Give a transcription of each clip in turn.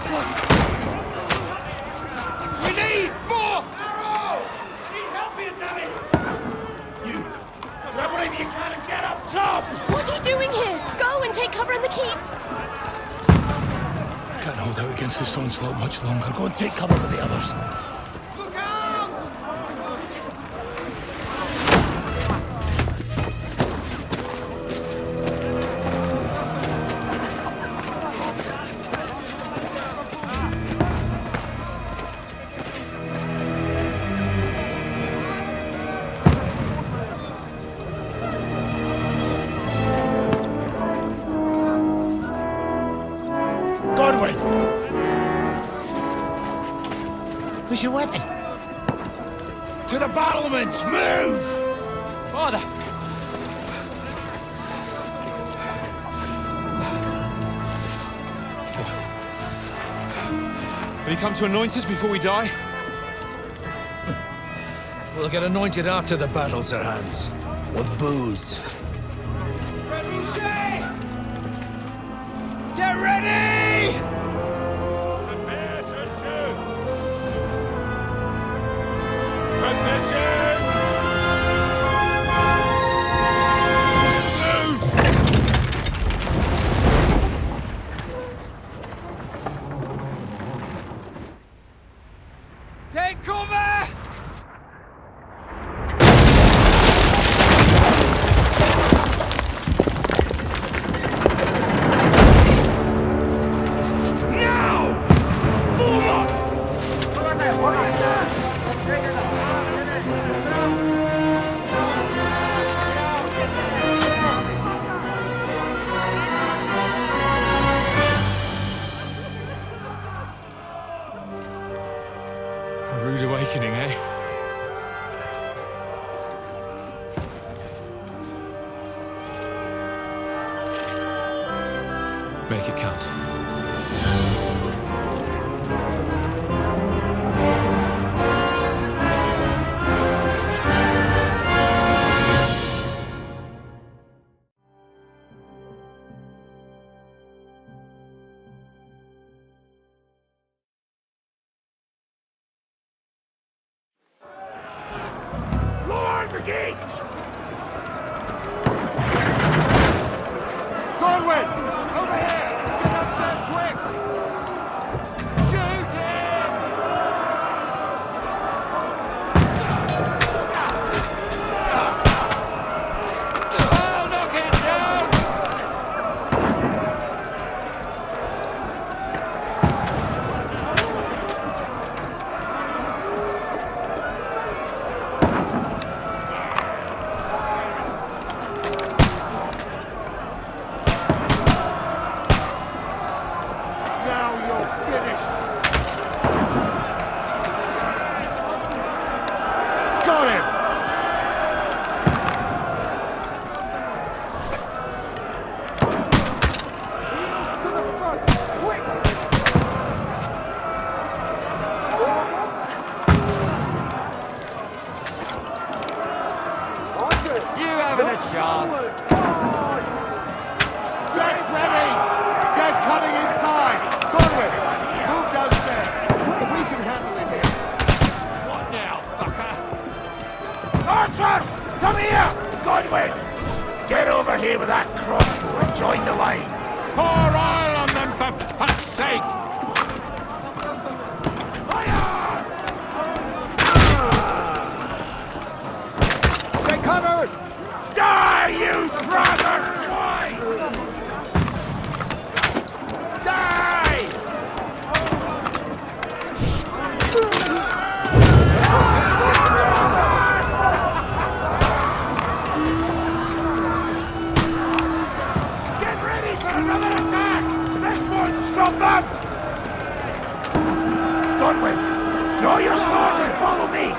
We need more arrows! Need help here, damn it! You, grab whatever you can and get up top! What are you doing here? Go and take cover in the keep! I can't hold out against this onslaught much longer. Go and take cover with the others. Look out! Godwin! Who's your weapon? To the battlements! Move! Father! Will you come to anoint us before we die? We'll get anointed after the battles are hands. With booze. Get ready! Prepare to shoot! Positions! Take cover! A rude awakening, eh? Make it count. Lord the gates! Godwin! Over here! Get up there quick! Shoot him! Oh, knock it down! Now you're finished! Got him! You haven't a chance. Get ready! They're coming inside! Godwin! Move downstairs! We can handle it here! What now, fucker? Archers! Come here! Godwin! Get over here with that crossbow and join the line. Pour oil on them for fuck's sake! Take cover! Die, you brother swine! Die! Get ready for another attack! This won't stop them! Godwin, draw your sword and follow me!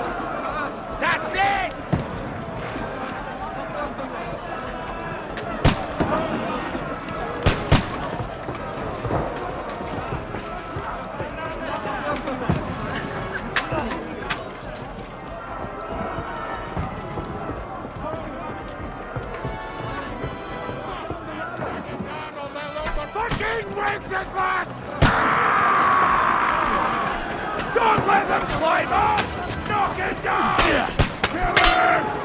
That's it! Fucking Wenceslas! climb on! Knock it down! Kill him!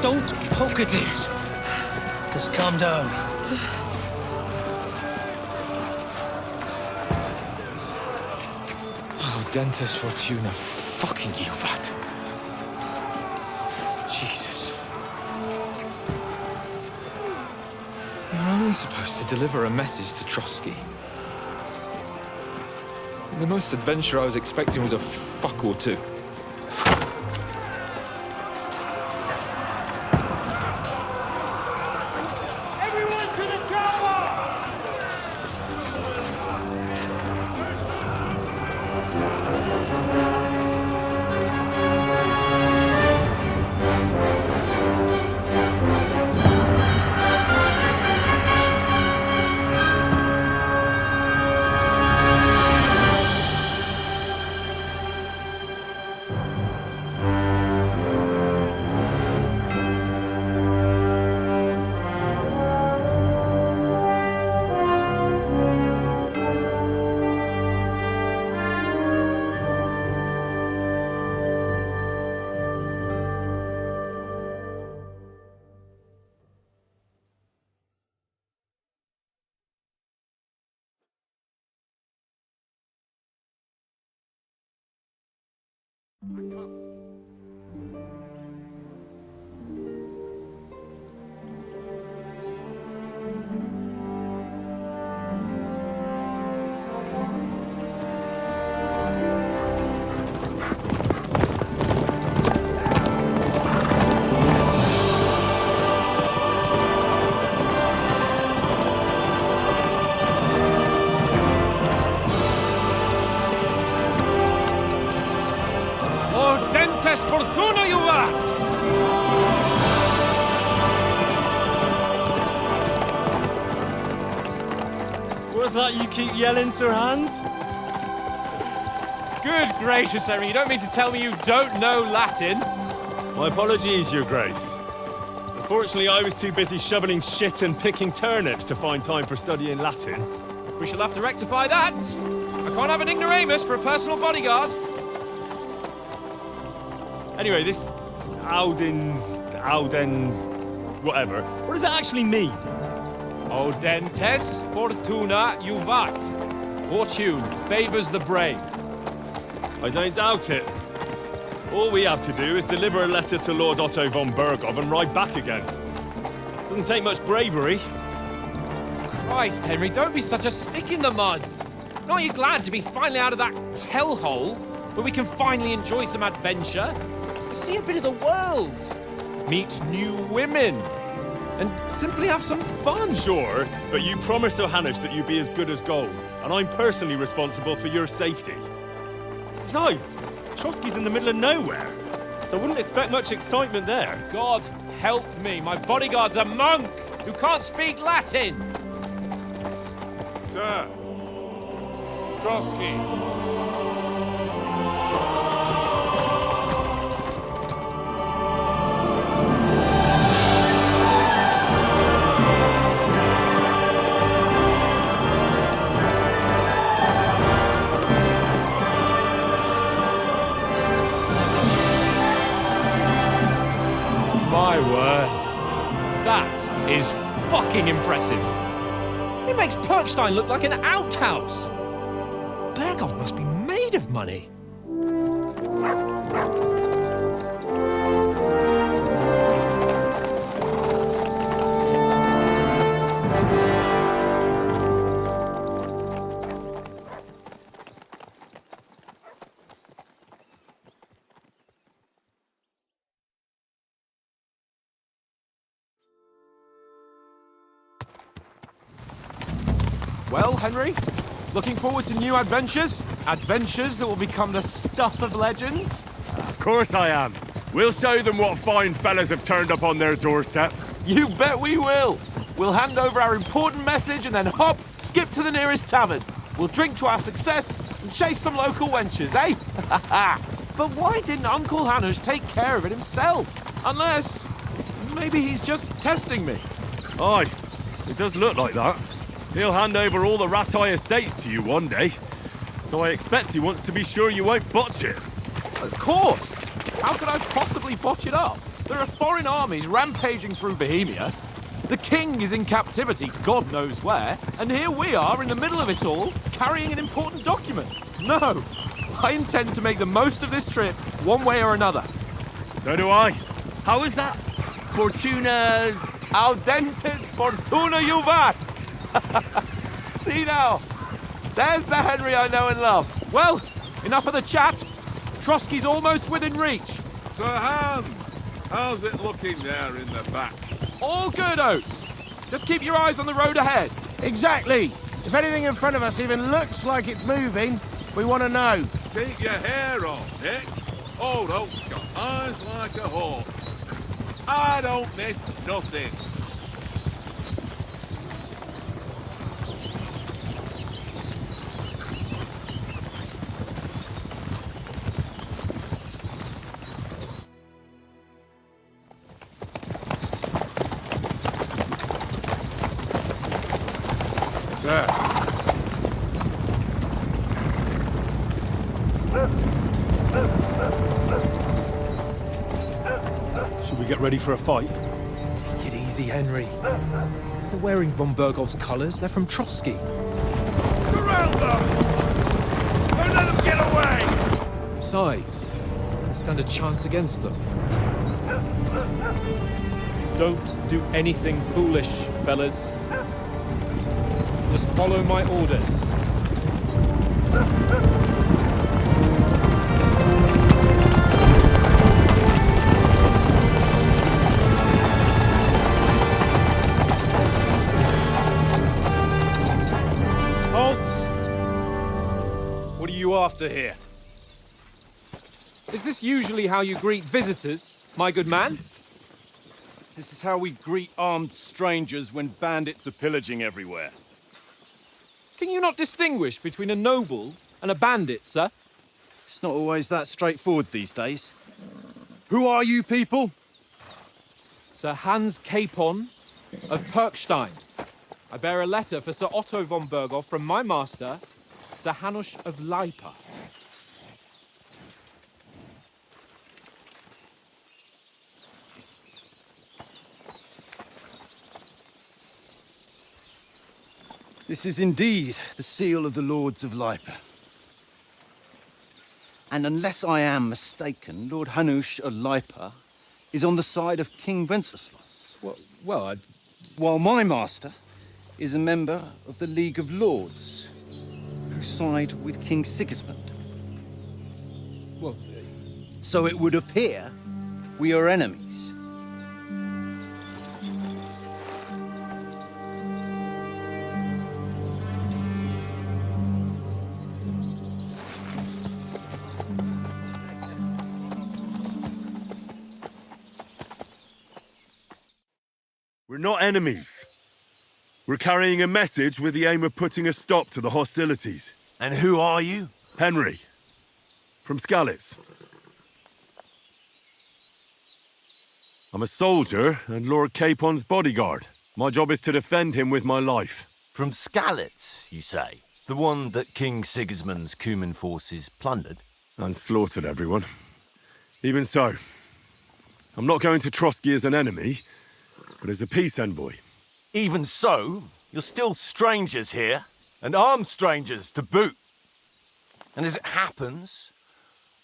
Don't poke at it. Just calm down. Oh, Dentes Fortuna, fucking Juvat. Jesus. You were only supposed to deliver a message to Trotsky. The most adventure I was expecting was a fuck or two. Fortuna, Juvat! What's that you keep yelling, Sir Hans? Good gracious, Henry, you don't mean to tell me you don't know Latin? My apologies, Your Grace. Unfortunately, I was too busy shoveling shit and picking turnips to find time for studying Latin. We shall have to rectify that. I can't have an ignoramus for a personal bodyguard. Anyway, this Audens, whatever. What does that actually mean? Audentes Fortuna Juvat. Fortune favors the brave. I don't doubt it. All we have to do is deliver a letter to Lord Otto von Berghoff and ride back again. Doesn't take much bravery. Christ, Henry, don't be such a stick in the mud. Aren't you glad to be finally out of that hellhole where we can finally enjoy some adventure? See a bit of the world, meet new women, and simply have some fun. Sure, but you promised Johannes that you'd be as good as gold, and I'm personally responsible for your safety. Besides, Trotsky's in the middle of nowhere, so I wouldn't expect much excitement there. God help me, my bodyguard's a monk who can't speak Latin. Sir! Trotsky! My word. That is fucking impressive. It makes Perkstein look like an outhouse. Berghoff must be made of money. Well, Henry, looking forward to new adventures? Adventures that will become the stuff of legends? Of course I am. We'll show them what fine fellas have turned up on their doorstep. You bet we will. We'll hand over our important message and then hop, skip to the nearest tavern. We'll drink to our success and chase some local wenches, eh? But why didn't Uncle Hanush take care of it himself? Unless, maybe he's just testing me. Aye, it does look like that. He'll hand over all the Rattay estates to you one day. So I expect he wants to be sure you won't botch it. Of course! How could I possibly botch it up? There are foreign armies rampaging through Bohemia. The king is in captivity, God knows where, and here we are in the middle of it all, carrying an important document. No! I intend to make the most of this trip, one way or another. So do I. How is that? Fortuna... Audentes fortuna juvat! See now, there's the Henry I know and love. Well, enough of the chat. Trotsky's almost within reach. Sir Hans, how's it looking there in the back? All good, Oates. Just keep your eyes on the road ahead. Exactly. If anything in front of us even looks like it's moving, we want to know. Keep your hair on, Nick. Old Oak's got eyes like a hawk. I don't miss nothing. Sir. Should we get ready for a fight? Take it easy, Henry. They're wearing von Bergov's colours. They're from Trotsky. Surround them! Don't let them get away! Besides, we stand a chance against them. Don't do anything foolish, fellas. Just follow my orders. Halt! What are you after here? Is this usually how you greet visitors, my good man? This is how we greet armed strangers when bandits are pillaging everywhere. Can you not distinguish between a noble and a bandit, sir? It's not always that straightforward these days. Who are you people? Sir Hans Capon of Perkstein. I bear a letter for Sir Otto von Berghoff from my master, Sir Hanush of Lipa. This is indeed the seal of the Lords of Lipa. And unless I am mistaken, Lord Hanush of Lipa is on the side of King Wenceslas. While my master is a member of the League of Lords, who side with King Sigismund. So it would appear we are enemies. We're not enemies. We're carrying a message with the aim of putting a stop to the hostilities. And who are you? Henry, from Skalitz. I'm a soldier and Lord Capon's bodyguard. My job is to defend him with my life. From Skalitz, you say? The one that King Sigismund's Cuman forces plundered? And slaughtered everyone. Even so, I'm not going to Trotsky as an enemy, but as a peace envoy. Even so, you're still strangers here, and armed strangers to boot. And as it happens,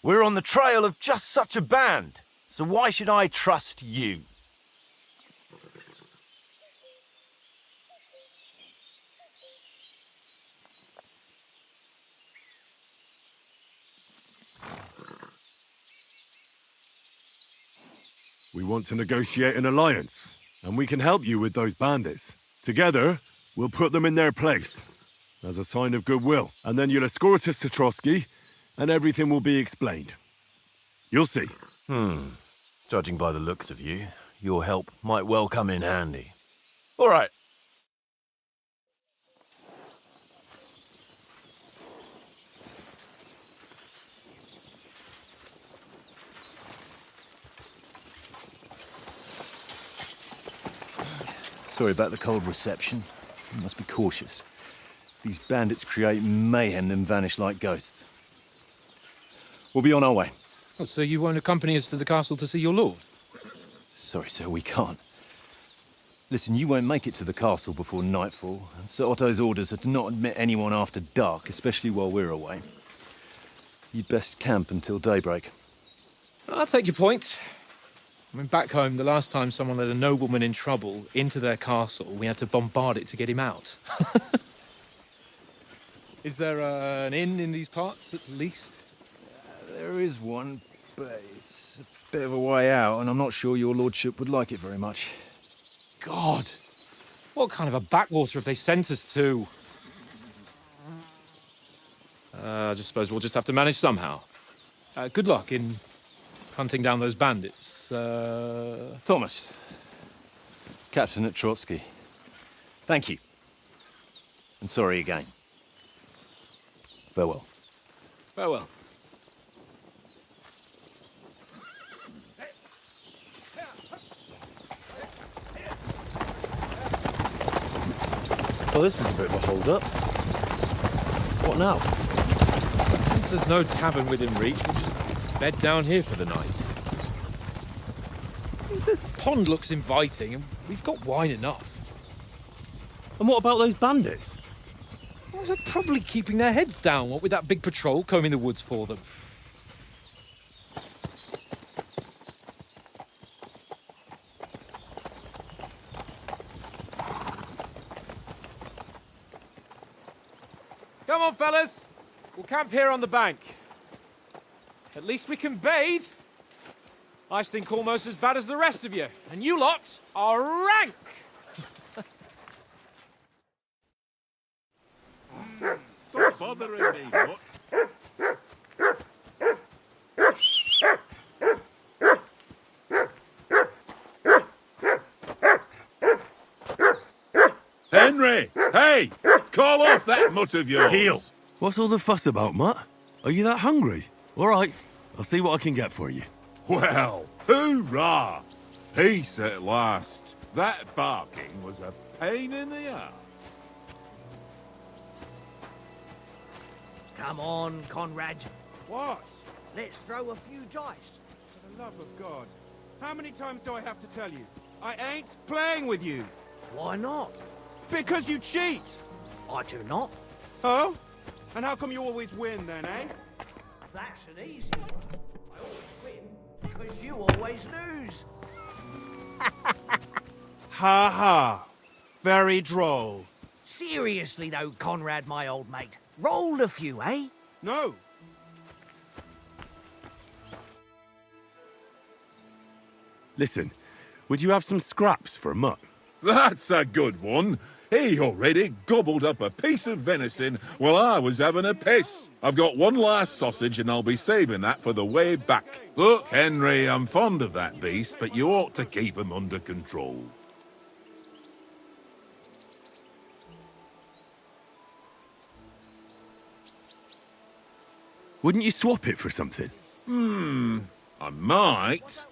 We're on the trail of just such a band, so why should I trust you? We want to negotiate an alliance, and we can help you with those bandits. Together, we'll put them in their place, as a sign of goodwill. And then you'll escort us to Trotsky, and everything will be explained. You'll see. Judging by the looks of you, your help might well come in handy. All right. Sorry about the cold reception. You must be cautious. These bandits create mayhem, then vanish like ghosts. We'll be on our way. Oh, so you won't accompany us to the castle to see your lord? Sorry, sir, we can't. Listen, you won't make it to the castle before nightfall, and Sir Otto's orders are to not admit anyone after dark, especially while we're away. You'd best camp until daybreak. I'll take your point. I mean, back home, the last time someone let a nobleman in trouble into their castle, we had to bombard it to get him out. Is there an inn in these parts, at least? There is one, but it's a bit of a way out, and I'm not sure your lordship would like it very much. God! What kind of a backwater have they sent us to? I just suppose we'll just have to manage somehow. Good luck in hunting down those bandits. Thomas, captain at Trotsky. Thank you. And sorry again. Farewell. Farewell. Well, this is a bit of a hold-up. What now? Since there's no tavern within reach, we'll just bed down here for the night. The pond looks inviting, and we've got wine enough. And what about those bandits? Well, they're probably keeping their heads down, what with that big patrol combing the woods for them. Come on, fellas. We'll camp here on the bank. At least we can bathe. I stink almost as bad as the rest of you, and you lot are rank! Stop bothering me, Mutt. Henry! Hey! Call off that mutt of yours! Heel! What's all the fuss about, Mutt? Are you that hungry? All right, I'll see what I can get for you. Well, hoorah! Peace at last. That barking was a pain in the ass. Come on, Conrad. What? Let's throw a few dice. For the love of God. How many times do I have to tell you? I ain't playing with you. Why not? Because you cheat. I do not. Oh? And how come you always win then, eh? That's an easy one. I always win because you always lose. Ha ha. Very droll. Seriously though, Conrad, my old mate. Roll a few, eh? No. Listen, would you have some scraps for Mutt? That's a good one. He already gobbled up a piece of venison while I was having a piss. I've got one last sausage and I'll be saving that for the way back. Look, Henry, I'm fond of that beast, but you ought to keep him under control. Wouldn't you swap it for something? I might.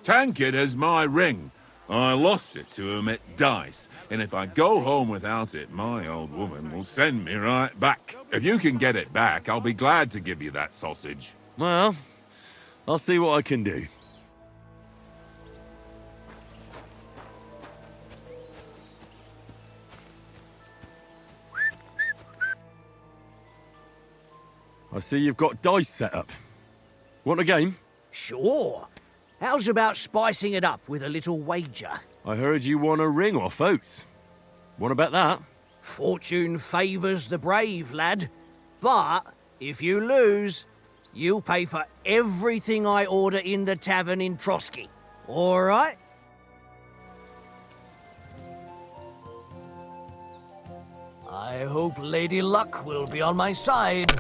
Tankard has my ring. I lost it to him at dice, and if I go home without it, my old woman will send me right back. If you can get it back, I'll be glad to give you that sausage. Well, I'll see what I can do. I see you've got dice set up. Want a game? Sure. How's about spicing it up with a little wager? I heard you won a ring off Oates. Want to bet that? Fortune favours the brave, lad. But if you lose, you'll pay for everything I order in the tavern in Trotsky. All right? I hope Lady Luck will be on my side.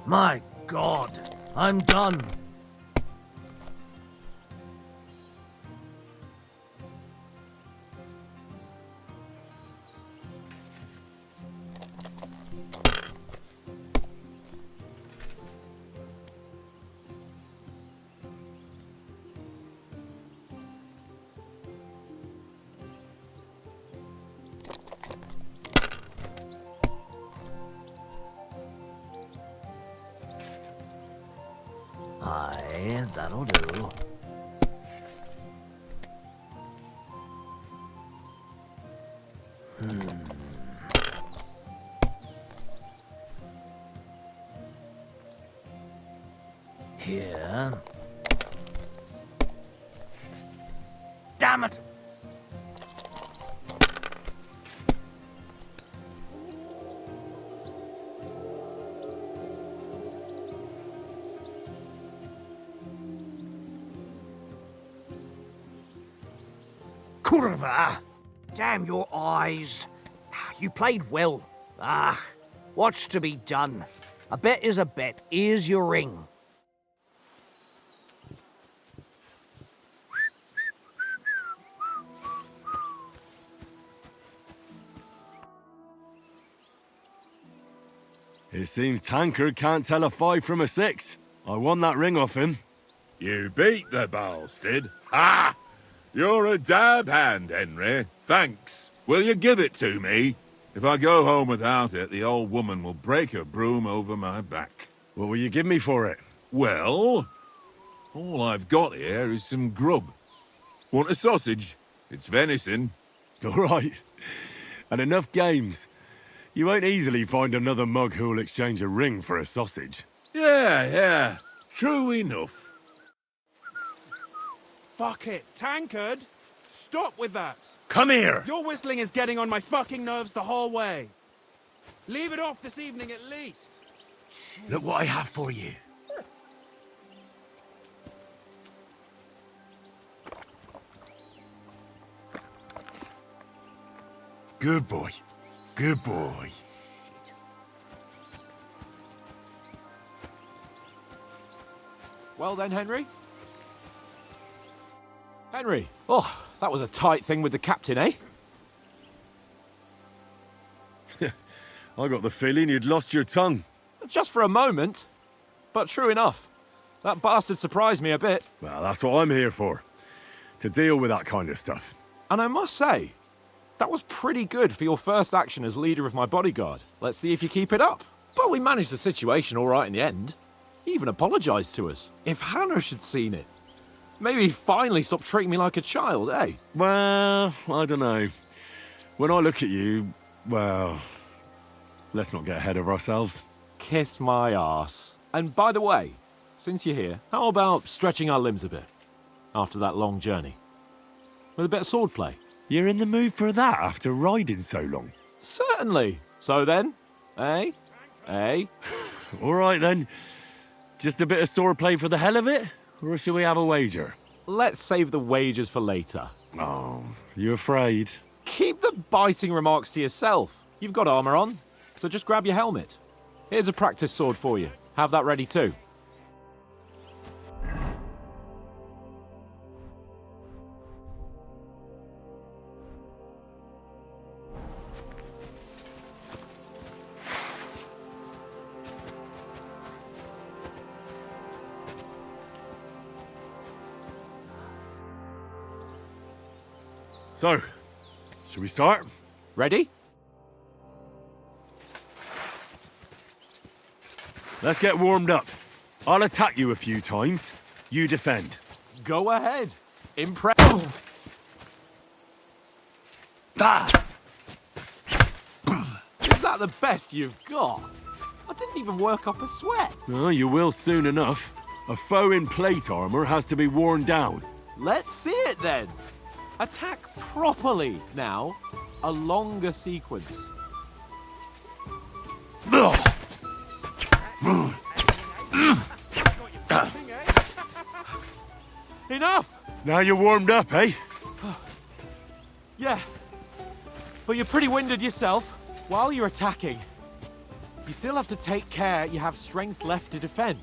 My God, I'm done. Aye, that'll do. Here. Damn it! Kurva! Damn your eyes. You played well. What's to be done? A bet is a bet. Here's your ring. It seems Tankard can't tell a 5 from a 6. I won that ring off him. You beat the bastard. Ha! You're a dab hand, Henry. Thanks. Will you give it to me? If I go home without it, the old woman will break her broom over my back. What will you give me for it? Well, all I've got here is some grub. Want a sausage? It's venison. All right. And enough games. You won't easily find another mug who'll exchange a ring for a sausage. Yeah. True enough. Fuck it. Tankard! Stop with that! Come here! Your whistling is getting on my fucking nerves the whole way. Leave it off this evening at least. Look what I have for you. Good boy. Good boy. Well then, Henry? Henry! Oh, that was a tight thing with the captain, eh? I got the feeling you'd lost your tongue. Just for a moment. But true enough. That bastard surprised me a bit. Well, that's what I'm here for. To deal with that kind of stuff. And I must say, that was pretty good for your first action as leader of my bodyguard. Let's see if you keep it up. But we managed the situation all right in the end. He even apologised to us. If Hanush had seen it, maybe he'd finally stop treating me like a child, eh? Well, I don't know. When I look at you, well, let's not get ahead of ourselves. Kiss my arse. And by the way, since you're here, how about stretching our limbs a bit after that long journey? With a bit of swordplay. You're in the mood for that after riding so long? Certainly. So then, eh? Eh? All right then. Just a bit of swordplay for the hell of it? Or shall we have a wager? Let's save the wagers for later. Oh, you afraid? Keep the biting remarks to yourself. You've got armour on, so just grab your helmet. Here's a practice sword for you. Have that ready too. So, should we start? Ready? Let's get warmed up. I'll attack you a few times. You defend. Go ahead. Impress. Is that the best you've got? I didn't even work up a sweat. Oh, you will soon enough. A foe in plate armor has to be worn down. Let's see it then. Attack properly now. A longer sequence. Enough! Now you're warmed up, eh? Yeah. But you're pretty winded yourself. While you're attacking, you still have to take care you have strength left to defend.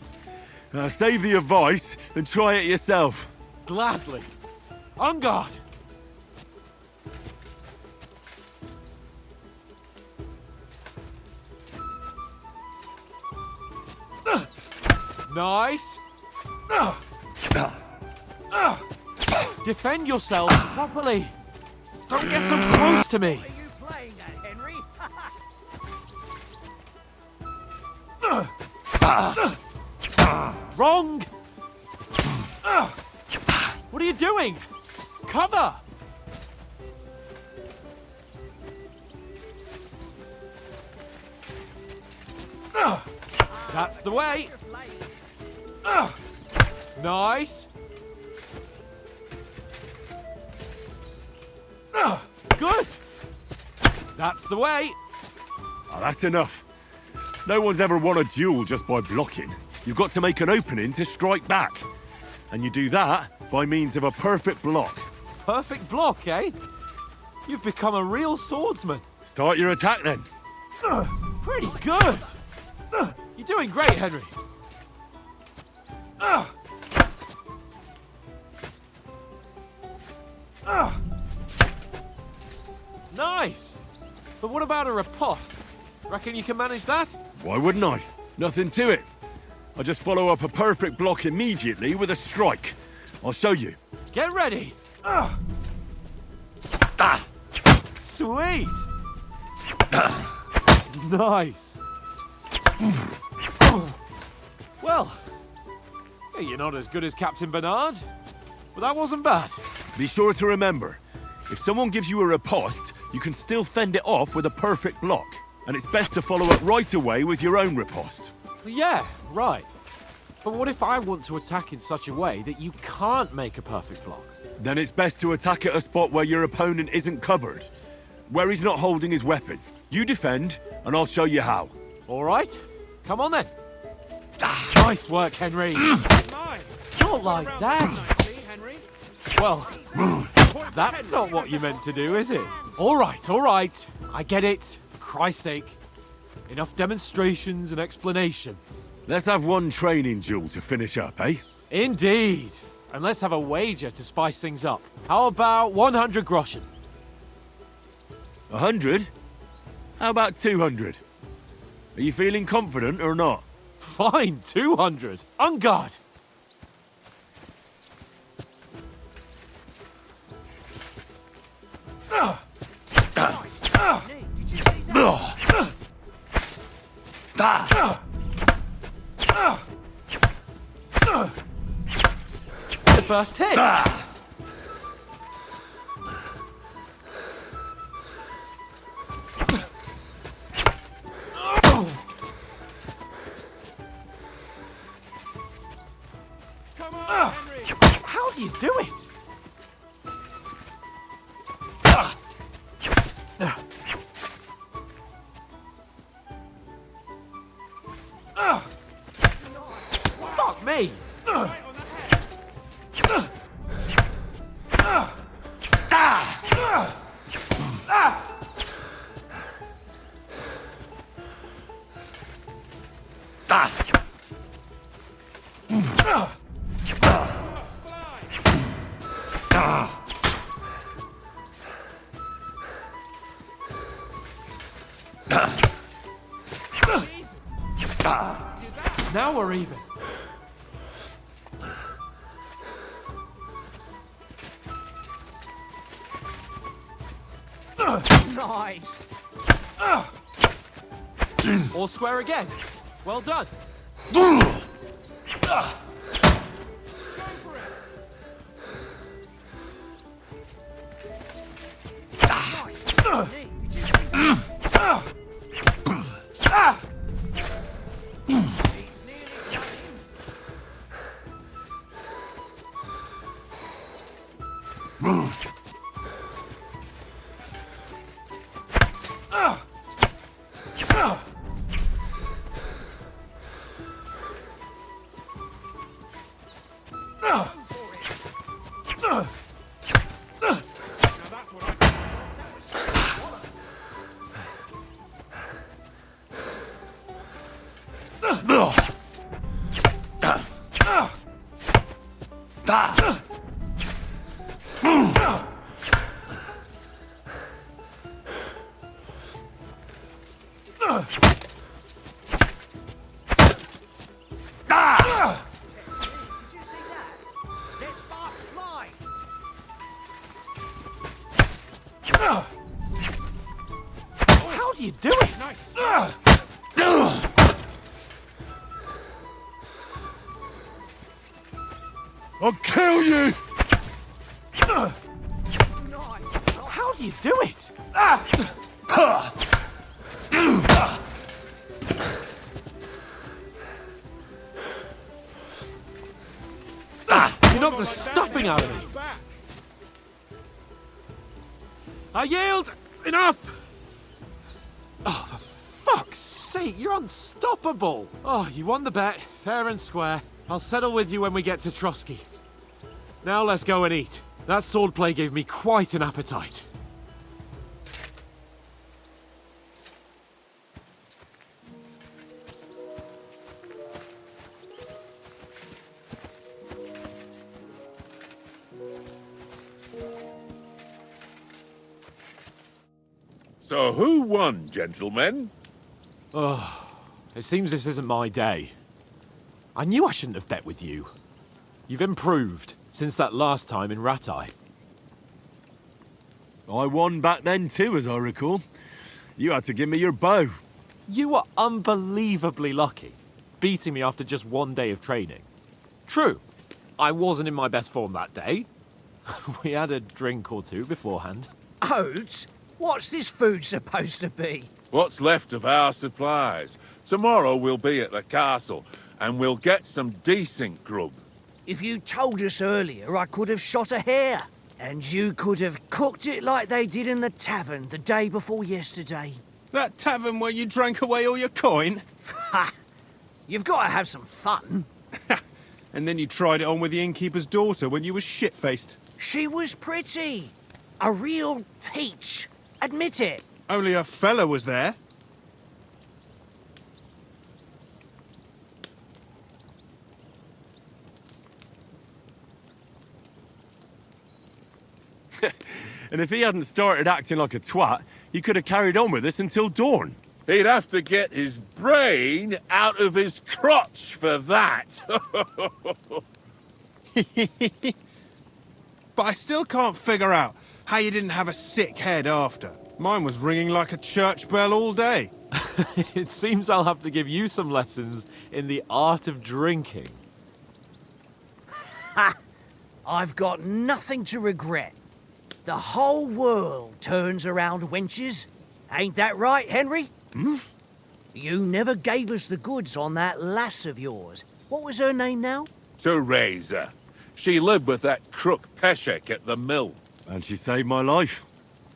Save the advice and try it yourself. Gladly. On guard! Nice. Defend yourself properly. Don't get so close to me. Are you playing that, Henry? Wrong. What are you doing? Cover. That's the way. Nice. Good. That's the way. Oh, that's enough. No one's ever won a duel just by blocking. You've got to make an opening to strike back. And you do that by means of a perfect block. Perfect block, eh? You've become a real swordsman. Start your attack then. Pretty good. You're doing great, Henry. Nice. But what about a riposte? Reckon you can manage that? Why wouldn't I? Nothing to it. I just follow up a perfect block immediately with a strike. I'll show you. Get ready. Sweet. Nice. Well, you're not as good as Captain Bernard, but that wasn't bad. Be sure to remember, if someone gives you a riposte, you can still fend it off with a perfect block. And it's best to follow up right away with your own riposte. Yeah, right. But what if I want to attack in such a way that you can't make a perfect block? Then it's best to attack at a spot where your opponent isn't covered, where he's not holding his weapon. You defend, and I'll show you how. All right, come on then. Nice work, Henry. Not like that. Well, that's not what you meant to do, is it? All right. I get it. For Christ's sake. Enough demonstrations and explanations. Let's have one training duel to finish up, eh? Indeed. And let's have a wager to spice things up. How about 100 groschen? 100? How about 200? Are you feeling confident or not? Fine, 200. On guard. The first hit. Come on, Henry. How do you do it? Fuck me! Now we're even. Nice. All square again. Well done. How do you do it? I'll kill you! How do you do it? You knocked the stuffing out of me. I yield! Enough! Oh, for fuck's sake, you're unstoppable! Oh, you won the bet, fair and square. I'll settle with you when we get to Trotsky. Now let's go and eat. That swordplay gave me quite an appetite. So who won, gentlemen? Oh, it seems this isn't my day. I knew I shouldn't have bet with you. You've improved since that last time in Rattay. I won back then too, as I recall. You had to give me your bow. You were unbelievably lucky, beating me after just one day of training. True, I wasn't in my best form that day. We had a drink or two beforehand. Oates? What's this food supposed to be? What's left of our supplies. Tomorrow we'll be at the castle, and we'll get some decent grub. If you told us earlier, I could have shot a hare. And you could have cooked it like they did in the tavern the day before yesterday. That tavern where you drank away all your coin? Ha! You've got to have some fun. And then you tried it on with the innkeeper's daughter when you were shit-faced. She was pretty. A real peach. Admit it. Only a fella was there. And if he hadn't started acting like a twat, he could have carried on with us until dawn. He'd have to get his brain out of his crotch for that. But I still can't figure out how you didn't have a sick head after. Mine was ringing like a church bell all day. It seems I'll have to give you some lessons in the art of drinking. Ha! I've got nothing to regret. The whole world turns around wenches. Ain't that right, Henry? Hmm? You never gave us the goods on that lass of yours. What was her name now? Teresa. She lived with that crook Peshek at the mill. And she saved my life.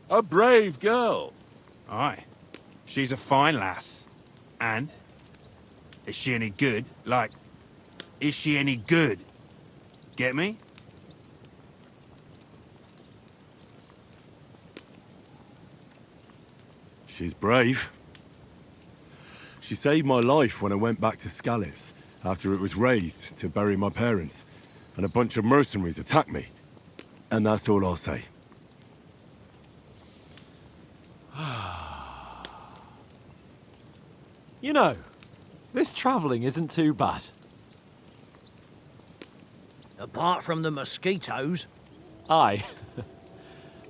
A brave girl. Aye. She's a fine lass. And? Is she any good? Like, is she any good? Get me? She's brave. She saved my life when I went back to Skalitz after it was razed to bury my parents, and a bunch of mercenaries attacked me. And that's all I'll say. You know, this travelling isn't too bad. Apart from the mosquitoes. Aye.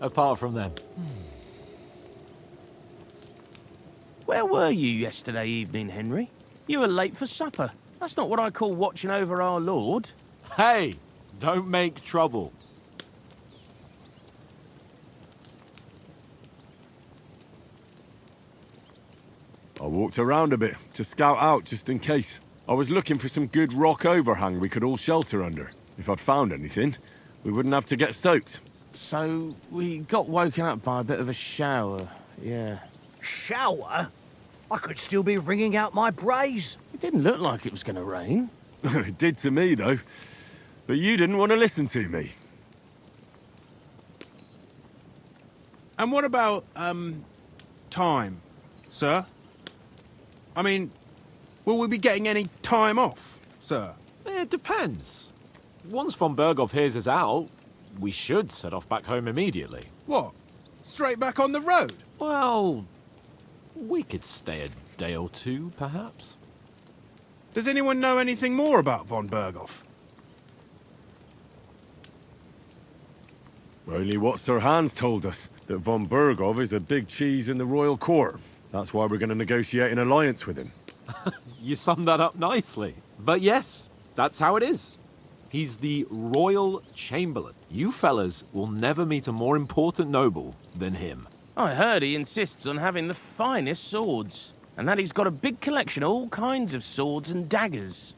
Apart from them. Where were you yesterday evening, Henry? You were late for supper. That's not what I call watching over our lord. Hey, don't make trouble. I walked around a bit to scout out just in case. I was looking for some good rock overhang we could all shelter under. If I'd found anything, we wouldn't have to get soaked. So we got woken up by a bit of a shower, yeah. Shower? I could still be wringing out my brace. It didn't look like it was going to rain. It did to me, though. But you didn't want to listen to me. And what about, time, sir? I mean, will we be getting any time off, sir? It depends. Once von Berghoff hears us out, we should set off back home immediately. What? Straight back on the road? Well, we could stay a day or two, perhaps. Does anyone know anything more about von Berghoff? Only what Sir Hans told us, that von Berghoff is a big cheese in the royal court. That's why we're going to negotiate an alliance with him. You summed that up nicely. But yes, that's how it is. He's the Royal Chamberlain. You fellas will never meet a more important noble than him. I heard he insists on having the finest swords, and that he's got a big collection of all kinds of swords and daggers.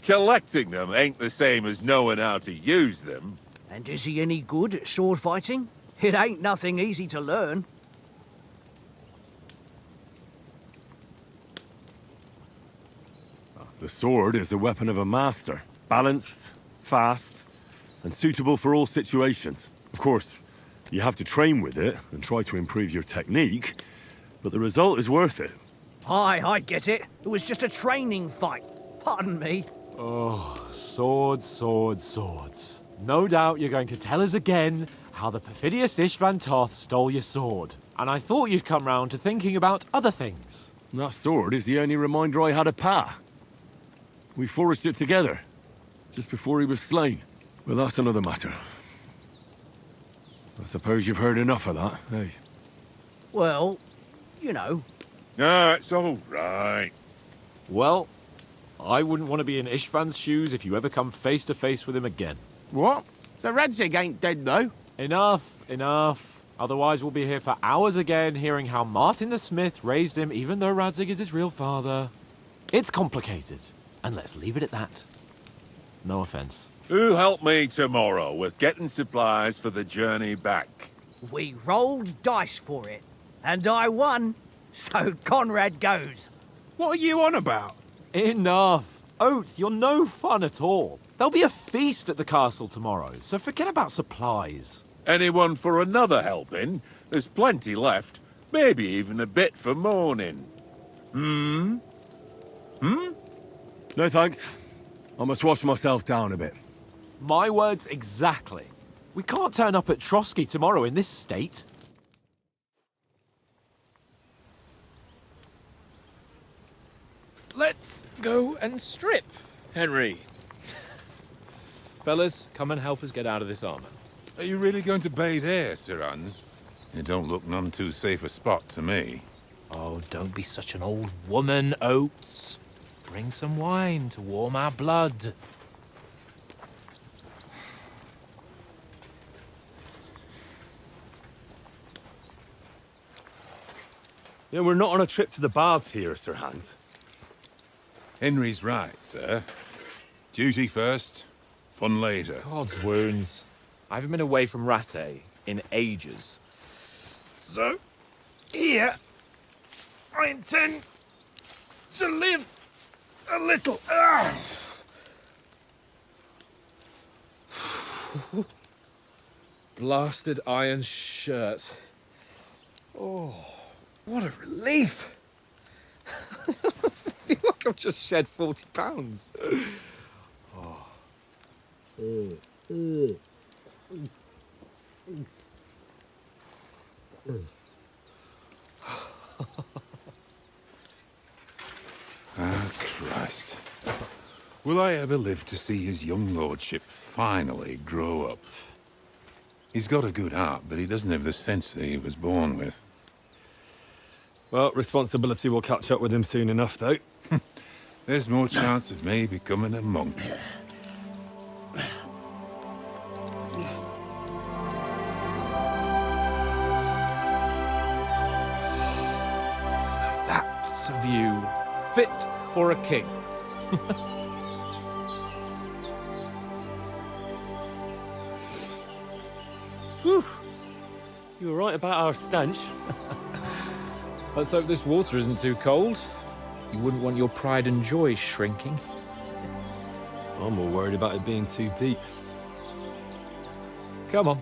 Collecting them ain't the same as knowing how to use them. And is he any good at sword fighting? It ain't nothing easy to learn. The sword is the weapon of a master. Balanced, fast, and suitable for all situations. Of course, you have to train with it and try to improve your technique, but the result is worth it. Aye, I get it. It was just a training fight. Pardon me. Oh, swords, swords, swords. No doubt you're going to tell us again how the perfidious Istvan Toth stole your sword. And I thought you'd come round to thinking about other things. That sword is the only reminder I had of Pa. We forged it together, just before he was slain. Well, that's another matter. I suppose you've heard enough of that, eh? Well, you know. No, it's all right. Well, I wouldn't want to be in Istvan's shoes if you ever come face to face with him again. What? So Radzig ain't dead, though? Enough, enough. Otherwise we'll be here for hours again hearing how Martin the Smith raised him even though Radzig is his real father. It's complicated. And let's leave it at that. No offense. Who'll help me tomorrow with getting supplies for the journey back? We rolled dice for it, and I won. So Conrad goes. What are you on about? Enough. Oath, you're no fun at all. There'll be a feast at the castle tomorrow, so forget about supplies. Anyone for another helping? There's plenty left. Maybe even a bit for morning. Hmm? No thanks. I must wash myself down a bit. My words exactly. We can't turn up at Trotsky tomorrow in this state. Let's go and strip, Henry. Fellas, come and help us get out of this armor. Are you really going to bathe here, Sir Hans? It don't look none too safe a spot to me. Oh, don't be such an old woman, Oates. Bring some wine to warm our blood. Yeah, we're not on a trip to the baths here, Sir Hans. Henry's right, sir. Duty first, fun later. God's wounds. I haven't been away from Rattay in ages. So, here, I intend to live a little. Blasted iron shirt. Oh, what a relief. I feel like I've just shed 40 pounds. Oh. Ah, Christ. Will I ever live to see his young lordship finally grow up? He's got a good heart, but he doesn't have the sense that he was born with. Well, responsibility will catch up with him soon enough, though. there's more chance of me becoming a monk. That's a view fit for a king. Whew. You were right about our stench. Let's hope this water isn't too cold. You wouldn't want your pride and joy shrinking. I'm more worried about it being too deep. Come on.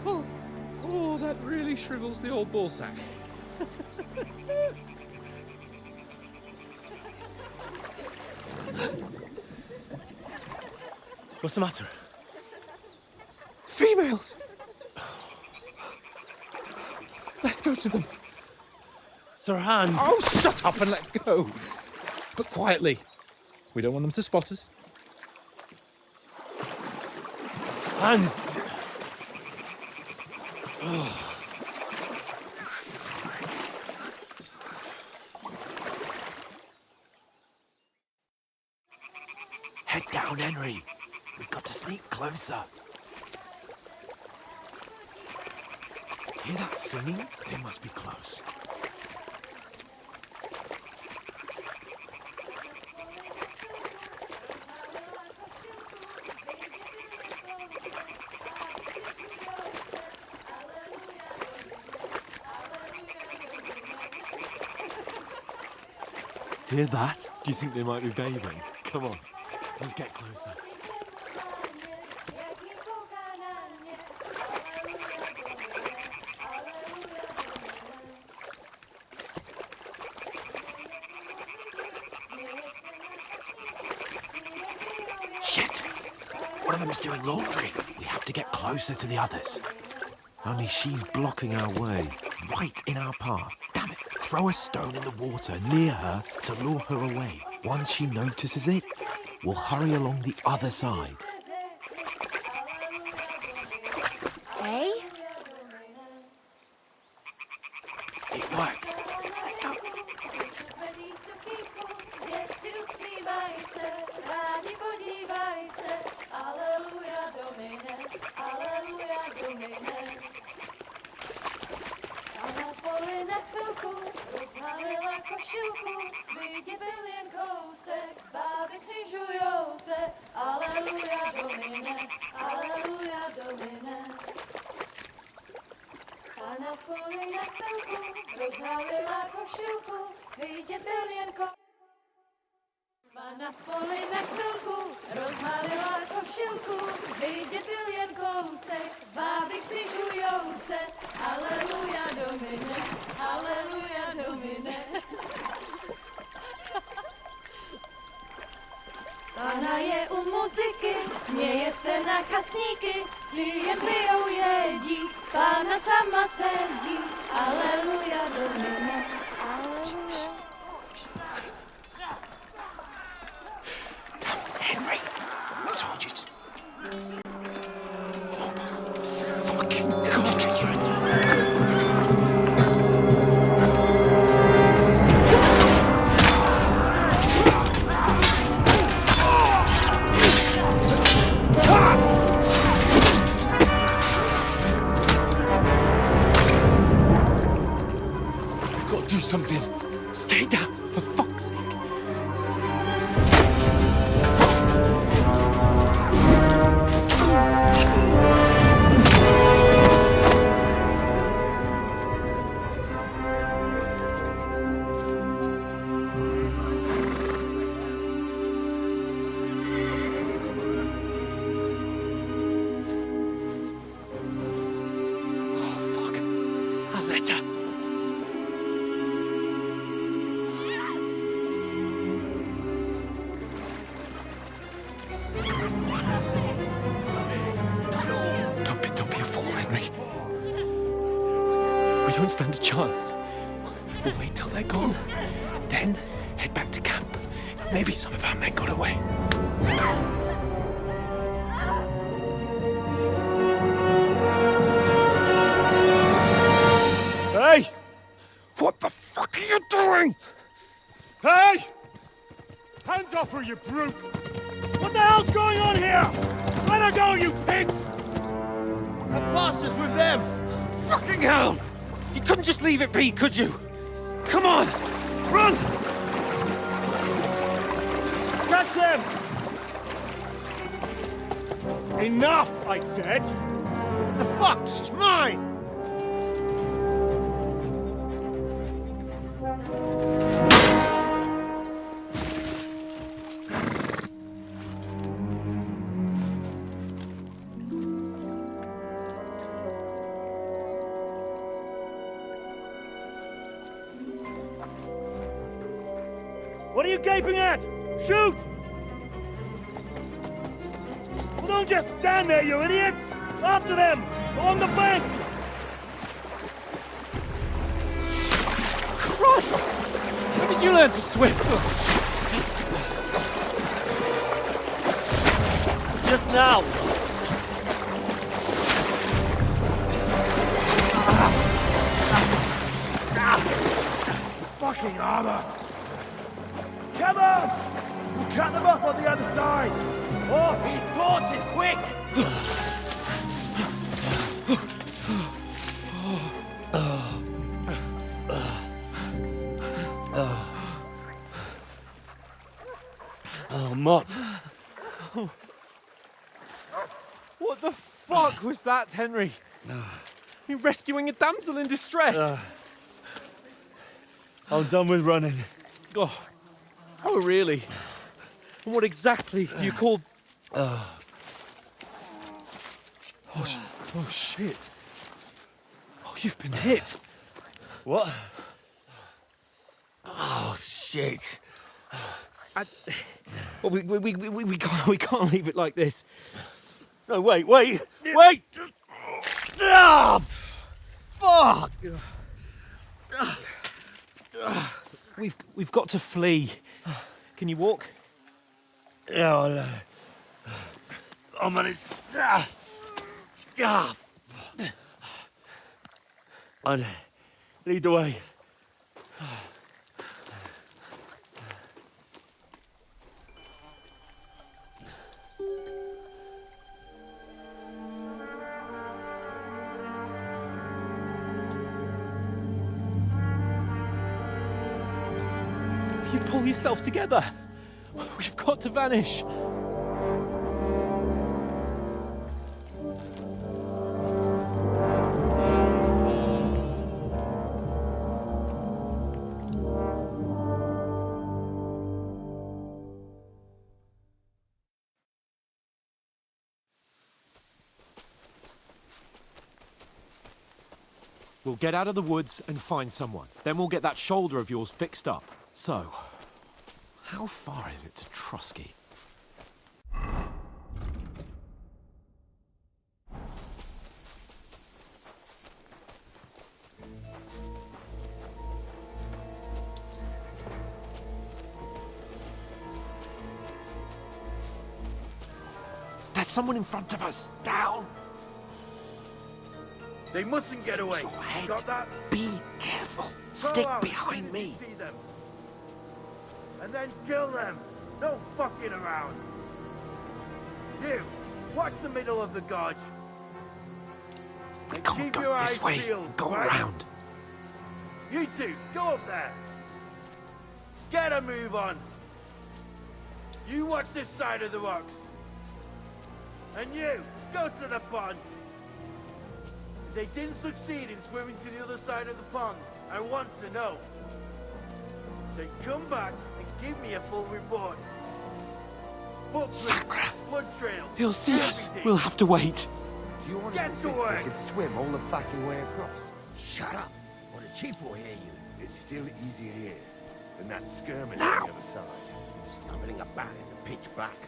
Oh, that really shrivels the old ball sack. What's the matter? Females! Let's go to them. Sir Hans. Oh, shut up and let's go. But quietly. We don't want them to spot us. Hans. Head down, Henry. We've got to sneak closer. Hear that singing? They must be close. Hear that? Do you think they might be bathing? Come on, let's get closer. Shit! One of them's doing laundry. We have to get closer to the others. Only she's blocking our way, right in our path. Damn it! Throw a stone in the water near her to lure her away. Once she notices it, we'll hurry along the other side. Hey? It worked. Let's go. Na poli na chvilku rozhalila košilku, vidět byl jen na poli na chvilku rozhalila košilku, vidět byl jen kousek, báby křižujou se, aleluja Domine, aleluja Domine. Pana je u muziky, směje se na kasníky, klienty jen jedí, Pána sama sedí, aleluja Domine, aleluja. Henry, I told you to... Fucking God, We've got to do something. Stay down, for fuck's sake. We don't stand a chance. We'll wait till they're gone, and then head back to camp. Maybe some of our men got away. anything? Hey! Hands off her, you brute! What the hell's going on here? Let her go, you pigs! That bastard's with them! Fucking hell! You couldn't just leave it be, could you? Come on! Run! Catch them! Enough, I said! What the fuck? She's mine! What are you gaping at? Shoot! Well, don't just stand there, you idiots! After them! On the bank! Christ! When did you learn to swim? Just now! Fucking armor! Come on! We'll cut them up on the other side! Oh, these torches, quick! Oh, Mott. What the fuck was that, Henry? You rescuing a damsel in distress? I'm done with running. Oh, really? And what exactly do you call... Oh, shit. Oh, you've been hit. What? Oh, shit. Well, we can't leave it like this. No, wait! Ah! Fuck! We've got to flee. Can you walk? Yeah, I know. I'll manage. I'd lead the way. You pull yourself together. We've got to vanish. We'll get out of the woods and find someone. Then we'll get that shoulder of yours fixed up. So, how far is it to Trotsky? There's someone in front of us! Down! They mustn't get away. Got that? Be careful. Stick behind me. See them. And then kill them. No fucking around. You, watch the middle of the gorge. We And can't keep go your this eyes way. peeled, Go right? around. You two, go up there. Get a move on. You watch this side of the rocks. And you, go to the pond. If they didn't succeed in swimming to the other side of the pond, I want to know. Then come back and give me a full report. Footprints, blood trail. He'll see us. everything. We'll have to wait. Do you get to work? You can swim all the fucking way across. Shut up, or the chief will hear you. It's still easier here than that skirmish Now. on the other side. Stumbling about in the pitch black,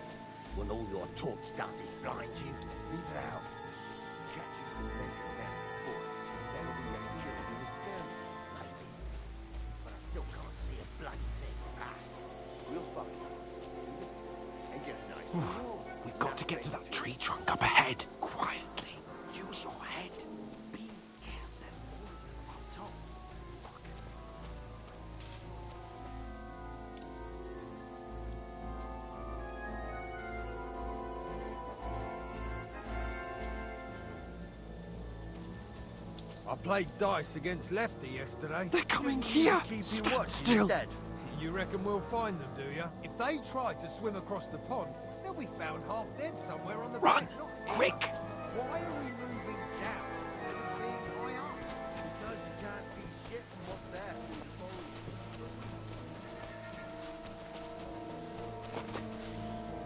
when all your torch does is blind you. Leave it out. Catch you some venture down the forest. That'll be like killing in the skirmish. Maybe. But I still can't see a bloody thing. We'll find you. And get a nice We've got to get to that tree trunk up ahead. Quietly. Use your head. Be careful. On top. I played dice against Lefty yesterday. They're coming here! Keeping Stand watch still! instead. You reckon we'll find them, do you? If they tried to swim across the pond, they'll be found half dead somewhere on the Run! beach. Not here. Quick! Why are we moving down? We're being high up. Because you can't see shit from what's there.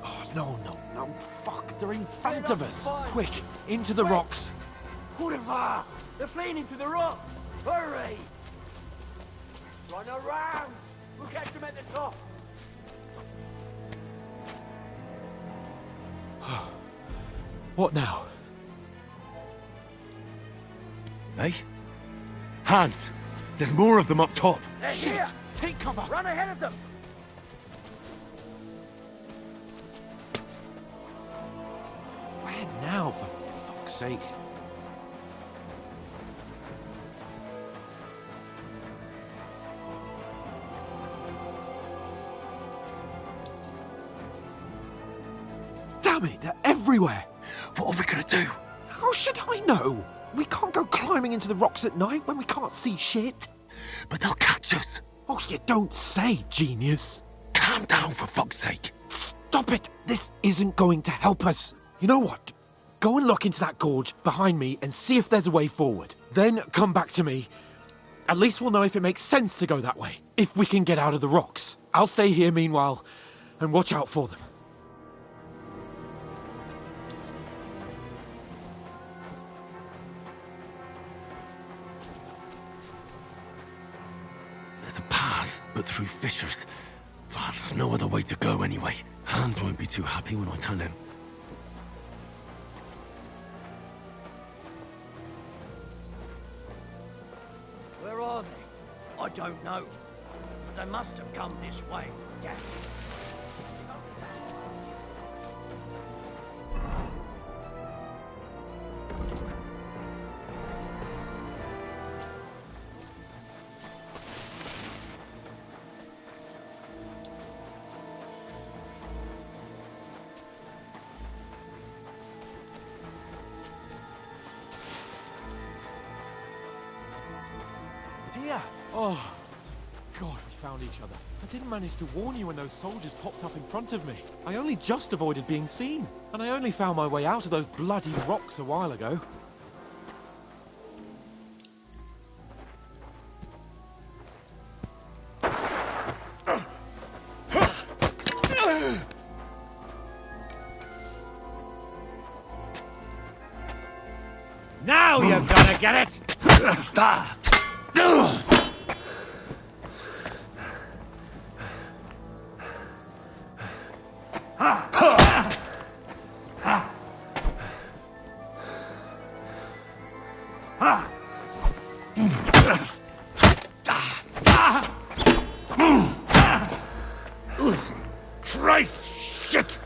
Oh, no. Fuck, they're in front of us. Quick, into the rocks. Hurrah! They're fleeing into the rocks! Hurry! Run around! We'll catch them at the top! What now? Eh? Hans! There's more of them up top! They're Shit! here! Take cover! Run ahead of them! Where now, for fuck's sake? Damn it, they're everywhere! What are we gonna do? How should I know? We can't go climbing into the rocks at night when we can't see shit. But they'll catch us! Oh, you don't say, genius. Calm down, for fuck's sake! Stop it! This isn't going to help us. You know what? Go and look into that gorge behind me and see if there's a way forward. Then come back to me. At least we'll know if it makes sense to go that way. If we can get out of the rocks. I'll stay here meanwhile and watch out for them. There's a path, but through fissures. Ah, there's no other way to go anyway. Hans won't be too happy when I tell him. Where are they? I don't know. But they must have come this way. Damn. Here! Oh, God, we found each other. I didn't manage to warn you when those soldiers popped up in front of me. I only just avoided being seen. And I only found my way out of those bloody rocks a while ago. Now you're gonna get it! Christ! Shit!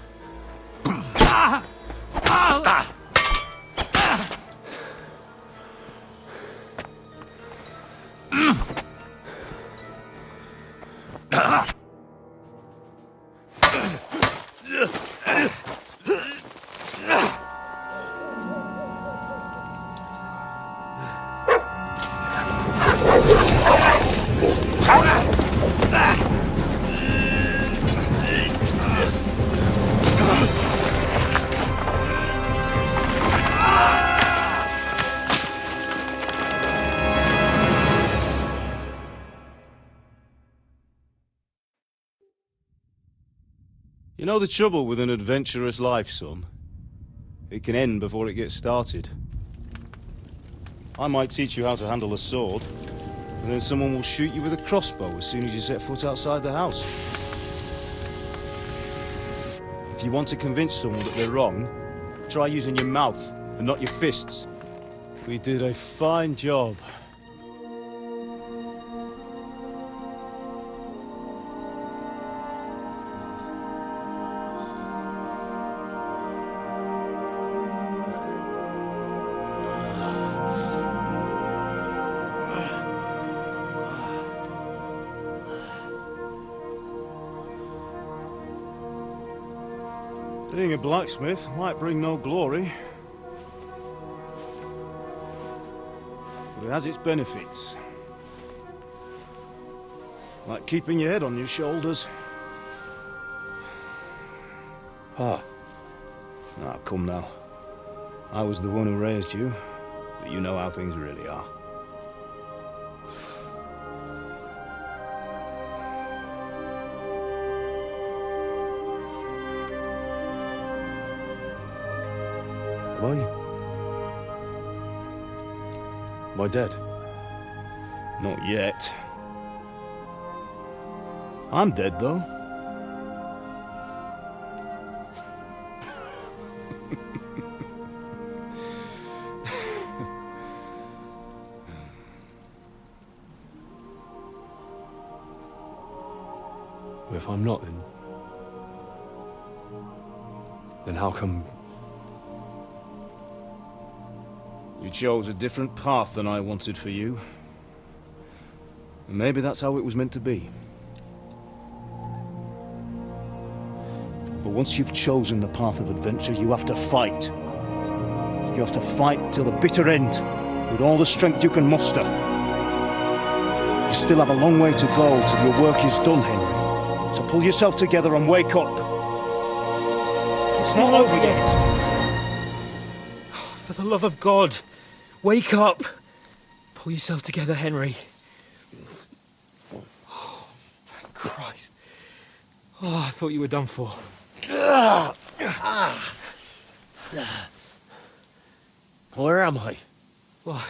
You know the trouble with an adventurous life, son? It can end before it gets started. I might teach you how to handle a sword, and then someone will shoot you with a crossbow as soon as you set foot outside the house. If you want to convince someone that they're wrong, try using your mouth and not your fists. We did a fine job. Being a blacksmith might bring no glory, but it has its benefits. Like keeping your head on your shoulders. Pa. Ah, come now. I was the one who raised you, but you know how things really are. Am I dead? Not yet. I'm dead, though. If I'm not, then how come... You chose a different path than I wanted for you. And maybe that's how it was meant to be. But once you've chosen the path of adventure, you have to fight. You have to fight till the bitter end, with all the strength you can muster. You still have a long way to go till your work is done, Henry. So pull yourself together and wake up. It's not over yet. For the love of God, wake up! Pull yourself together, Henry. Oh, thank Christ. Oh, I thought you were done for. Where am I? Well,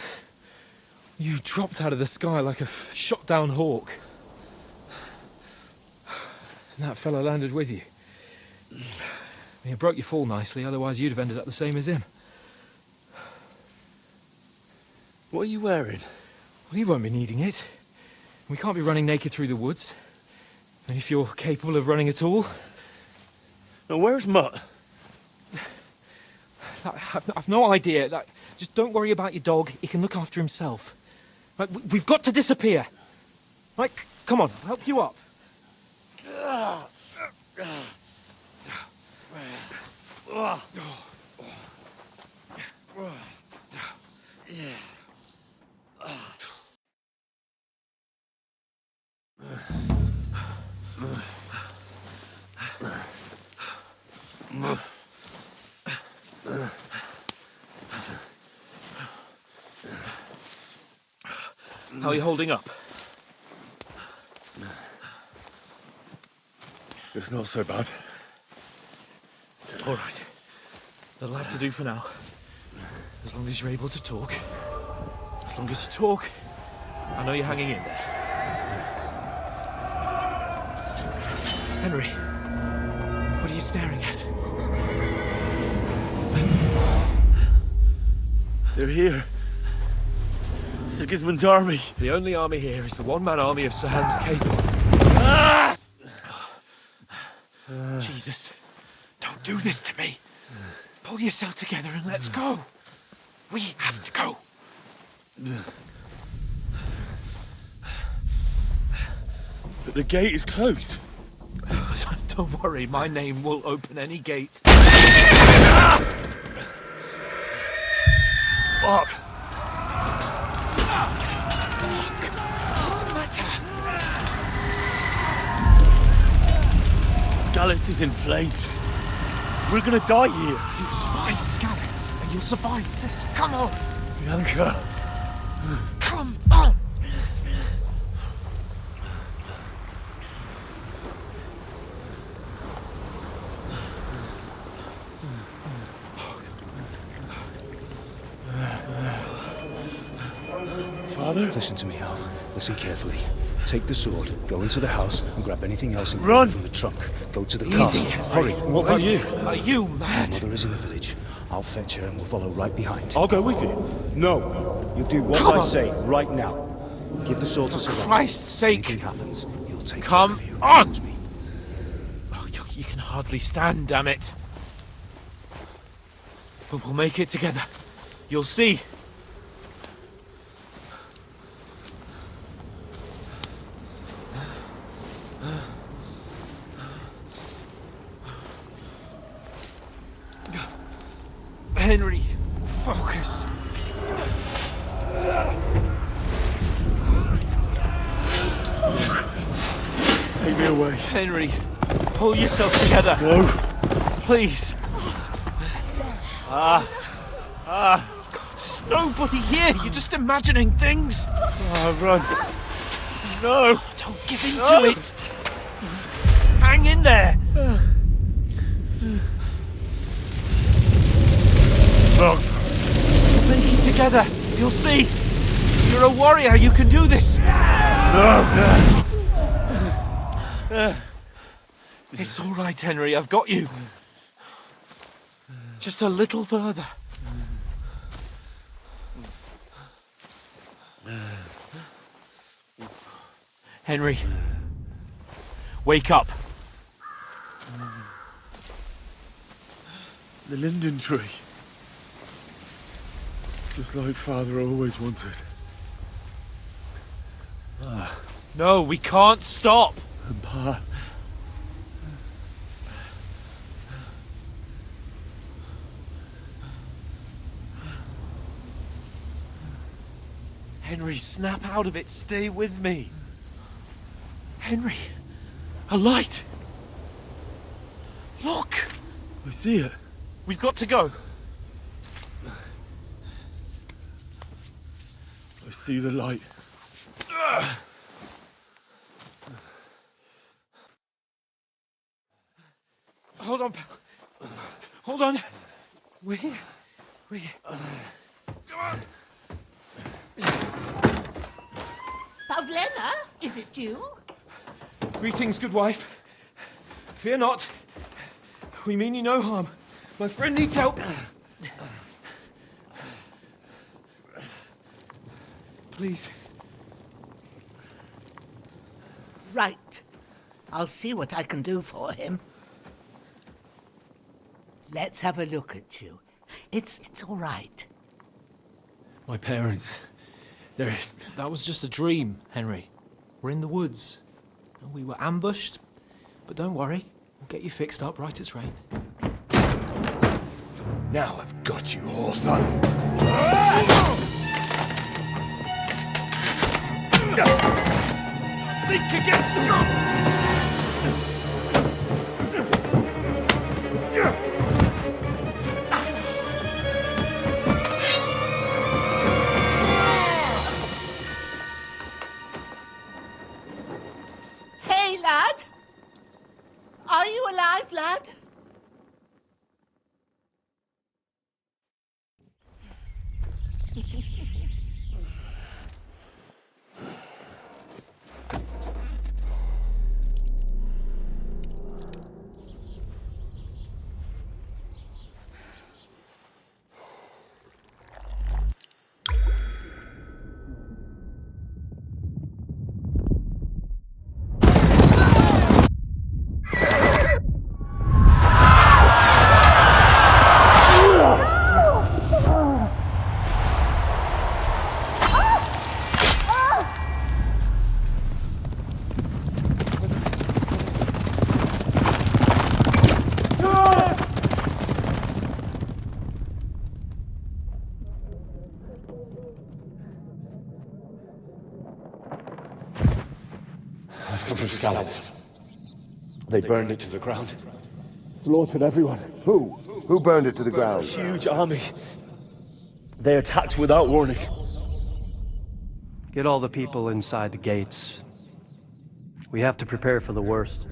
you dropped out of the sky like a shot-down hawk. And that fella landed with you. He broke your fall nicely, otherwise you'd have ended up the same as him. What are you wearing? Well, you won't be needing it. We can't be running naked through the woods. And if you're capable of running at all... Now, where's Mutt? I've no idea. Just don't worry about your dog. He can look after himself. Right, we've got to disappear. Right, come on, I'll help you up. How are you holding up? It's not so bad. All right. That'll have to do for now. As long as you're able to talk. As long as you talk, I know you're hanging in there. Henry, what are you staring at? They're here. Sigismund's army. The only army here is the one-man army of Sir Hans Capel. Ah! Jesus, don't do this to me. Pull yourself together and let's go. We have to go. But the gate is closed. Don't worry, my name will open any gate. Fuck. Skalitz is in flames. We're gonna die here. You survived Skalitz, and you'll survive this. Come on. Bianca. Come on. Father? Listen to me, Hal. Listen carefully. Take the sword, go into the house, and grab anything else Run! from the trunk. Go to the Easy, castle. Henry. Hurry. What about you? Are you mad? Your mother is in the village. I'll fetch her and we'll follow right behind. I'll go with you. No. You do what Come I on. say right now. Give the sword to Sir For Roger. Christ's sake. Anything happens, you'll take Come care of you. on! Oh, you can hardly stand, damn it. But we'll make it together. You'll see. Henry, focus. Take me away. Henry, pull yourself together. No. Please. There's nobody here. You're just imagining things. Run. No. Don't give in to it. Hang in there. Locked. We'll make it together. You'll see. You're a warrior. You can do this. No. It's all right, Henry. I've got you. Just a little further. Henry, wake up. The linden tree. Just like Father always wanted. No, we can't stop. And Pa. Henry, snap out of it. Stay with me. Henry, a light. Look. I see it. We've got to go. I see the light. Hold on, pal. Hold on. We're here. We're here. Come on. Pavlena, is it you? Greetings, good wife. Fear not. We mean you no harm. My friend needs help. Please. Right. I'll see what I can do for him. Let's have a look at you. It's all right. My parents. They're... That was just a dream, Henry. We're in the woods. We were ambushed, but don't worry. We'll get you fixed up right as rain. Now I've got you, whore sons. Think against Scott! Hey, lad! Are you alive, lad? I've come from Skalitz. They burned it to the ground. Slaughtered everyone. Who? Who burned it to the ground? A huge army. They attacked without warning. Get all the people inside the gates. We have to prepare for the worst.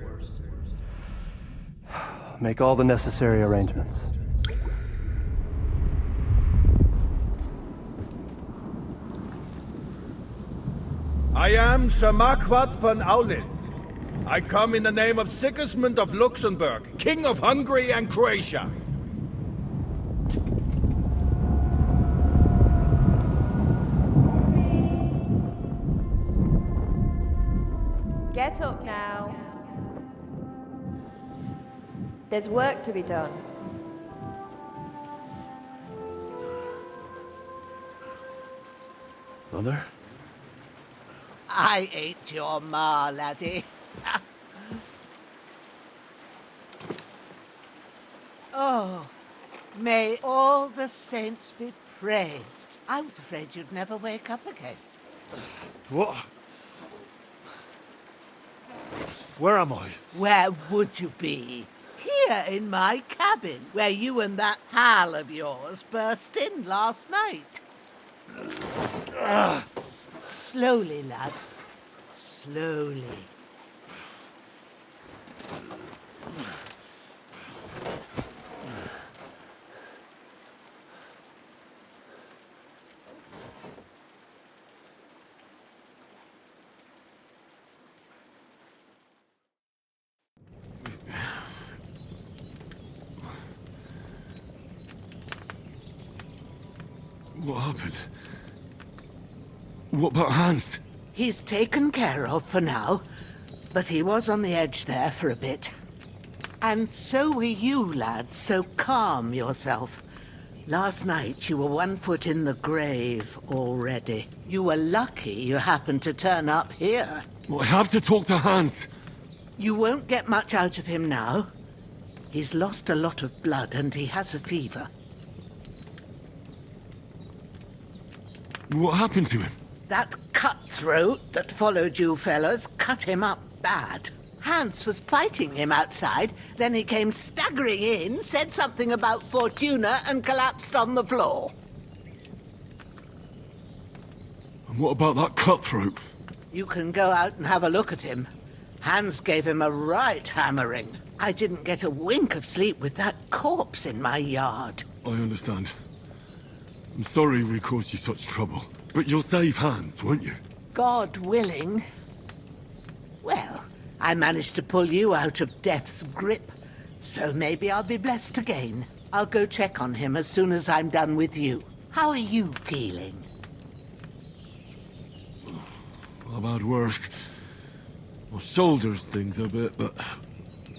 Make all the necessary arrangements. I am Sir Marquardt von Aulitz. I come in the name of Sigismund of Luxembourg, King of Hungary and Croatia. Get up now. There's work to be done. Mother? I ain't your ma, laddie. Oh, may all the saints be praised. I was afraid you'd never wake up again. What? Where am I? Where would you be? Here in my cabin, where you and that pal of yours burst in last night. Slowly, lad. Slowly. What happened? What about Hans? He's taken care of for now, but he was on the edge there for a bit. And so were you, lad, so calm yourself. Last night you were 1 foot in the grave already. You were lucky you happened to turn up here. Well, I have to talk to Hans. You won't get much out of him now. He's lost a lot of blood and he has a fever. What happened to him? That cutthroat that followed you fellas cut him up bad. Hans was fighting him outside, then he came staggering in, said something about Fortuna, and collapsed on the floor. And what about that cutthroat? You can go out and have a look at him. Hans gave him a right hammering. I didn't get a wink of sleep with that corpse in my yard. I understand. I'm sorry we caused you such trouble. But you'll save Hans, won't you? God willing. Well, I managed to pull you out of death's grip, so maybe I'll be blessed again. I'll go check on him as soon as I'm done with you. How are you feeling? I've had worse. My shoulder stings a bit, but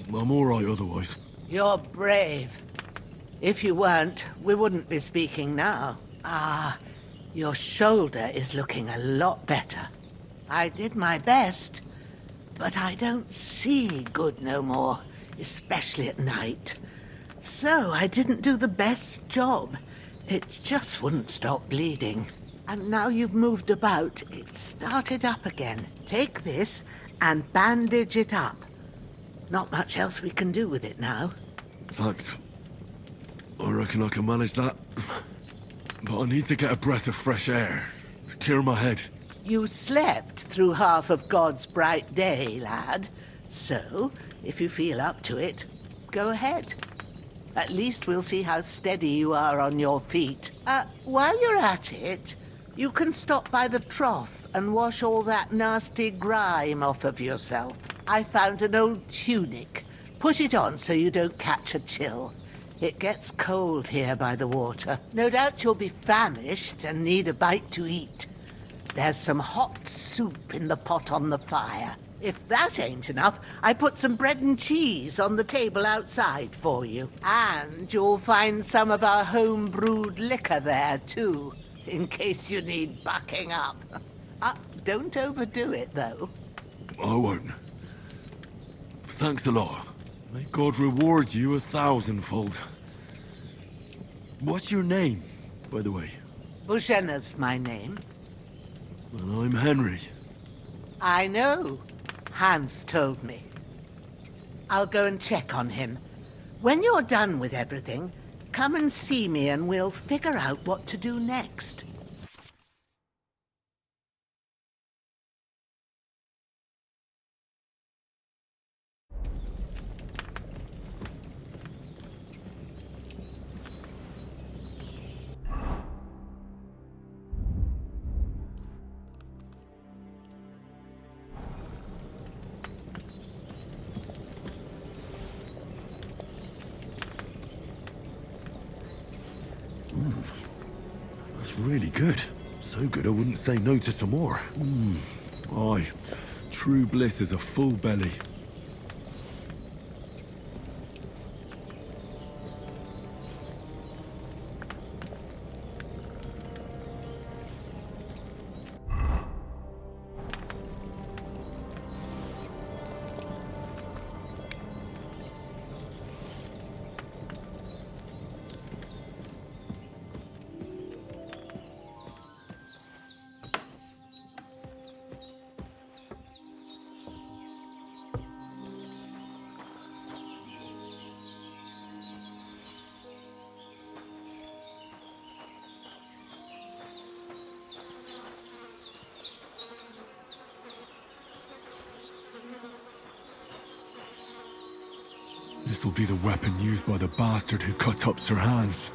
I'm all right otherwise. You're brave. If you weren't, we wouldn't be speaking now. Your shoulder is looking a lot better. I did my best, but I don't see good no more, especially at night. So I didn't do the best job. It just wouldn't stop bleeding. And now you've moved about, it started up again. Take this and bandage it up. Not much else we can do with it now. Thanks. I reckon I can manage that. But I need to get a breath of fresh air to clear my head. You slept through half of God's bright day, lad. So, if you feel up to it, go ahead. At least we'll see how steady you are on your feet. While you're at it, you can stop by the trough and wash all that nasty grime off of yourself. I found an old tunic. Put it on so you don't catch a chill. It gets cold here by the water. No doubt you'll be famished and need a bite to eat. There's some hot soup in the pot on the fire. If that ain't enough, I put some bread and cheese on the table outside for you. And you'll find some of our home-brewed liquor there, too, in case you need bucking up. Don't overdo it, though. I won't. Thanks a lot. May God reward you 1,000-fold. What's your name, by the way? Bushenna's my name. Well, I'm Henry. I know. Hans told me. I'll go and check on him. When you're done with everything, come and see me and we'll figure out what to do next. That's really good. So good I wouldn't say no to some more. Aye, true bliss is a full belly. This will be the weapon used by the bastard who cut up Sir Hans.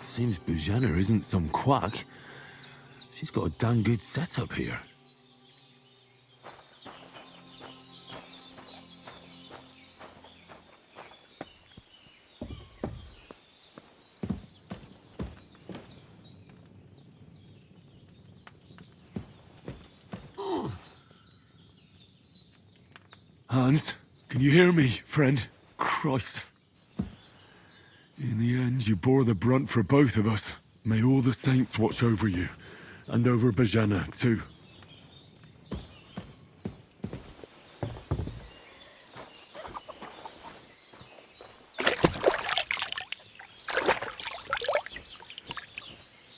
Seems Bujana isn't some quack. She's got a damn good setup here. Hans, can you hear me, friend? Christ. In the end, you bore the brunt for both of us. May all the saints watch over you, and over Bajana, too.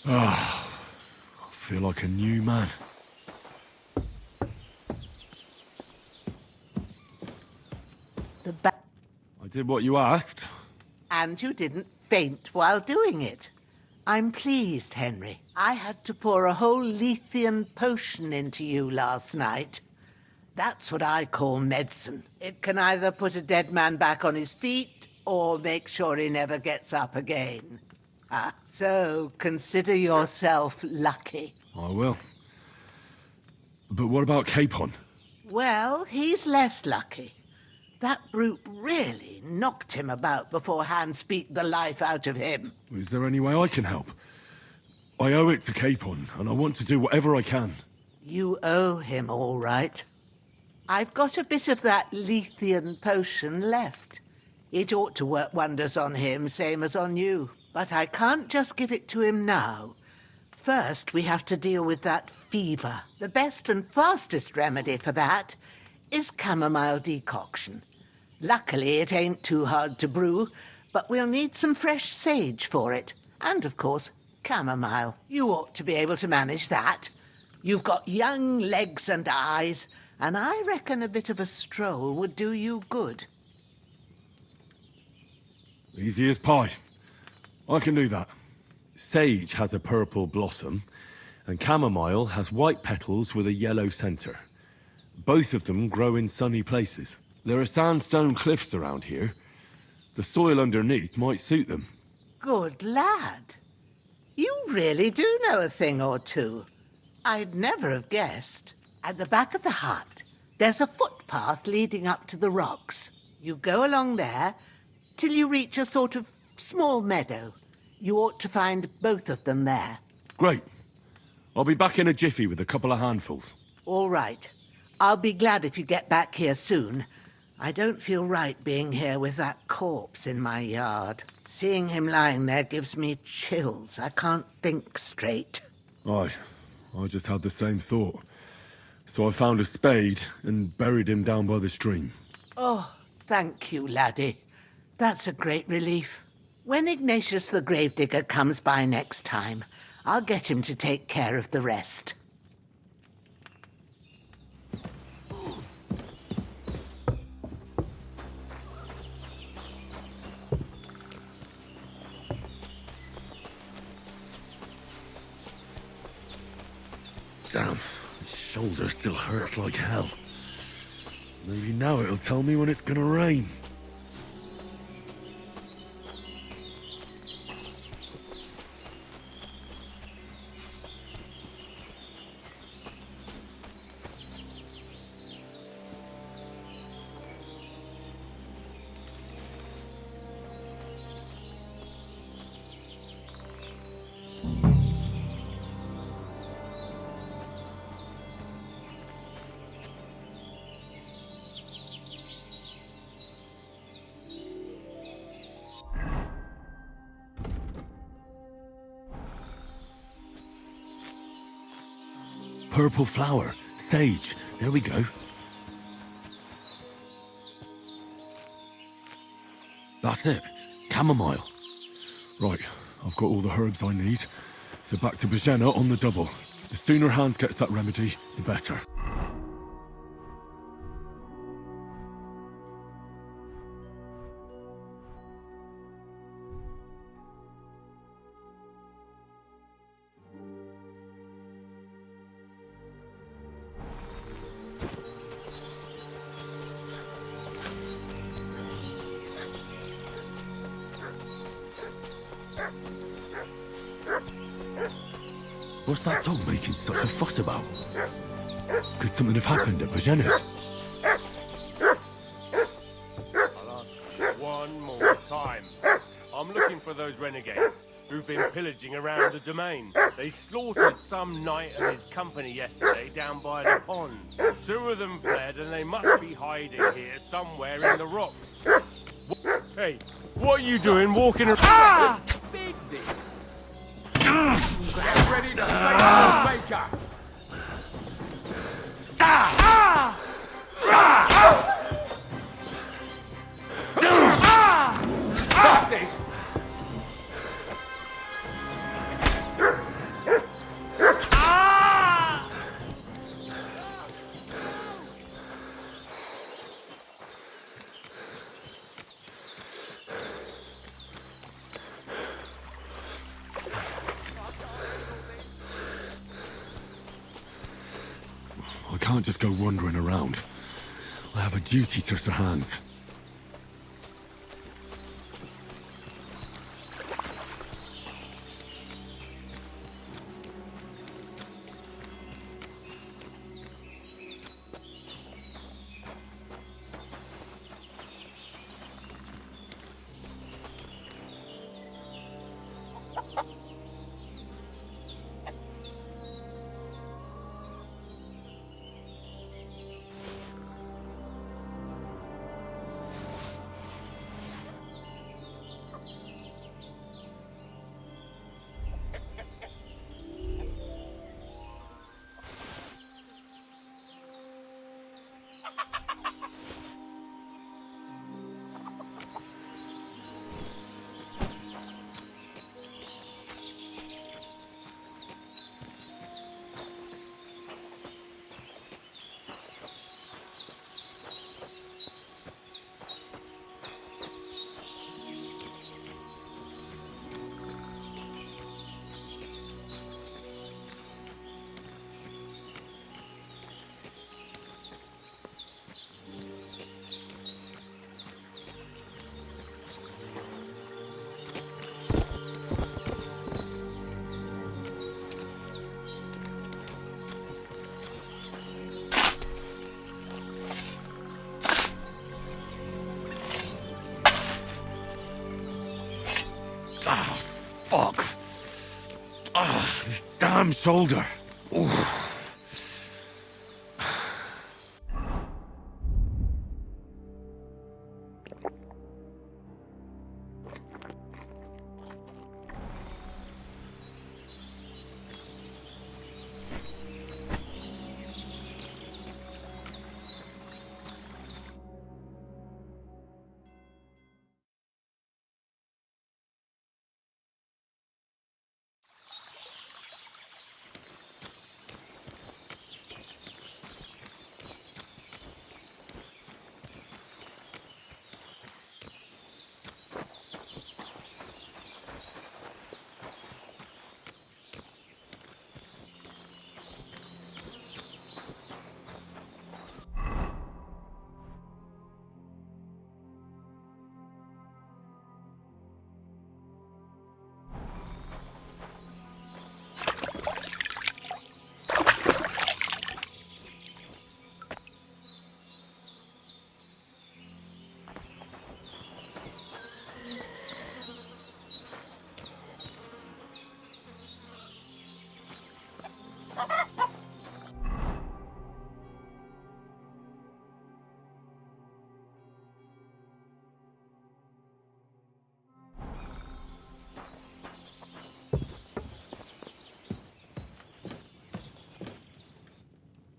Ah, I feel like a new man. I did what you asked. And you didn't faint while doing it. I'm pleased, Henry. I had to pour a whole Lethean potion into you last night. That's what I call medicine. It can either put a dead man back on his feet or make sure he never gets up again. So consider yourself lucky. I will. But what about Capon? Well, he's less lucky. That brute really knocked him about before Hans beat the life out of him. Is there any way I can help? I owe it to Capon, and I want to do whatever I can. You owe him, all right. I've got a bit of that Lethean potion left. It ought to work wonders on him, same as on you. But I can't just give it to him now. First, we have to deal with that fever. The best and fastest remedy for that is chamomile decoction. Luckily, it ain't too hard to brew, but we'll need some fresh sage for it. And, of course, chamomile. You ought to be able to manage that. You've got young legs and eyes, and I reckon a bit of a stroll would do you good. Easy as pie. I can do that. Sage has a purple blossom, and chamomile has white petals with a yellow center. Both of them grow in sunny places. There are sandstone cliffs around here. The soil underneath might suit them. Good lad. You really do know a thing or two. I'd never have guessed. At the back of the hut, there's a footpath leading up to the rocks. You go along there till you reach a sort of small meadow. You ought to find both of them there. Great. I'll be back in a jiffy with a couple of handfuls. All right. I'll be glad if you get back here soon. I don't feel right being here with that corpse in my yard. Seeing him lying there gives me chills. I can't think straight. Aye, I just had the same thought. So I found a spade and buried him down by the stream. Oh, thank you, laddie. That's a great relief. When Ignatius the Gravedigger comes by next time, I'll get him to take care of the rest. Damn, his shoulder still hurts like hell. Maybe now it'll tell me when it's gonna rain. Purple flower. Sage. There we go. That's it. Chamomile. Right, I've got all the herbs I need. So back to Bajena on the double. The sooner Hans gets that remedy, the better. What's that dog making such a fuss about? Could something have happened at Bajena's? I'll ask one more time. I'm looking for those renegades who've been pillaging around the domain. They slaughtered some knight and his company yesterday down by the pond. 2 of them fled and they must be hiding here somewhere in the rocks. Hey, what are you doing walking around? Ah! Get ready to fight the Baker! Stop this! I can't just go wandering around. I have a duty to Sir Hans. shoulder.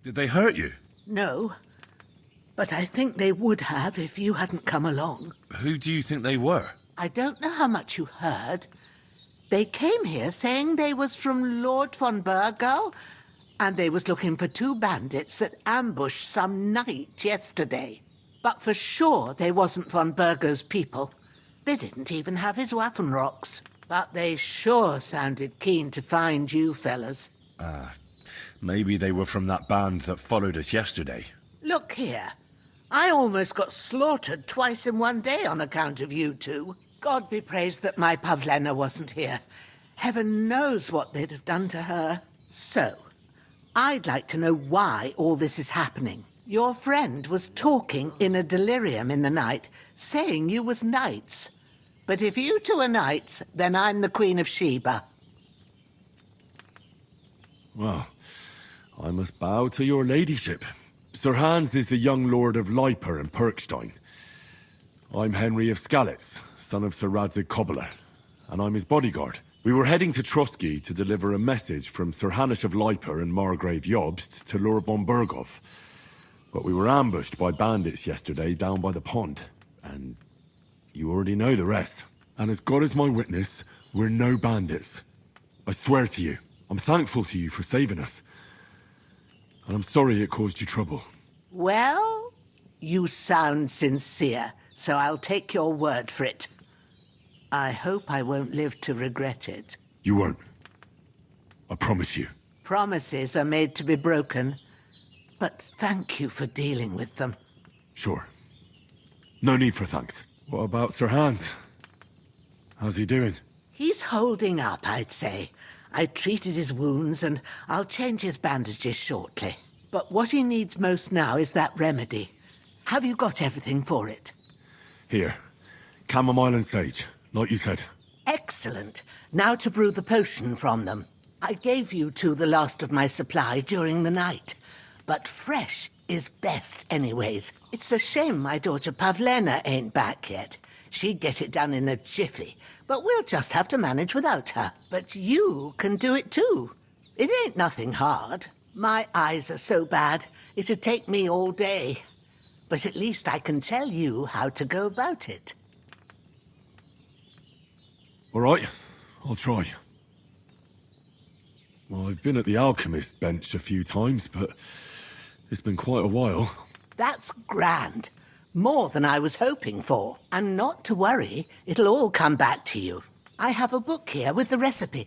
Did they hurt you? No, but I think they would have if you hadn't come along. Who do you think they were? I don't know how much you heard. They came here saying they was from Lord von Burgo, and they was looking for 2 bandits that ambushed some knight yesterday. But for sure they wasn't von Burgo's people. They didn't even have his Waffenrocks. But they sure sounded keen to find you fellas. Maybe they were from that band that followed us yesterday. Look here. I almost got slaughtered twice in one day on account of you two. God be praised that my Pavlena wasn't here. Heaven knows what they'd have done to her. So, I'd like to know why all this is happening. Your friend was talking in a delirium in the night, saying you was knights. But if you two are knights, then I'm the Queen of Sheba. Well, I must bow to your ladyship. Sir Hans is the young lord of Leiper and Perkstein. I'm Henry of Skalitz, son of Sir Radzig Kobyla, and I'm his bodyguard. We were heading to Trotsky to deliver a message from Sir Hanush of Leiper and Margrave Jobst to Lord von Burgov. But we were ambushed by bandits yesterday down by the pond, and you already know the rest. And as God is my witness, we're no bandits. I swear to you, I'm thankful to you for saving us. And I'm sorry it caused you trouble. Well, you sound sincere, so I'll take your word for it. I hope I won't live to regret it. You won't. I promise you. Promises are made to be broken, but thank you for dealing with them. Sure. No need for thanks. What about Sir Hans? How's he doing? He's holding up, I'd say. I treated his wounds, and I'll change his bandages shortly. But what he needs most now is that remedy. Have you got everything for it? Here. Chamomile and sage, like you said. Excellent. Now to brew the potion from them. I gave you two the last of my supply during the night. But fresh is best anyways. It's a shame my daughter Pavlena ain't back yet. She'd get it done in a jiffy, but we'll just have to manage without her. But you can do it too. It ain't nothing hard. My eyes are so bad, it'd take me all day. But at least I can tell you how to go about it. All right, I'll try. Well, I've been at the alchemist bench a few times, but it's been quite a while. That's grand. More than I was hoping for. And not to worry, it'll all come back to you. I have a book here with the recipe,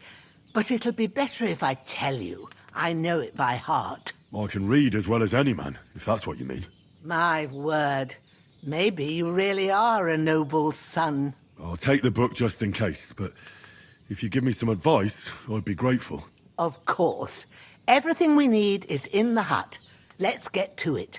but it'll be better if I tell you. I know it by heart. I can read as well as any man, if that's what you mean. My word. Maybe you really are a noble son. I'll take the book just in case, but if you give me some advice, I'd be grateful. Of course. Everything we need is in the hut. Let's get to it.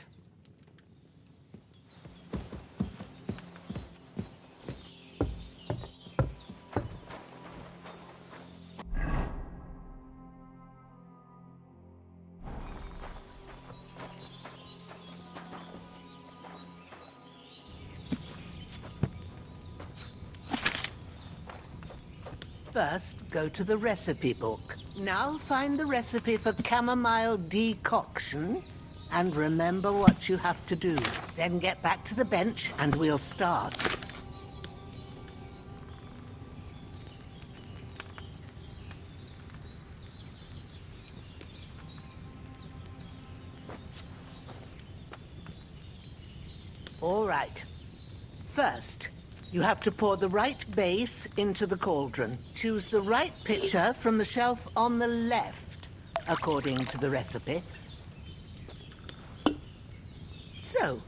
first go to the recipe book. Now find the recipe for chamomile decoction and remember what you have to do. Then get back to the bench and we'll start. All right. First, you have to pour the right base into the cauldron. Choose the right pitcher from the shelf on the left, according to the recipe. So,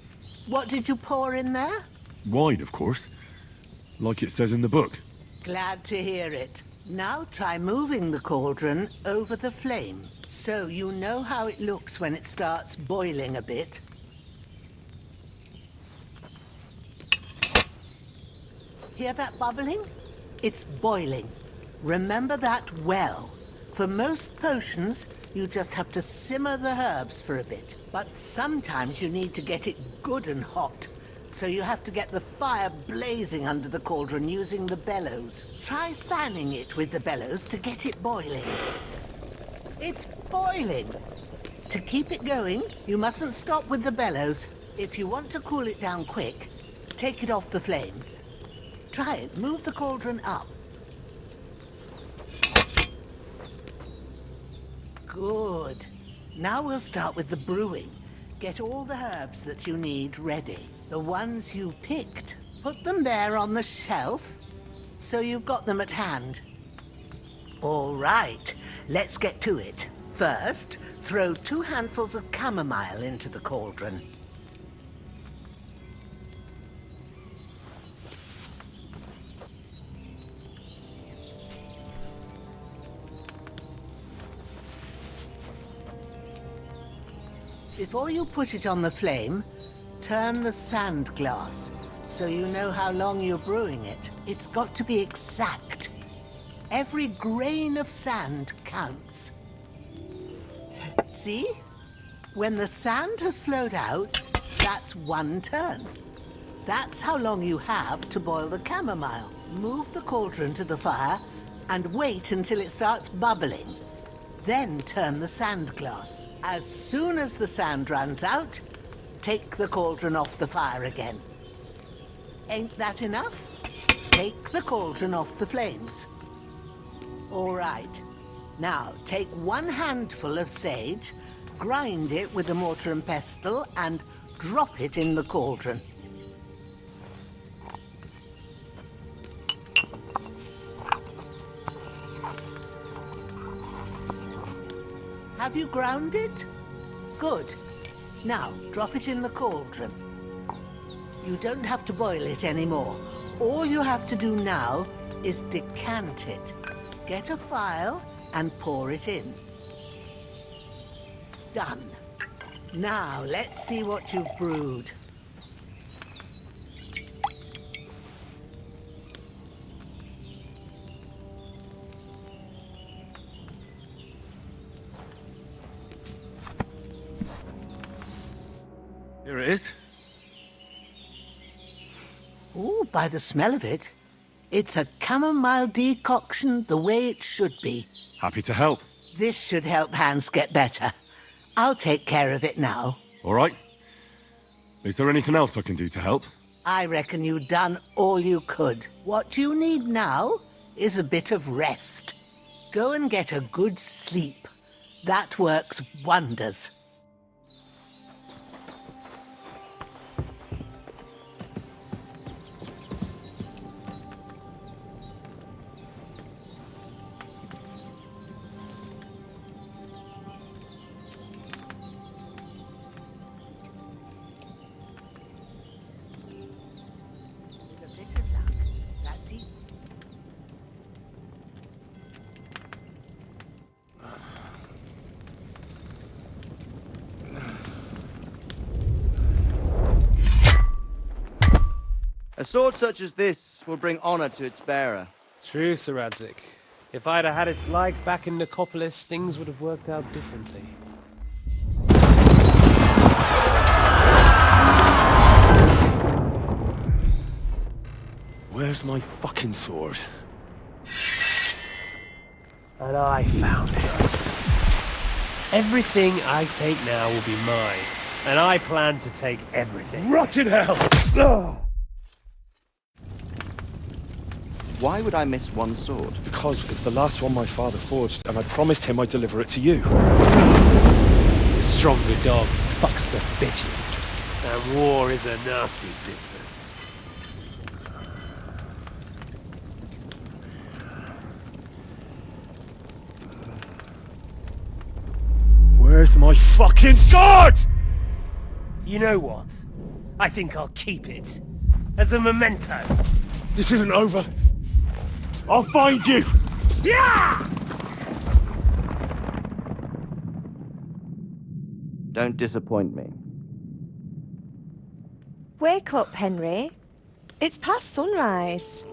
what did you pour in there? Wine, of course. Like it says in the book. Glad to hear it. Now try moving the cauldron over the flame, so you know how it looks when it starts boiling a bit. Hear that bubbling? It's boiling. Remember that well. For most potions, you just have to simmer the herbs for a bit. But sometimes you need to get it good and hot. So you have to get the fire blazing under the cauldron using the bellows. Try fanning it with the bellows to get it boiling. It's boiling. To keep it going, you mustn't stop with the bellows. If you want to cool it down quick, take it off the flames. Try it. Move the cauldron up. Good. Now we'll start with the brewing. Get all the herbs that you need ready. The ones you picked. Put them there on the shelf, so you've got them at hand. All right, let's get to it. First, throw 2 handfuls of chamomile into the cauldron. Before you put it on the flame, turn the sand glass so you know how long you're brewing it. It's got to be exact. Every grain of sand counts. See? When the sand has flowed out, that's 1 turn. That's how long you have to boil the chamomile. Move the cauldron to the fire and wait until it starts bubbling. Then turn the sand glass. As soon as the sand runs out, take the cauldron off the fire again. Ain't that enough? Take the cauldron off the flames. All right. Now, take 1 handful of sage, grind it with a mortar and pestle, and drop it in the cauldron. Have you ground it? Good. Now, drop it in the cauldron. You don't have to boil it anymore. All you have to do now is decant it. Get a phial and pour it in. Done. Now, let's see what you've brewed. Here it is. Ooh, by the smell of it, it's a chamomile decoction the way it should be. Happy to help. This should help Hans get better. I'll take care of it now. All right. Is there anything else I can do to help? I reckon you've done all you could. What you need now is a bit of rest. Go and get a good sleep. That works wonders. A sword such as this will bring honor to its bearer. True, Sir Radzig. If I'd have had it like back in Nicopolis, things would have worked out differently. Where's my fucking sword? And I found it. Everything I take now will be mine. And I plan to take everything. Rotten hell! Why would I miss one sword? Because it's the last one my father forged, and I promised him I'd deliver it to you. The stronger dog fucks the bitches. And war is a nasty business. Where's my fucking sword? You know what? I think I'll keep it. As a memento. This isn't over. I'll find you! Yeah! Don't disappoint me. Wake up, Henry. It's past sunrise.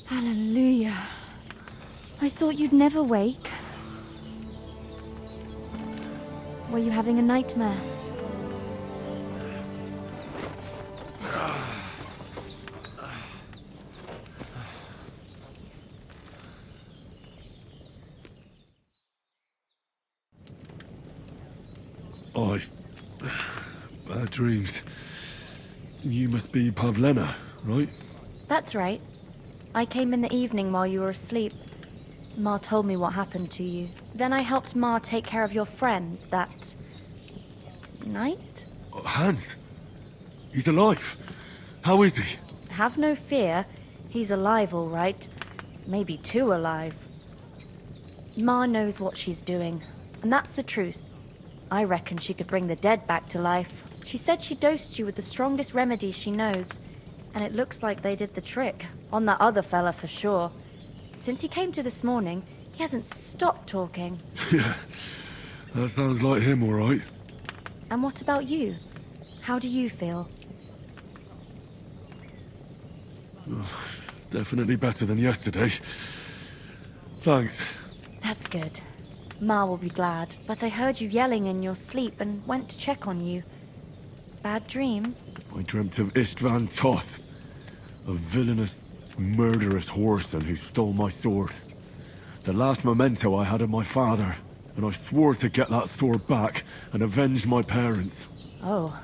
Hallelujah. I thought you'd never wake. Were you having a nightmare? Bad dreams. You must be Pavlena, right? That's right. I came in the evening while you were asleep. Ma told me what happened to you. Then I helped Ma take care of your friend that night? Hans? He's alive. How is he? Have no fear. He's alive, all right. Maybe too alive. Ma knows what she's doing, and that's the truth. I reckon she could bring the dead back to life. She said she dosed you with the strongest remedies she knows, and it looks like they did the trick. On that other fella for sure. Since he came to this morning, he hasn't stopped talking. Yeah, that sounds like him, all right. And what about you? How do you feel? Definitely better than yesterday. Thanks. That's good. Ma will be glad, but I heard you yelling in your sleep and went to check on you. Bad dreams? I dreamt of Istvan Toth, a villainous, murderous whoreson who stole my sword. The last memento I had of my father, and I swore to get that sword back and avenge my parents. Oh,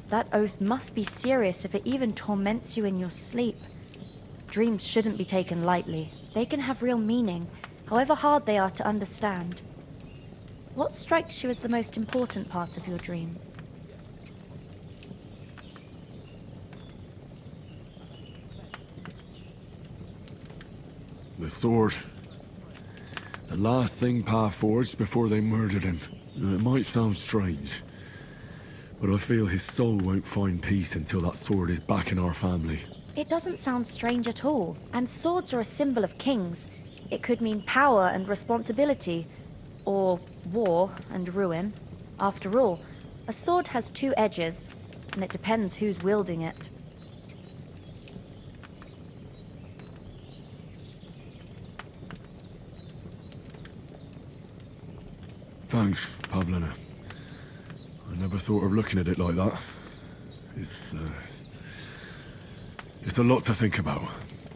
that oath must be serious if it even torments you in your sleep. Dreams shouldn't be taken lightly. They can have real meaning, however hard they are to understand. What strikes you as the most important part of your dream? The sword. The last thing Pa forged before they murdered him. It might sound strange, but I feel his soul won't find peace until that sword is back in our family. It doesn't sound strange at all, and swords are a symbol of kings. It could mean power and responsibility, or war and ruin. After all, a sword has two edges, and it depends who's wielding it. Thanks, Pavlena. I never thought of looking at it like that. It's a lot to think about.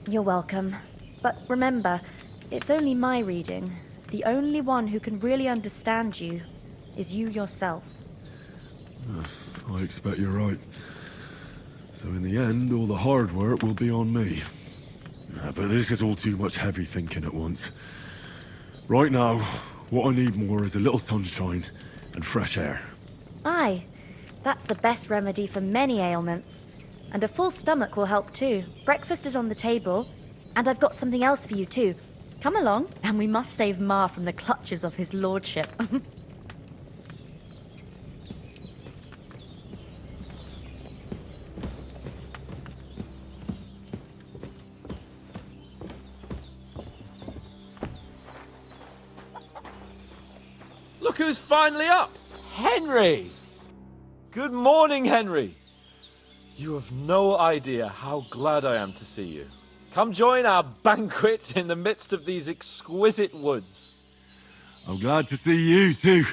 You're welcome. But remember, it's only my reading. The only one who can really understand you is you yourself. I expect you're right. So in the end, all the hard work will be on me. But this is all too much heavy thinking at once. Right now, what I need more is a little sunshine and fresh air. Aye, that's the best remedy for many ailments. And a full stomach will help too. Breakfast is on the table, and I've got something else for you too. Come along, and we must save Ma from the clutches of his lordship. Look who's finally up! Henry! Good morning, Henry! You have no idea how glad I am to see you. Come join our banquet in the midst of these exquisite woods. I'm glad to see you too.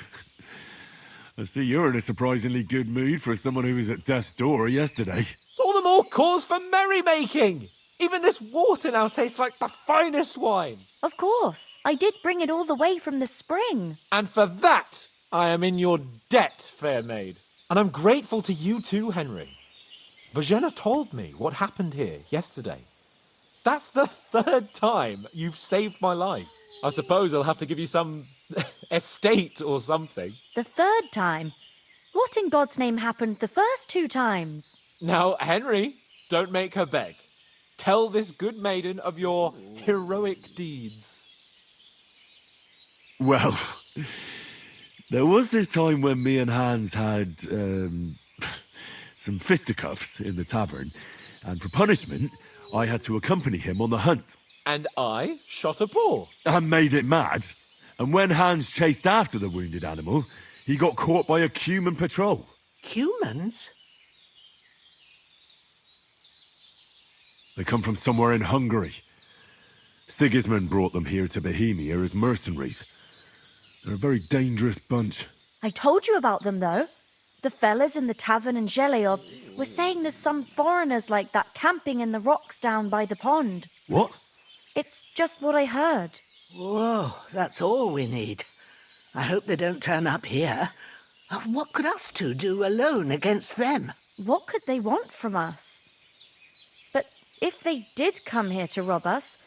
I see you're in a surprisingly good mood for someone who was at death's door yesterday. It's all the more cause for merrymaking. Even this water now tastes like the finest wine. Of course. I did bring it all the way from the spring. And for that, I am in your debt, fair maid. And I'm grateful to you too, Henry. Bojena told me what happened here yesterday. That's the 3rd time you've saved my life. I suppose I'll have to give you some estate or something. The 3rd time? What in God's name happened the first 2 times? Now, Henry, don't make her beg. Tell this good maiden of your heroic deeds. Well, there was this time when me and Hans had some fisticuffs in the tavern, and for punishment, I had to accompany him on the hunt. And I shot a boar. And made it mad. And when Hans chased after the wounded animal, he got caught by a Cuman patrol. Cumans? They come from somewhere in Hungary. Sigismund brought them here to Bohemia as mercenaries. They're a very dangerous bunch. I told you about them, though. The fellas in the tavern in Zheleov were saying there's some foreigners like that camping in the rocks down by the pond. What? It's just what I heard. Whoa, that's all we need. I hope they don't turn up here. What could us two do alone against them? What could they want from us? But if they did come here to rob us,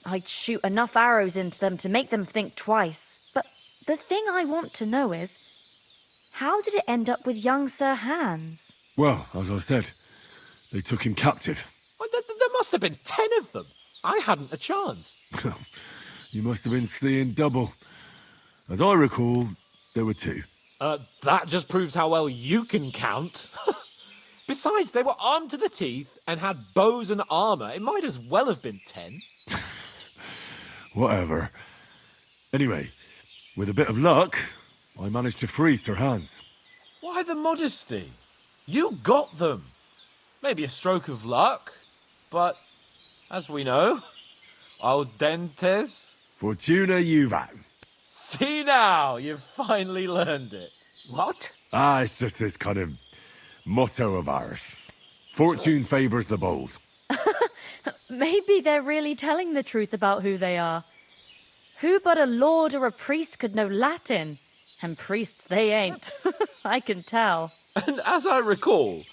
I'd shoot enough arrows into them to make them think twice. But the thing I want to know is, how did it end up with young Sir Hans? Well, as I said, they took him captive. Well, there must have been 10 of them. I hadn't a chance. You must have been seeing double. As I recall, there were 2. That just proves how well you can count. Besides, they were armed to the teeth and had bows and armour. It might as well have been 10. Whatever. Anyway, with a bit of luck, I managed to free Sir Hans. Why the modesty? You got them. Maybe a stroke of luck, but as we know, audentes. Fortuna juvat. See now, you've finally learned it. What? It's just this kind of motto of ours. Fortune favours the bold. Maybe they're really telling the truth about who they are. Who but a lord or a priest could know Latin? And priests they ain't. I can tell. And as I recall,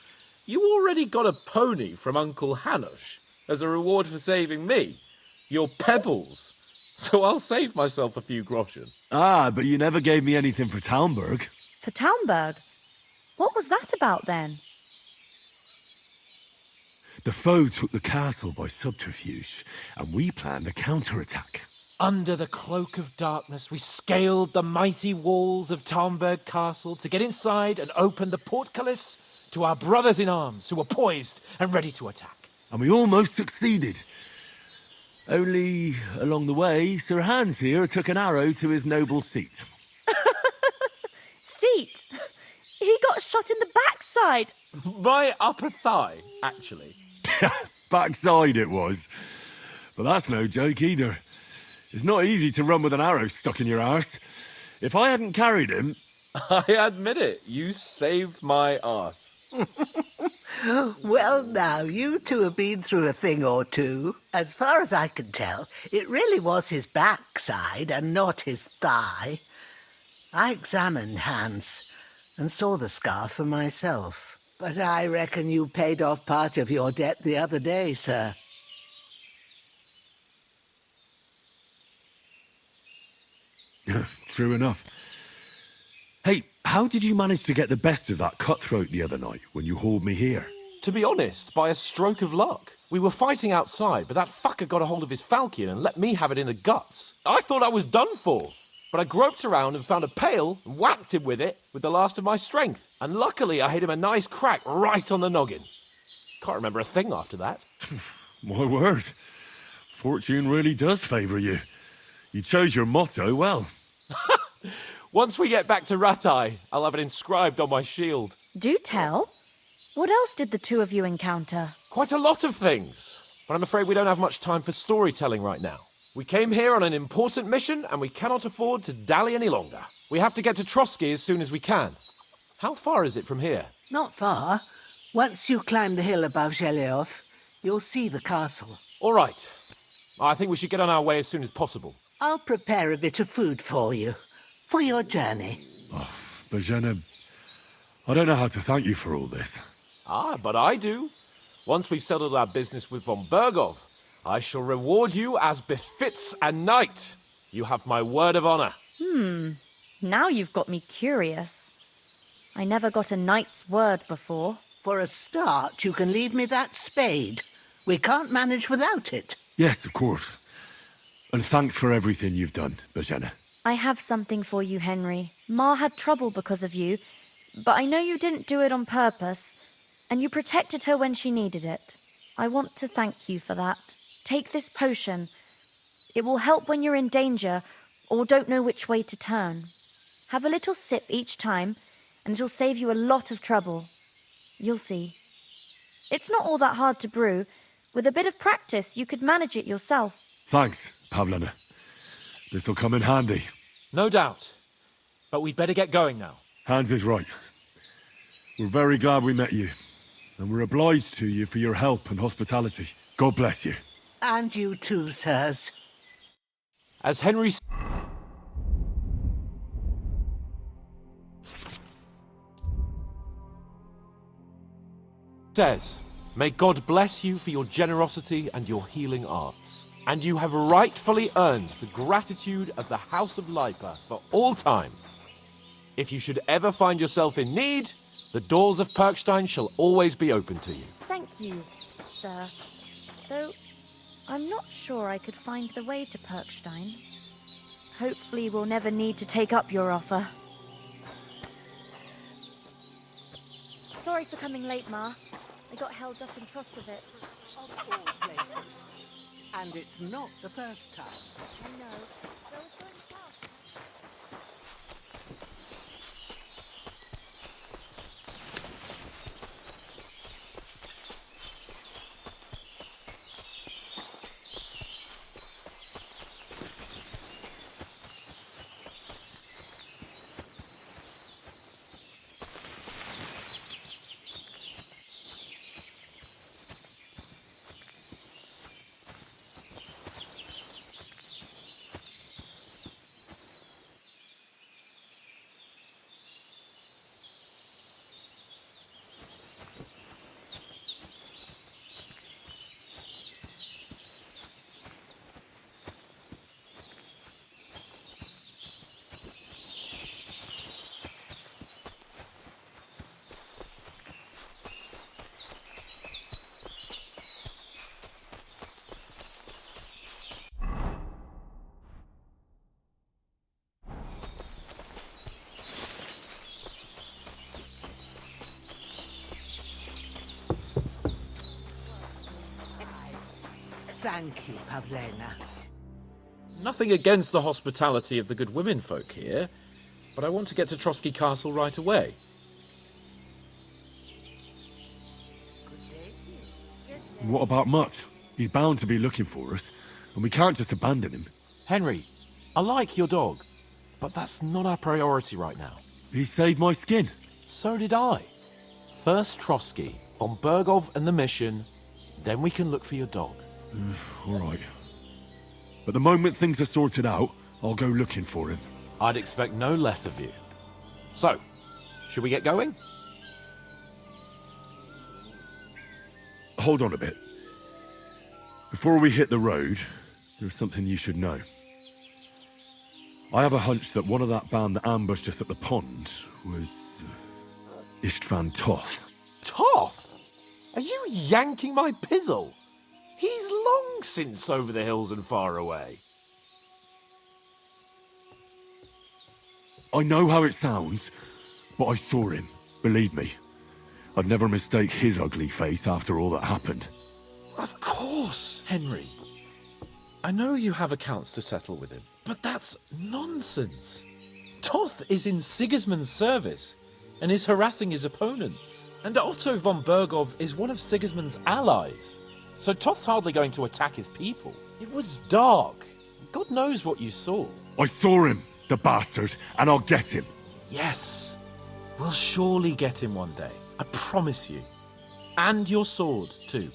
you already got a pony from Uncle Hanush as a reward for saving me. Your pebbles. So I'll save myself a few groschen. But you never gave me anything for Talmberg. For Talmberg? What was that about then? The foe took the castle by subterfuge, and we planned a counterattack. Under the cloak of darkness, we scaled the mighty walls of Talmberg Castle to get inside and open the portcullis to our brothers in arms who were poised and ready to attack. And we almost succeeded. Only, along the way, Sir Hans here took an arrow to his noble seat. Seat? He got shot in the backside. My upper thigh, actually. Backside it was. But that's no joke either. It's not easy to run with an arrow stuck in your arse. If I hadn't carried him... I admit it, you saved my arse. Well, now, you two have been through a thing or two. As far as I can tell, it really was his backside and not his thigh. I examined Hans and saw the scar for myself. But I reckon you paid off part of your debt the other day, sir. True enough. Hey, how did you manage to get the best of that cutthroat the other night when you hauled me here? To be honest, by a stroke of luck. We were fighting outside, but that fucker got a hold of his falchion and let me have it in the guts. I thought I was done for. But I groped around and found a pail and whacked him with it with the last of my strength. And luckily I hit him a nice crack right on the noggin. Can't remember a thing after that. My word. Fortune really does favour you. You chose your motto well. Once we get back to Ratai, I'll have it inscribed on my shield. Do tell. What else did the two of you encounter? Quite a lot of things. But I'm afraid we don't have much time for storytelling right now. We came here on an important mission, and we cannot afford to dally any longer. We have to get to Trotsky as soon as we can. How far is it from here? Not far. Once you climb the hill above Geleoth, you'll see the castle. All right. I think we should get on our way as soon as possible. I'll prepare a bit of food for you, for your journey. Bozhena, I don't know how to thank you for all this. Ah, but I do. Once we've settled our business with von Bergov, I shall reward you as befits a knight. You have my word of honor. Now you've got me curious. I never got a knight's word before. For a start, you can leave me that spade. We can't manage without it. Yes, of course. And thanks for everything you've done, Bozhena. I have something for you, Henry. Ma had trouble because of you, but I know you didn't do it on purpose, and you protected her when she needed it. I want to thank you for that. Take this potion. It will help when you're in danger or don't know which way to turn. Have a little sip each time, and it'll save you a lot of trouble. You'll see. It's not all that hard to brew. With a bit of practice, you could manage it yourself. Thanks, Pavlena. This'll come in handy. No doubt. But we'd better get going now. Hans is right. We're very glad we met you. And we're obliged to you for your help and hospitality. God bless you. And you too, sirs. As Henry says, may God bless you for your generosity and your healing arts. And you have rightfully earned the gratitude of the House of Lipa for all time. If you should ever find yourself in need, the doors of Perkstein shall always be open to you. Thank you, sir. Though, I'm not sure I could find the way to Perkstein. Hopefully we'll never need to take up your offer. Sorry for coming late, Ma. I got held up in Troskovitz. Of all places. And it's not the first time. I know. There was going past. Thank you, Pavlena. Nothing against the hospitality of the good women folk here, but I want to get to Trotsky Castle right away. What about Mutt? He's bound to be looking for us, and we can't just abandon him. Henry, I like your dog, but that's not our priority right now. He saved my skin. So did I. First Trotsky, von Bergov and the mission, then we can look for your dog. All right. But the moment things are sorted out, I'll go looking for him. I'd expect no less of you. So, should we get going? Hold on a bit. Before we hit the road, there's something you should know. I have a hunch that one of that band that ambushed us at the pond was Istvan Toth. Toth? Are you yanking my pizzle? He's long since over the hills and far away. I know how it sounds, but I saw him. Believe me. I'd never mistake his ugly face after all that happened. Of course, Henry. I know you have accounts to settle with him, but that's nonsense. Toth is in Sigismund's service and is harassing his opponents. And Otto von Bergov is one of Sigismund's allies. So Toth's hardly going to attack his people. It was dark. God knows what you saw. I saw him, the bastard, and I'll get him. Yes. We'll surely get him one day. I promise you. And your sword, too.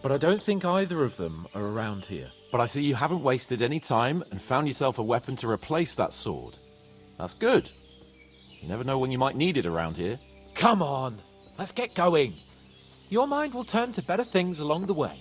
But I don't think either of them are around here. But I see you haven't wasted any time and found yourself a weapon to replace that sword. That's good. You never know when you might need it around here. Come on, let's get going. Your mind will turn to better things along the way.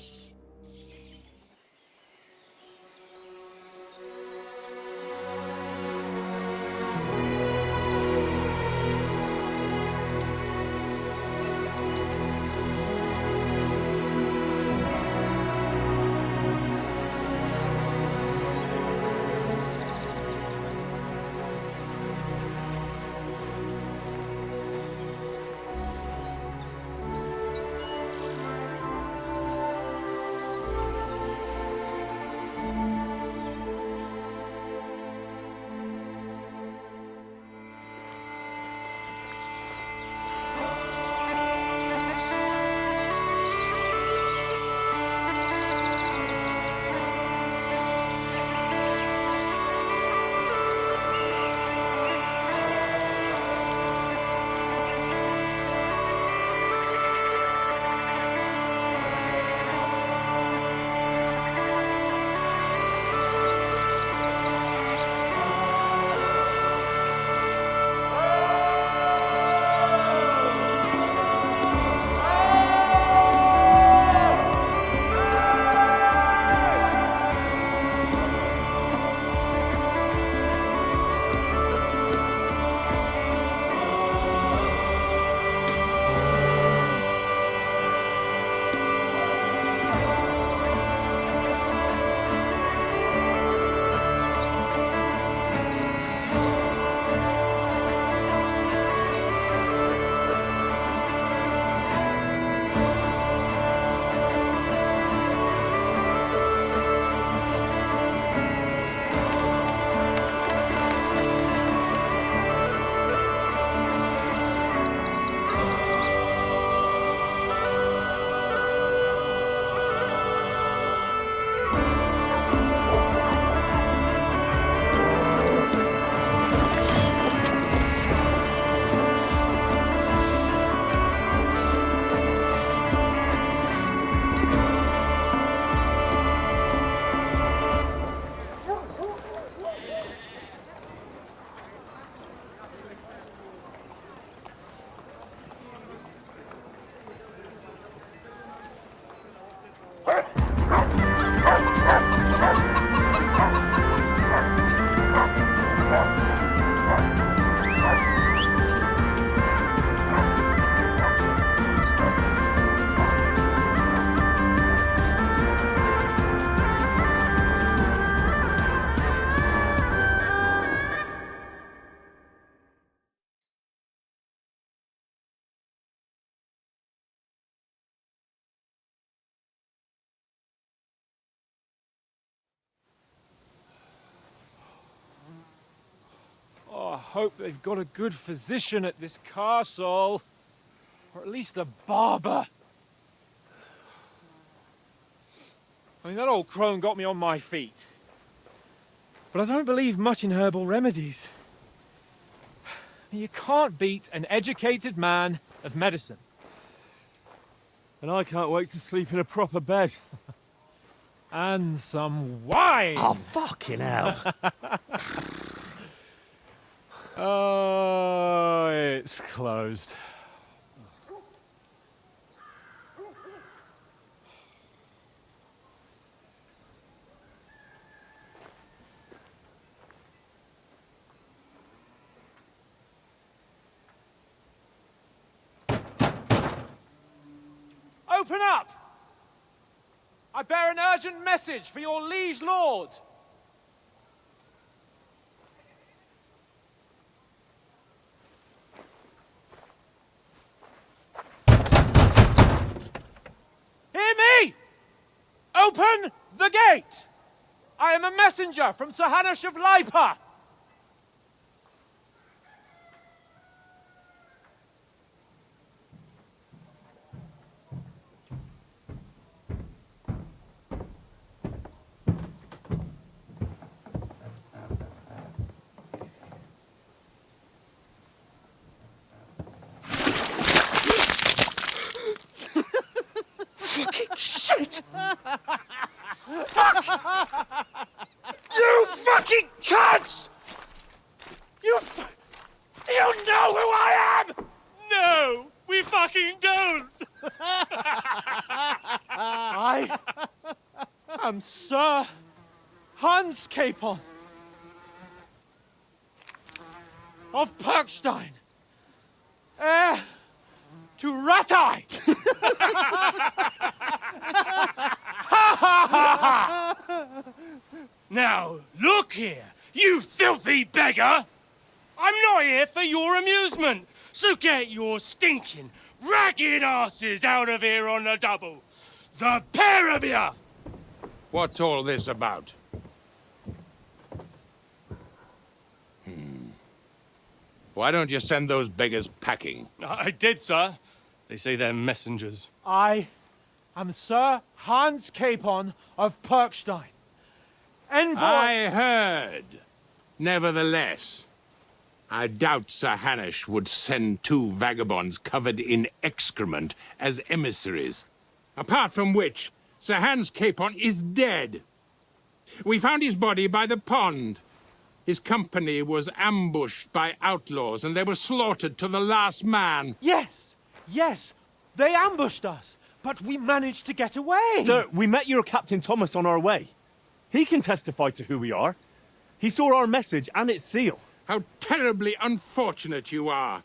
Oh, I hope they've got a good physician at this castle. Or at least a barber. I mean, that old crone got me on my feet. But I don't believe much in herbal remedies. You can't beat an educated man of medicine. And I can't wait to sleep in a proper bed. And some wine! Oh, fucking hell. Oh, it's closed. Open up! I bear an urgent message for your liege lord. Hear me! Open the gate! I am a messenger from Sir Hanush of Lipa. Fuck! You fucking cunts! Do you know who I am? No, we fucking don't. I am Sir Hans Capon of Perkstein, heir to Ratai. Now, look here, you filthy beggar! I'm not here for your amusement, so get your stinking, ragged asses out of here on the double. The pair of you! What's all this about? Why don't you send those beggars packing? I did, sir. They say they're messengers. I am Sir Hans Capon of Perkstein, envoy. I heard. Nevertheless, I doubt Sir Hanush would send two vagabonds covered in excrement as emissaries. Apart from which, Sir Hans Capon is dead. We found his body by the pond. His company was ambushed by outlaws, and they were slaughtered to the last man. Yes, yes, they ambushed us, but we managed to get away. Sir, we met your Captain Thomas on our way. He can testify to who we are. He saw our message and its seal. How terribly unfortunate you are.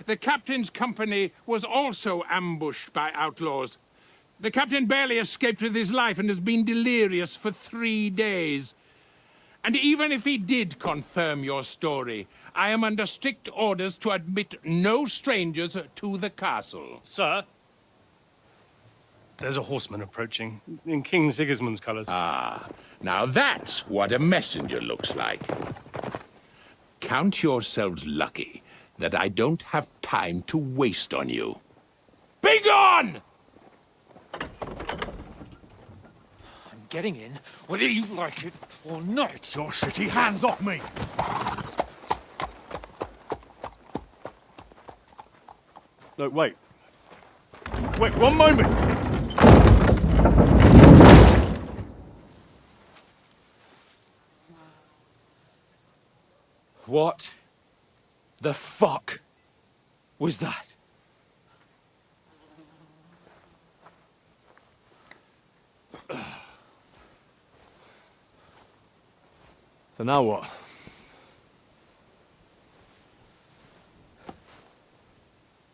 The captain's company was also ambushed by outlaws. The captain barely escaped with his life and has been delirious for 3 days. And even if he did confirm your story, I am under strict orders to admit no strangers to the castle. Sir, there's a horseman approaching, in King Sigismund's colours. Ah, now that's what a messenger looks like. Count yourselves lucky that I don't have time to waste on you. Be gone! I'm getting in, whether you like it or not. Your shitty hands off me! No, wait. Wait, one moment! What the fuck was that? So now what?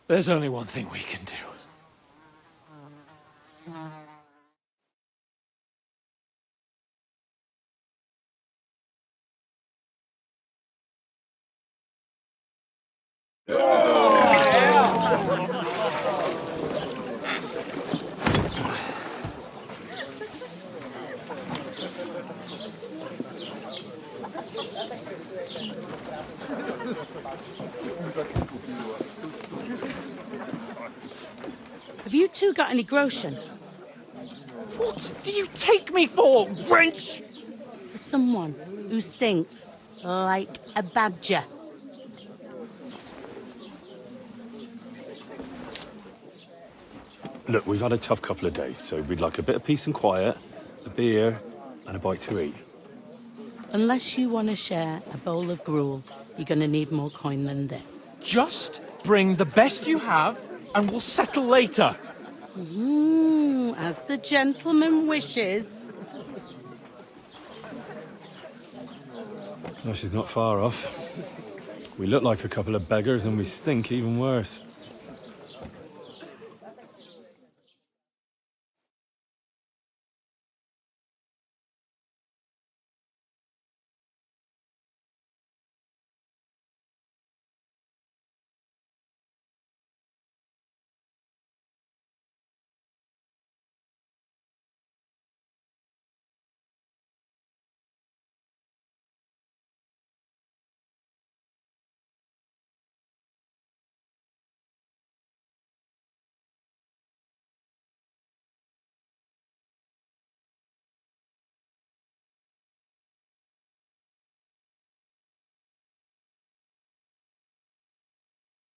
There's only one thing we can do. Have you two got any groschen? What do you take me for, wench? For someone who stinks like a badger. Look, we've had a tough couple of days, so we'd like a bit of peace and quiet, a beer, and a bite to eat. Unless you want to share a bowl of gruel, you're going to need more coin than this. Just bring the best you have, and we'll settle later. As the gentleman wishes. No, she's not far off. We look like a couple of beggars, and we stink even worse.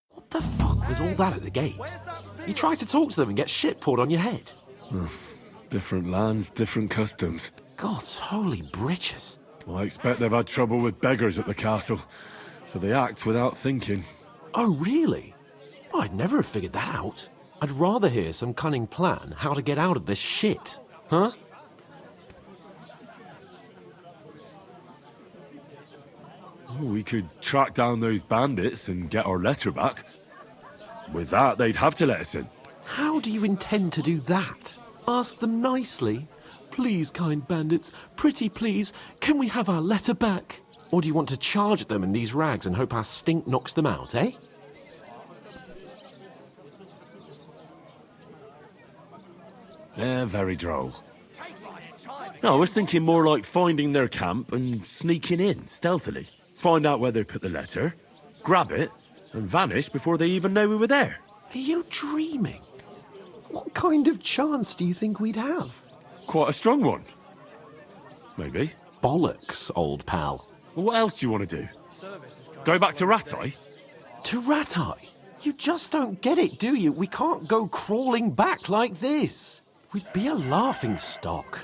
What the fuck was all that at the gate? You tried to talk to them and get shit poured on your head. Different lands, different customs. God's holy britches. Well, I expect they've had trouble with beggars at the castle, so they act without thinking. Oh, really? I'd never have figured that out. I'd rather hear some cunning plan how to get out of this shit. Huh? Oh, we could track down those bandits and get our letter back. With that, they'd have to let us in. How do you intend to do that? Ask them nicely. Please, kind bandits, pretty please, can we have our letter back? Or do you want to charge at them in these rags and hope our stink knocks them out, eh? Yeah, very droll. No, I was thinking more like finding their camp and sneaking in, stealthily. Find out where they put the letter, grab it, and vanish before they even know we were there. Are you dreaming? What kind of chance do you think we'd have? Quite a strong one. Maybe. Bollocks, old pal. Well, what else do you want to do? Go back to Rattay? To Rattay? You just don't get it, do you? We can't go crawling back like this. We'd be a laughing stock.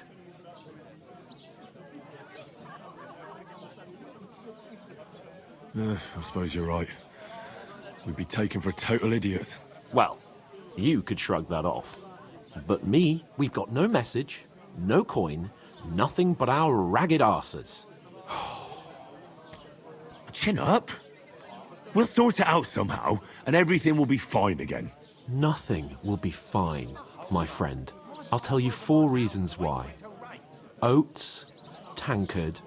I suppose you're right. We'd be taken for total idiots. Well, you could shrug that off. But me, we've got no message, no coin, nothing but our ragged arses. Chin up. We'll sort it out somehow, and everything will be fine again. Nothing will be fine, my friend. I'll tell you 4 reasons why. Oates, Tankard,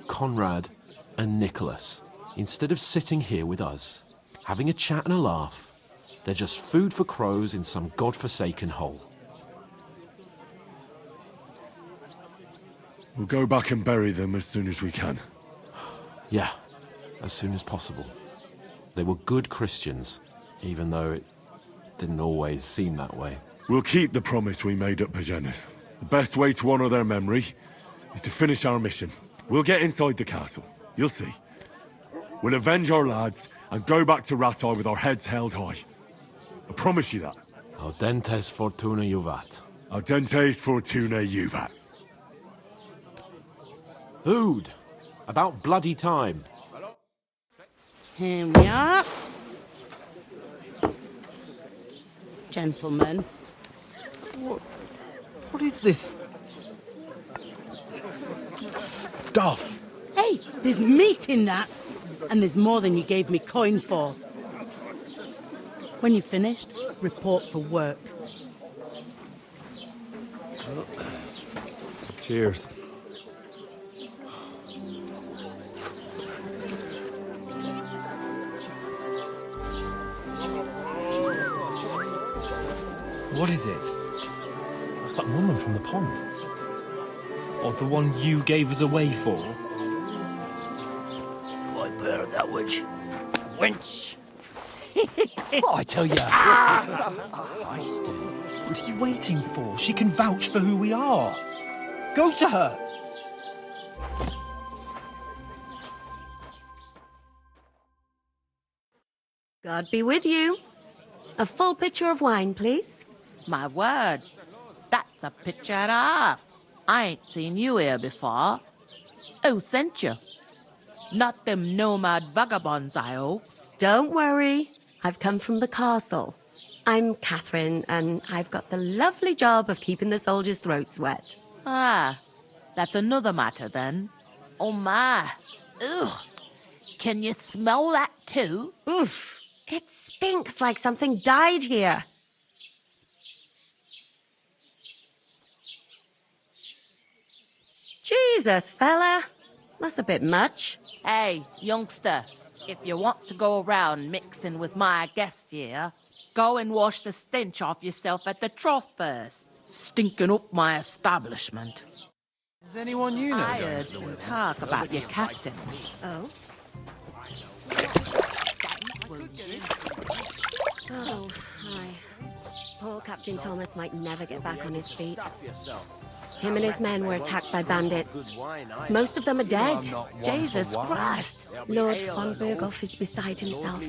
Conrad, and Nicholas. Instead of sitting here with us, having a chat and a laugh, they're just food for crows in some godforsaken hole. We'll go back and bury them as soon as we can. Yeah, as soon as possible. They were good Christians, even though it didn't always seem that way. We'll keep the promise we made at Pagenis. The best way to honor their memory is to finish our mission. We'll get inside the castle. You'll see. We'll avenge our lads and go back to Rattay with our heads held high. I promise you that. Audentes fortuna juvat. Audentes fortuna juvat. Food. About bloody time. Here we are. Gentlemen. What is this stuff? Hey, there's meat in that. And there's more than you gave me coin for. When you're finished, report for work. Cheers. What is it? That's that woman from the pond. Or the one you gave us away for? Bear that witch. Wench! Oh, I tell ya. What are you waiting for? She can vouch for who we are. Go to her. God be with you. A full pitcher of wine, please. My word, that's a picture and a half. I ain't seen you here before. Who sent you? Not them nomad vagabonds, I hope. Don't worry. I've come from the castle. I'm Catherine, and I've got the lovely job of keeping the soldiers' throats wet. Ah, that's another matter then. Oh my. Ugh. Can you smell that too? Oof. It stinks like something died here. Jesus, fella. That's a bit much. Hey, youngster, if you want to go around mixing with my guests here, go and wash the stench off yourself at the trough first. Stinking up my establishment. Is anyone you know? I heard some talk about your captain. Oh? Oh, hi. Poor Captain Thomas might never get back on his feet. Him and his men were attacked by bandits. Most of them are dead. Jesus Christ! Lord von Berghoff is beside himself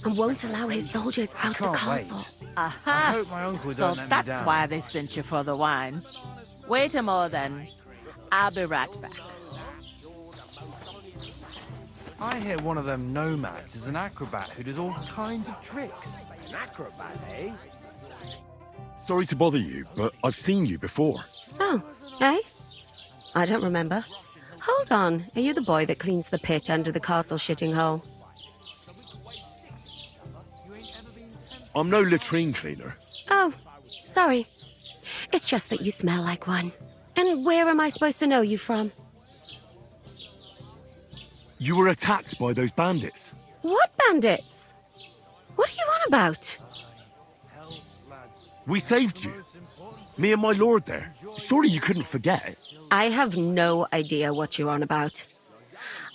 and won't allow his soldiers out the castle. Aha! So that's why they sent you for the wine. Wait a more then. I'll be right back. I hear one of them nomads is an acrobat who does all kinds of tricks. An acrobat, eh? Sorry to bother you, but I've seen you before. Oh, eh? I don't remember. Hold on, are you the boy that cleans the pit under the castle shitting hole? I'm no latrine cleaner. Oh, sorry. It's just that you smell like one. And where am I supposed to know you from? You were attacked by those bandits. What bandits? What are you on about? We saved you. Me and my lord there. Surely you couldn't forget. I have no idea what you're on about.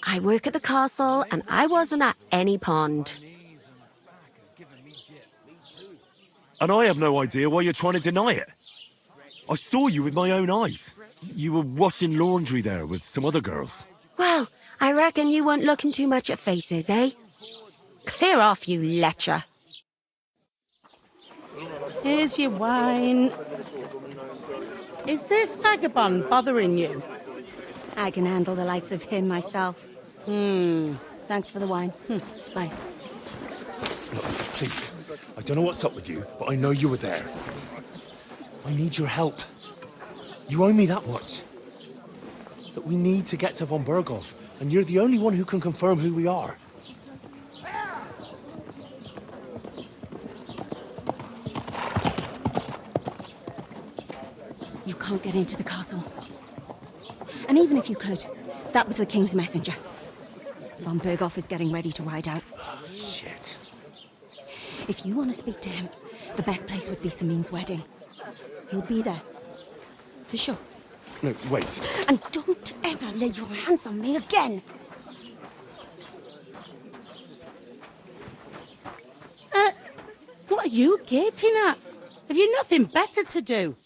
I work at the castle, and I wasn't at any pond. And I have no idea why you're trying to deny it. I saw you with my own eyes. You were washing laundry there with some other girls. Well, I reckon you weren't looking too much at faces, eh? Clear off, you lecher. Here's your wine. Is this vagabond bothering you? I can handle the likes of him myself. Thanks for the wine. Bye. Look, please. I don't know what's up with you, but I know you were there. I need your help. You owe me that much. But we need to get to von Berghoff, and you're the only one who can confirm who we are. You can't get into the castle. And even if you could, that was the king's messenger. Von Berghoff is getting ready to ride out. Oh, shit. If you want to speak to him, the best place would be Samin's wedding. He'll be there. For sure. No, wait. And don't ever lay your hands on me again! What are you gaping at? Have you nothing better to do?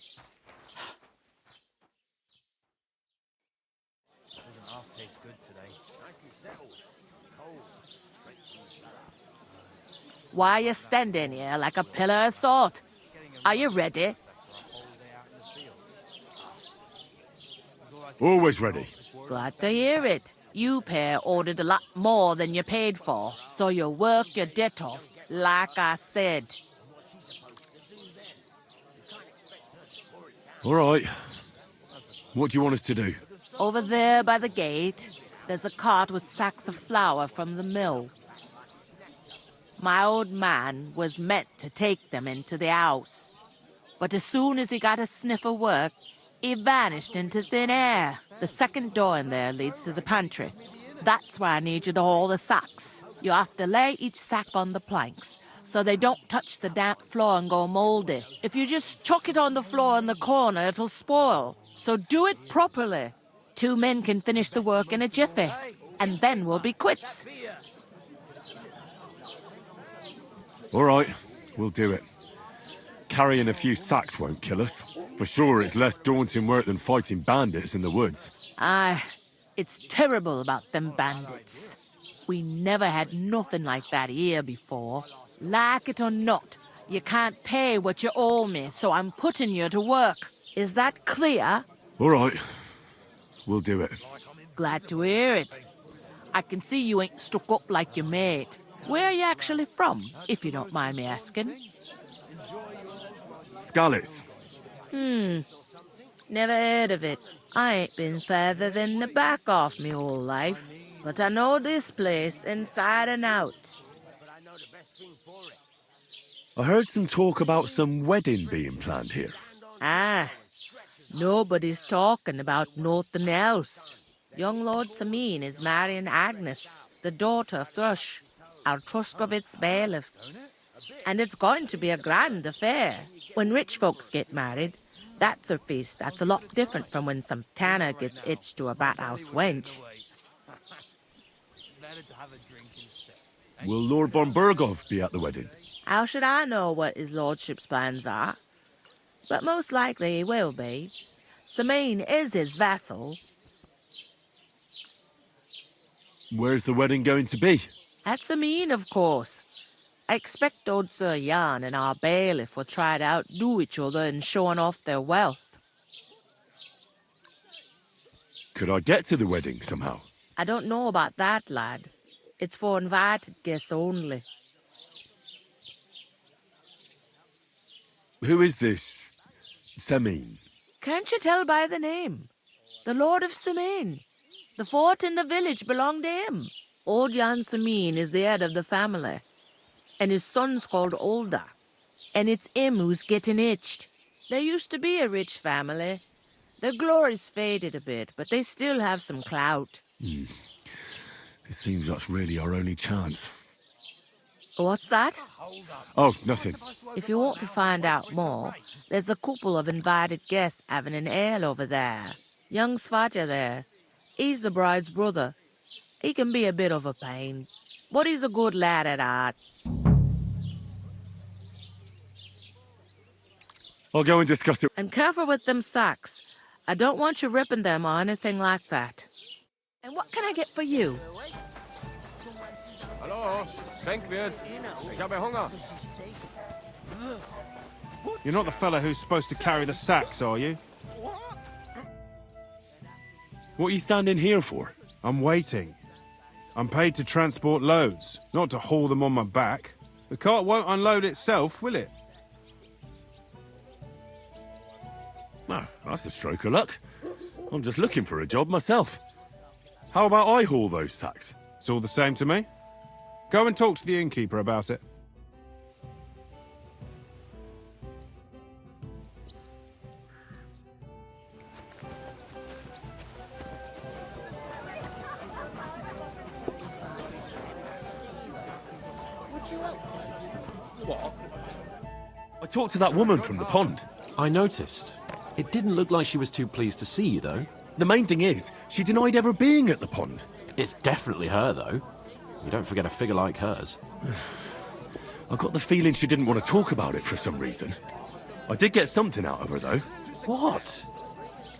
Why are you standing here like a pillar of salt? Are you ready? Always ready. Glad to hear it. You pair ordered a lot more than you paid for, so you work your debt off, like I said. All right. What do you want us to do? Over there by the gate, there's a cart with sacks of flour from the mill. My old man was meant to take them into the house. But as soon as he got a sniff of work, he vanished into thin air. The second door in there leads to the pantry. That's why I need you to haul the sacks. You have to lay each sack on the planks, so they don't touch the damp floor and go moldy. If you just chuck it on the floor in the corner, it'll spoil. So do it properly. 2 men can finish the work in a jiffy, and then we'll be quits. All right, we'll do it. Carrying a few sacks won't kill us. For sure, it's less daunting work than fighting bandits in the woods. Aye, it's terrible about them bandits. We never had nothing like that here before. Like it or not, you can't pay what you owe me, so I'm putting you to work. Is that clear? All right, we'll do it. Glad to hear it. I can see you ain't stuck up like your mate. Where are you actually from, if you don't mind me asking? Skalitz. Never heard of it. I ain't been further than the back off me whole life. But I know this place inside and out. I heard some talk about some wedding being planned here. Ah, nobody's talking about nothing else. Young Lord Samin is marrying Agnes, the daughter of Thrush, our Truskovitz bailiff. And it's going to be a grand affair. When rich folks get married, that's a feast that's a lot different from when some tanner gets hitched to a bat-house wench. Will Lord von Berghoff be at the wedding? How should I know what his lordship's plans are? But most likely he will be. Samin is his vassal. Where's the wedding going to be? At Samin, of course. I expect old Sir Jan and our bailiff will try to outdo each other in showing off their wealth. Could I get to the wedding somehow? I don't know about that, lad. It's for invited guests only. Who is this Semin? Can't you tell by the name? The Lord of Semin. The fort in the village belonged to him. Old Jan Semin is the head of the family, and his son's called Olda. And it's him who's getting itched. There used to be a rich family. Their glory's faded a bit, but they still have some clout. It seems that's really our only chance. What's that? Oh, nothing. If you want to find out more, there's a couple of invited guests having an ale over there. Young Svaja there. He's the bride's brother. He can be a bit of a pain, but he's a good lad at heart. I'll go and discuss it. And careful with them sacks. I don't want you ripping them or anything like that. And what can I get for you? Hallo, Schenkwert. Ich habe Hunger. You're not the fella who's supposed to carry the sacks, are you? What are you standing here for? I'm waiting. I'm paid to transport loads, not to haul them on my back. The cart won't unload itself, will it? Ah, that's a stroke of luck. I'm just looking for a job myself. How about I haul those sacks? It's all the same to me. Go and talk to the innkeeper about it. What? I talked to that woman from the pond. I noticed. It didn't look like she was too pleased to see you, though. The main thing is, she denied ever being at the pond. It's definitely her, though. You don't forget a figure like hers. I got the feeling she didn't want to talk about it for some reason. I did get something out of her, though. What?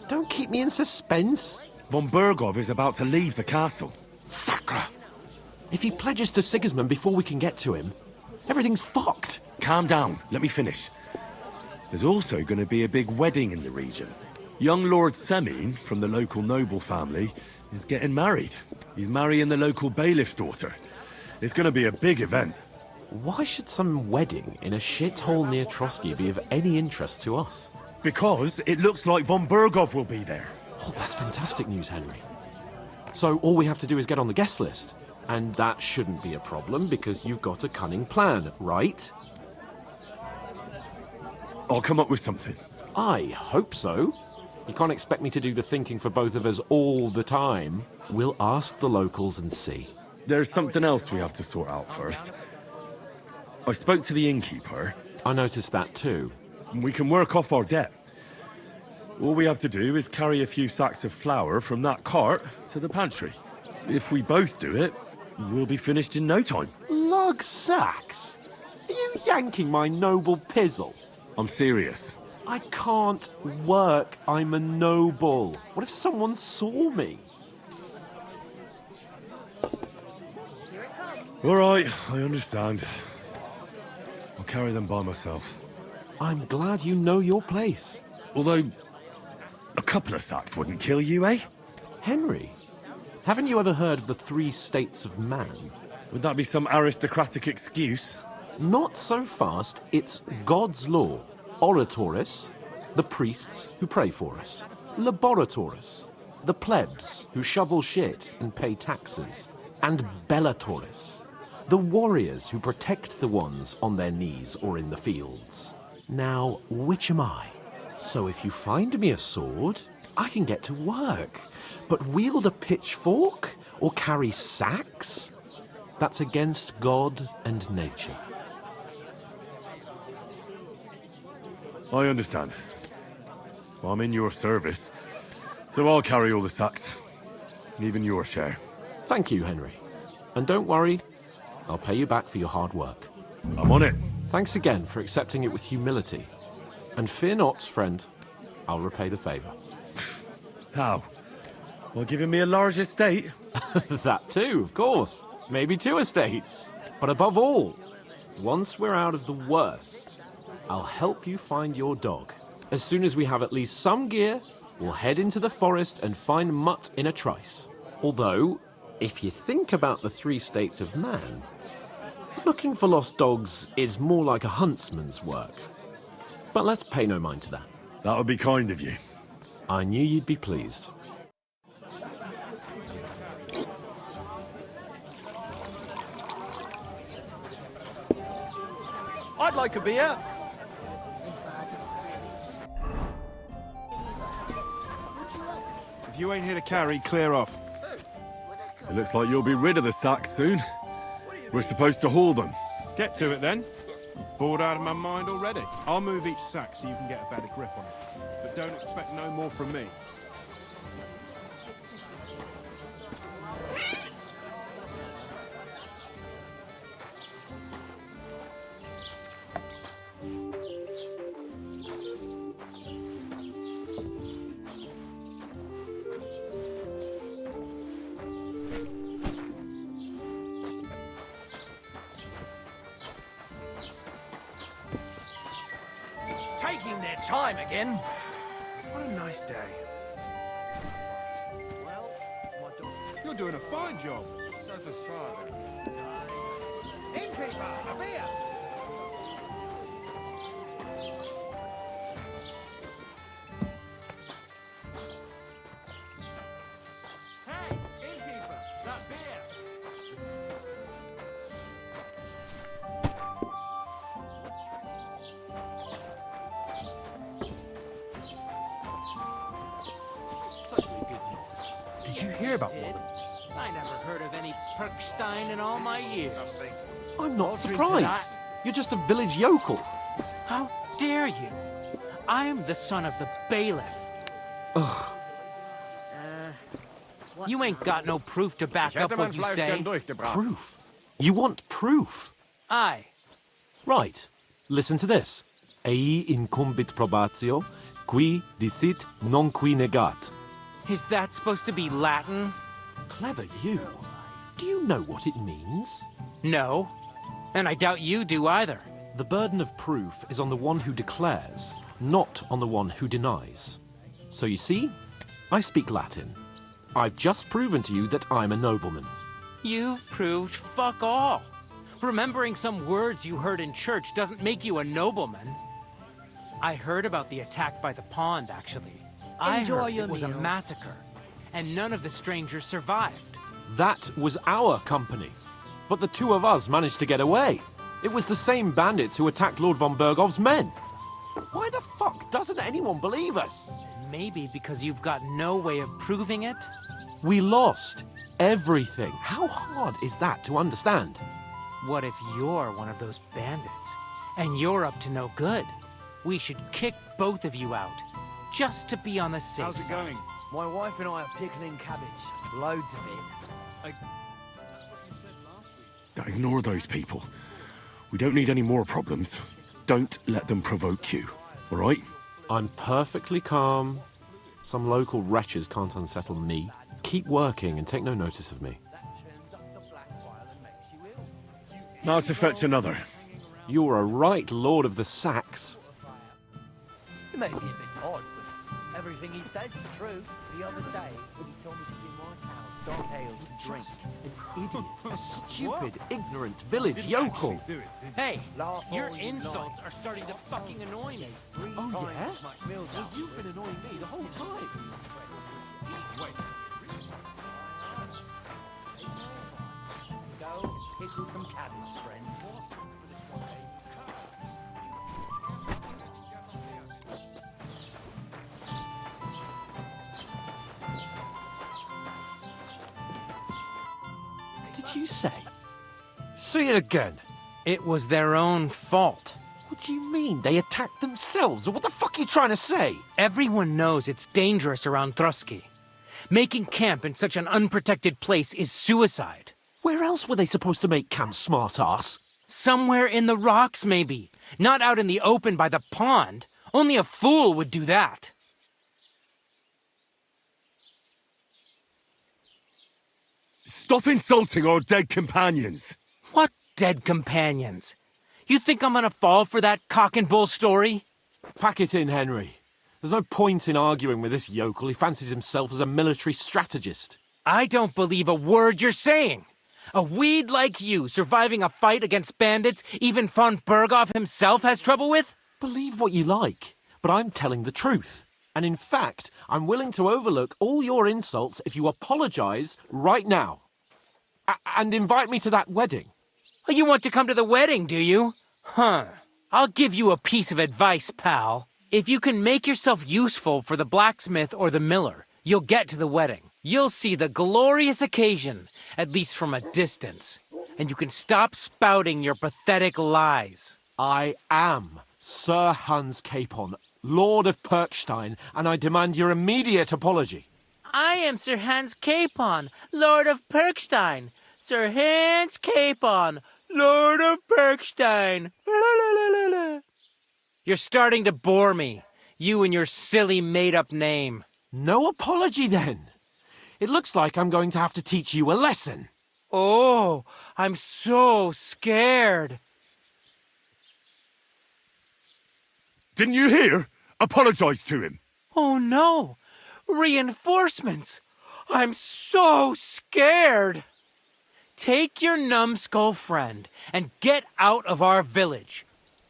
Don't keep me in suspense. Von Bergov is about to leave the castle. Sacra! If he pledges to Sigismund before we can get to him, everything's fucked. Calm down. Let me finish. There's also going to be a big wedding in the region. Young Lord Semin, from the local noble family, is getting married. He's marrying the local bailiff's daughter. It's going to be a big event. Why should some wedding in a shithole near Trotsky be of any interest to us? Because it looks like Von Bergov will be there. Oh, that's fantastic news, Henry. So all we have to do is get on the guest list. And that shouldn't be a problem because you've got a cunning plan, right? I'll come up with something. I hope so. You can't expect me to do the thinking for both of us all the time. We'll ask the locals and see. There's something else we have to sort out first. I spoke to the innkeeper. I noticed that too. We can work off our debt. All we have to do is carry a few sacks of flour from that cart to the pantry. If we both do it, we'll be finished in no time. Lug sacks? Are you yanking my noble pizzle? I'm serious. I can't work. I'm a noble. What if someone saw me? All right, I understand. I'll carry them by myself. I'm glad you know your place. Although, a couple of sacks wouldn't kill you, eh? Henry, haven't you ever heard of the 3 states of man? Would that be some aristocratic excuse? Not so fast. It's God's law. Oratoris, the priests who pray for us. Laboratoris, the plebs who shovel shit and pay taxes. And Bellatoris, the warriors who protect the ones on their knees or in the fields. Now, which am I? So if you find me a sword, I can get to work. But wield a pitchfork or carry sacks? That's against God and nature. I understand. I'm in your service, so I'll carry all the sacks. Even your share. Thank you, Henry. And don't worry, I'll pay you back for your hard work. I'm on it. Thanks again for accepting it with humility. And fear not, friend, I'll repay the favor. How? Well, giving me a large estate? That too, of course. Maybe 2 estates. But above all, once we're out of the worst, I'll help you find your dog. As soon as we have at least some gear We'll head into the forest and find Mutt in a trice. Although, if you think about the 3 states of man, looking for lost dogs is more like a huntsman's work. But let's pay no mind to that. That would be kind of you. I knew you'd be pleased. I'd like a beer. If you ain't here to carry, clear off. It looks like you'll be rid of the sacks soon. We're supposed to haul them. Get to it then. I'm bored out of my mind already. I'll move each sack so you can get a better grip on it. But don't expect no more from me. Taking their time again. What a nice day. You're doing a fine job. That's a father. Innkeeper, a beer. Hey, innkeeper, that beer. Did you hear about one? I never heard of any Perkstein in all my years. I'm not Aldrich surprised. You're just a village yokel. How dare you? I'm the son of the bailiff. Ugh. You ain't got no proof to back up what you say. Proof? You want proof? Aye. Right. Listen to this. Ei incumbit probatio, qui dicit non qui negat. Is that supposed to be Latin? Clever you. Do you know what it means? No. And I doubt you do either. The burden of proof is on the one who declares, not on the one who denies. So you see, I speak Latin. I've just proven to you that I'm a nobleman. You've proved fuck all. Remembering some words you heard in church doesn't make you a nobleman. I heard about the attack by the pond, actually. I Enjoy heard your it was a meal. massacre, and none of the strangers survived. That was our company. But the 2 of us managed to get away. It was the same bandits who attacked Lord von Bergov's men. Why the fuck doesn't anyone believe us? Maybe because you've got no way of proving it? We lost everything. How hard is that to understand? What if you're one of those bandits, and you're up to no good? We should kick both of you out, just to be on the safe How's it side. going? My wife and I are pickling cabbage. Loads of it. Ignore those people. We don't need any more problems. Don't let them provoke you, all right? I'm perfectly calm. Some local wretches can't unsettle me. Keep working and take no notice of me. Now to fetch another. You're a right lord of the sacks. It may be a bit odd, but everything he says is true. The other day, when he told me to give my cows dark ale to drink. An idiot, a stupid, ignorant village yokel. Hey, your insults are starting to fucking annoy me. Oh yeah? Well, you've been annoying me the whole time. Wait. Go pickle some cabbage, friend. Did you say? Say it again. It was their own fault. What do you mean? They attacked themselves? What the fuck are you trying to say? Everyone knows it's dangerous around Trotsky. Making camp in such an unprotected place is suicide. Where else were they supposed to make camp, smart-ass? Somewhere in the rocks, maybe. Not out in the open by the pond. Only a fool would do that. Stop insulting our dead companions! What dead companions? You think I'm gonna fall for that cock and bull story? Pack it in, Henry. There's no point in arguing with this yokel. He fancies himself as a military strategist. I don't believe a word you're saying. A weed like you surviving a fight against bandits even von Berghoff himself has trouble with? Believe what you like, but I'm telling the truth. And in fact, I'm willing to overlook all your insults if you apologize right now. And invite me to that wedding. Oh, you want to come to the wedding, do you? Huh. I'll give you a piece of advice, pal. If you can make yourself useful for the blacksmith or the miller, you'll get to the wedding. You'll see the glorious occasion, at least from a distance. And you can stop spouting your pathetic lies. I am Sir Hans Capon, Lord of Perkstein, and I demand your immediate apology. I am Sir Hans Capon, Lord of Perkstein. Sir Hans Capon, Lord of Perkstein. You're starting to bore me, you and your silly made-up name. No apology, then. It looks like I'm going to have to teach you a lesson. Oh, I'm so scared. Didn't you hear? Apologize to him. Oh no! Reinforcements! I'm so scared! Take your numbskull friend and get out of our village.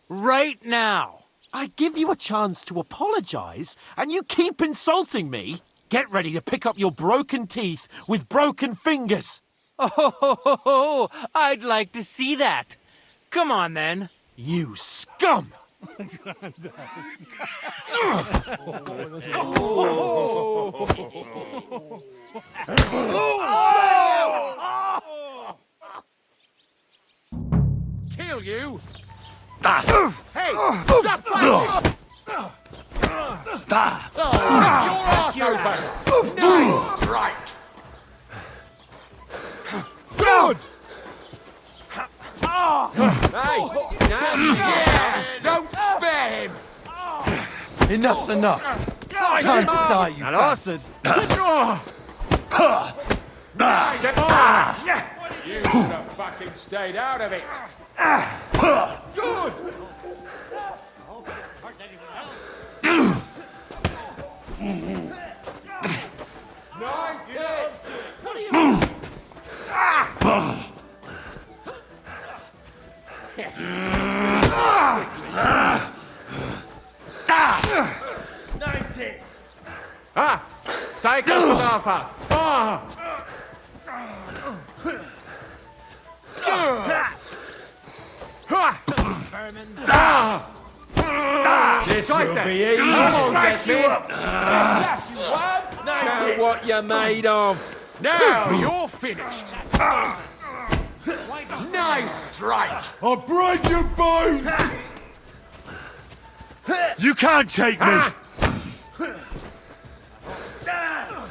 Right now! I give you a chance to apologize, and you keep insulting me? Get ready to pick up your broken teeth with broken fingers. Oh, I'd like to see that. Come on, then. You scum! Kill you? Hey! Stop fighting! Your arse open! Nice strike! Good! Hey! Yeah! Don't spare him! Enough's enough. Time to die, you bastard. Get on! You should have fucking stayed out of it. Good! Nice hit! What are you... Nice hit! Zeig, dass du da fast! This will be easy. I'll smash you up! Yes, you won! Know what you're made of. Now you're finished. Nice strike! I'll break your bones! You can't take me!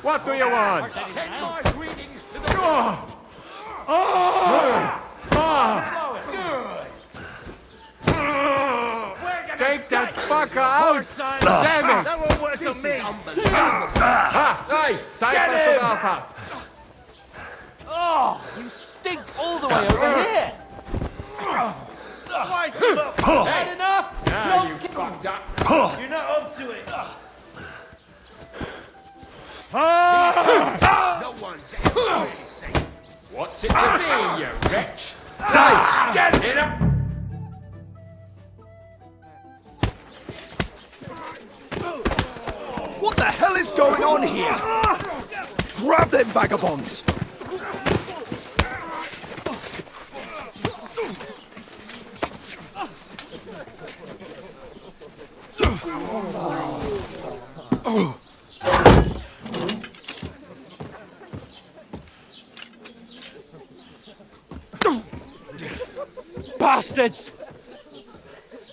What do you want? Send my greetings to the... Take that fucker out! Damn it! That won't work on me! Hey, Zeig, dass du da fast! Oh, you stink all the way over here. Slice him up! Had enough? Now you fucked up. You're not onto it! No one's ever really safe. What's it to me, you wretch? Get it up! What the hell is going on here? Grab them vagabonds! Bastards!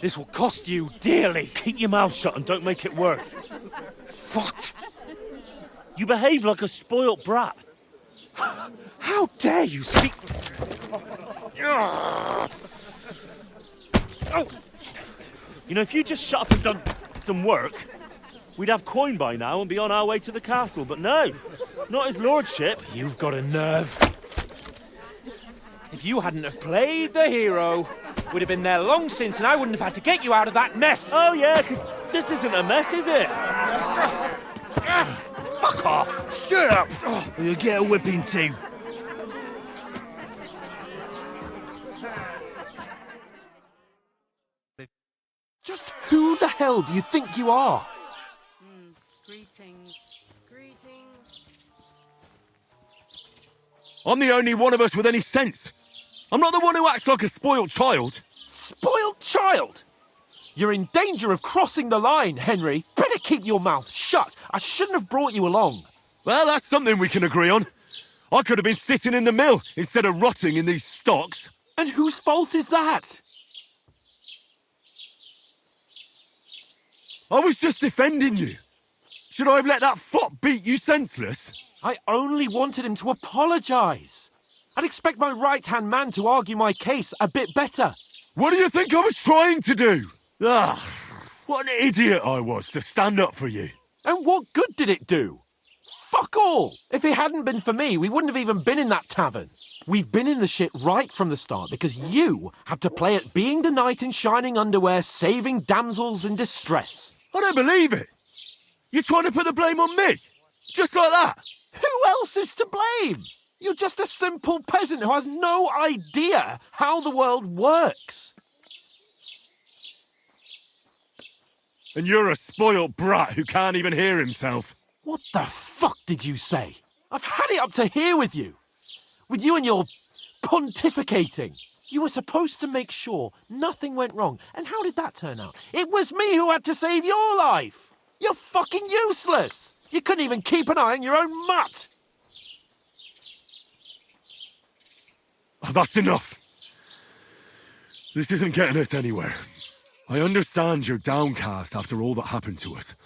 This will cost you dearly. Keep your mouth shut and don't make it worse. What? You behave like a spoilt brat. How dare you speak... You know, if you just shut up and done some work, we'd have coin by now and be on our way to the castle. But no, not his lordship. You've got a nerve. If you hadn't have played the hero, we'd have been there long since and I wouldn't have had to get you out of that mess. Oh yeah, because this isn't a mess, is it? Shut up, or you'll get a whipping too. Just who the hell do you think you are? Greetings. Greetings. I'm the only one of us with any sense. I'm not the one who acts like a spoiled child. Spoiled child? You're in danger of crossing the line, Henry. Better keep your mouth shut. I shouldn't have brought you along. Well, that's something we can agree on. I could have been sitting in the mill instead of rotting in these stocks. And whose fault is that? I was just defending you. Should I have let that fop beat you senseless? I only wanted him to apologise. I'd expect my right-hand man to argue my case a bit better. What do you think I was trying to do? Ah, what an idiot I was to stand up for you. And what good did it do? Fuck all! If it hadn't been for me, we wouldn't have even been in that tavern. We've been in the shit right from the start because you had to play at being the knight in shining underwear, saving damsels in distress. I don't believe it. You're trying to put the blame on me? Just like that? Who else is to blame? You're just a simple peasant who has no idea how the world works. And you're a spoilt brat who can't even hear himself. What the fuck did you say? I've had it up to here with you. With you and your pontificating. You were supposed to make sure nothing went wrong. And how did that turn out? It was me who had to save your life. You're fucking useless. You couldn't even keep an eye on your own mutt. Oh, that's enough. This isn't getting us anywhere. I understand you're downcast after all that happened to us.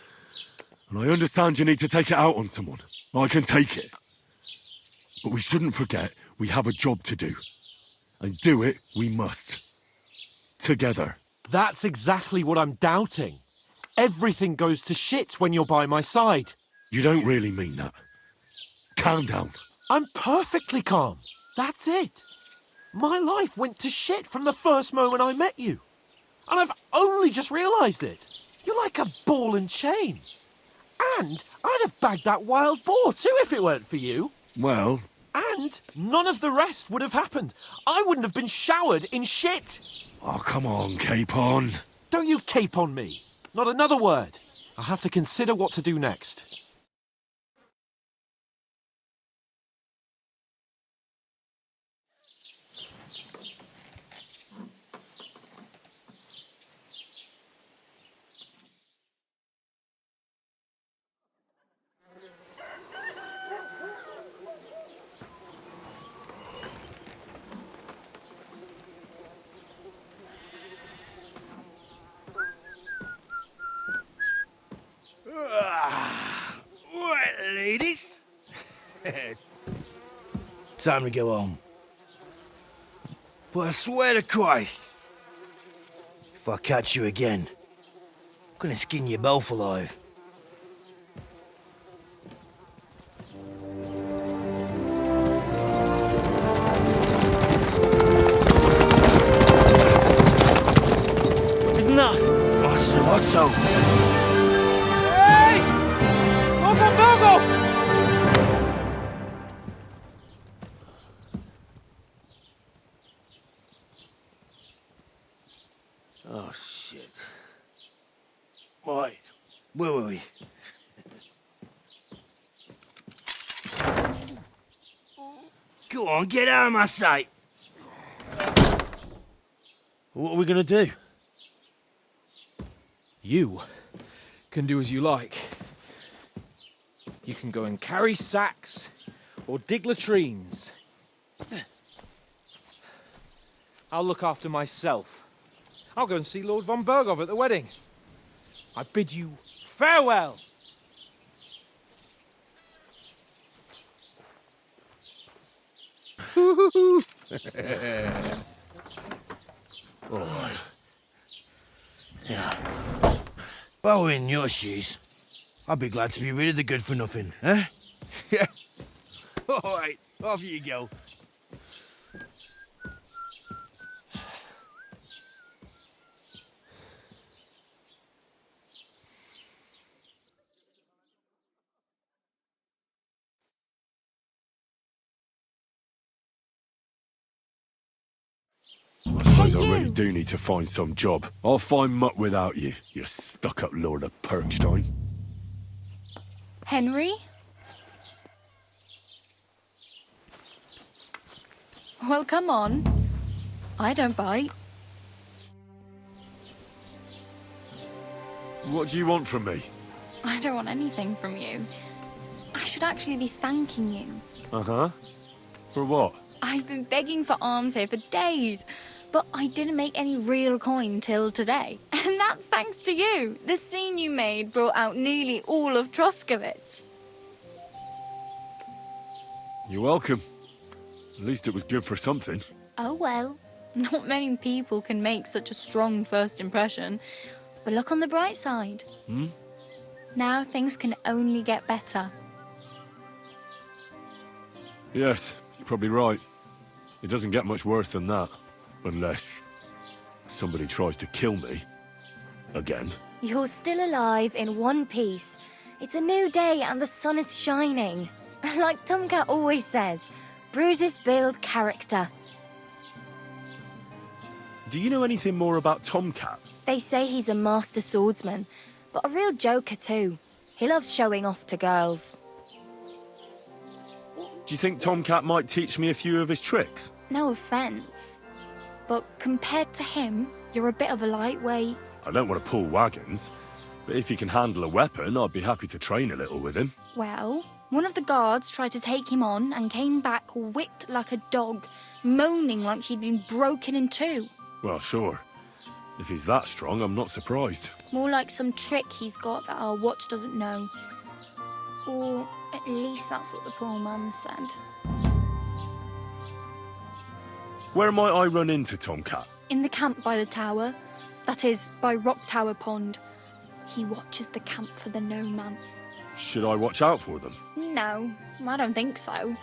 And I understand you need to take it out on someone. I can take it. But we shouldn't forget we have a job to do. And do it we must. Together. That's exactly what I'm doubting. Everything goes to shit when you're by my side. You don't really mean that. Calm down. I'm perfectly calm. That's it. My life went to shit from the first moment I met you. And I've only just realised it. You're like a ball and chain. And I'd have bagged that wild boar too if it weren't for you. Well... And none of the rest would have happened. I wouldn't have been showered in shit. Oh, come on, Capon. Don't you cape on me. Not another word. I'll have to consider what to do next. Right, ladies. Time to go home. But I swear to Christ, if I catch you again, I'm gonna skin you both alive. Isn't that? Otto. Hey! Bogo! Oh, shit. Right, where were we? Go on, get out of my sight. What are we gonna do? You can do as you like. You can go and carry sacks or dig latrines. I'll look after myself. I'll go and see Lord von Bergov at the wedding. I bid you farewell. Oh. Yeah. If I were in your shoes, I'd be glad to be rid of the good for nothing, eh? Yeah. All right, off you go. I suppose I really do need to find some job. I'll find mutt without you, you stuck-up Lord of Perkstein. Henry? Well, come on. I don't bite. What do you want from me? I don't want anything from you. I should actually be thanking you. Uh-huh. For what? I've been begging for alms here for days, but I didn't make any real coin till today. And that's thanks to you. The scene you made brought out nearly all of Troskowitz. You're welcome. At least it was good for something. Oh well, not many people can make such a strong first impression. But look on the bright side. Hmm? Now things can only get better. Yes, you're probably right. It doesn't get much worse than that. Unless somebody tries to kill me. Again. You're still alive in one piece. It's a new day and the sun is shining. Like Tomcat always says, bruises build character. Do you know anything more about Tomcat? They say he's a master swordsman, but a real joker too. He loves showing off to girls. Do you think Tomcat might teach me a few of his tricks? No offence, but compared to him, you're a bit of a lightweight. I don't want to pull wagons, but if he can handle a weapon, I'd be happy to train a little with him. Well, one of the guards tried to take him on and came back whipped like a dog, moaning like he'd been broken in two. Well, sure. If he's that strong, I'm not surprised. More like some trick he's got that our watch doesn't know. Or at least that's what the poor man said. Where might I run into Tomcat? In the camp by the tower. That is, by Rock Tower Pond. He watches the camp for the nomads. Should I watch out for them? No, I don't think so.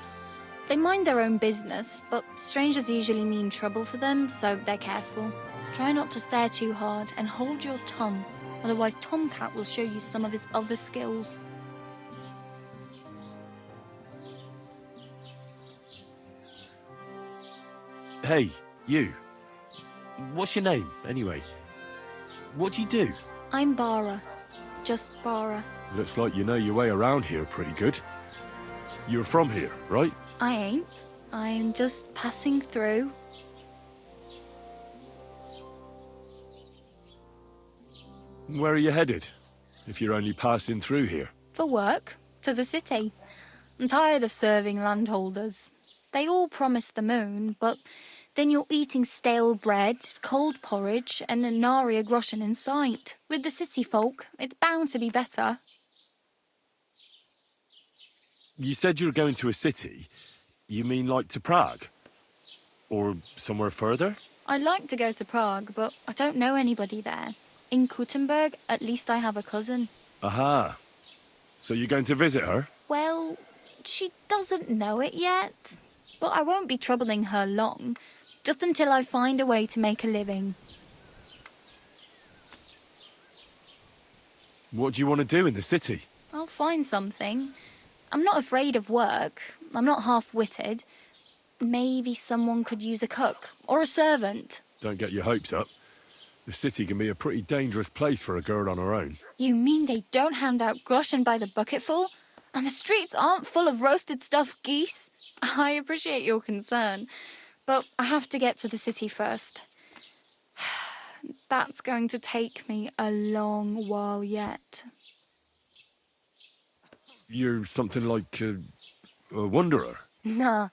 They mind their own business, but strangers usually mean trouble for them, so they're careful. Try not to stare too hard and hold your tongue, otherwise Tomcat will show you some of his other skills. Hey, you. What's your name, anyway? What do you do? I'm Bara. Just Bara. Looks like you know your way around here pretty good. You're from here, right? I ain't. I'm just passing through. Where are you headed, if you're only passing through here? For work. To the city. I'm tired of serving landholders. They all promise the moon, but then you're eating stale bread, cold porridge, and a nary a groschen in sight. With the city folk, it's bound to be better. You said you were going to a city. You mean like to Prague? Or somewhere further? I'd like to go to Prague, but I don't know anybody there. In Kuttenberg, at least I have a cousin. Aha. So you're going to visit her? Well, she doesn't know it yet. But I won't be troubling her long. Just until I find a way to make a living. What do you want to do in the city? I'll find something. I'm not afraid of work. I'm not half-witted. Maybe someone could use a cook or a servant. Don't get your hopes up. The city can be a pretty dangerous place for a girl on her own. You mean they don't hand out groschen by the bucketful? And the streets aren't full of roasted stuffed geese? I appreciate your concern, but I have to get to the city first. That's going to take me a long while yet. You're something like a wanderer? Nah,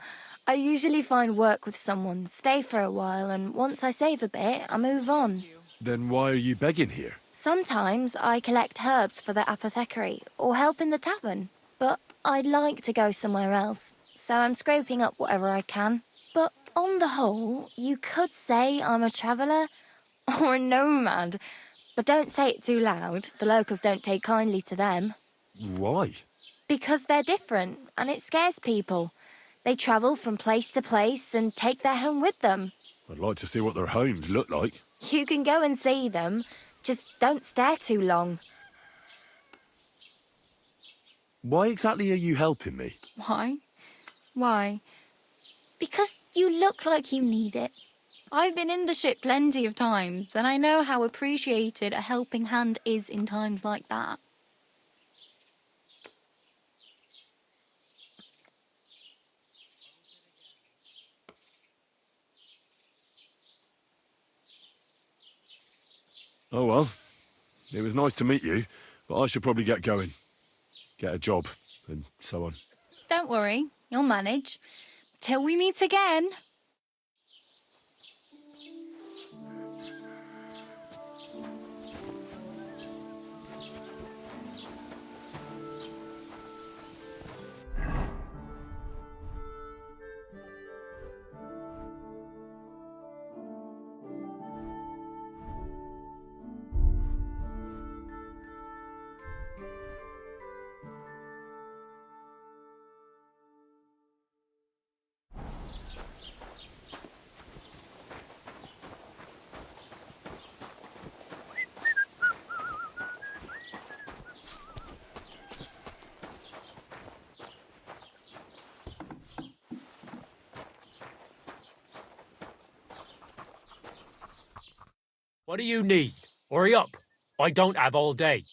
I usually find work with someone, stay for a while, and once I save a bit, I move on. Then why are you begging here? Sometimes I collect herbs for the apothecary, or help in the tavern. But I'd like to go somewhere else, so I'm scraping up whatever I can. But on the whole, you could say I'm a traveller, or a nomad. But don't say it too loud, the locals don't take kindly to them. Why? Because they're different, and it scares people. They travel from place to place and take their home with them. I'd like to see what their homes look like. You can go and see them, just don't stare too long. Why exactly are you helping me? Why? Why? Because you look like you need it. I've been in the ship plenty of times, and I know how appreciated a helping hand is in times like that. Oh well, it was nice to meet you, but I should probably get going. Get a job, and so on. Don't worry, you'll manage. Till we meet again. What do you need? Hurry up. I don't have all day.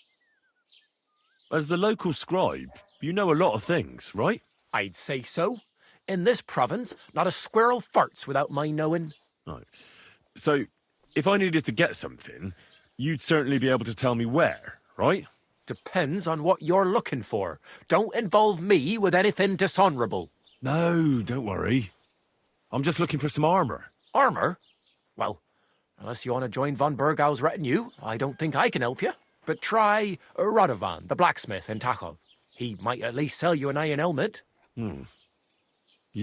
As the local scribe, you know a lot of things, right? I'd say so. In this province, not a squirrel farts without my knowing. Right. So, if I needed to get something, you'd certainly be able to tell me where, right? Depends on what you're looking for. Don't involve me with anything dishonourable. No, don't worry. I'm just looking for some armour. Armour? Well, unless you want to join von Burgau's retinue, I don't think I can help you. But try Radovan, the blacksmith in Takhov. He might at least sell you an iron helmet. You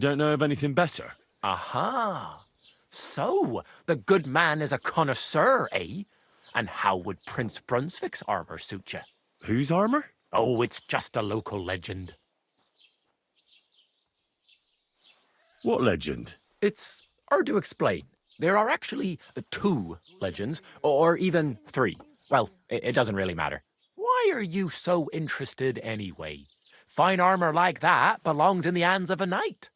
don't know of anything better? Aha! So, the good man is a connoisseur, eh? And how would Prince Brunswick's armour suit you? Whose armour? Oh, it's just a local legend. What legend? It's hard to explain. There are actually 2 legends, or even 3. Well, it doesn't really matter. Why are you so interested anyway? Fine armour like that belongs in the hands of a knight.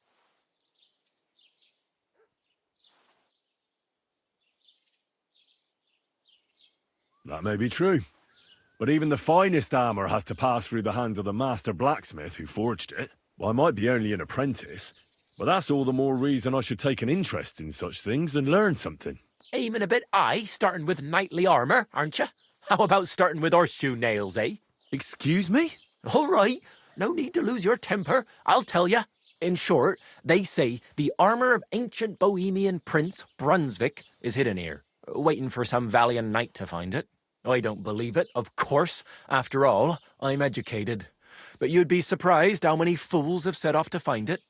That may be true. But even the finest armour has to pass through the hands of the master blacksmith who forged it. Well, I might be only an apprentice, but that's all the more reason I should take an interest in such things and learn something. Aiming a bit high, starting with knightly armour, aren't you? How about starting with horseshoe nails, eh? Excuse me? All right, no need to lose your temper, I'll tell you. In short, they say the armour of ancient Bohemian Prince Brunswick is hidden here, waiting for some valiant knight to find it. I don't believe it, of course. After all, I'm educated. But you'd be surprised how many fools have set off to find it.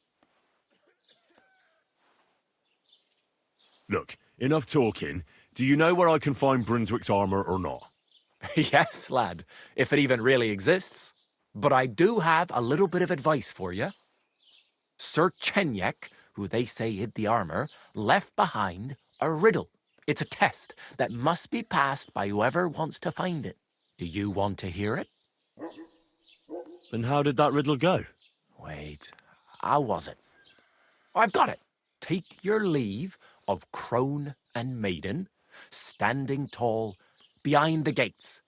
Look, enough talking. Do you know where I can find Brunswick's armour or not? Yes, lad, if it even really exists. But I do have a little bit of advice for you. Sir Chenyek, who they say hid the armour, left behind a riddle. It's a test that must be passed by whoever wants to find it. Do you want to hear it? And how did that riddle go? Wait, how was it? I've got it. Take your leave of crone and maiden, standing tall behind the gates.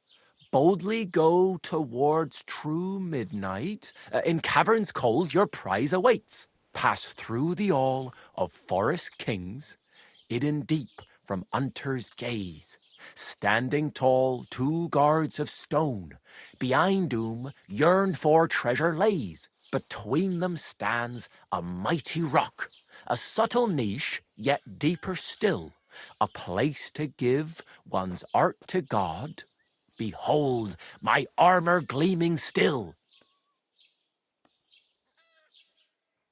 Boldly go towards true midnight. In caverns cold your prize awaits. Pass through the all of forest kings, hidden deep from hunter's gaze. Standing tall, 2 guards of stone. Behind whom yearned for treasure lays. Between them stands a mighty rock. A subtle niche, yet deeper still. A place to give one's art to God. Behold, my armour gleaming still.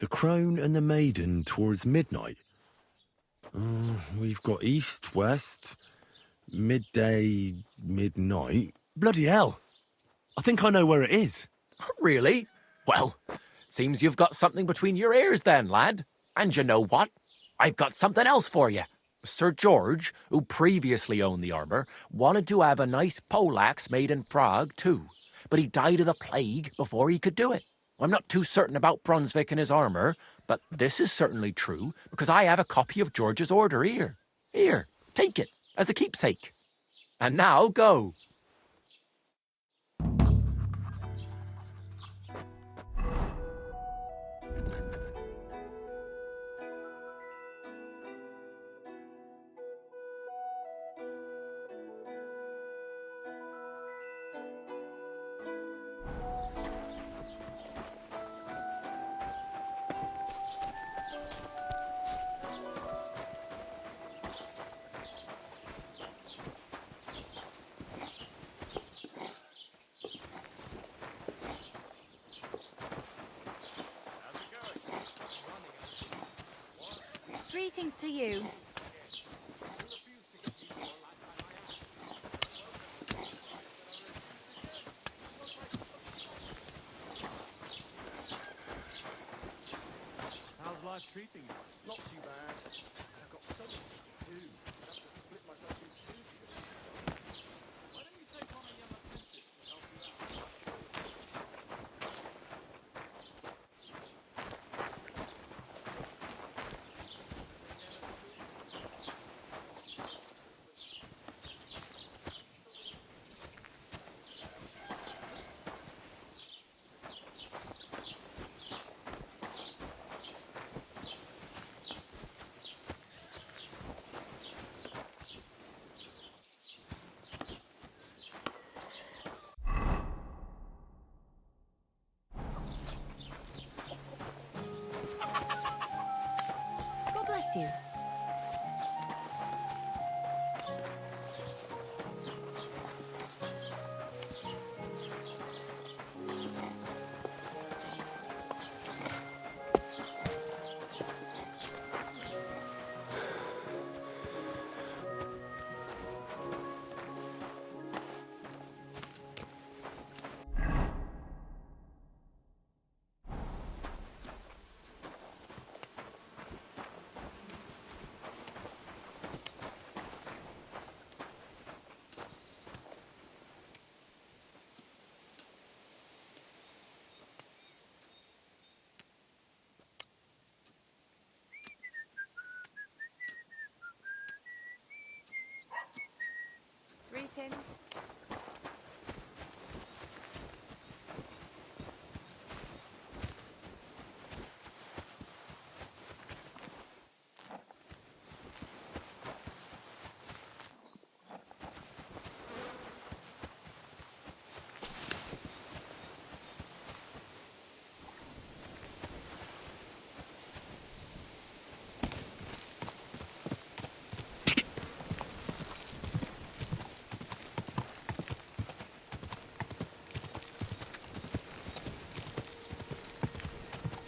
The crone and the maiden towards midnight. We've got east, west, midday, midnight. Bloody hell! I think I know where it is. Really? Well, seems you've got something between your ears then, lad. And you know what? I've got something else for you. Sir George, who previously owned the armour, wanted to have a nice poleaxe made in Prague too, but he died of the plague before he could do it. I'm not too certain about Brunswick and his armour, but this is certainly true, because I have a copy of George's order here. Here, take it as a keepsake. And now go. Greetings to you. How's life treating you? Not too bad. I've got so much to do. I have to split myself in two to get it done. Why don't you take on a young apprentice to help you out? God bless you. Greetings.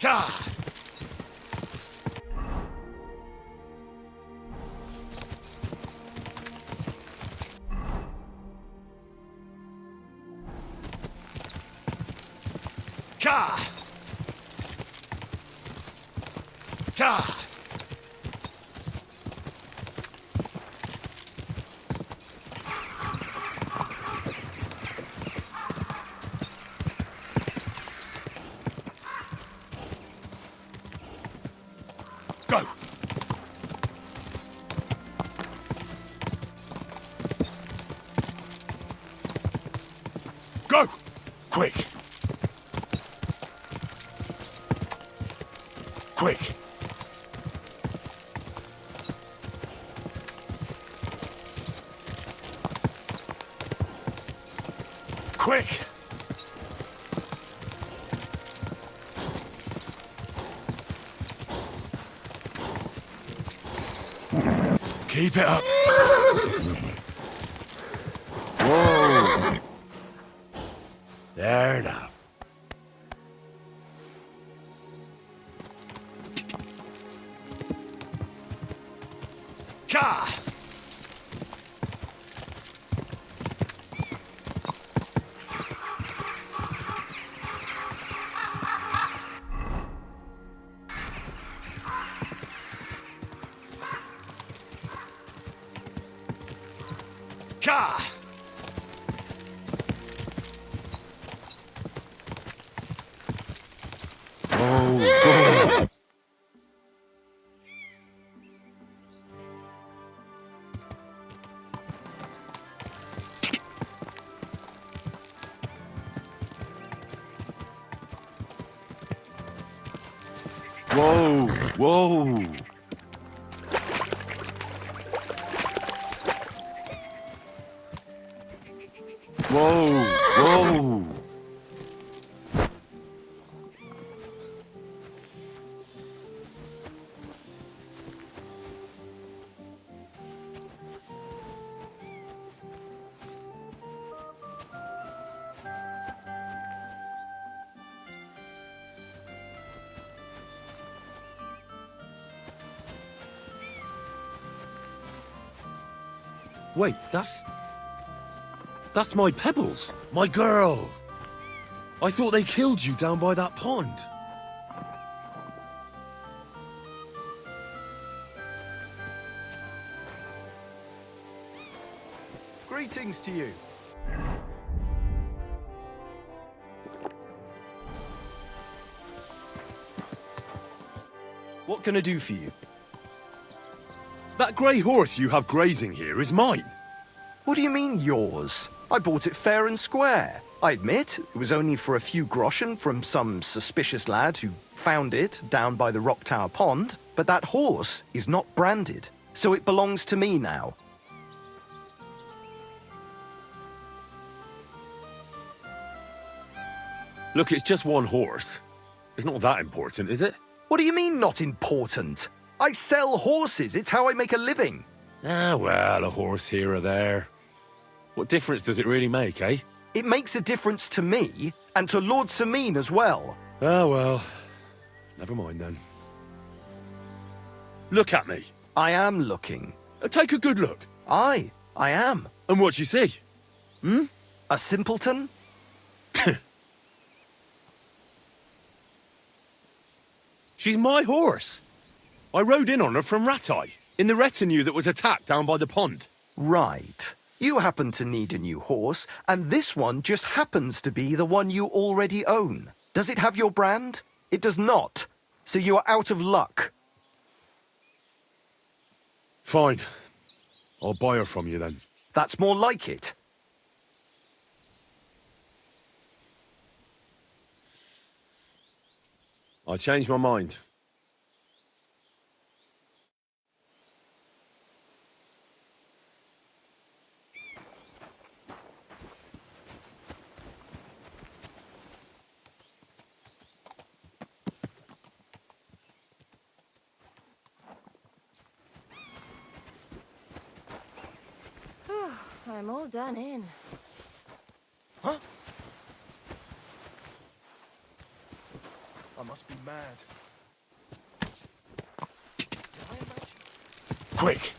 Ka! Ka! Ka! Go! Go! Quick! Quick! Quick! Keep it up. Whoa. There now. Ka! Ka! Whoa, whoa. Whoa, whoa. Wait, that's my Pebbles, my girl. I thought they killed you down by that pond. Greetings to you. What can I do for you? That grey horse you have grazing here is mine. What do you mean, yours? I bought it fair and square. I admit, it was only for a few groschen from some suspicious lad who found it down by the Rock Tower Pond, but that horse is not branded, so it belongs to me now. Look, it's just one horse. It's not that important, is it? What do you mean, not important? I sell horses. It's how I make a living. Ah, well, a horse here or there. What difference does it really make, eh? It makes a difference to me, and to Lord Sameen as well. Ah, well. Never mind, then. Look at me. I am looking. Take a good look. Aye, I am. And what you see? A simpleton? She's my horse. I rode in on her from Ratai, in the retinue that was attacked down by the pond. Right. You happen to need a new horse, and this one just happens to be the one you already own. Does it have your brand? It does not. So you are out of luck. Fine. I'll buy her from you then. That's more like it. I changed my mind. I'm all done in. Huh? I must be mad. Quick!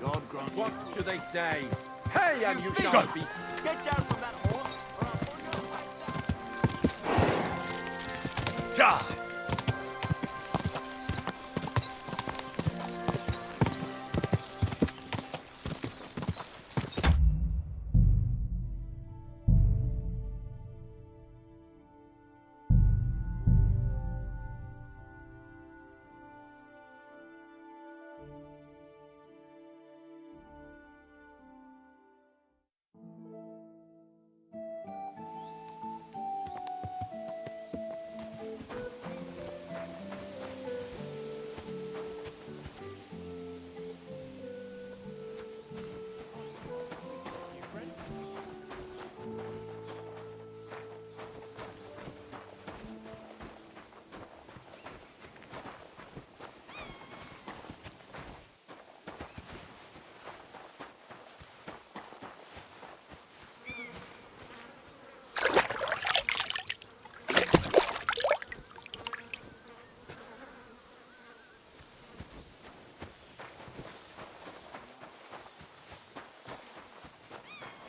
God grant. What do they say? Hey, and you shall be. Get down from that horse. Ja!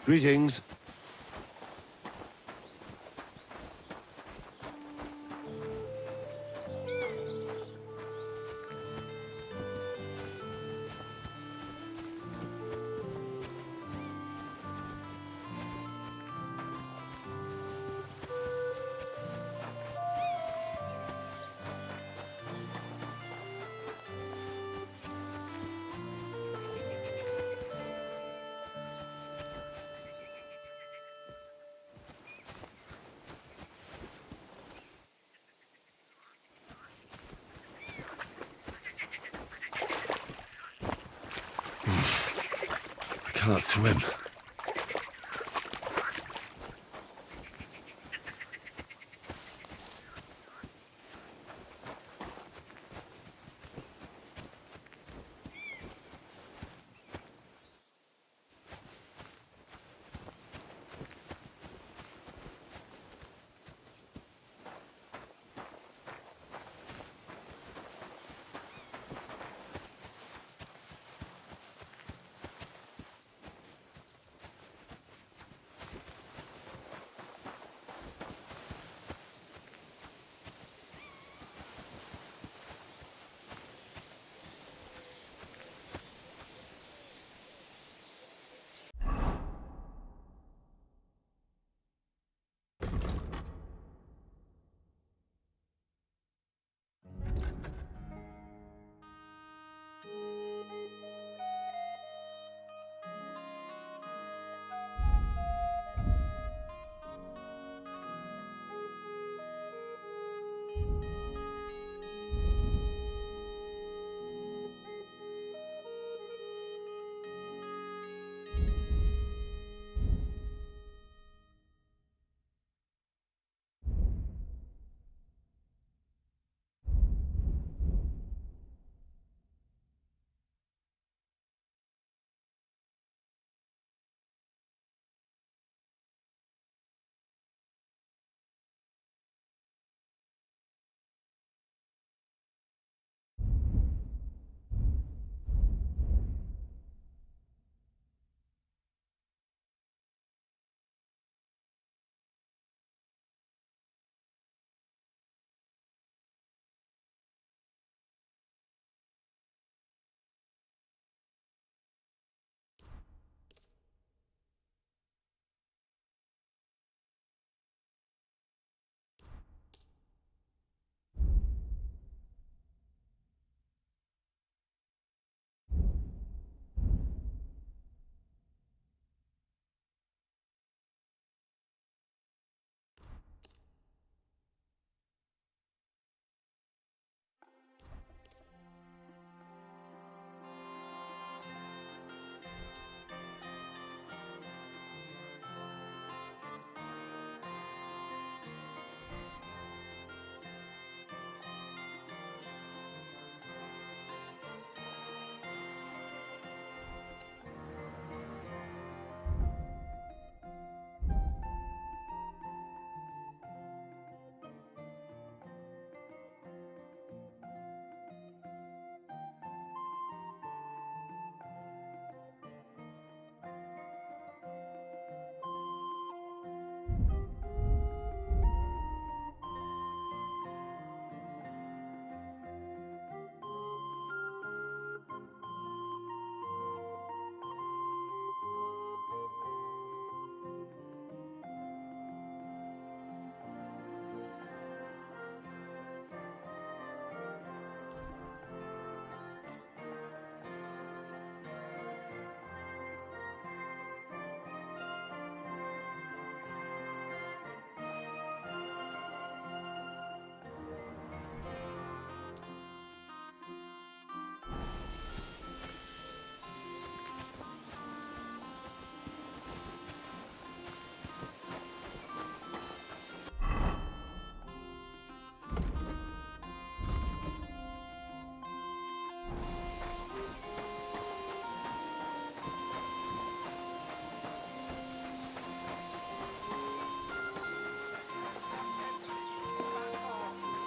Greetings. can't swim.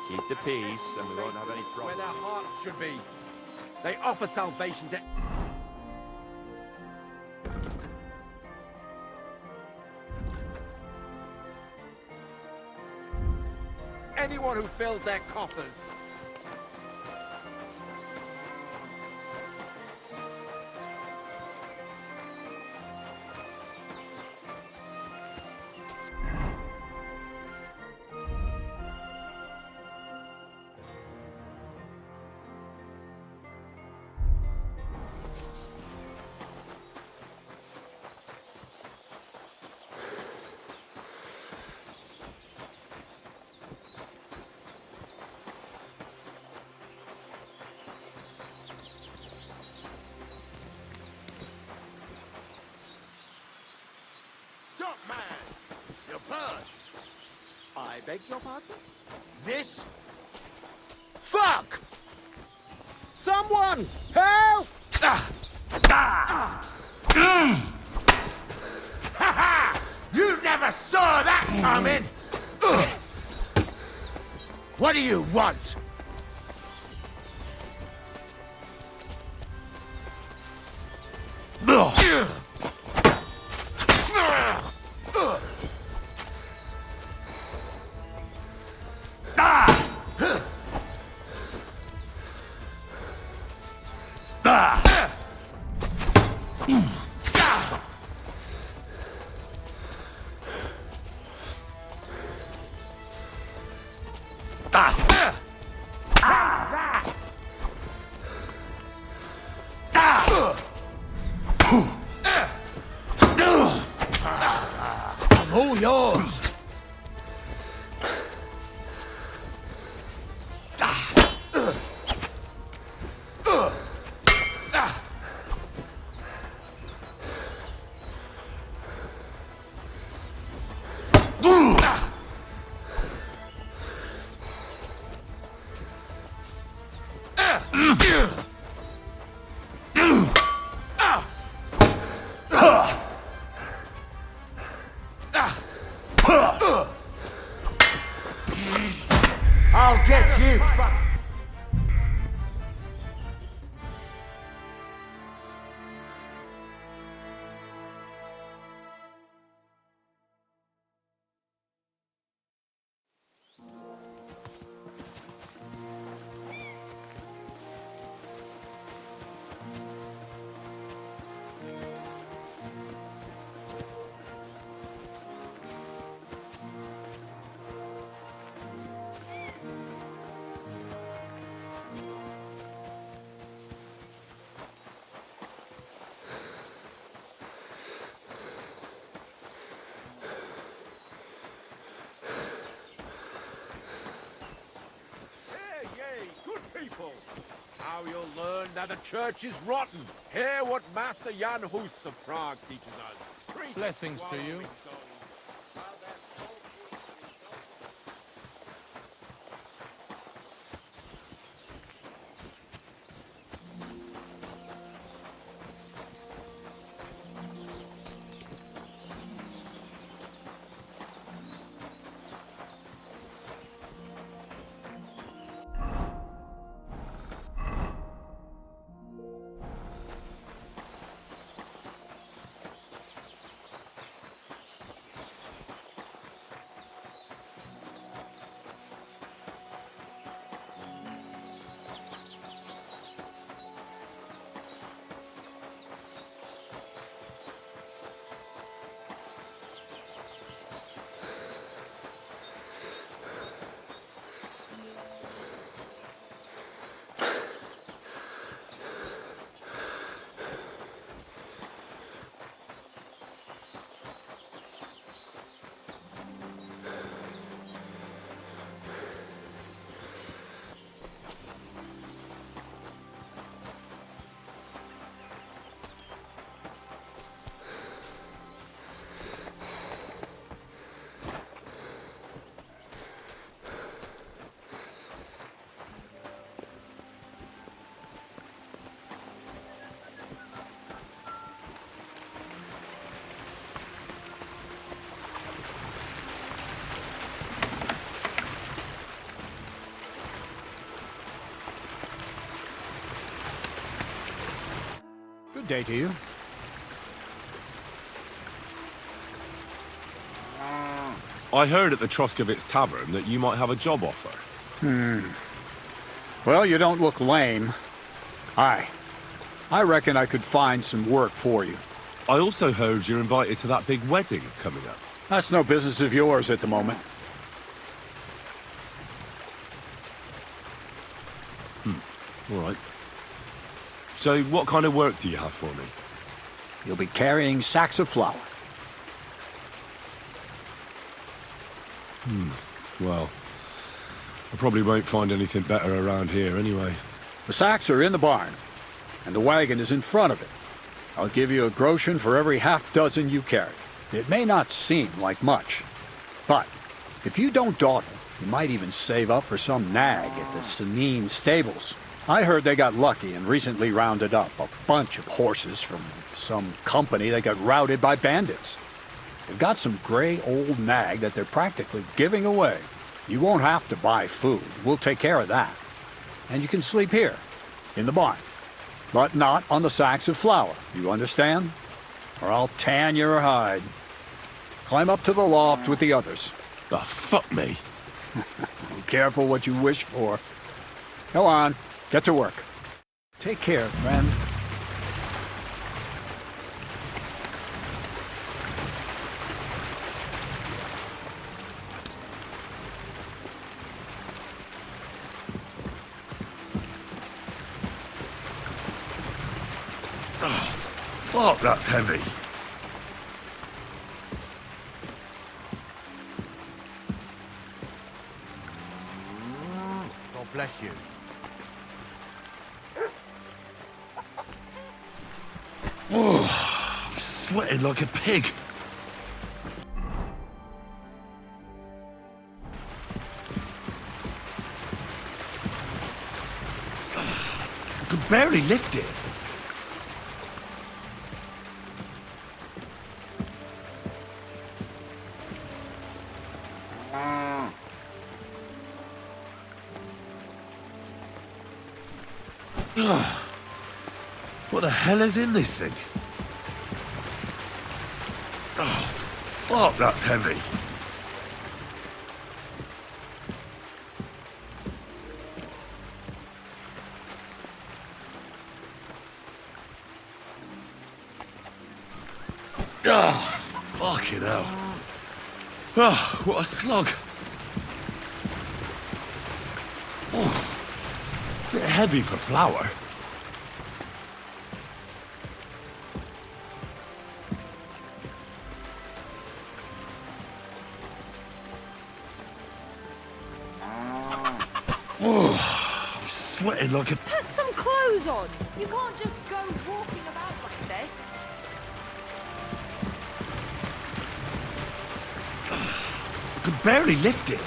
Keep the peace, and we won't have any Where problems. their hearts should be. They offer salvation to... anyone who fills their coffers. up, man? Your purse. I beg your pardon? This? Fuck! Someone! Help! You never saw that coming! What do you want? I'm all yours. I'll get you. Now you'll learn that the church is rotten. Hear what Master Jan Hus of Prague teaches us. Blessings to you. Good day to you. I heard at the Troskowitz Tavern that you might have a job offer. Well, you don't look lame. I reckon I could find some work for you. I also heard you're invited to that big wedding coming up. That's no business of yours at the moment. All right. So what kind of work do you have for me? You'll be carrying sacks of flour. Well, I probably won't find anything better around here anyway. The sacks are in the barn, and the wagon is in front of it. I'll give you a groschen for every half dozen you carry. It may not seem like much, but if you don't dawdle, you might even save up for some nag at the Sanine stables. I heard they got lucky and recently rounded up a bunch of horses from some company that got routed by bandits. They've got some gray old nag that they're practically giving away. You won't have to buy food. We'll take care of that. And you can sleep here, in the barn. But not on the sacks of flour, you understand? Or I'll tan your hide. Climb up to the loft with the others. Oh, fuck me. Be careful what you wish for. Go on, get to work. Take care, friend. Fuck, that's heavy. God bless you. I'm sweating like a pig. I could barely lift it. What the hell is in this thing? Oh, fuck, that's heavy. Ah, fucking hell. Ah, what a slug. Oh, bit heavy for flour. Oh, I'm sweating like a... Put some clothes on. You can't just go walking about like this. I could barely lift it.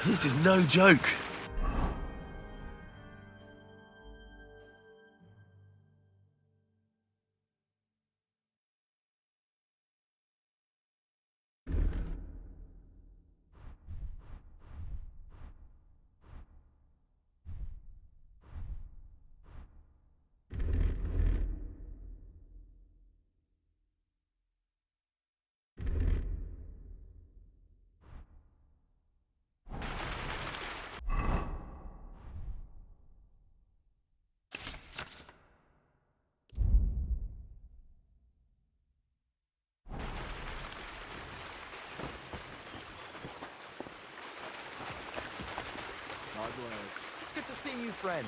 This is no joke. Good to see you, friend.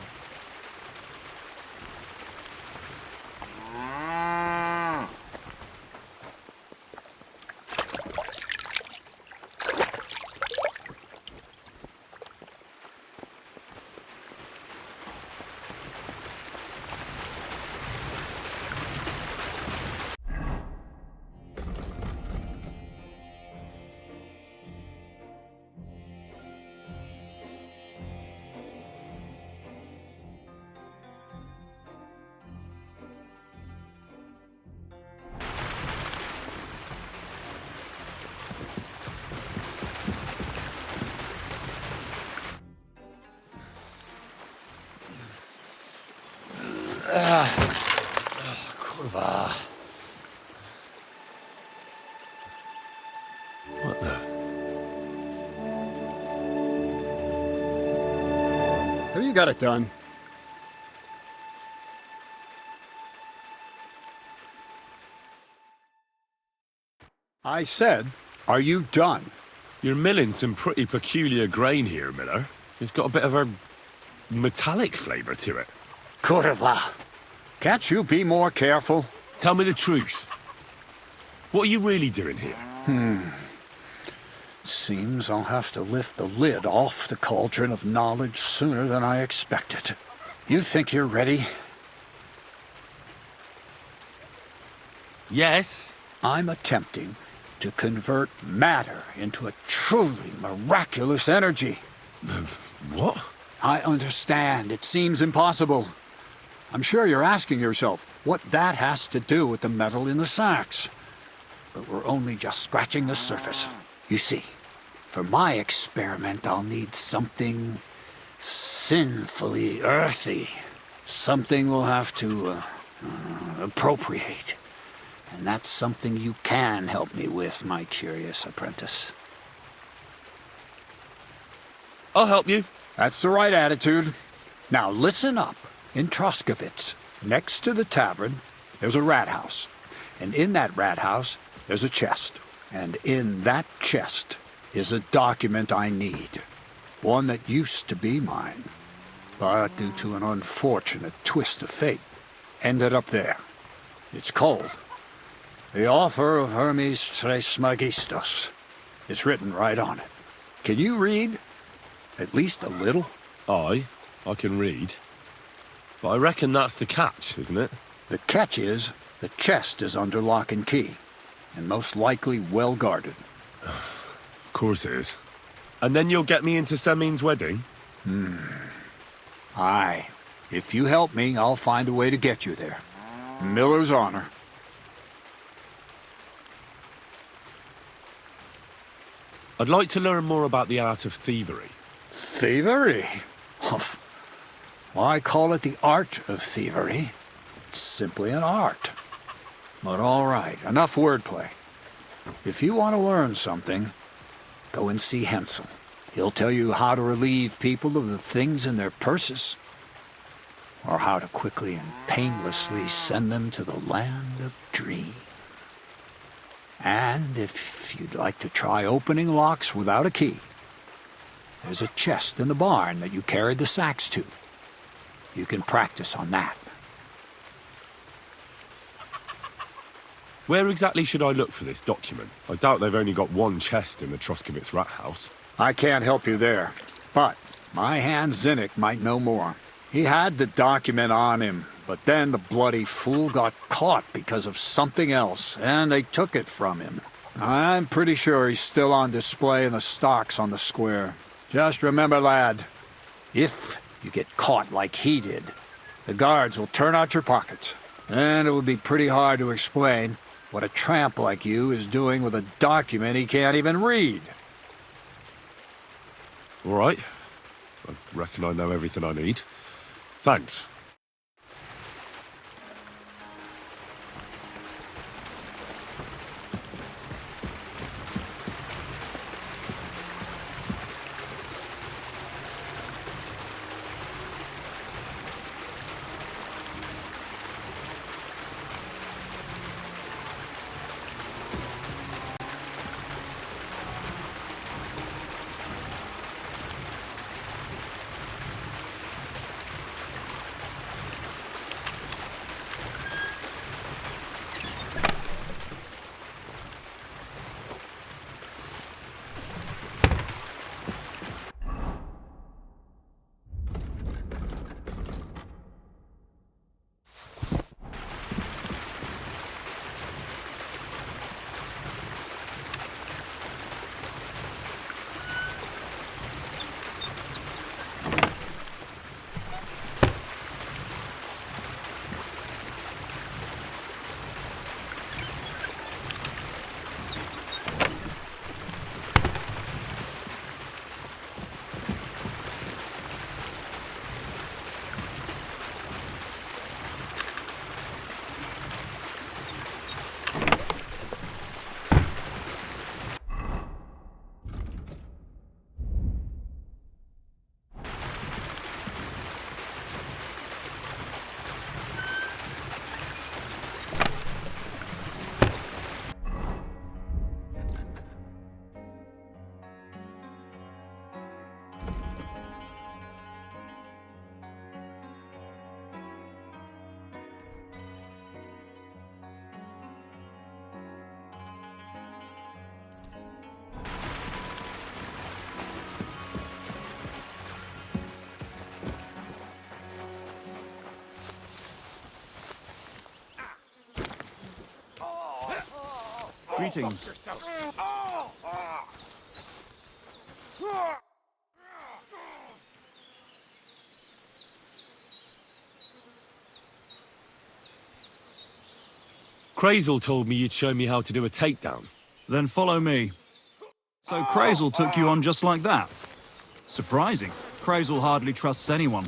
Kurwa. What the? Have you got it done? I said, are you done? You're milling some pretty peculiar grain here, Miller. It's got a bit of a metallic flavour to it. Kurva. Can't you be more careful? Tell me the truth. What are you really doing here? Seems I'll have to lift the lid off the cauldron of knowledge sooner than I expected. You think you're ready? Yes. I'm attempting to convert matter into a truly miraculous energy. What? I understand. It seems impossible. I'm sure you're asking yourself what that has to do with the metal in the sacks. But we're only just scratching the surface. You see, for my experiment, I'll need something sinfully earthy. Something we'll have to appropriate. And that's something you can help me with, my curious apprentice. I'll help you. That's the right attitude. Now listen up. In Troskovitz, next to the tavern, there's a rat house. And in that rat house, there's a chest. And in that chest is a document I need. One that used to be mine. But due to an unfortunate twist of fate, ended up there. It's called The Offer of Hermes Trismegistos. It's written right on it. Can you read? At least a little? I can read. But I reckon that's the catch, isn't it? The catch is, the chest is under lock and key, and most likely well guarded. Of course it is. And then you'll get me into Semin's wedding? Aye. If you help me, I'll find a way to get you there. Miller's honor. I'd like to learn more about the art of thievery. Thievery? Why call it the art of thievery? It's simply an art. But all right, enough wordplay. If you want to learn something, go and see Hensel. He'll tell you how to relieve people of the things in their purses, or how to quickly and painlessly send them to the land of dreams. And if you'd like to try opening locks without a key, there's a chest in the barn that you carried the sacks to. You can practice on that. Where exactly should I look for this document? I doubt they've only got one chest in the Troskovitz rat house. I can't help you there, but my hand Zinnik might know more. He had the document on him, but then the bloody fool got caught because of something else, and they took it from him. I'm pretty sure he's still on display in the stocks on the square. Just remember, lad, if you get caught like he did, the guards will turn out your pockets, and it would be pretty hard to explain what a tramp like you is doing with a document he can't even read. All right. I reckon I know everything I need. Thanks. Greetings. Crazel told me you'd show me how to do a takedown. Then follow me. So Crazel took you on just like that? Surprising. Crazel hardly trusts anyone.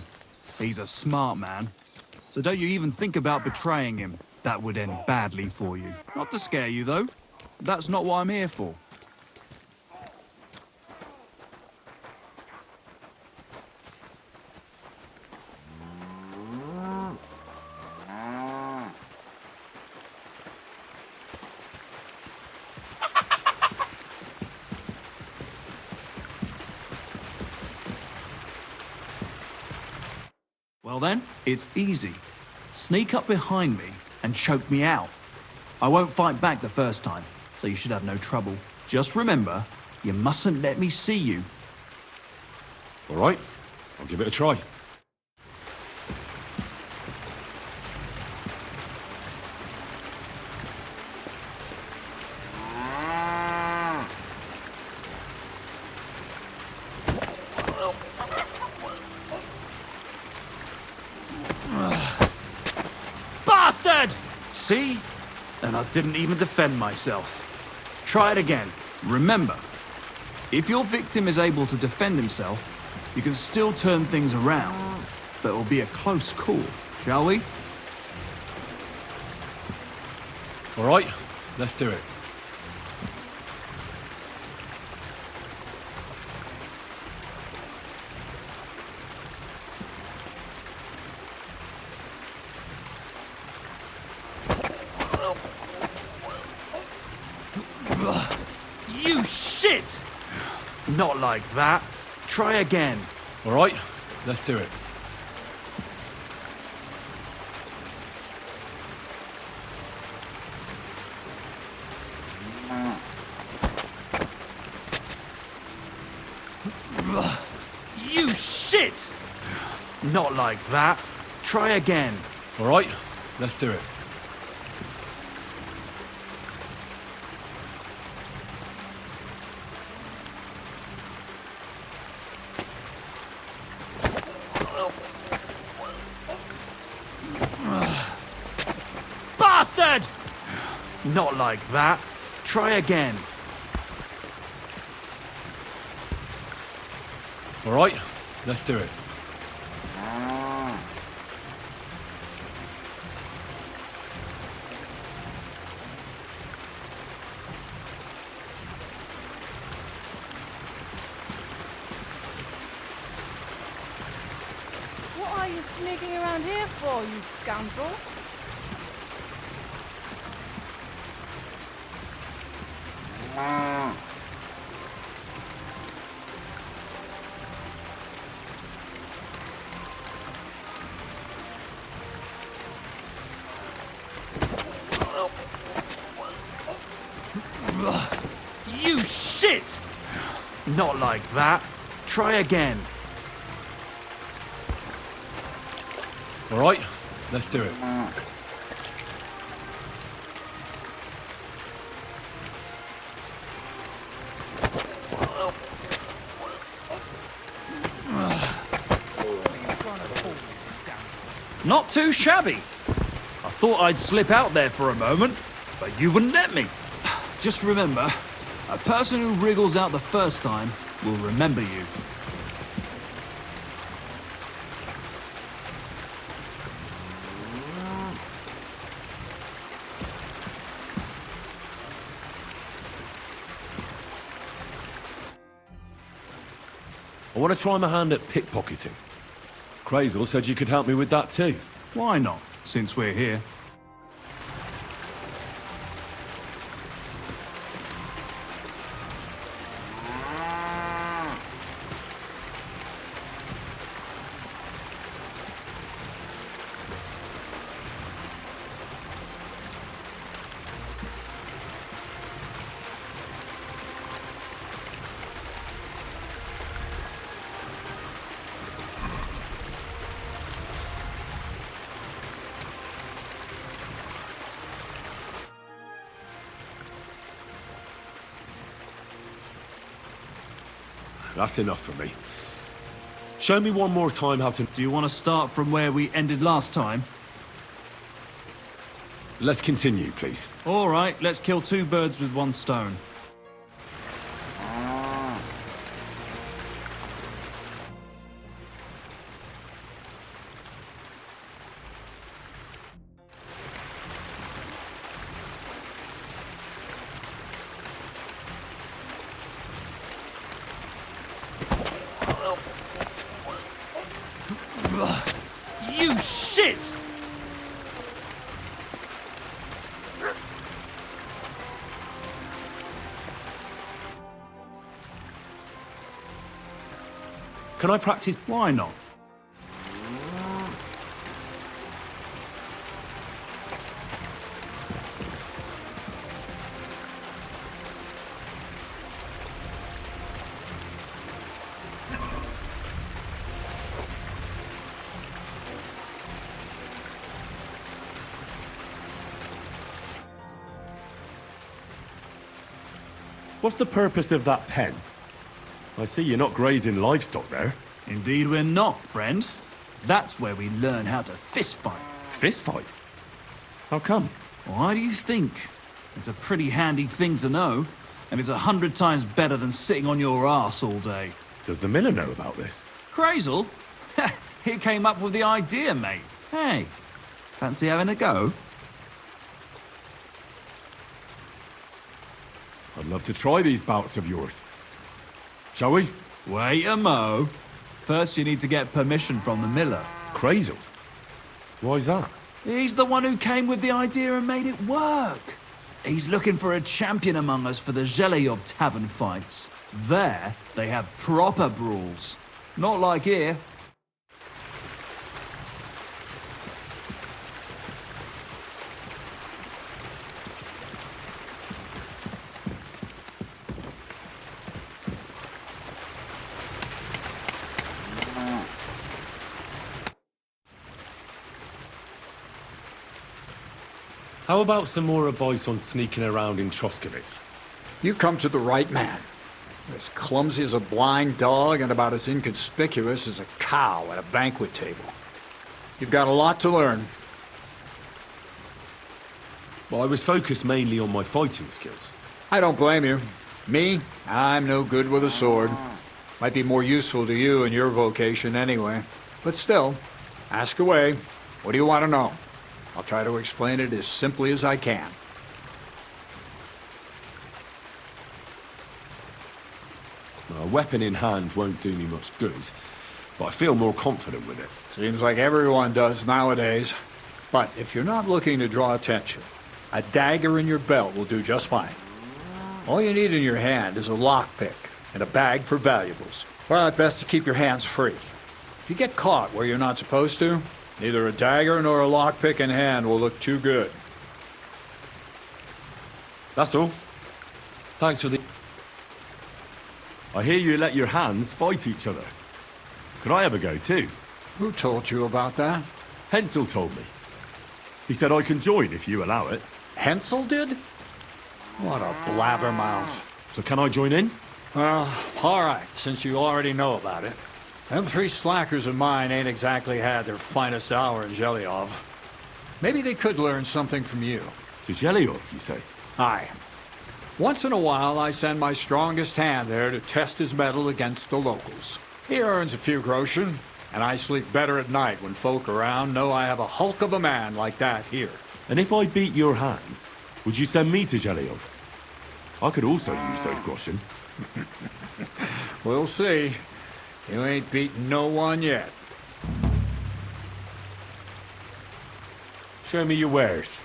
He's a smart man. So don't you even think about betraying him. That would end badly for you. Not to scare you, though. That's not what I'm here for. Well then, it's easy. Sneak up behind me and choke me out. I won't fight back the first time, so you should have no trouble. Just remember, you mustn't let me see you. All right, I'll give it a try. Bastard! See? And I didn't even defend myself. Try it again. Remember, if your victim is able to defend himself, you can still turn things around. But it will be a close call, shall we? All right, let's do it. You shit! Not like that. Try again. All right, let's do it. You shit! Not like that. Try again. All right, let's do it. Bastard! Not like that. Try again. All right, let's do it. What are you sneaking around here for, you scoundrel? You shit! Not like that. Try again. All right, let's do it. Not too shabby. I thought I'd slip out there for a moment, but you wouldn't let me. Just remember, a person who wriggles out the first time will remember you. I want to try my hand at pickpocketing. Crazel said you could help me with that too. Why not, since we're here? That's enough for me. Show me one more time how to... Do you want to start from where we ended last time? Let's continue, please. All right, let's kill two birds with one stone. You shit! Can I practice? Why not? What's the purpose of that pen? I see you're not grazing livestock there. Indeed we're not, friend. That's where we learn how to fist fight. Fist fight? How come? Why do you think? It's a pretty handy thing to know, and it's 100 times better than sitting on your ass all day. Does the miller know about this? Crazel? He came up with the idea, mate. Hey, fancy having a go? I'd love to try these bouts of yours. Shall we? Wait a mo. First you need to get permission from the miller. Crazel? Why's that? He's the one who came with the idea and made it work. He's looking for a champion among us for the Zheliyov tavern fights. There, they have proper brawls. Not like here. How about some more advice on sneaking around in Troskowitz? You've come to the right man. As clumsy as a blind dog and about as inconspicuous as a cow at a banquet table. You've got a lot to learn. Well, I was focused mainly on my fighting skills. I don't blame you. Me, I'm no good with a sword. Might be more useful to you in your vocation anyway. But still, ask away. What do you want to know? I'll try to explain it as simply as I can. A weapon in hand won't do me much good, but I feel more confident with it. Seems like everyone does nowadays. But if you're not looking to draw attention, a dagger in your belt will do just fine. All you need in your hand is a lockpick and a bag for valuables. But best to keep your hands free. If you get caught where you're not supposed to, neither a dagger nor a lockpick in hand will look too good. That's all. Thanks for the... I hear you let your hands fight each other. Could I have a go too? Who told you about that? Hensel told me. He said I can join if you allow it. Hensel did? What a blabbermouth. So can I join in? Well, all right, since you already know about it. Them three slackers of mine ain't exactly had their finest hour in Zheliyov. Maybe they could learn something from you. To Zheliyov, you say? Aye. Once in a while, I send my strongest hand there to test his mettle against the locals. He earns a few groschen, and I sleep better at night when folk around know I have a hulk of a man like that here. And if I beat your hands, would you send me to Zheliyov? I could also use those groschen. We'll see. You ain't beaten no one yet. Show me your wares.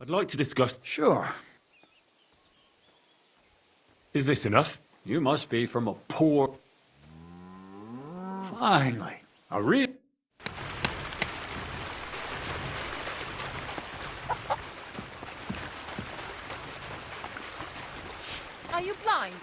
I'd like to discuss... Sure. Is this enough? You must be from a poor... Finally. A real... Are you blind?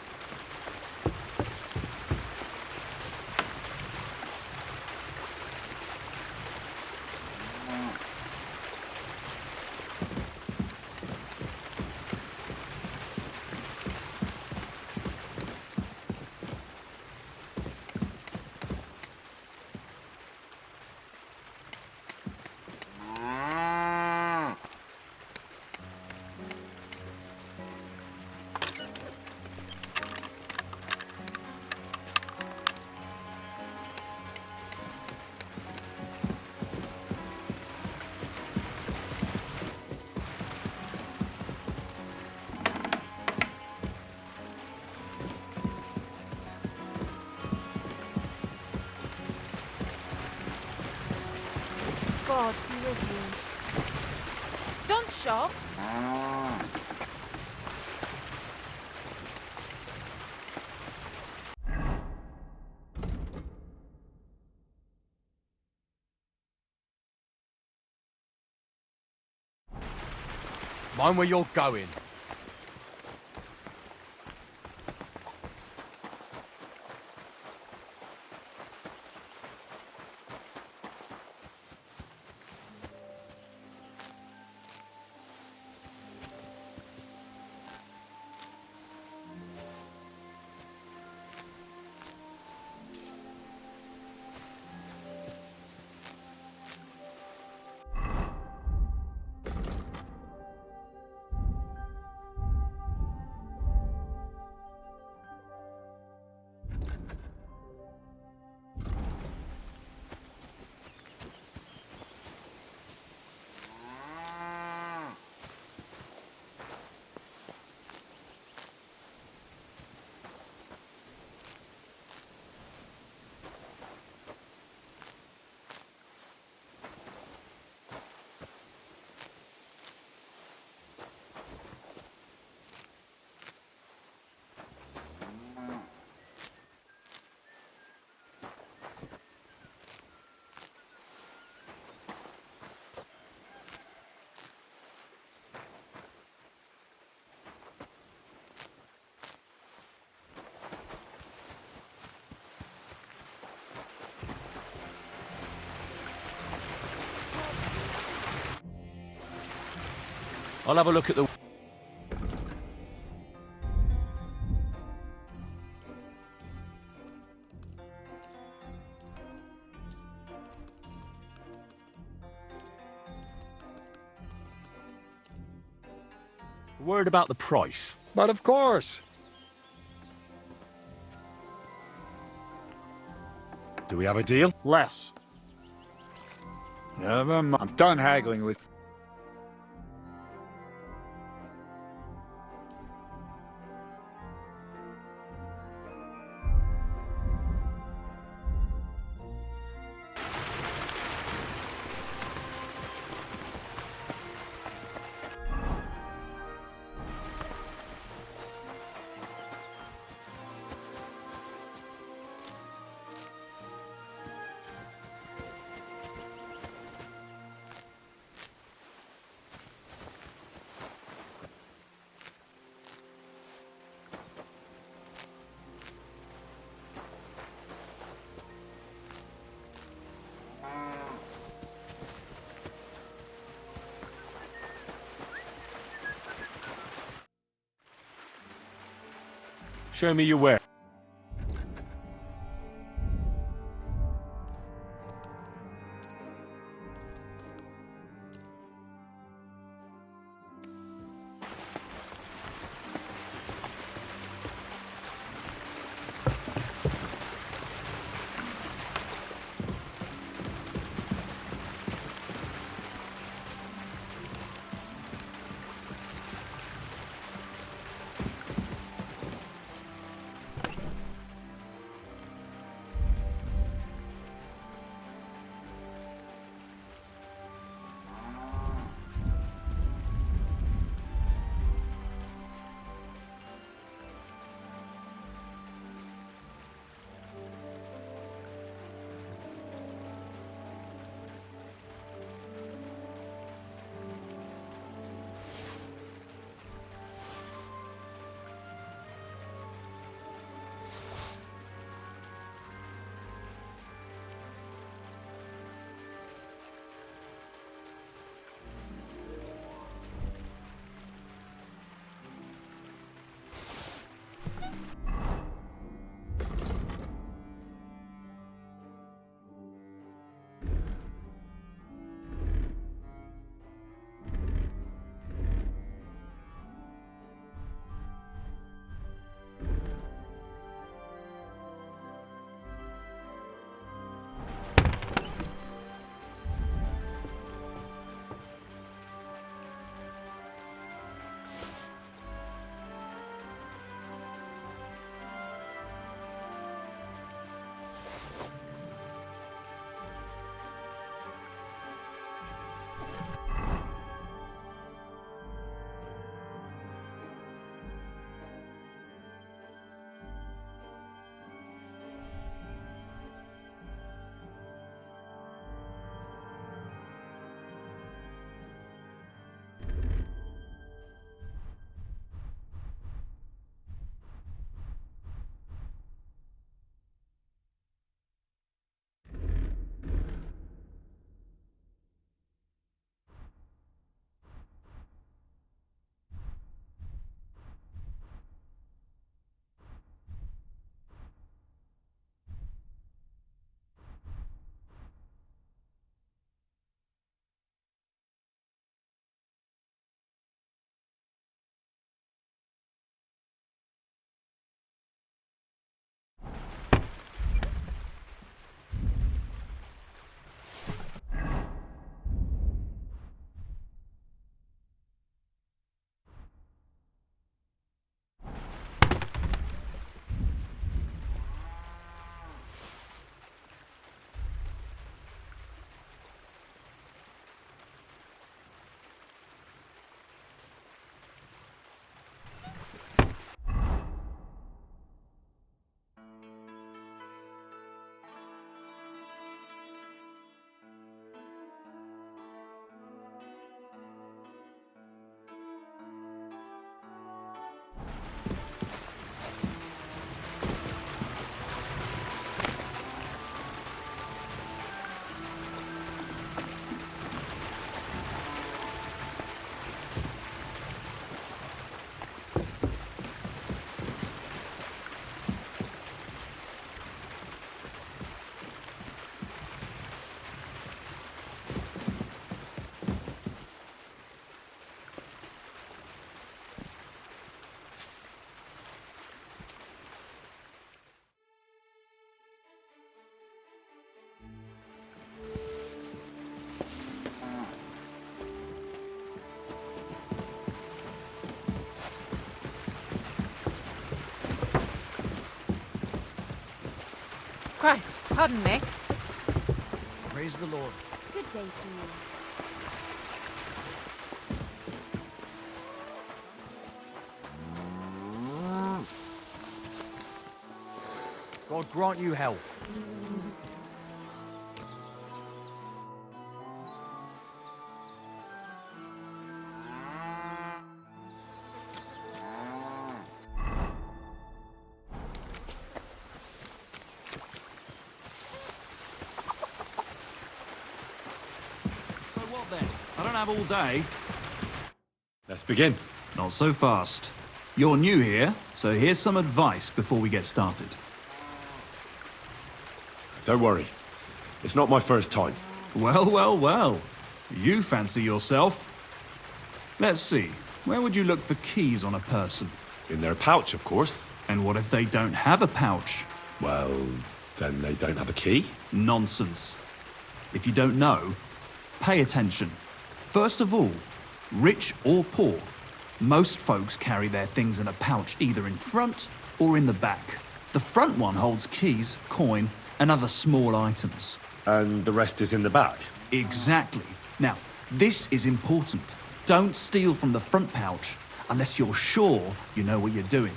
God be with you. Don't shop. Mind where you're going. I'll have a look at the... Worried about the price. But of course. Do we have a deal? Less. Never mind. I'm done haggling with... Show me your where. Christ, pardon me. Praise the Lord. Good day to you. God grant you health. So what then? I don't have all day. Let's begin. Not so fast. You're new here, so here's some advice before we get started. Don't worry. It's not my first time. Well, well, well. You fancy yourself. Let's see. Where would you look for keys on a person? In their pouch, of course. And what if they don't have a pouch? Well, then they don't have a key? Nonsense. If you don't know, pay attention. First of all, rich or poor, most folks carry their things in a pouch either in front or in the back. The front one holds keys, coin, and other small items. And the rest is in the back? Exactly. Now, this is important. Don't steal from the front pouch unless you're sure you know what you're doing.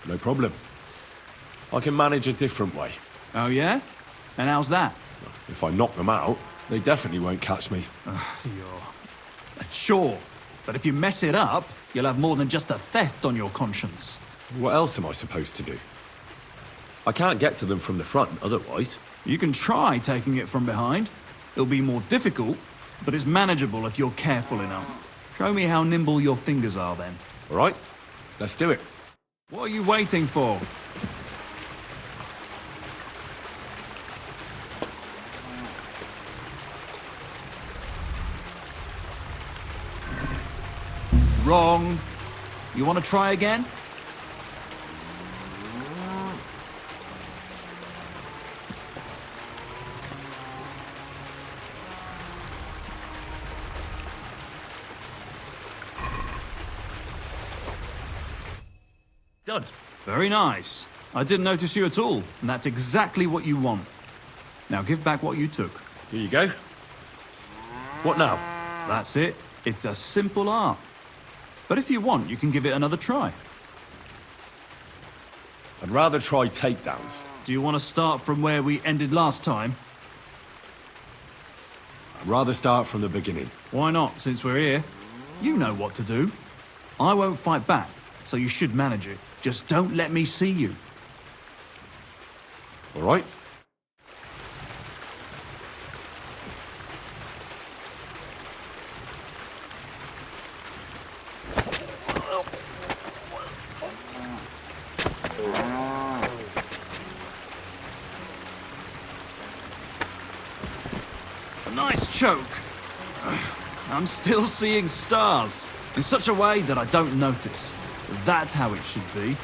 No problem. I can manage a different way. Oh, yeah? And how's that? If I knock them out, they definitely won't catch me. Sure, but if you mess it up, you'll have more than just a theft on your conscience. What else am I supposed to do? I can't get to them from the front, otherwise. You can try taking it from behind. It'll be more difficult, but it's manageable if you're careful enough. Show me how nimble your fingers are then. All right, let's do it. What are you waiting for? Wrong. You want to try again? Done. Very nice. I didn't notice you at all, and that's exactly what you want. Now give back what you took. Here you go. What now? That's it. It's a simple art. But if you want, you can give it another try. I'd rather try takedowns. Do you want to start from where we ended last time? I'd rather start from the beginning. Why not, since we're here? You know what to do. I won't fight back, so you should manage it. Just don't let me see you. All right? A nice choke. I'm still seeing stars, in such a way that I don't notice. That's how it should be.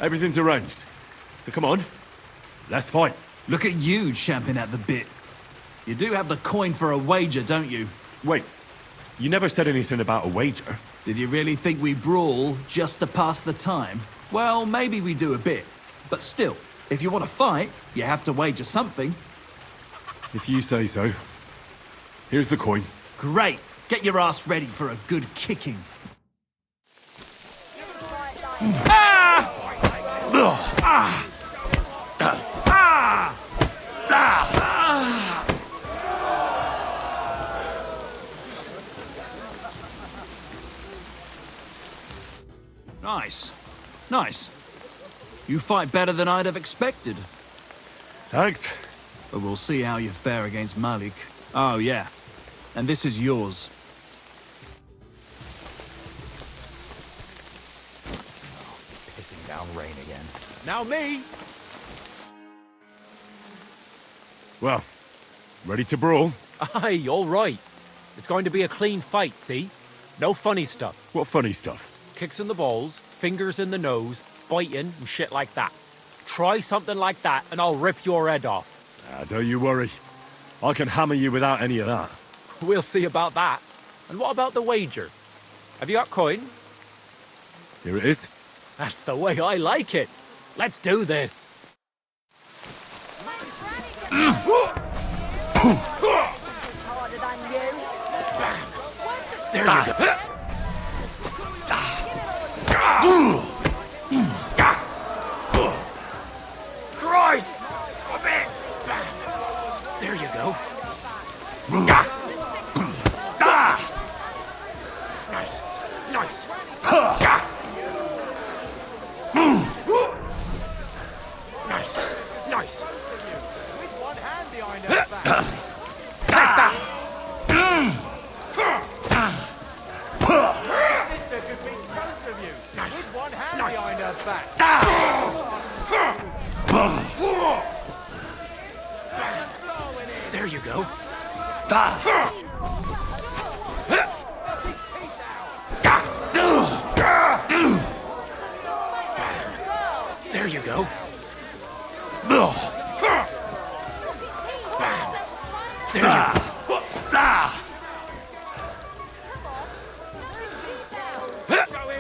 Everything's arranged. So come on, let's fight. Look at you champing at the bit. You do have the coin for a wager, don't you? Wait, you never said anything about a wager. Did you really think we brawl just to pass the time? Well, maybe we do a bit. But still, if you want to fight, you have to wager something. If you say so. Here's the coin. Great. Get your ass ready for a good kicking. Ah! Ugh. Ah! Ah! Ah! Nice. Nice. You fight better than I'd have expected. Thanks. But we'll see how you fare against Malik. Oh, yeah. And this is yours. Pissing down rain again. Now me! Well, ready to brawl? Aye, all right. It's going to be a clean fight, see? No funny stuff. What funny stuff? Kicks in the balls, fingers in the nose, biting and shit like that. Try something like that and I'll rip your head off. Don't you worry. I can hammer you without any of that. We'll see about that. And what about the wager? Have you got coin? Here it is. That's the way I like it. Let's do this. Harder than you. There you go. Christ! A bit! There you go. Nice. Nice. Nice. Nice. With one hand behind her back. Take that! Sister could be both of you. Nice. With one hand Nice. behind her back. There you go. There you go. There you go.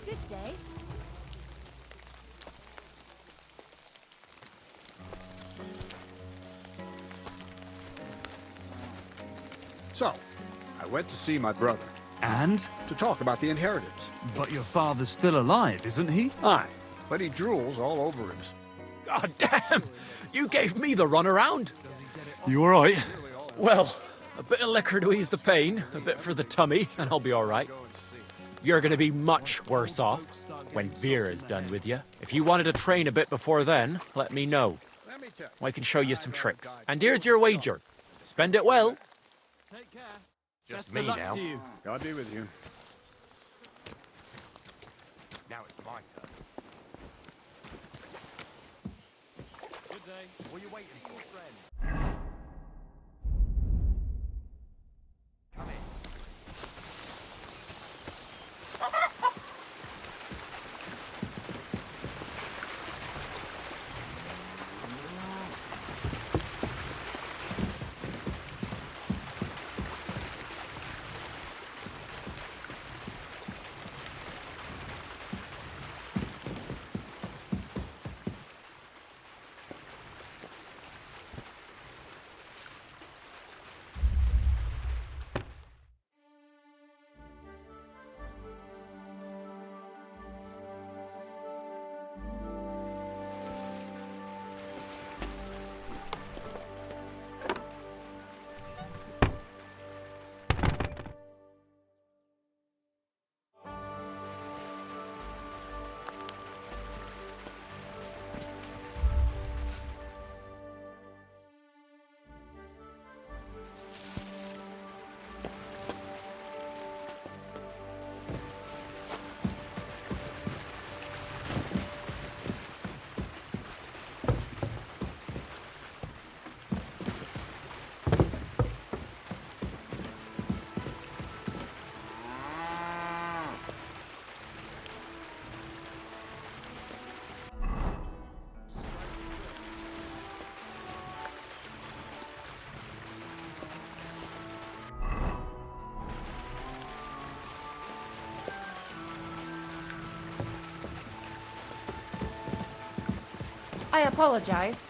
Good day. So, I went to see my brother. And? To talk about the inheritance. But your father's still alive, isn't he? Aye, but he drools all over him. God damn! You gave me the runaround. You all right? Well, a bit of liquor to ease the pain, a bit for the tummy, and I'll be all right. You're going to be much worse off when Vera's done with you. If you wanted to train a bit before then, let me know. I can show you some tricks. And here's your wager. Spend it well. Take care. Just Best of me luck now. to you. God be with you. Now it's my turn. Good day. What are you waiting for, friend? Come in. I apologize.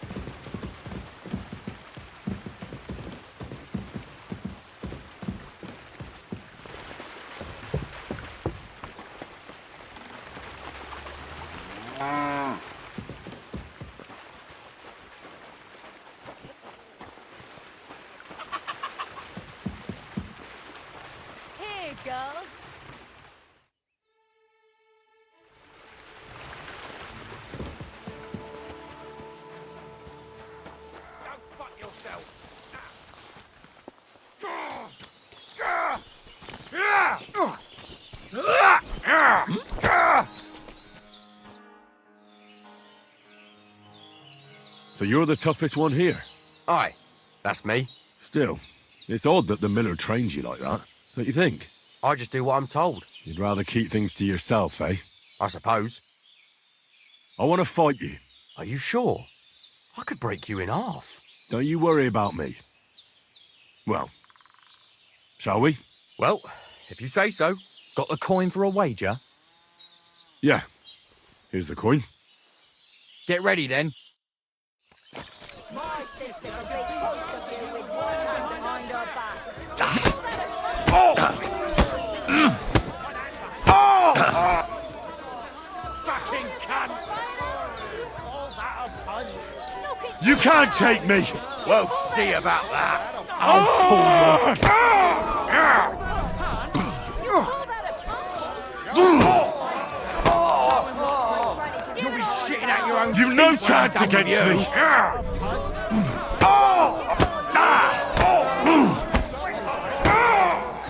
Here, girls. Don't fuck yourself. So you're the toughest one here? Aye, that's me. Still, it's odd that the miller trains you like that, don't you think? I just do what I'm told. You'd rather keep things to yourself, eh? I suppose. I want to fight you. Are you sure? I could break you in half. Don't you worry about me. Well, shall we? Well, if you say so. Got the coin for a wager? Yeah. Here's the coin. Get ready then. My sister could beat both of you with one hand behind her back. Fucking cunt! You can't take me! We'll see about that. You'll be shitting at your own. You've no teeth when I'm chance done with against you. me!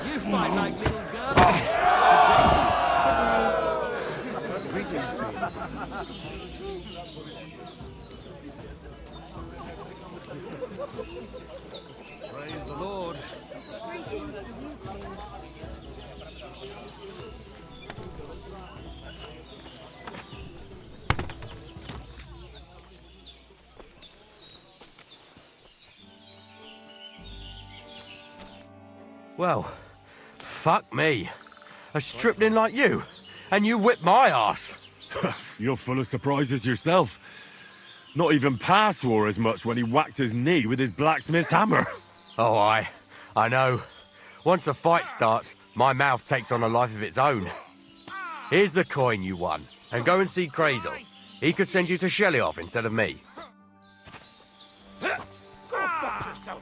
You fight like little girls. Praise the Lord. Greetings to you two. Well, fuck me. A stripling like you, and you whip my ass. You're full of surprises yourself. Not even Pa swore as much when he whacked his knee with his blacksmith's hammer. Oh, I know. Once a fight starts, my mouth takes on a life of its own. Here's the coin you won, and go and see Crazel. He could send you to Shelioff instead of me. Go fuck yourself.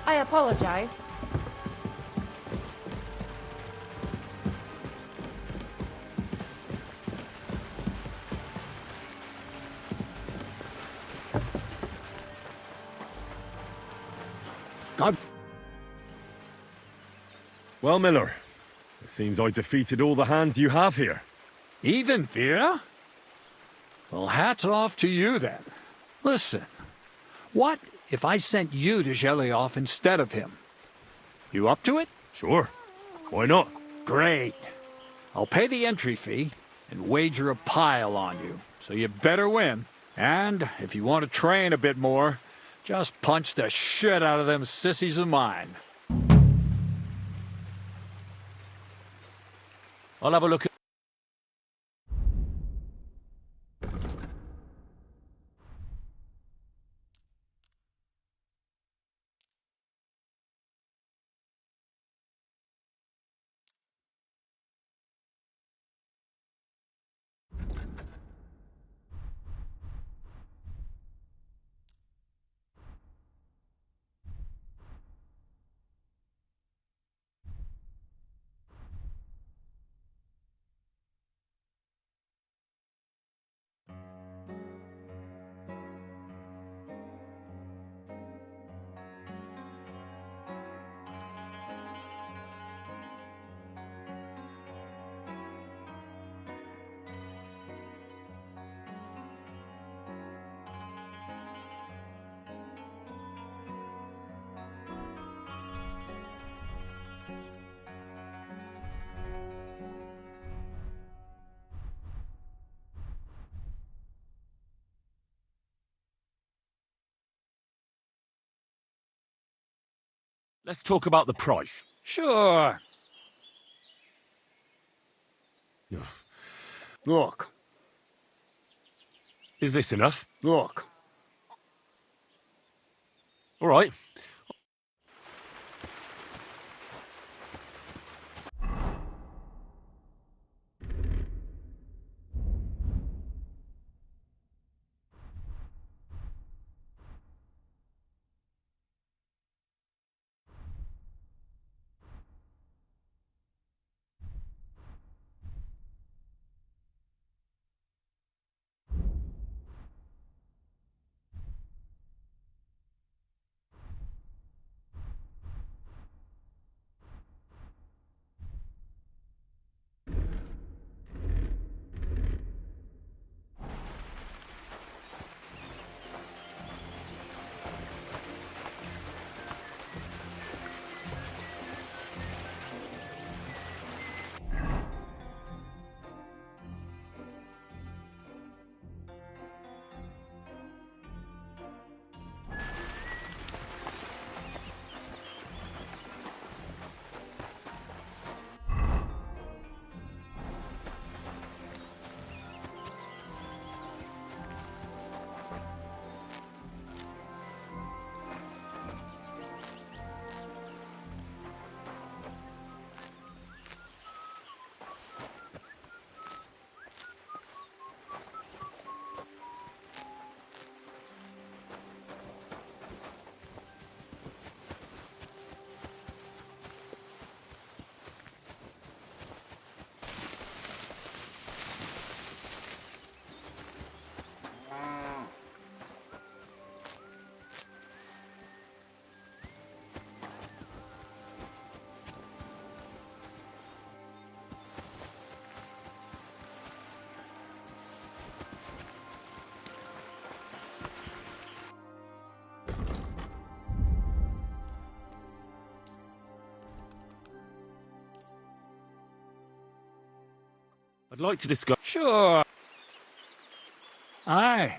I apologize. Well, Miller, it seems I defeated all the hands you have here. Even, Vera? Well, hats off to you, then. Listen, what if I sent you to Shelioff instead of him? You up to it? Sure. Why not? Great. I'll pay the entry fee and wager a pile on you, so you better win. And if you want to train a bit more, just punch the shit out of them sissies of mine. I'll have a look at... Let's talk about the price. Sure. Look. Is this enough? Look. All right. I'd like to discuss... Sure. Aye.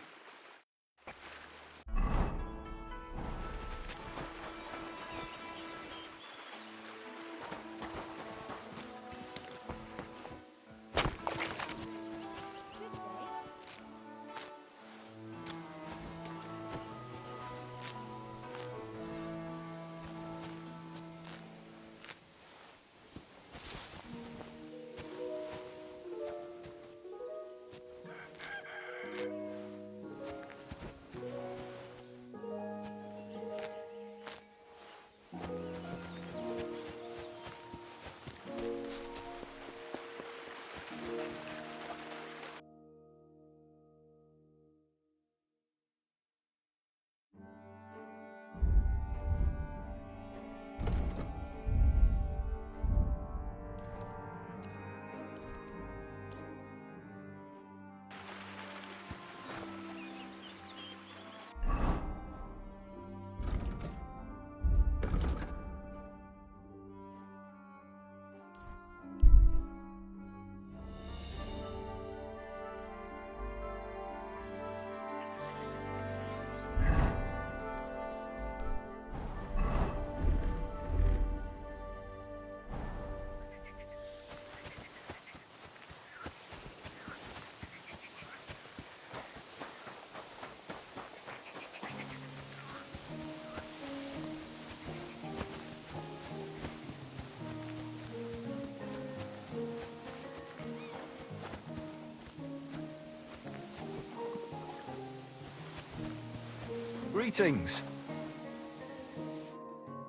Greetings.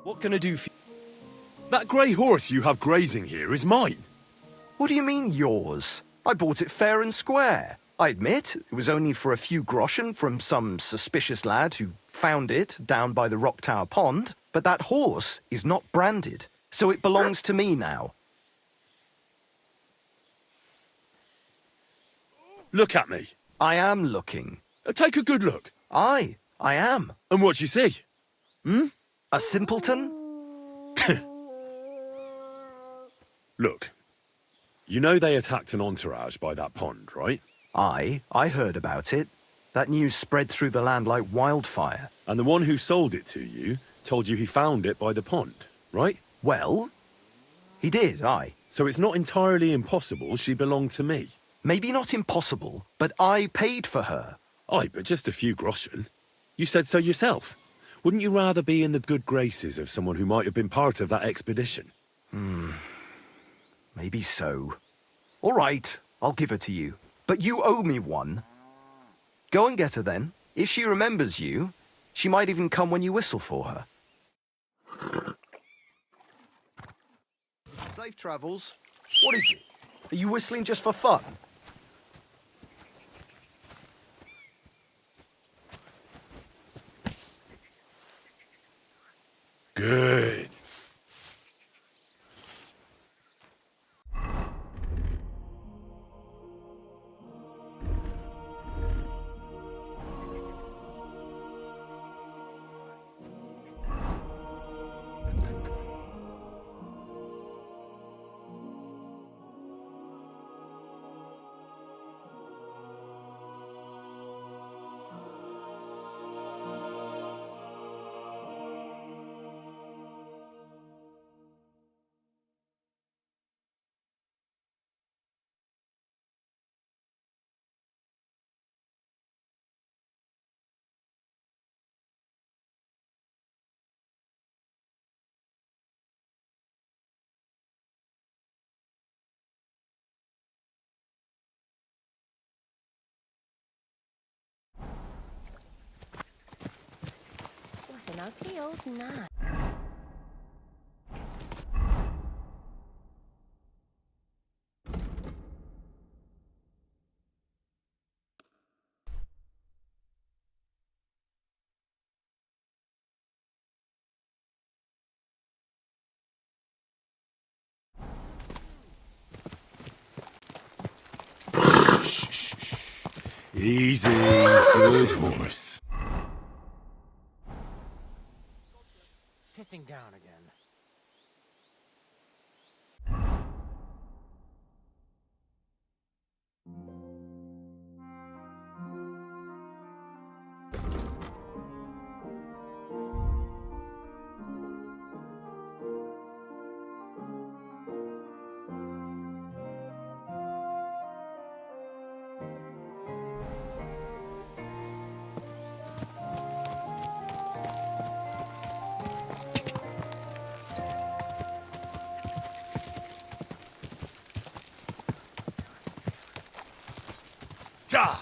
What can I do for you? That grey horse you have grazing here is mine. What do you mean, yours? I bought it fair and square. I admit, it was only for a few groschen from some suspicious lad who found it down by the Rock Tower Pond, but that horse is not branded, so it belongs to me now. Look at me. I am looking. Take a good look. Aye, I am. And what you see? A simpleton? Look, you know they attacked an entourage by that pond, right? Aye, I heard about it. That news spread through the land like wildfire. And the one who sold it to you told you he found it by the pond, right? Well, he did, aye. So it's not entirely impossible she belonged to me. Maybe not impossible, but I paid for her. Aye, but just a few groschen. You said so yourself. Wouldn't you rather be in the good graces of someone who might have been part of that expedition? Maybe so. All right, I'll give her to you. But you owe me one. Go and get her then. If she remembers you, she might even come when you whistle for her. Safe travels. What is it? Are you whistling just for fun? Good. What an ugly old nag. Easy, good horse. Pissing down again. Ja!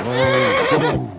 Whoa.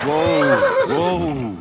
Whoa, whoa.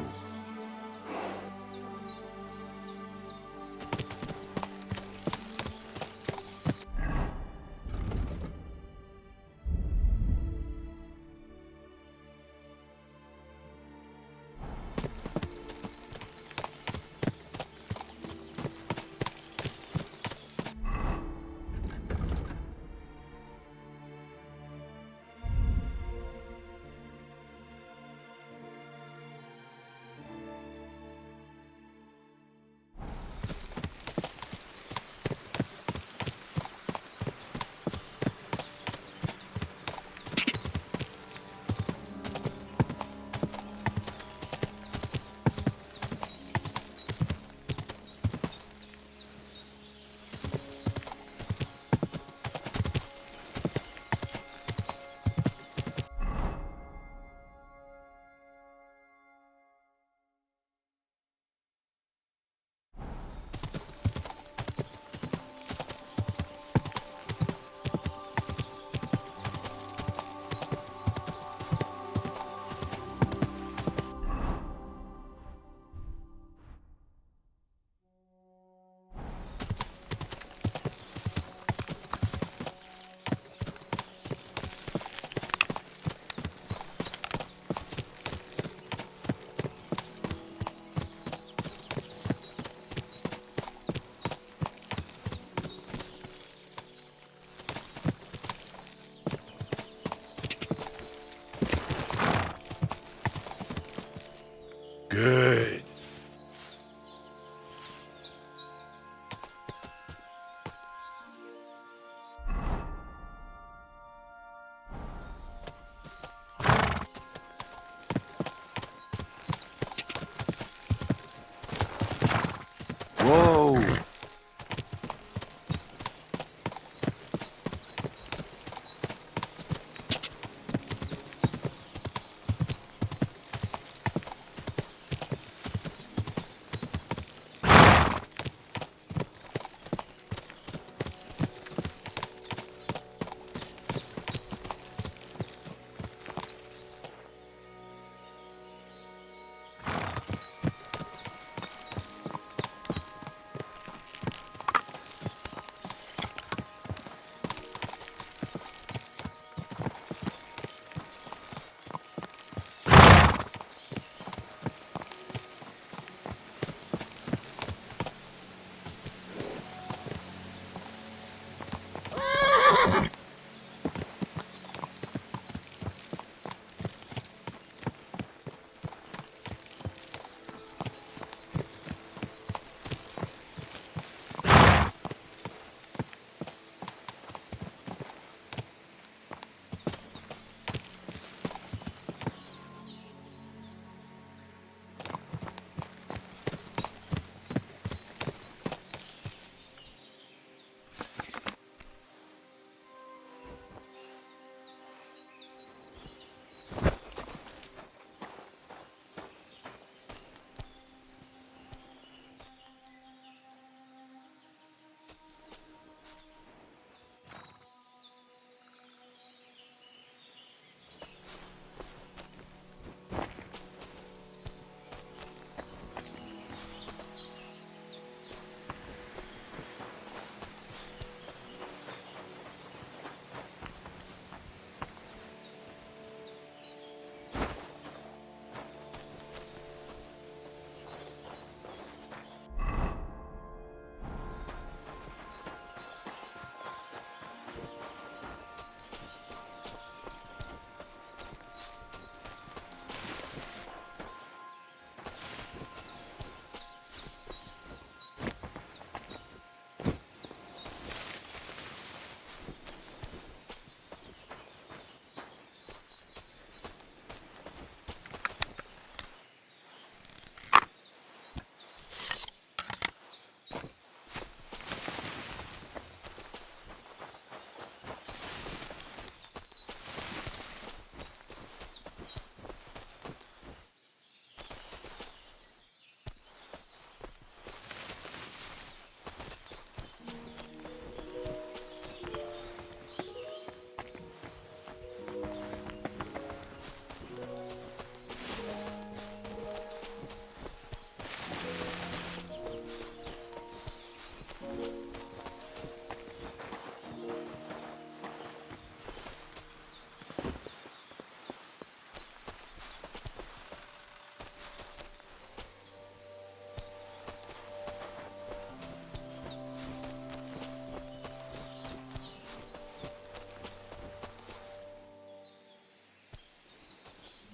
Whoa!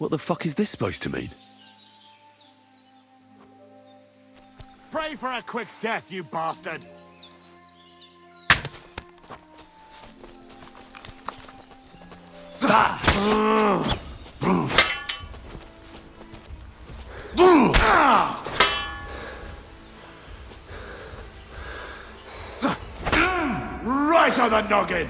What the fuck is this supposed to mean? Pray for a quick death, you bastard! Right on the noggin!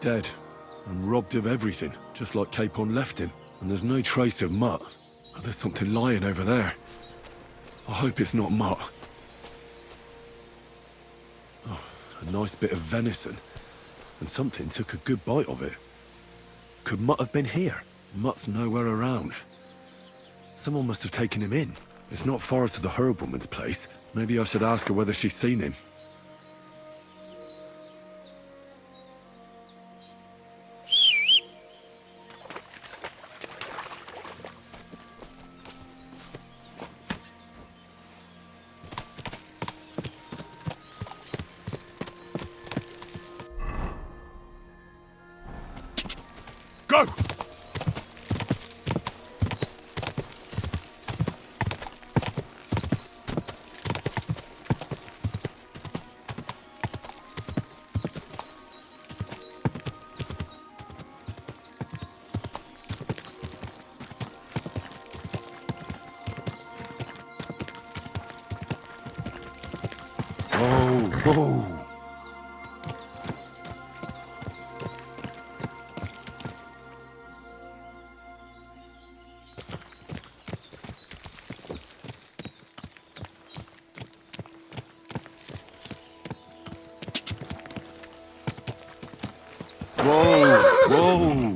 Dead, and robbed of everything, just like Capon left him. And there's no trace of Mutt. Oh, there's something lying over there. I hope it's not Mutt. Oh, a nice bit of venison. And something took a good bite of it. Could Mutt have been here? Mutt's nowhere around. Someone must have taken him in. It's not far to the herb woman's place. Maybe I should ask her whether she's seen him. Go! Whoa! Whoa! Whoa!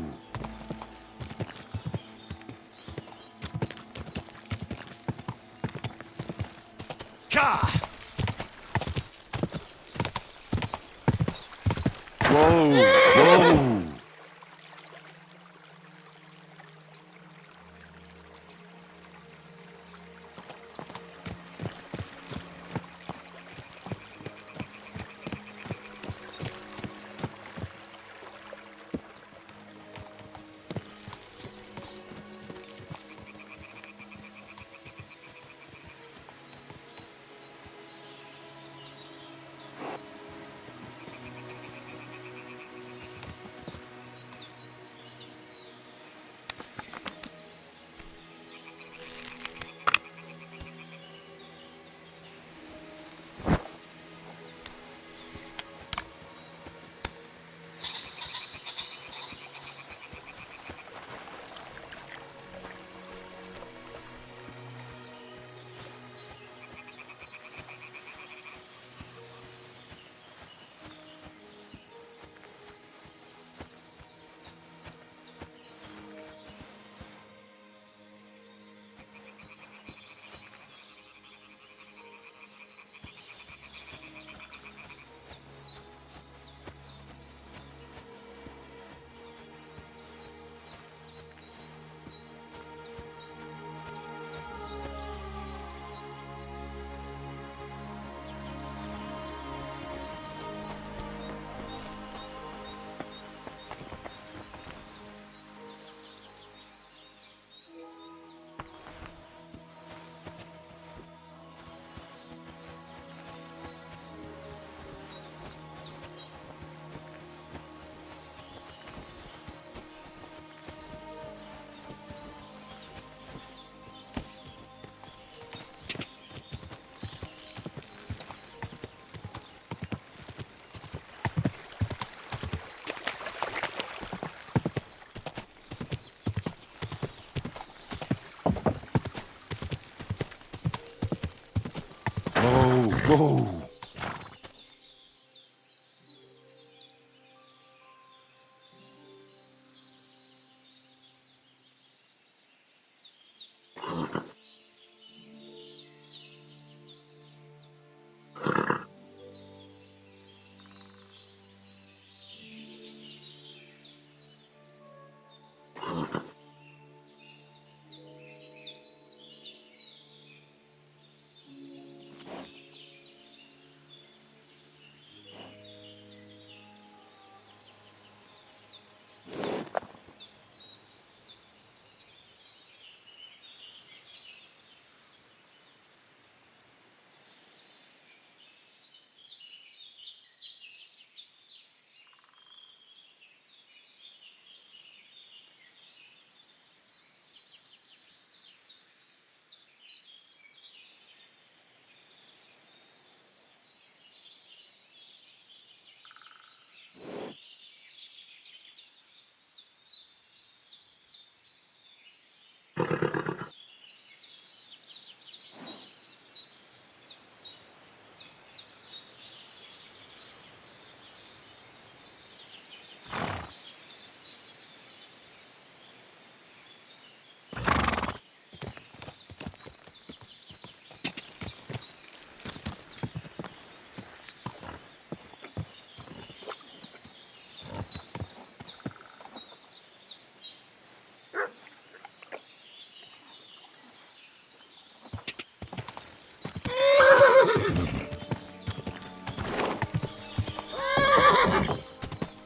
Whoa!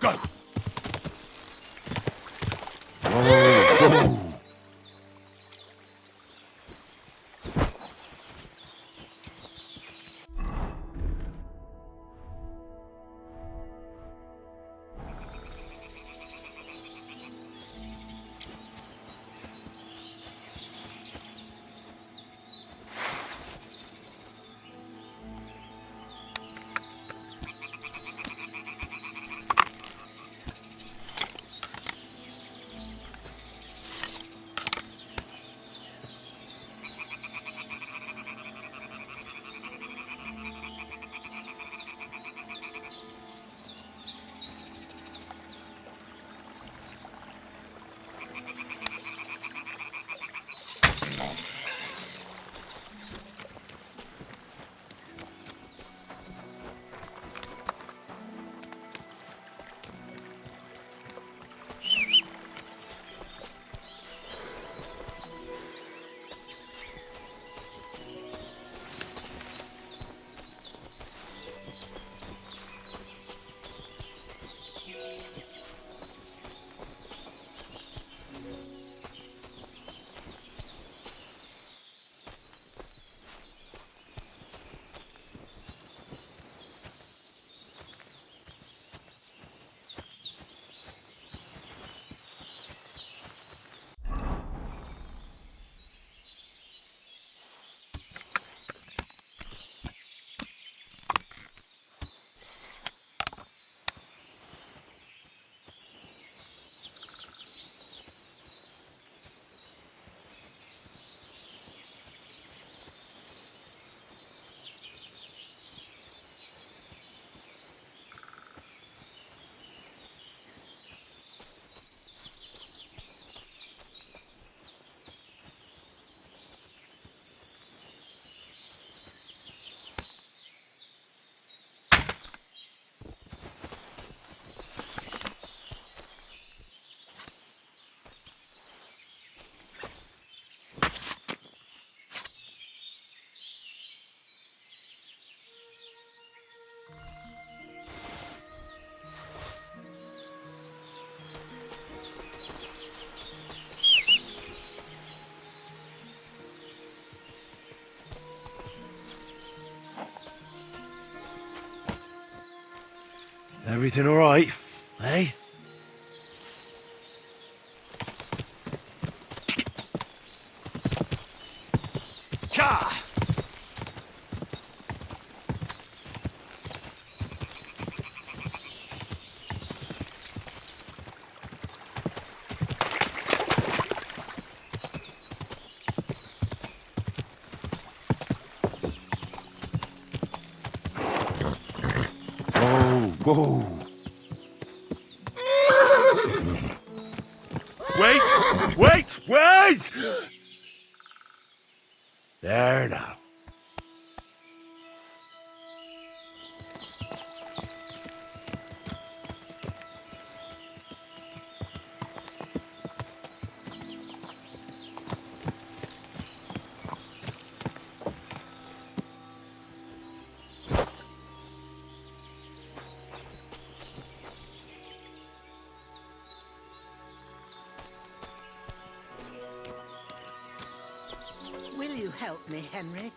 Go! Whoa. Everything all right, eh? Ka! Whoa. Wait! There now. Will you help me, Henry?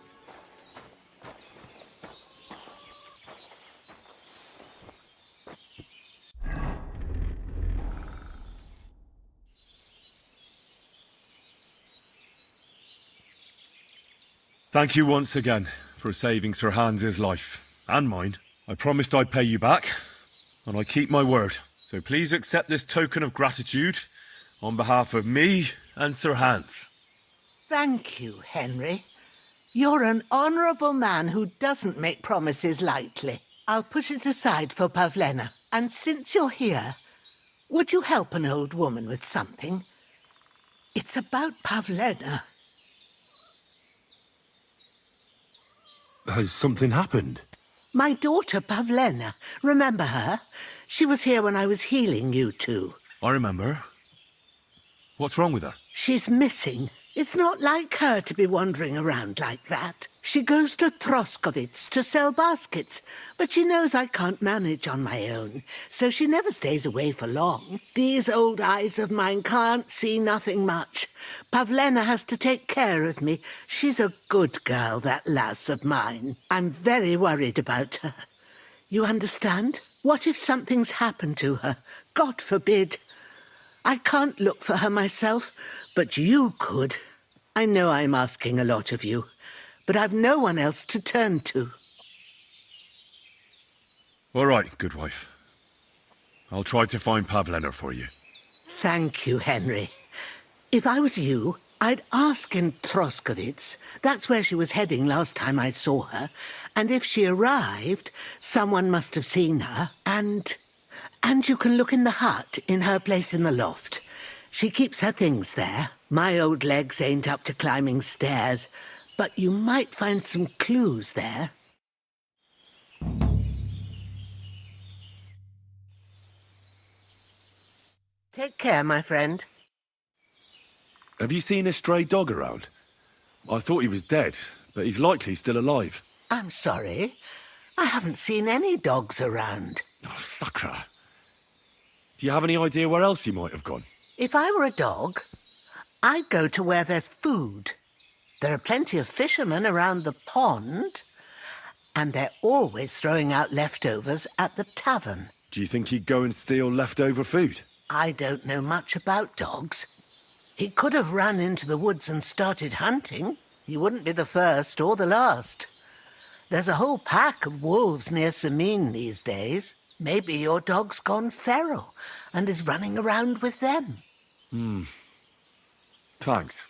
Thank you once again for saving Sir Hans's life, and mine. I promised I'd pay you back, and I keep my word. So please accept this token of gratitude on behalf of me and Sir Hans. Thank you, Henry. You're an honourable man who doesn't make promises lightly. I'll put it aside for Pavlena. And since you're here, would you help an old woman with something? It's about Pavlena. Has something happened? My daughter Pavlena. Remember her? She was here when I was healing you two. I remember. What's wrong with her? She's missing. It's not like her to be wandering around like that. She goes to Troskovitz to sell baskets, but she knows I can't manage on my own, so she never stays away for long. These old eyes of mine can't see nothing much. Pavlena has to take care of me. She's a good girl, that lass of mine. I'm very worried about her. You understand? What if something's happened to her? God forbid. I can't look for her myself, but you could. I know I'm asking a lot of you, but I've no one else to turn to. All right, good wife. I'll try to find Pavlena for you. Thank you, Henry. If I was you, I'd ask in Troskovitz. That's where she was heading last time I saw her. And if she arrived, someone must have seen her. And you can look in the hut in her place in the loft. She keeps her things there. My old legs ain't up to climbing stairs, but you might find some clues there. Take care, my friend. Have you seen a stray dog around? I thought he was dead, but he's likely still alive. I'm sorry. I haven't seen any dogs around. Oh, Sakra. Do you have any idea where else he might have gone? If I were a dog, I'd go to where there's food. There are plenty of fishermen around the pond, and they're always throwing out leftovers at the tavern. Do you think he'd go and steal leftover food? I don't know much about dogs. He could have run into the woods and started hunting. He wouldn't be the first or the last. There's a whole pack of wolves near Samin these days. Maybe your dog's gone feral and is running around with them. Thanks.